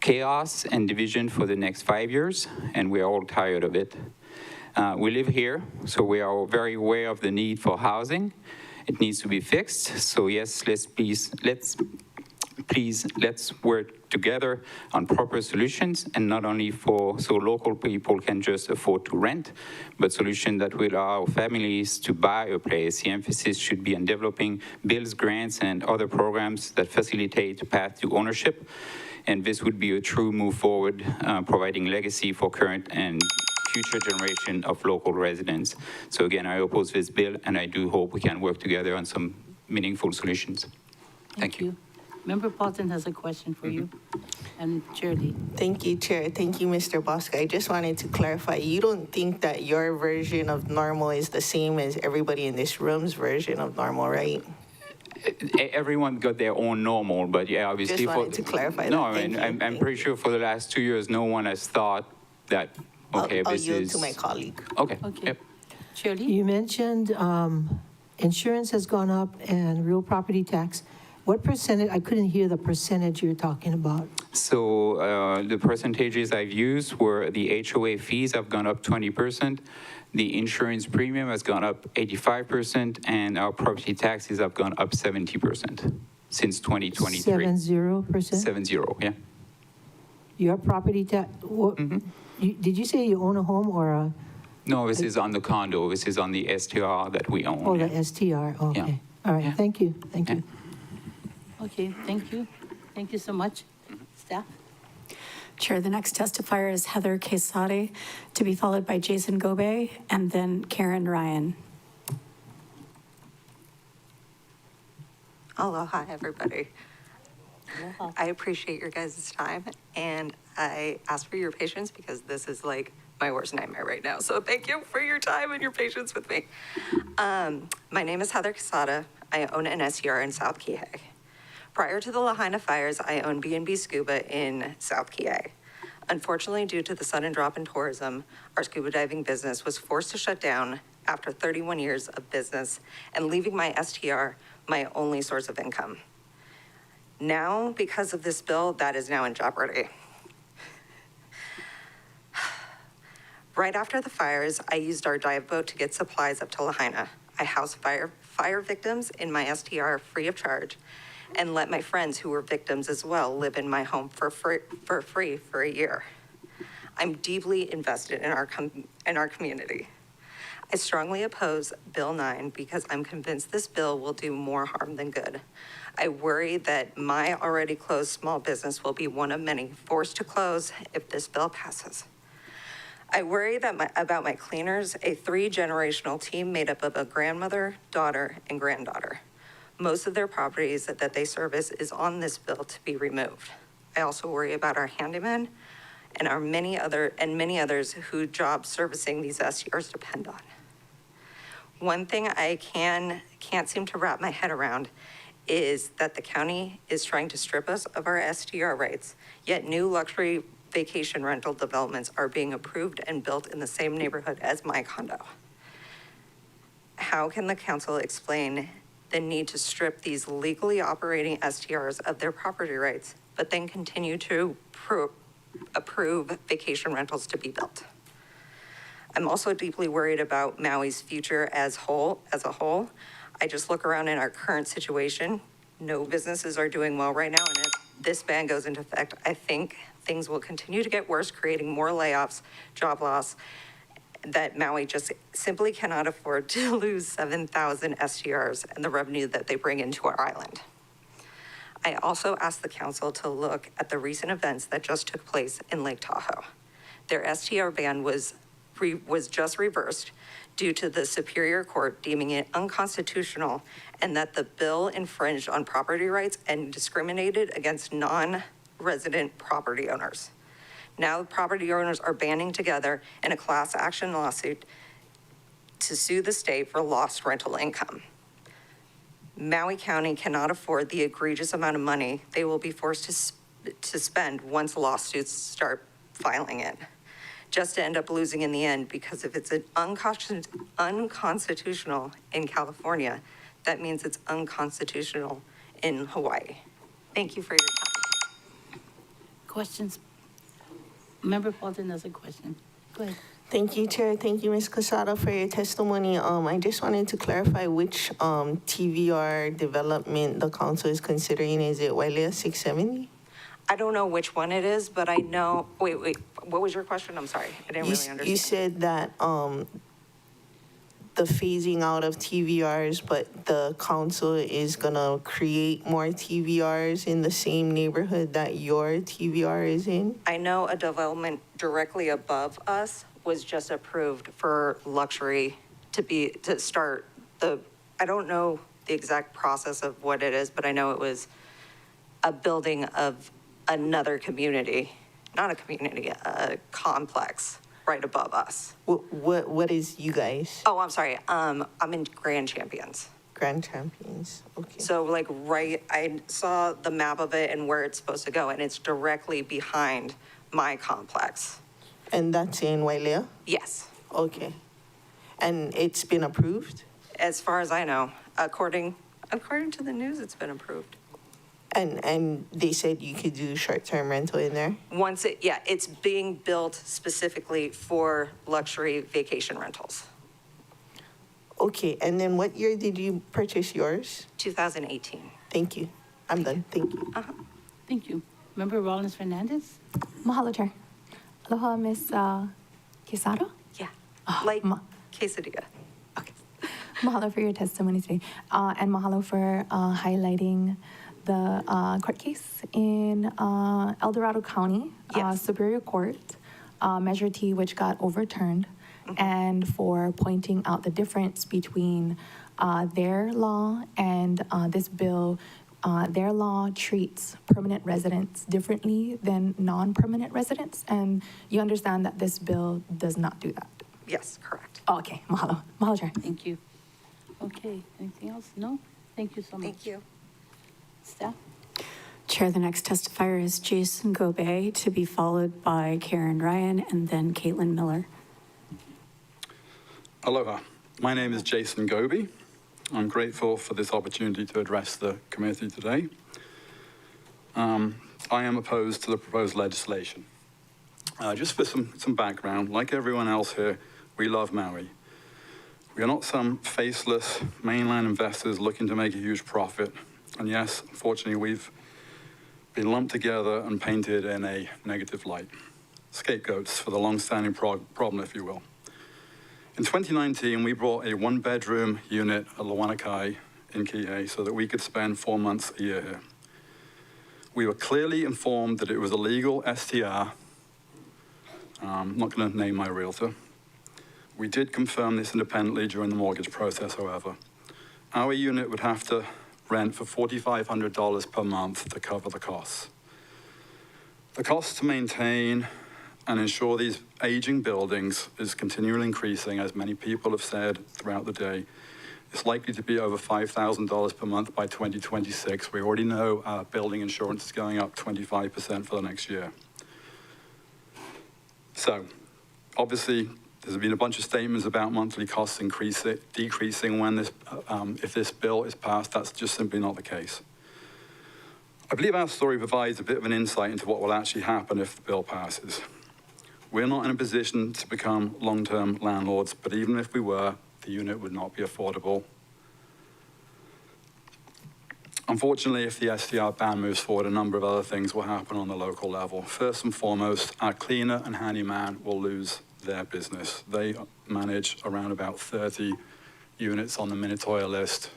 chaos, and division for the next 5 years, and we are all tired of it. We live here, so we are very aware of the need for housing. It needs to be fixed. So yes, let's work together on proper solutions, and not only so local people can just afford to rent, but solutions that will allow families to buy a place. The emphasis should be on developing bills, grants, and other programs that facilitate the path to ownership. And this would be a true move forward, providing legacy for current and future generation of local residents. So again, I oppose this bill, and I do hope we can work together on some meaningful solutions. Thank you. Member Paulson has a question for you. And Chair Lee. Thank you, Chair. Thank you, Mr. Bosca. I just wanted to clarify, you don't think that your version of normal is the same as everybody in this room's version of normal, right? Everyone got their own normal, but yeah, obviously. Just wanted to clarify No, that. I mean, Thank you. I'm pretty sure for the last 2 years, no one has thought that, okay, I'll this yield is. to my colleague. Okay. Okay. Yep. Chair Lee? You mentioned insurance has gone up and real property tax. What percentage, I couldn't hear the percentage you're talking about. So the percentages I've used were the HOA fees have gone up 20%, the insurance premium has gone up 85%, and our property taxes have gone up 70% since 2023. 70%? 70, yeah. Your property tax, did you say you own a home or a, No, this is on the condo. This is on the STR that we own. oh, the STR? Okay. All right, thank you, thank you. Okay, thank you. Thank you so much. Staff? Chair, the next testifier is Heather Quesade, to be followed by Jason Gobe, and then Karen Ryan. Aloha, everybody. I appreciate your guys' time, and I ask for your patience because this is like my worst nightmare right now. So thank you for your time and your patience with me. My name is Heather Quesada. I own an STR in South Kihei. Prior to the Lahaina fires, I owned B&B Scuba in South Kihei. Unfortunately, due to the sudden drop in tourism, our scuba diving business was forced to shut down after 31 years of business and leaving my STR my only source of income. Now, because of this bill, that is now in jeopardy. Right after the fires, I used our dive boat to get supplies up to Lahaina. I housed fire victims in my STR free of charge and let my friends who were victims as well live in my home for free for a year. I'm deeply invested in our community. I strongly oppose Bill 9 because I'm convinced this bill will do more harm than good. I worry that my already closed small business will be one of many forced to close if this bill passes. I worry about my cleaners, a 3-generational team made up of a grandmother, daughter, and granddaughter. Most of their properties that they service is on this bill to be removed. I also worry about our handymen and many others whose jobs servicing these STRs depend on. One thing I can't seem to wrap my head around is that the county is trying to strip us of our STR rights, yet new luxury vacation rental developments are being approved and built in the same neighborhood as my condo. How can the council explain the need to strip these legally operating STRs of their property rights, but then continue to approve vacation rentals to be built? I'm also deeply worried about Maui's future as a whole. I just look around in our current situation. No businesses are doing well right now, and if this ban goes into effect, I think things will continue to get worse, creating more layoffs, job loss, that Maui just simply cannot afford to lose 7,000 STRs and the revenue that they bring into our island. I also asked the council to look at the recent events that just took place in Lake Tahoe. Their STR ban was just reversed due to the Superior Court deeming it unconstitutional and that the bill infringed on property rights and discriminated against non-resident property owners. Now property owners are banding together in a class action lawsuit to sue the state for lost rental income. Maui County cannot afford the egregious amount of money they will be forced to spend once lawsuits start filing it, just to end up losing in the end, because if it's unconstitutional in California, that means it's unconstitutional in Hawaii. Thank you for your time. Questions? Member Paulson has a question. Go ahead. Thank you, Chair. Thank you, Ms. Quesada, for your testimony. I just wanted to clarify which TVR development the council is considering. Is it Wailea 670? I don't know which one it is, but I know, wait, what was your question? I'm sorry, I didn't really understand. You said that the phasing out of TVRs, but the council is gonna create more TVRs in the same neighborhood that your TVR is in? I know a development directly above us was just approved for luxury to start the I don't know the exact process of what it is, but I know it was a building of another community, not a community, a complex right above us. What is you guys? Oh, I'm sorry. I'm in Grand Champions. Grand Champions, okay. So like I saw the map of it and where it's supposed to go, and it's directly behind my complex. And that's in Wailea? Yes. Okay. And it's been approved? As far as I know, according to the news, it's been approved. And they said you could do short-term rental in there? It's being built specifically for luxury vacation rentals. Okay, and then what year did you purchase yours? 2018. Thank you. I'm done. Thank you. Thank you. Member Rollins Fernandez? Mahalo, Chair. Aloha, Ms. Quesada? Yeah, quesadilla. Mahalo for your testimony today. And mahalo for highlighting the court case in El Dorado County, Superior Court, Measure T, which got overturned, and for pointing out the difference between their law and this bill. Their law treats permanent residents differently than non-permanent residents, and you understand that this bill does not do that. Yes, correct. Oh, okay, mahalo. Mahalo, Chair. Thank you. Okay, anything else? No? Thank you so much. Thank you. Staff? Chair, the next testifier is Jason Gobe, to be followed by Karen Ryan and then Caitlin Miller. Aloha. My name is Jason Gobe. I'm grateful for this opportunity to address the committee today. I am opposed to the proposed legislation. Just for some background, like everyone else here, we love Maui. We are not some faceless mainland investors looking to make a huge profit. And yes, unfortunately, we've been lumped together and painted in a negative light. Scapegoats for the long-standing problem, if you will. In 2019, we bought a one-bedroom unit at Lawanakai in Kihei so that we could spend 4 months a year here. We were clearly informed that it was a legal STR. I'm not going to name my realtor. We did confirm this independently during the mortgage process, however. Our unit would have to rent for $4,500 per month to cover the costs. The cost to maintain and ensure these aging buildings is continually increasing, as many people have said throughout the day. It's likely to be over $5,000 per month by 2026. We already know our building insurance is going up 25% for the next year. So, obviously, there's been a bunch of statements about monthly costs decreasing when if this bill is passed. That's just simply not the case. I believe our story provides a bit of an insight into what will actually happen if the bill passes. We're not in a position to become long-term landlords, but even if we were, the unit would not be affordable. Unfortunately, if the STR ban moves forward, a number of other things will happen on the local level. First and foremost, our cleaner and handyman will lose their business. They manage around about 30 units on the Minatoya list.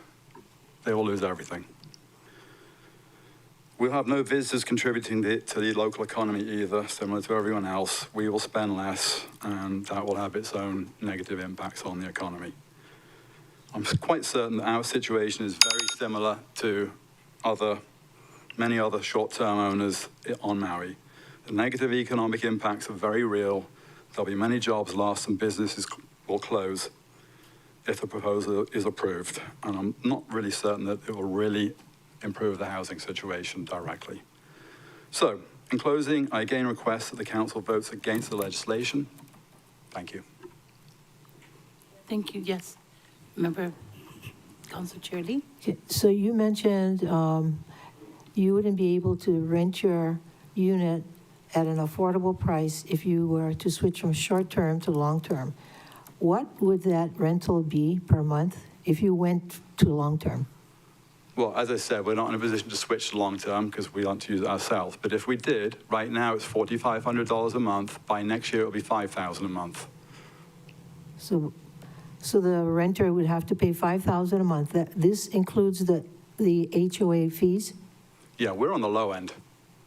They will lose everything. We'll have no visitors contributing to the local economy either, similar to everyone else. We will spend less, and that will have its own negative impacts on the economy. I'm quite certain that our situation is very similar to many other short-term owners on Maui. The negative economic impacts are very real. There'll be many jobs lost and businesses will close if the proposal is approved. And I'm not really certain that it will really improve the housing situation directly. So, in closing, I again request that the council votes against the legislation. Thank you. Thank you. Yes. Member Council Chair Lee? So you mentioned you wouldn't be able to rent your unit at an affordable price if you were to switch from short-term to long-term. What would that rental be per month if you went to long-term? Well, as I said, we're not in a position to switch to long-term because we want to use it ourselves. But if we did, right now it's $4,500 a month. By next year, it'll be $5,000 a month. So the renter would have to pay $5,000 a month. This includes the HOA fees? Yeah, we're on the low end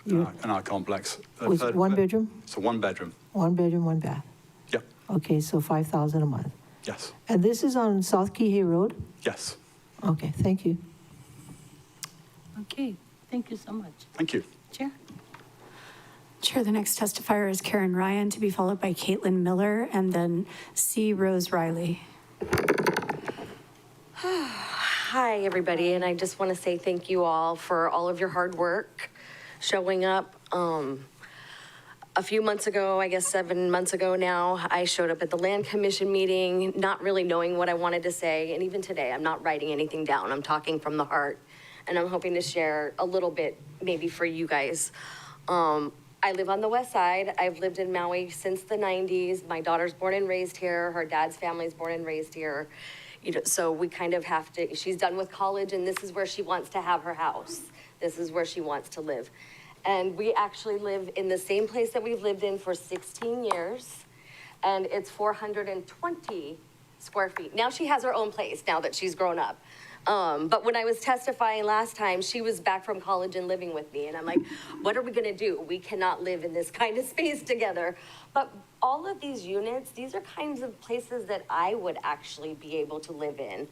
in our complex. Was it one bedroom? It's a one bedroom. One bedroom, one bath? Yep. Okay, so $5,000 a month. Yes. And this is on South Kihei Road? Yes. Okay, thank you. Okay, thank you so much. Thank you. Chair? Chair, the next testifier is Karen Ryan, to be followed by Caitlin Miller, and then C. Rose Riley. Hi, everybody, and I just want to say thank you all for all of your hard work showing up. A few months ago, I guess 7 months ago now, I showed up at the Land Commission meeting, not really knowing what I wanted to say, and even today, I'm not writing anything down. I'm talking from the heart, and I'm hoping to share a little bit maybe for you guys. I live on the west side. I've lived in Maui since the 90s. My daughter's born and raised here. Her dad's family's born and raised here. You know, so we kind of have to, she's done with college and this is where she wants to have her house. This is where she wants to live. And we actually live in the same place that we've lived in for 16 years. And it's 420 square feet. Now she has her own place now that she's grown up. But when I was testifying last time, she was back from college and living with me. And I'm like, what are we gonna do? We cannot live in this kind of space together. But all of these units, these are kinds of places that I would actually be able to live in.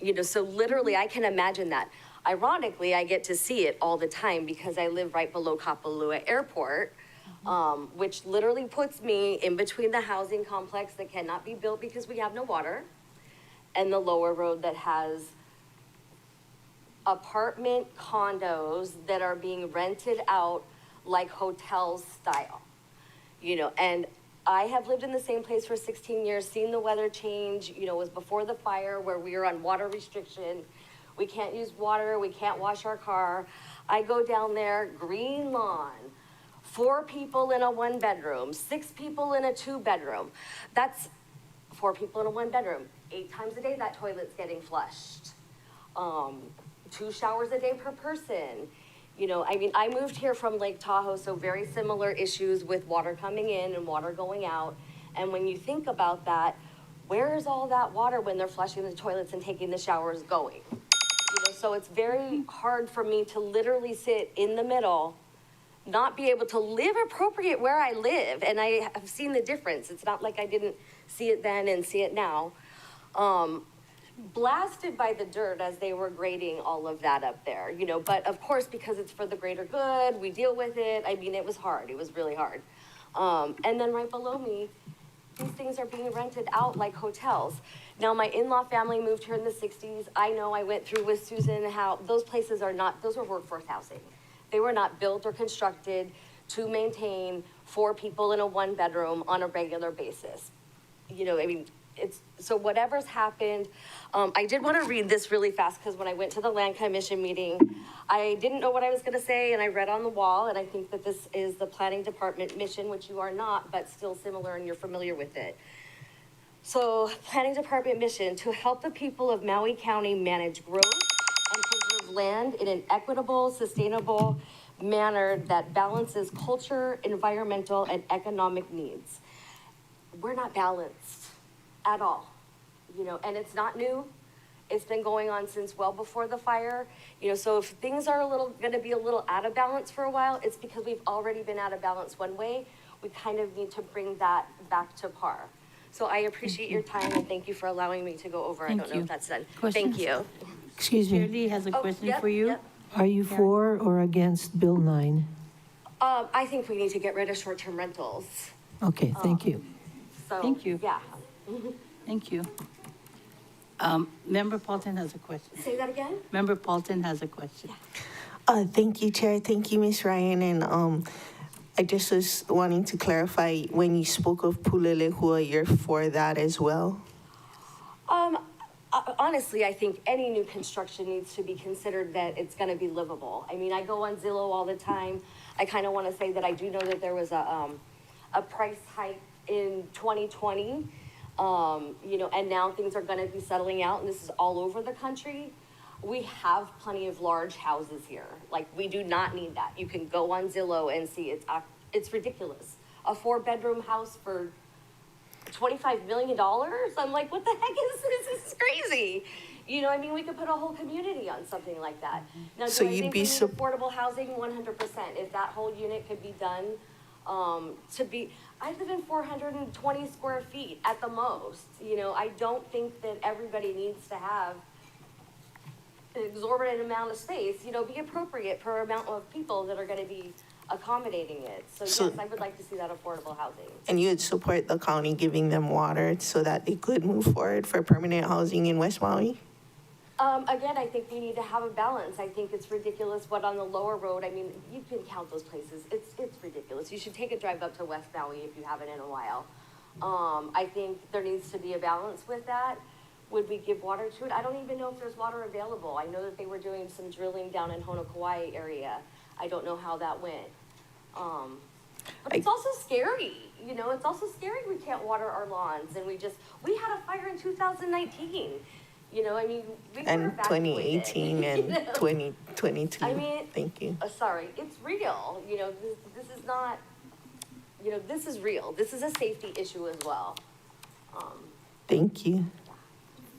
You know, so literally I can imagine that. Ironically, I get to see it all the time because I live right below Kapalua Airport, which literally puts me in between the housing complex that cannot be built because we have no water, and the lower road that has apartment condos that are being rented out like hotels style, you know, and I have lived in the same place for 16 years, seen the weather change, you know, it was before the fire where we were on water restriction. We can't use water, we can't wash our car. I go down there, green lawn, 4 people in a 1-bedroom, 6 people in a 2-bedroom. That's 4 people in a 1-bedroom. 8 times a day, that toilet's getting flushed. 2 showers a day per person. You know, I mean, I moved here from Lake Tahoe, so very similar issues with water coming in and water going out. And when you think about that, where is all that water when they're flushing the toilets and taking the showers going? You know, so it's very hard for me to literally sit in the middle, not be able to live appropriate where I live. And I have seen the difference. It's not like I didn't see it then and see it now. Blasted by the dirt as they were grading all of that up there, you know, but of course, because it's for the greater good, we deal with it. I mean, it was hard. It was really hard. And then right below me, these things are being rented out like hotels. Now, my in-law family moved here in the 60s. I know I went through with Susan how those places are not, those are workforce housing. They were not built or constructed to maintain 4 people in a 1-bedroom on a regular basis. You know, I mean, it's, so whatever's happened, I did want to read this really fast because when I went to the Land Commission meeting, I didn't know what I was going to say, and I read on the wall, and I think that this is the Planning Department mission, which you are not, but still similar and you're familiar with it. So, Planning Department mission, to help the people of Maui County manage growth and preserve land in an equitable, sustainable manner that balances culture, environmental, and economic needs. We're not balanced at all, you know, and it's not new. It's been going on since well before the fire, you know, so if things are gonna be a little out of balance for a while, it's because we've already been out of balance one way. We kind of need to bring that back to par. So I appreciate your time and thank you for allowing me to go over. I don't know if that's done. Thank you. Excuse me. Shirley has a question for you. Yep. Are you for or against Bill 9? I think we need to get rid of short-term rentals. Okay, thank you. So, Thank you. Yeah. Thank you. Member Paulton has a question. Say that again? Member Paulton has a question. Thank you, Chair. Thank you, Ms. Ryan. And I just was wanting to clarify, when you spoke of Pulelehua, you're for that as well? Honestly, I think any new construction needs to be considered that it's going to be livable. I mean, I go on Zillow all the time. I kind of want to say that I do know that there was a price hike in 2020, you know, and now things are going to be settling out, and this is all over the country. We have plenty of large houses here. Like, we do not need that. You can go on Zillow and see it's ridiculous. A 4-bedroom house for $25 million? I'm like, what the heck is this? This is crazy. You know, I mean, we could put a whole community on something like that. Now, So do I you'd think be we need affordable housing? 100%. If that whole unit could be done I live in 420 square feet at the most. You know, I don't think that everybody needs to have exorbitant amount of space, you know, be appropriate for amount of people that are gonna be accommodating it. So So- yes, I would like to see that affordable housing. And you would support the county giving them water so that they could move forward for permanent housing in West Maui? Again, I think we need to have a balance. I think it's ridiculous what on the lower road, I mean, you can count those places. It's ridiculous. You should take a drive up to West Maui if you haven't in a while. I think there needs to be a balance with that. Would we give water to it? I don't even know if there's water available. I know that they were doing some drilling down in Honokauai area. I don't know how that went. But it's also scary, you know, it's also scary we can't water our lawns and we had a fire in 2019. You know, I mean, we were And evacuated, 2018 you and know? 2022. I mean, Thank you. Sorry, it's real, you know, this is not, you know, this is real. This is a safety issue as well. Thank you.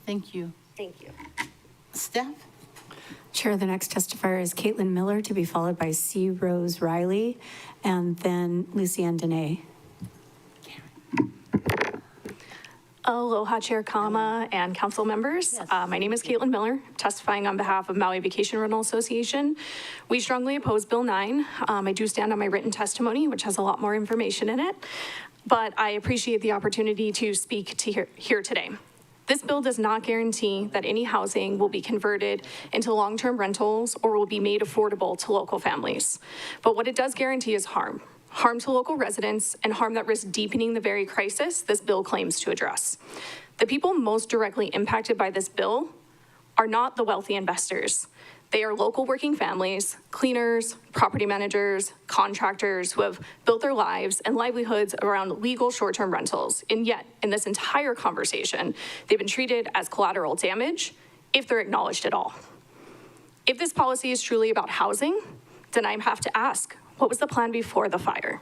Thank you. Thank you. Staff? Chair, the next testifier is Caitlin Miller, to be followed by C. Rose Riley, and then Lucienne Dene. Aloha, Chair Kama and council members. My name is Caitlin Miller, testifying on behalf of Maui Vacation Rental Association. We strongly oppose Bill 9. I do stand on my written testimony, which has a lot more information in it, but I appreciate the opportunity to speak to here today. This bill does not guarantee that any housing will be converted into long-term rentals or will be made affordable to local families. But what it does guarantee is harm to local residents and harm that risks deepening the very crisis this bill claims to address. The people most directly impacted by this bill are not the wealthy investors. They are local working families, cleaners, property managers, contractors who have built their lives and livelihoods around legal short-term rentals. And yet, in this entire conversation, they've been treated as collateral damage if they're acknowledged at all. If this policy is truly about housing, then I have to ask, what was the plan before the fire?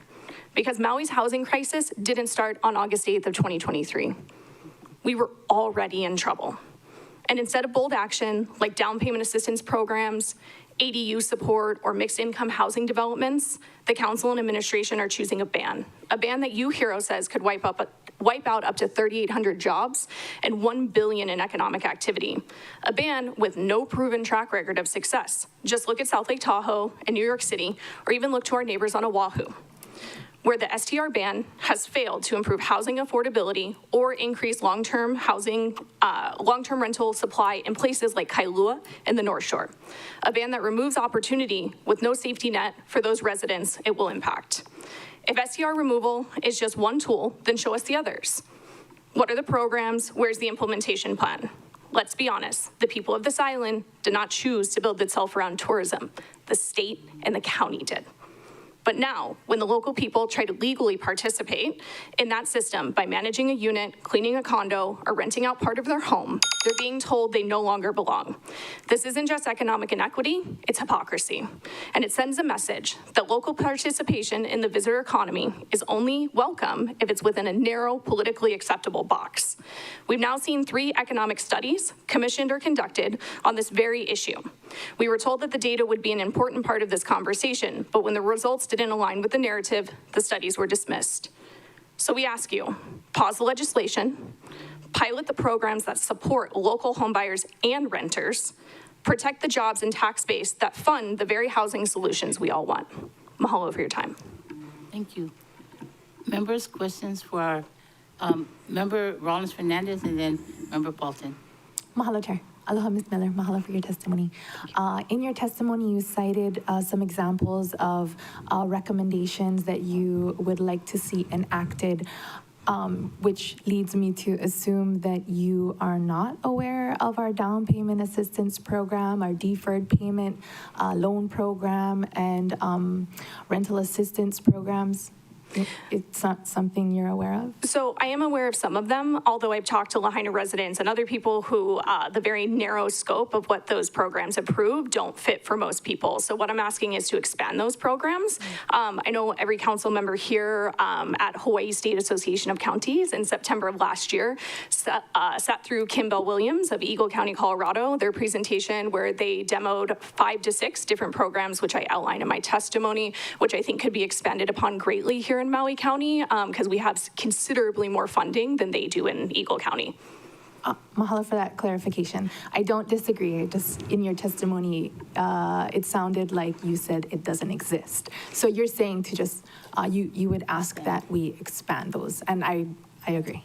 Because Maui's housing crisis didn't start on August 8th of 2023. We were already in trouble. And instead of bold action like down payment assistance programs, ADU support, or mixed income housing developments, the council and administration are choosing a ban that UHERO says could wipe out up to 3,800 jobs and $1 billion in economic activity. A ban with no proven track record of success. Just look at South Lake Tahoe and New York City, or even look to our neighbors on Oahu, where the STR ban has failed to improve housing affordability or increase long-term rental supply in places like Kailua and the North Shore. A ban that removes opportunity with no safety net for those residents it will impact. If STR removal is just one tool, then show us the others. What are the programs? Where's the implementation plan? Let's be honest, the people of this island did not choose to build itself around tourism. The state and the county did. But now, when the local people try to legally participate in that system by managing a unit, cleaning a condo, or renting out part of their home, they're being told they no longer belong. This isn't just economic inequity, it's hypocrisy. And it sends a message that local participation in the visitor economy is only welcome if it's within a narrow, politically acceptable box. We've now seen 3 economic studies, commissioned or conducted, on this very issue. We were told that the data would be an important part of this conversation, but when the results didn't align with the narrative, the studies were dismissed. So we ask you, pause the legislation, pilot the programs that support local homebuyers and renters, protect the jobs and tax base that fund the very housing solutions we all want. Mahalo for your time. Thank you. Members, questions for our Member Rollins Fernandez and then Member Paulton. Mahalo, Chair. Aloha, Ms. Miller. Mahalo for your testimony. In your testimony, you cited some examples of recommendations that you would like to see enacted, which leads me to assume that you are not aware of our down payment assistance program, our deferred payment loan program, and rental assistance programs. It's not something you're aware of? So I am aware of some of them, although I've talked to Lahaina residents and other people who the very narrow scope of what those programs approve don't fit for most people. So what I'm asking is to expand those programs. I know every council member here at Hawaii State Association of Counties in September of last year sat through Kim Bell Williams of Eagle County, Colorado, their presentation where they demoed 5 to 6 different programs, which I outlined in my testimony, which I think could be expanded upon greatly here in Maui County because we have considerably more funding than they do in Eagle County. Mahalo for that clarification. I don't disagree. Just in your testimony, it sounded like you said it doesn't exist. So you're saying to just, you would ask that we expand those, and I agree.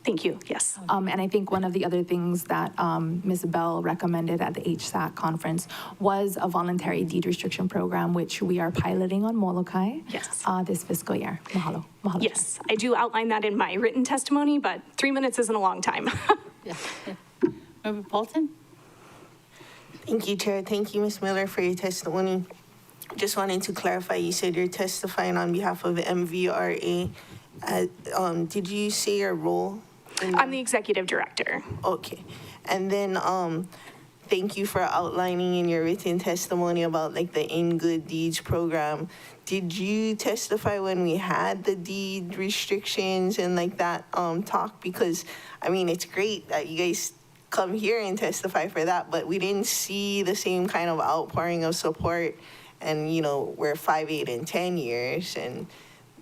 Thank you, yes. And I think one of the other things that Ms. Bell recommended at the HSAC conference was a voluntary deed restriction program, which we are piloting on Molokai this fiscal year. Mahalo. Mahalo. Yes, I do outline that in my written testimony, but 3 minutes isn't a long time. Member Paulson? Thank you, Chair. Thank you, Ms. Miller, for your testimony. Just wanted to clarify, you said you're testifying on behalf of MVRA. Did you say your role? I'm the executive director. Okay. And then thank you for outlining in your written testimony about like the In Good Deeds program. Did you testify when we had the deed restrictions and like that talk? Because, I mean, it's great that you guys come here and testify for that, but we didn't see the same kind of outpouring of support. And, you know, we're 5, 8, and 10 years, and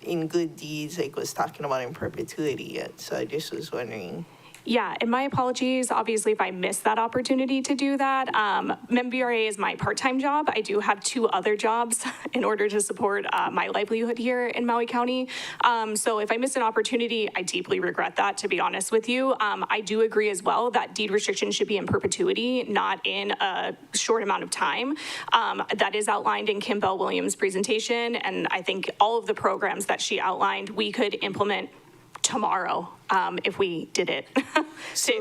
In Good Deeds, like, was talking about in perpetuity yet. So I just was wondering. Yeah, and my apologies, obviously, if I missed that opportunity to do that. MBRA is my part-time job. I do have 2 other jobs in order to support my livelihood here in Maui County. So if I missed an opportunity, I deeply regret that, to be honest with you. I do agree as well that deed restriction should be in perpetuity, not in a short amount of time. That is outlined in Kim Bell Williams' presentation, and I think all of the programs that she outlined, we could implement tomorrow if we did it,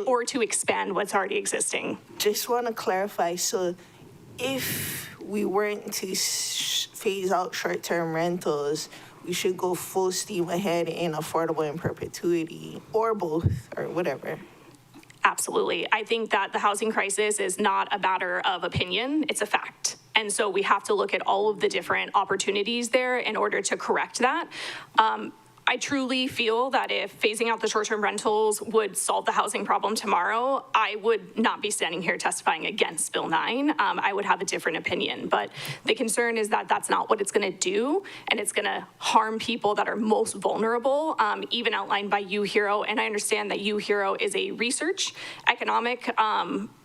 or to expand what's already existing. Just want to clarify, so if we weren't to phase out short-term rentals, we should go full steam ahead in affordable in perpetuity, or both, or whatever. Absolutely. I think that the housing crisis is not a matter of opinion, it's a fact. And so we have to look at all of the different opportunities there in order to correct that. I truly feel that if phasing out the short-term rentals would solve the housing problem tomorrow, I would not be standing here testifying against Bill 9. I would have a different opinion. But the concern is that that's not what it's going to do, and it's going to harm people that are most vulnerable, even outlined by UHERO. And I understand that UHERO is a research economic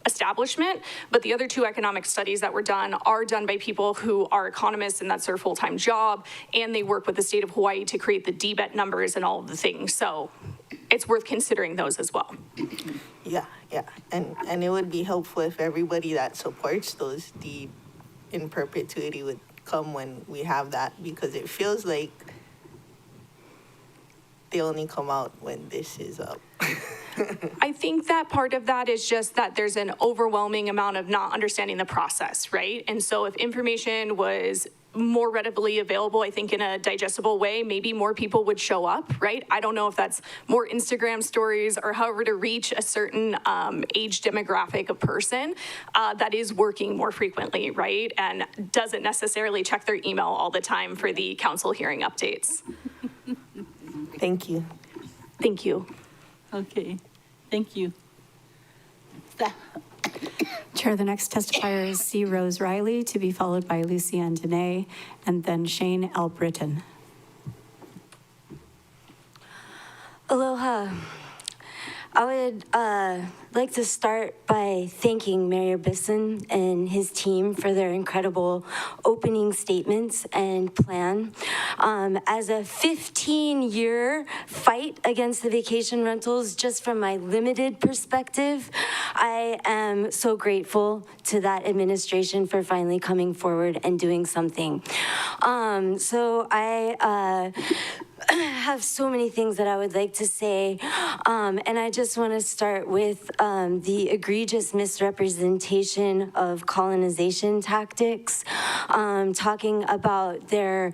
establishment, but the other 2 economic studies that were done are done by people who are economists, and that's their full-time job, and they work with the state of Hawaii to create the DBET numbers and all of the things. So it's worth considering those as well. Yeah, and it would be helpful if everybody that supports those deed in perpetuity would come when we have that, because it feels like they only come out when this is up. I think that part of that is just that there's an overwhelming amount of not understanding the process, right? And so if information was more readily available, I think in a digestible way, maybe more people would show up, right? I don't know if that's more Instagram stories or however to reach a certain age demographic of person that is working more frequently, right? And doesn't necessarily check their email all the time for the council hearing updates. Thank you. Thank you. Okay, thank you. Chair, the next testifier is C. Rose Riley, to be followed by Lucianne Dene, and then Shane L. Britton. Aloha. I would like to start by thanking Mayor Bisson and his team for their incredible opening statements and plan. As a 15-year fight against the vacation rentals, just from my limited perspective, I am so grateful to that administration for finally coming forward and doing something. So I have so many things that I would like to say, and I just want to start with the egregious misrepresentation of colonization tactics, talking about their,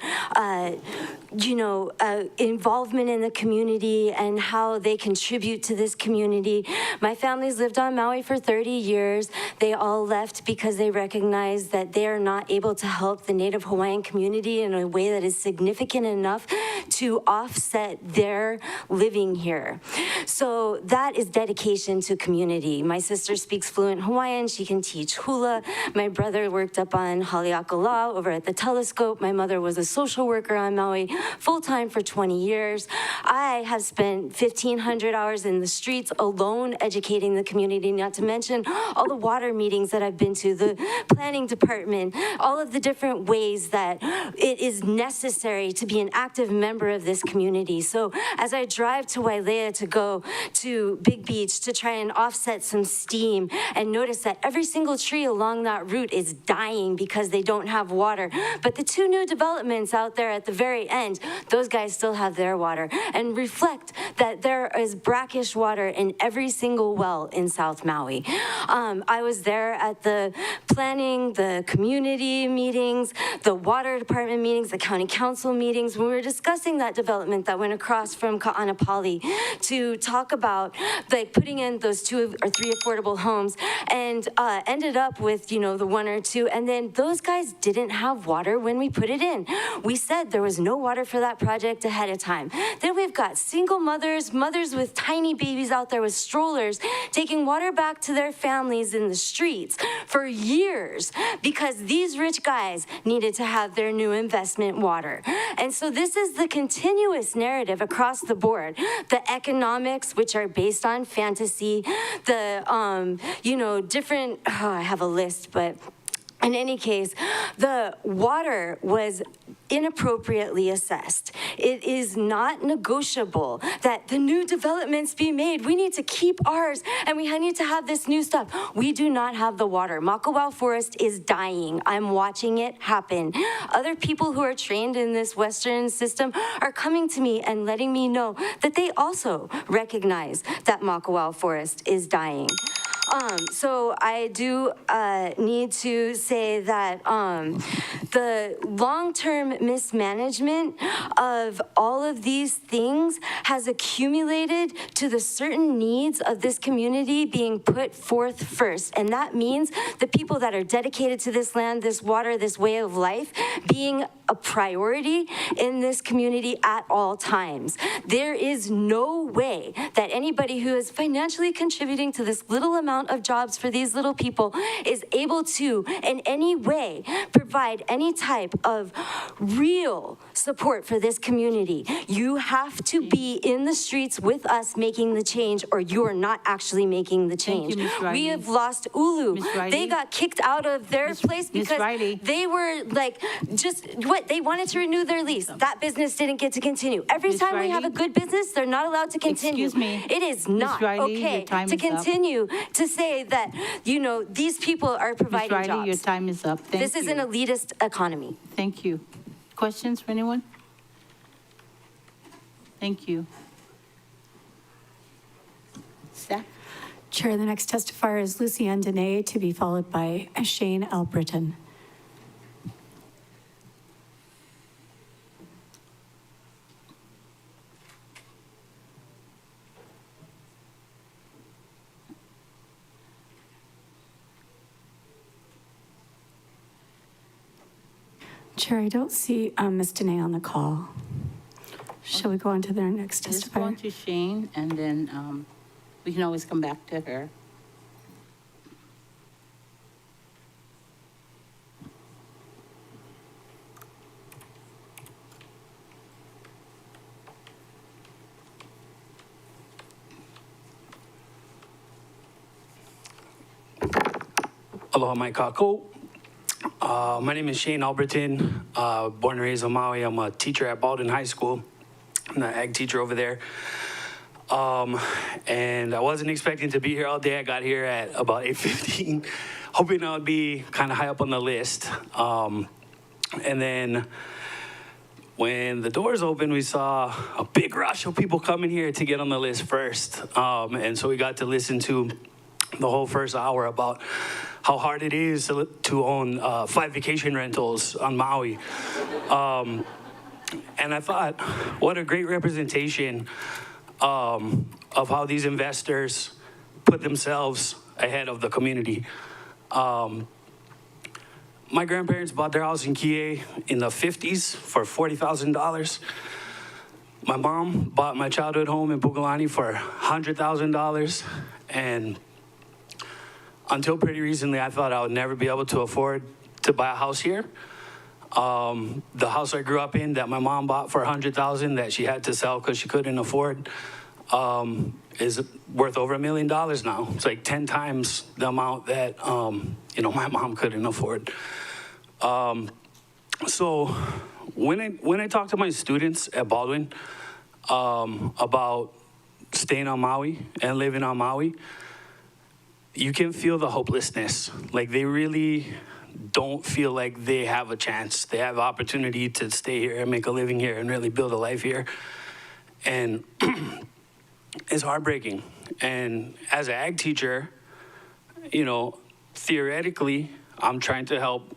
involvement in the community and how they contribute to this community. My family's lived on Maui for 30 years. They all left because they recognized that they are not able to help the Native Hawaiian community in a way that is significant enough to offset their living here. So that is dedication to community. My sister speaks fluent Hawaiian. She can teach hula. My brother worked up on Haleakala over at the Telescope. My mother was a social worker on Maui. full-time for 20 years. I have spent 1,500 hours in the streets alone educating the community, not to mention all the water meetings that I've been to, the planning department, all of the different ways that it is necessary to be an active member of this community. So as I drive to Wailea to go to Big Beach to try and offset some steam and notice that every single tree along that route is dying because they don't have water. But the two new developments out there at the very end, those guys still have their water, and reflect that there is brackish water in every single well in South Maui. I was there at the planning, the community meetings, the water department meetings, the county council meetings, when we were discussing that development that went across from Ka'anapali to talk about like putting in those 2 or 3 affordable homes, and ended up with, you know, the 1 or 2, and then those guys didn't have water when we put it in. We said there was no water for that project ahead of time. Then we've got single mothers, mothers with tiny babies out there with strollers, taking water back to their families in the streets for years because these rich guys needed to have their new investment water. And so this is the continuous narrative across the board. The economics, which are based on fantasy, the, you know, different, I have a list, but in any case, the water was inappropriately assessed. It is not negotiable that the new developments be made. We need to keep ours, and we need to have this new stuff. We do not have the water. Makawao Forest is dying. I'm watching it happen. Other people who are trained in this Western system are coming to me and letting me know that they also recognize that Makawao Forest is dying. So I do need to say that the long-term mismanagement of all of these things has accumulated to the certain needs of this community being put forth first. And that means the people that are dedicated to this land, this water, this way of life being a priority in this community at all times. There is no way that anybody who is financially contributing to this little amount of jobs for these little people is able to in any way provide any type of real support for this community. You have to be in the streets with us making the change, or you are not actually making the change. Thank you, Ms. Riley. We have lost Ulu. Ms. Riley. They got kicked out of their place because they were like, just what, they wanted to renew their lease. That business didn't get to continue. Every Ms. time we have a Riley. good business, they're not allowed to continue. Excuse me. It is Ms. not Riley, okay your time to is up. continue to say that, you know, these people are providing Ms. Riley, jobs. your time is up. Thank This is an elitist economy. Thank you. Questions for anyone? Thank you. Staff? Chair, the next testifier is Lucienne Dene, to be followed by Shane Albritton. Chair, I don't see Ms. Dene on the call. Shall we go on to their next Just go on testifier? to Shane, and then we can always come back to her. Aloha mai kākou. My name is Shane Alberton, born and raised on Maui. I'm a teacher at Baldwin High School. I'm the ag teacher over there. And I wasn't expecting to be here all day. I got here at about 8:15, hoping I would be kind of high up on the list. And then when the doors opened, we saw a big rush of people coming here to get on the list first. And so we got to listen to the whole first hour about how hard it is to own 5 vacation rentals on Maui. And I thought, what a great representation of how these investors put themselves ahead of the community. My grandparents bought their house in Kihei in the 50s for $40,000. My mom bought my childhood home in Pukalani for $100,000. And until pretty recently, I thought I would never be able to afford to buy a house here. The house I grew up in that my mom bought for $100,000 that she had to sell because she couldn't afford is worth over $1 million now. It's like 10 times the amount that, my mom couldn't afford. So when I talk to my students at Baldwin about staying on Maui and living on Maui, you can feel the hopelessness. Like they really don't feel like they have a chance. They have opportunity to stay here and make a living here and really build a life here. And it's heartbreaking. And as an ag teacher, theoretically, I'm trying to help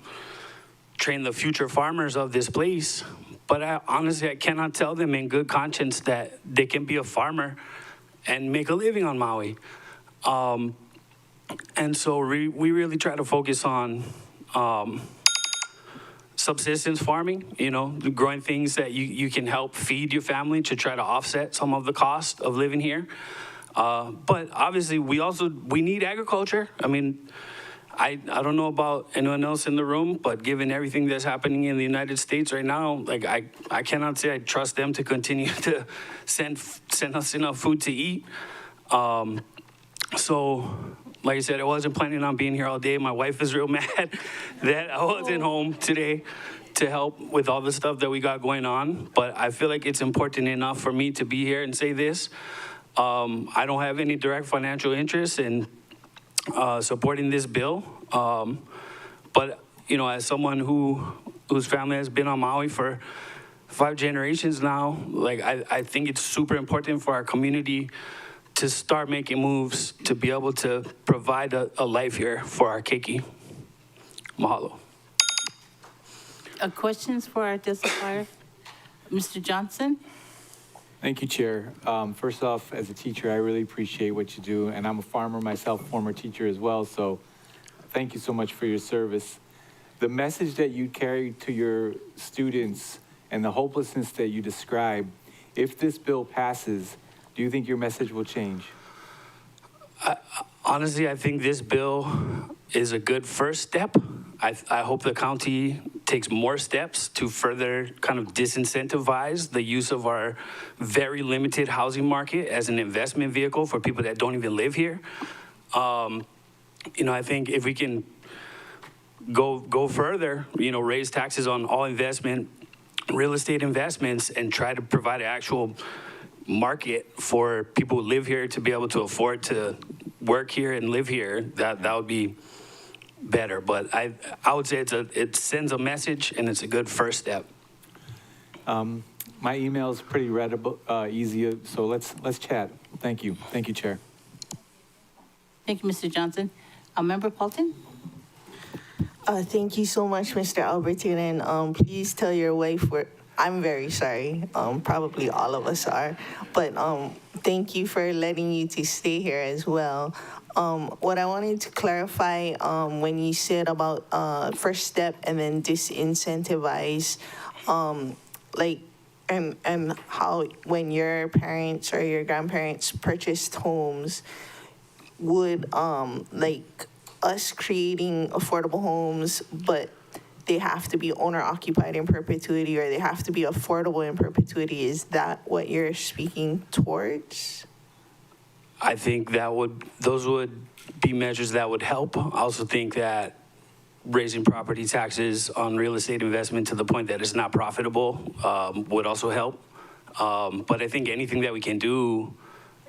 train the future farmers of this place. But honestly, I cannot tell them in good conscience that they can be a farmer and make a living on Maui. And so we really try to focus on subsistence farming, growing things that you can help feed your family to try to offset some of the cost of living here. But obviously, we need agriculture. I mean, I don't know about anyone else in the room, but given everything that's happening in the United States right now, like I cannot say I trust them to continue to send us enough food to eat. So, like I said, I wasn't planning on being here all day. My wife is real mad that I wasn't home today to help with all the stuff that we got going on. But I feel like it's important enough for me to be here and say this. I don't have any direct financial interest in supporting this bill. But, as someone whose family has been on Maui for 5 generations now, like I think it's super important for our community to start making moves to be able to provide a life here for our keiki. Mahalo. Questions for our testifier? Mr. Johnson? Thank you, Chair. First off, as a teacher, I really appreciate what you do, and I'm a farmer myself, former teacher as well, so thank you so much for your service. The message that you carry to your students and the hopelessness that you describe, if this bill passes, do you think your message will change? Honestly, I think this bill is a good first step. I hope the county takes more steps to further kind of disincentivize the use of our very limited housing market as an investment vehicle for people that don't even live here. I think if we can go further, raise taxes on all real estate investments, and try to provide an actual market for people who live here to be able to afford to work here and live here, that would be better. But I would say it sends a message, and it's a good first step. My email is pretty readable, easy, so let's chat. Thank you, Chair. Thank you, Mr. Johnson. Member Paulton? Thank you so much, Mr. Albertine, and please tell your wife I'm very sorry. Probably all of us are, but thank you for letting you to stay here as well. What I wanted to clarify, when you said about first step and then disincentivize, and how when your parents or your grandparents purchased homes, would us creating affordable homes, but they have to be owner occupied in perpetuity, or they have to be affordable in perpetuity. Is that what you're speaking towards? I think those would be measures that would help. I also think that raising property taxes on real estate investment to the point that it's not profitable would also help. But I think anything that we can do,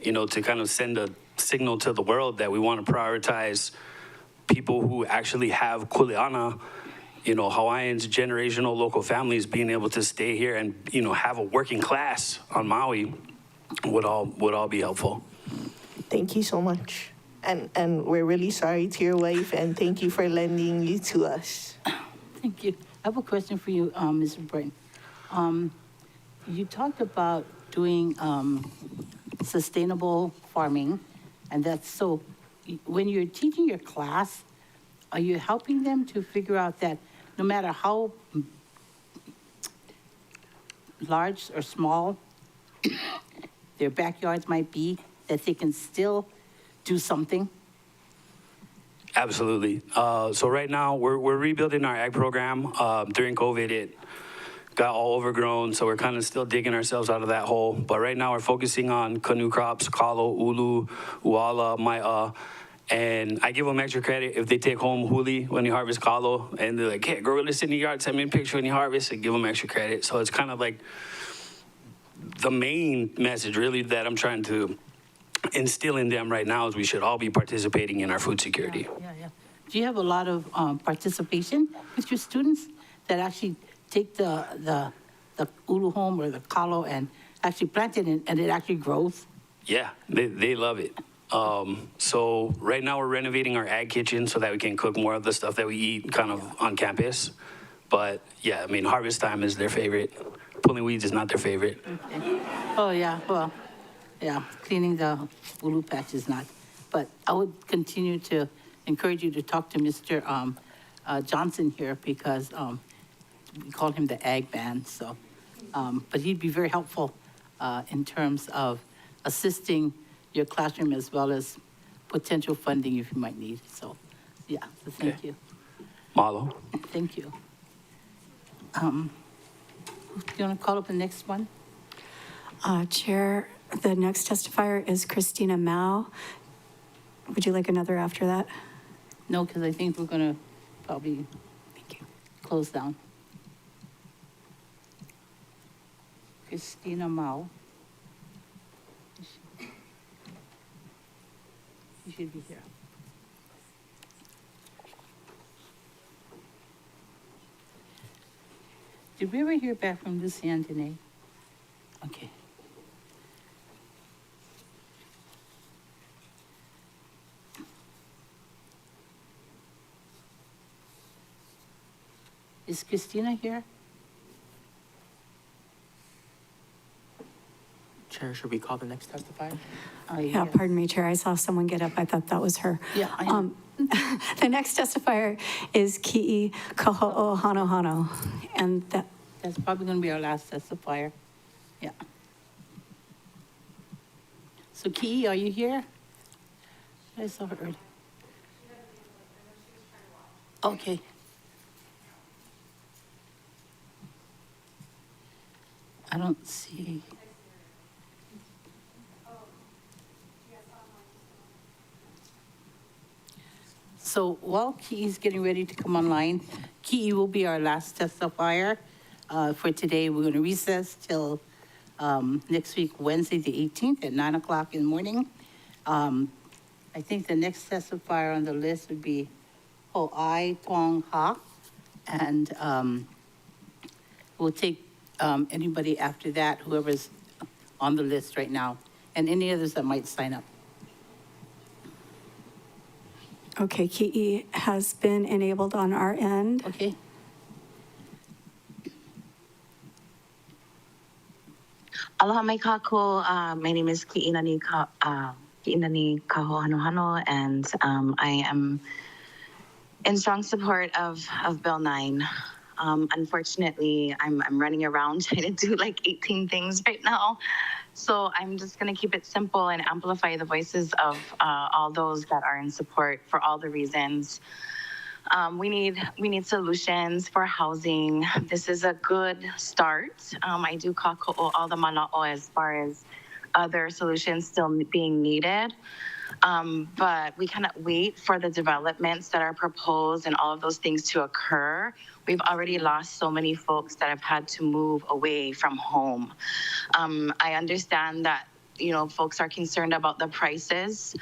to kind of send a signal to the world that we want to prioritize people who actually have kuleana, Hawaiians, generational local families being able to stay here and, have a working class on Maui would all be helpful. Thank you so much. And we're really sorry to your wife, and thank you for lending you to us. Thank you. I have a question for you, Ms. Britton. You talked about doing sustainable farming, and that's so, when you're teaching your class, are you helping them to figure out that no matter how large or small their backyards might be, that they can still do something? Absolutely. So right now, we're rebuilding our ag program. During COVID, it got all overgrown, so we're kind of still digging ourselves out of that hole. But right now, we're focusing on canoe crops, kalo, ulu, uala, mai'a. And I give them extra credit if they take home huli when you harvest kalo. And they're like, hey, go with this in the yard, send me a picture when you harvest, and give them extra credit. So it's kind of like the main message, really, that I'm trying to instill in them right now is we should all be participating in our food security. Yeah. Do you have a lot of participation with your students that actually take the ulu home or the kalo and actually plant it and it actually grows? Yeah, they love it. So right now we're renovating our ag kitchen so that we can cook more of the stuff that we eat kind of on campus. But yeah, I mean, harvest time is their favorite. Pulling weeds is not their favorite. Okay. Oh, yeah, well, yeah, cleaning the ulu patch is not. But I would continue to encourage you to talk to Mr. Johnson here because we call him the ag man, so. But he'd be very helpful in terms of assisting your classroom as well as potential funding if you might need. So, yeah, so thank you. Mahalo. Thank you. Do you want to call up the next one? Chair, the next testifier is Christina Mao. Would you like another after that? No, because I think we're going to probably close down. Christina Mao. You should be here. Did we ever hear back from Lucy Anthony? Okay. Is Christina here? Chair, should we call the next testifier? Yeah, pardon me, Chair. I saw someone get up. I thought that was her. Yeah, I am. The next testifier is Ki'i Kaho'ohanohano, and that's probably going to be our last testifier. Yeah. So Ki'i, are you here? I saw her earlier. Okay. I don't see. So while Ki'i's getting ready to come online, Ki'i will be our last testifier for today. We're going to recess till next week, Wednesday, the 18th at 9 o'clock in the morning. I think the next testifier on the list would be Ho'ai Tong Ha. And we'll take anybody after that, whoever's on the list right now, and any others that might sign up. okay, Ki'i has been enabled on our end. Okay. Aloha mai kākou. My name is Ki'inani Kaho'ohanohano, and I am in strong support of Bill 9. Unfortunately, I'm running around trying to do like 18 things right now. So I'm just going to keep it simple and amplify the voices of all those that are in support for all the reasons. We need solutions for housing. This is a good start. I do kāko'o all the mana'o as far as other solutions still being needed. But we cannot wait for the developments that are proposed and all of those things to occur. We've already lost so many folks that have had to move away from home. I understand that, you know, folks are concerned about the prices,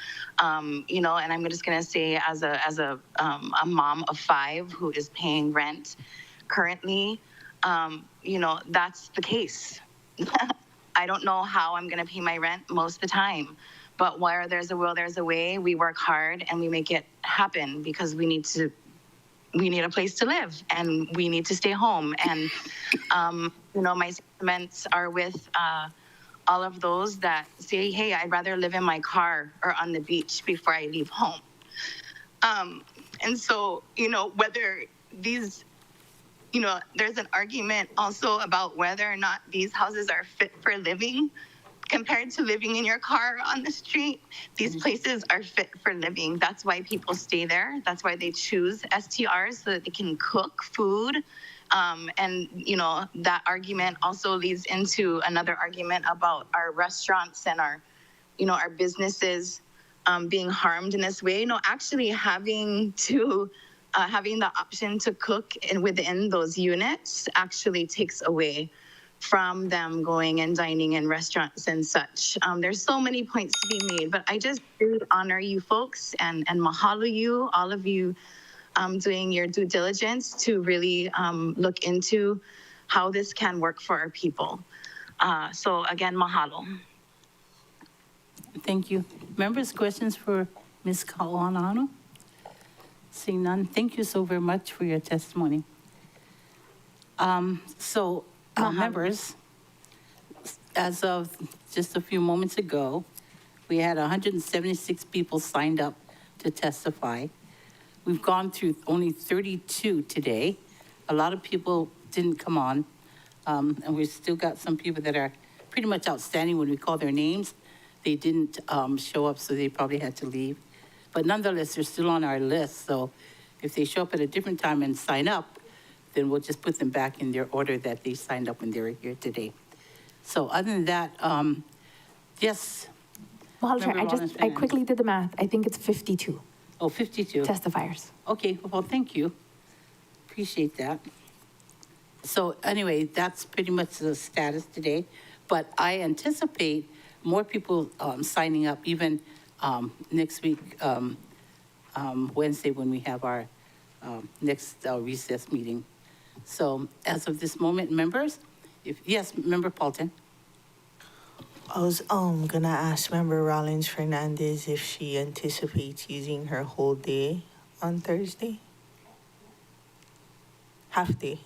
you know, and I'm just going to say as a mom of 5 who is paying rent currently, you know, that's the case. I don't know how I'm going to pay my rent most of the time. But where there's a will, there's a way. We work hard and we make it happen because we need a place to live and we need to stay home. And, you know, my sentiments are with all of those that say, hey, I'd rather live in my car or on the beach before I leave home. And so, you know, whether these, you know, there's an argument also about whether or not these houses are fit for living. compared to living in your car on the street, these places are fit for living. That's why people stay there. That's why they choose STRs, so that they can cook food. And, you know, that argument also leads into another argument about our restaurants and our, you know, our businesses being harmed in this way. No, actually having the option to cook within those units actually takes away from them going and dining in restaurants and such. There's so many points to be made, but I just really honor you folks and mahalo you, all of you, doing your due diligence to really look into how this can work for our people. So again, mahalo. Thank you. Members, questions for Ms. Kaoanano? Seeing none, thank you so very much for your testimony. Members, as of just a few moments ago, we had 176 people signed up to testify. We've gone through only 32 today. A lot of people didn't come on, and we've still got some people that are pretty much outstanding when we call their names. They didn't show up, so they probably had to leave. But nonetheless, they're still on our list, so if they show up at a different time and sign up, then we'll just put them back in their order that they signed up when they were here today. So other than that, yes. Mahalo Chair, I quickly did the math. I think it's 52. Oh, 52. Testifiers. Okay, well, thank you. Appreciate that. So anyway, that's pretty much the status today. But I anticipate more people signing up even next week, Wednesday, when we have our next recess meeting. So as of this moment, members, yes, Member Paulton. I was gonna ask Member Rollins Fernandez if she anticipates using her whole day on Thursday. Half day.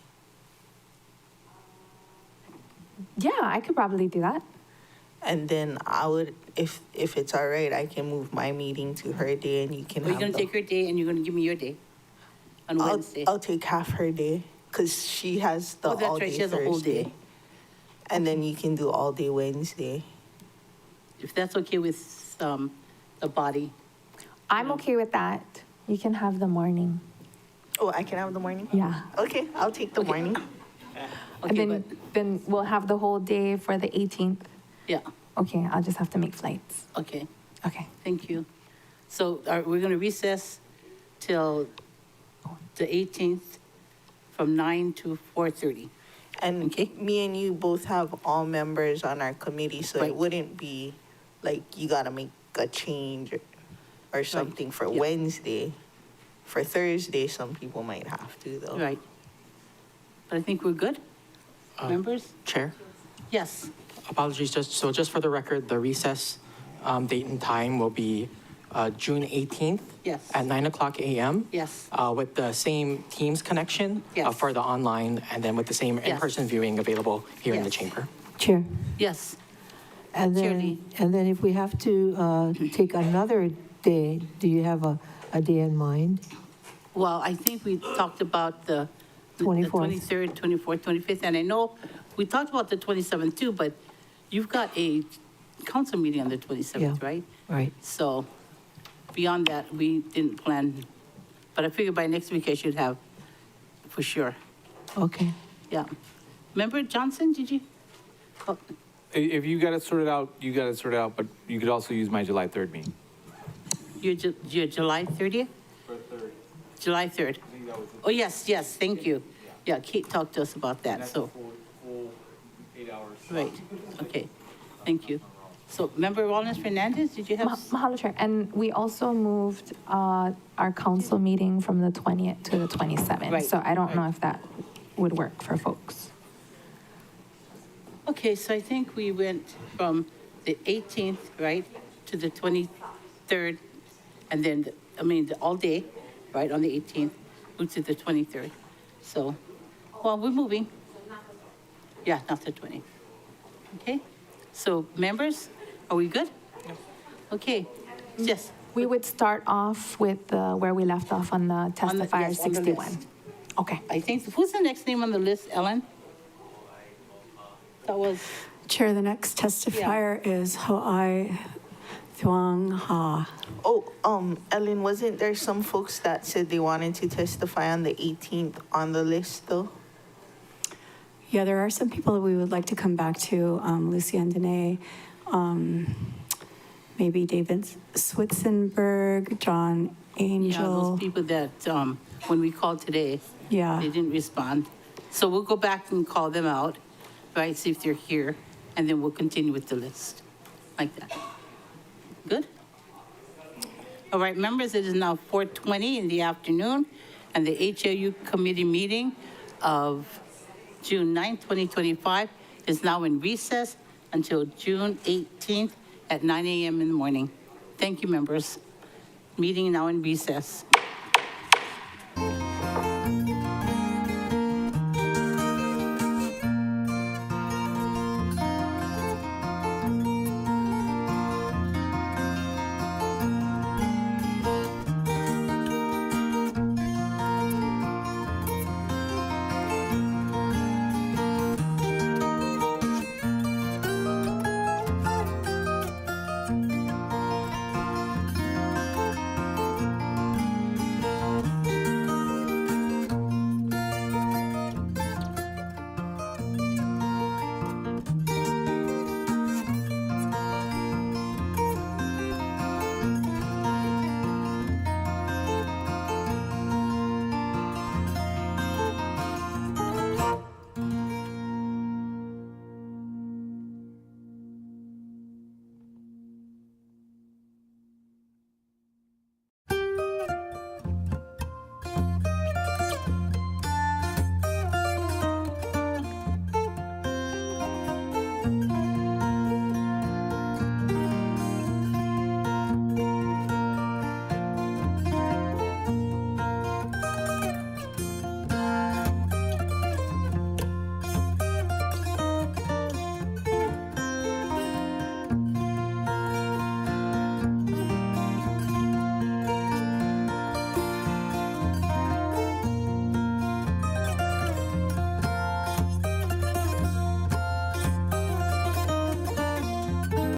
Yeah, I could probably do that. And then I would, if it's all right, I can move my meeting to her day, and you can. Are you gonna take her day and you're gonna give me your day on Wednesday? I'll take half her day because she has the all day She has a whole day. And then you can do all day Wednesday. If that's okay with the body. I'm okay with that. You can have the morning. Oh, I can have the morning? Yeah. Okay, I'll take the morning. And then we'll have the whole day for the 18th. Yeah. Okay, I'll just have to make flights. Okay. Okay. Thank you. So we're going to recess till the 18th from 9 to 4:30. And me and you both have all members on our committee, so it wouldn't be like you got to make a change or something for Wednesday. For Thursday, some people might have to, though. Right. But I think we're good. Members? Chair? Yes. Apologies, just for the record, the recess date and time will be June 18th. Yes. At 9:00 a.m. Yes. With the same Teams connection for the online, and then with the same in-person viewing available here in the chamber. Chair. Yes. And then if we have to take another day, do you have a day in mind? Well, I think we talked about the 23rd, 24th, 25th, and I know we talked about the 27th too, but you've got a council meeting on the 27th, right? Right. So beyond that, we didn't plan, but I figured by next week I should have for sure. Okay. Yeah. Member Johnson, did you? Oh, If you got it sorted out, you got it sorted out, but you could also use my July 3rd meeting. your July 30th? July 3rd. Oh, yes, thank you. Yeah, Kate talked to us about that, so. Full 8 hours. Right, okay, thank you. So, Member Rollins Fernandez, did you have? Mahalo Chair, and we also moved our council meeting from the 20th to the 27th. Right. So I don't know if that would work for folks. Okay, so I think we went from the 18th, right, to the 23rd, and then, all day, right, on the 18th, moved to the 23rd. So, well, we're moving. Yeah, not the 20th. Okay, so members, are we good? Okay, yes. We would start off with where we left off on the testifier yes, on the 61. list. Okay. I think, who's the next name on the list, Ellen? That was, Chair, the next testifier is Ho'ai Thuong Ha. Oh, Ellen, wasn't there some folks that said they wanted to testify on the 18th on the list, though? Yeah, there are some people that we would like to come back to, Lucy and Danae, maybe David Switzenberg, John Yeah, Angel. those people that, when we called today, Yeah. they didn't respond. So we'll go back and call them out, right, see if they're here, and then we'll continue with the list, like that. Good? All right, members, it is now 4:20 in the afternoon, and the HLU committee meeting of June 9, 2025 is now in recess until June 18th at 9 a.m. in the morning. Thank you, members. Meeting now in recess.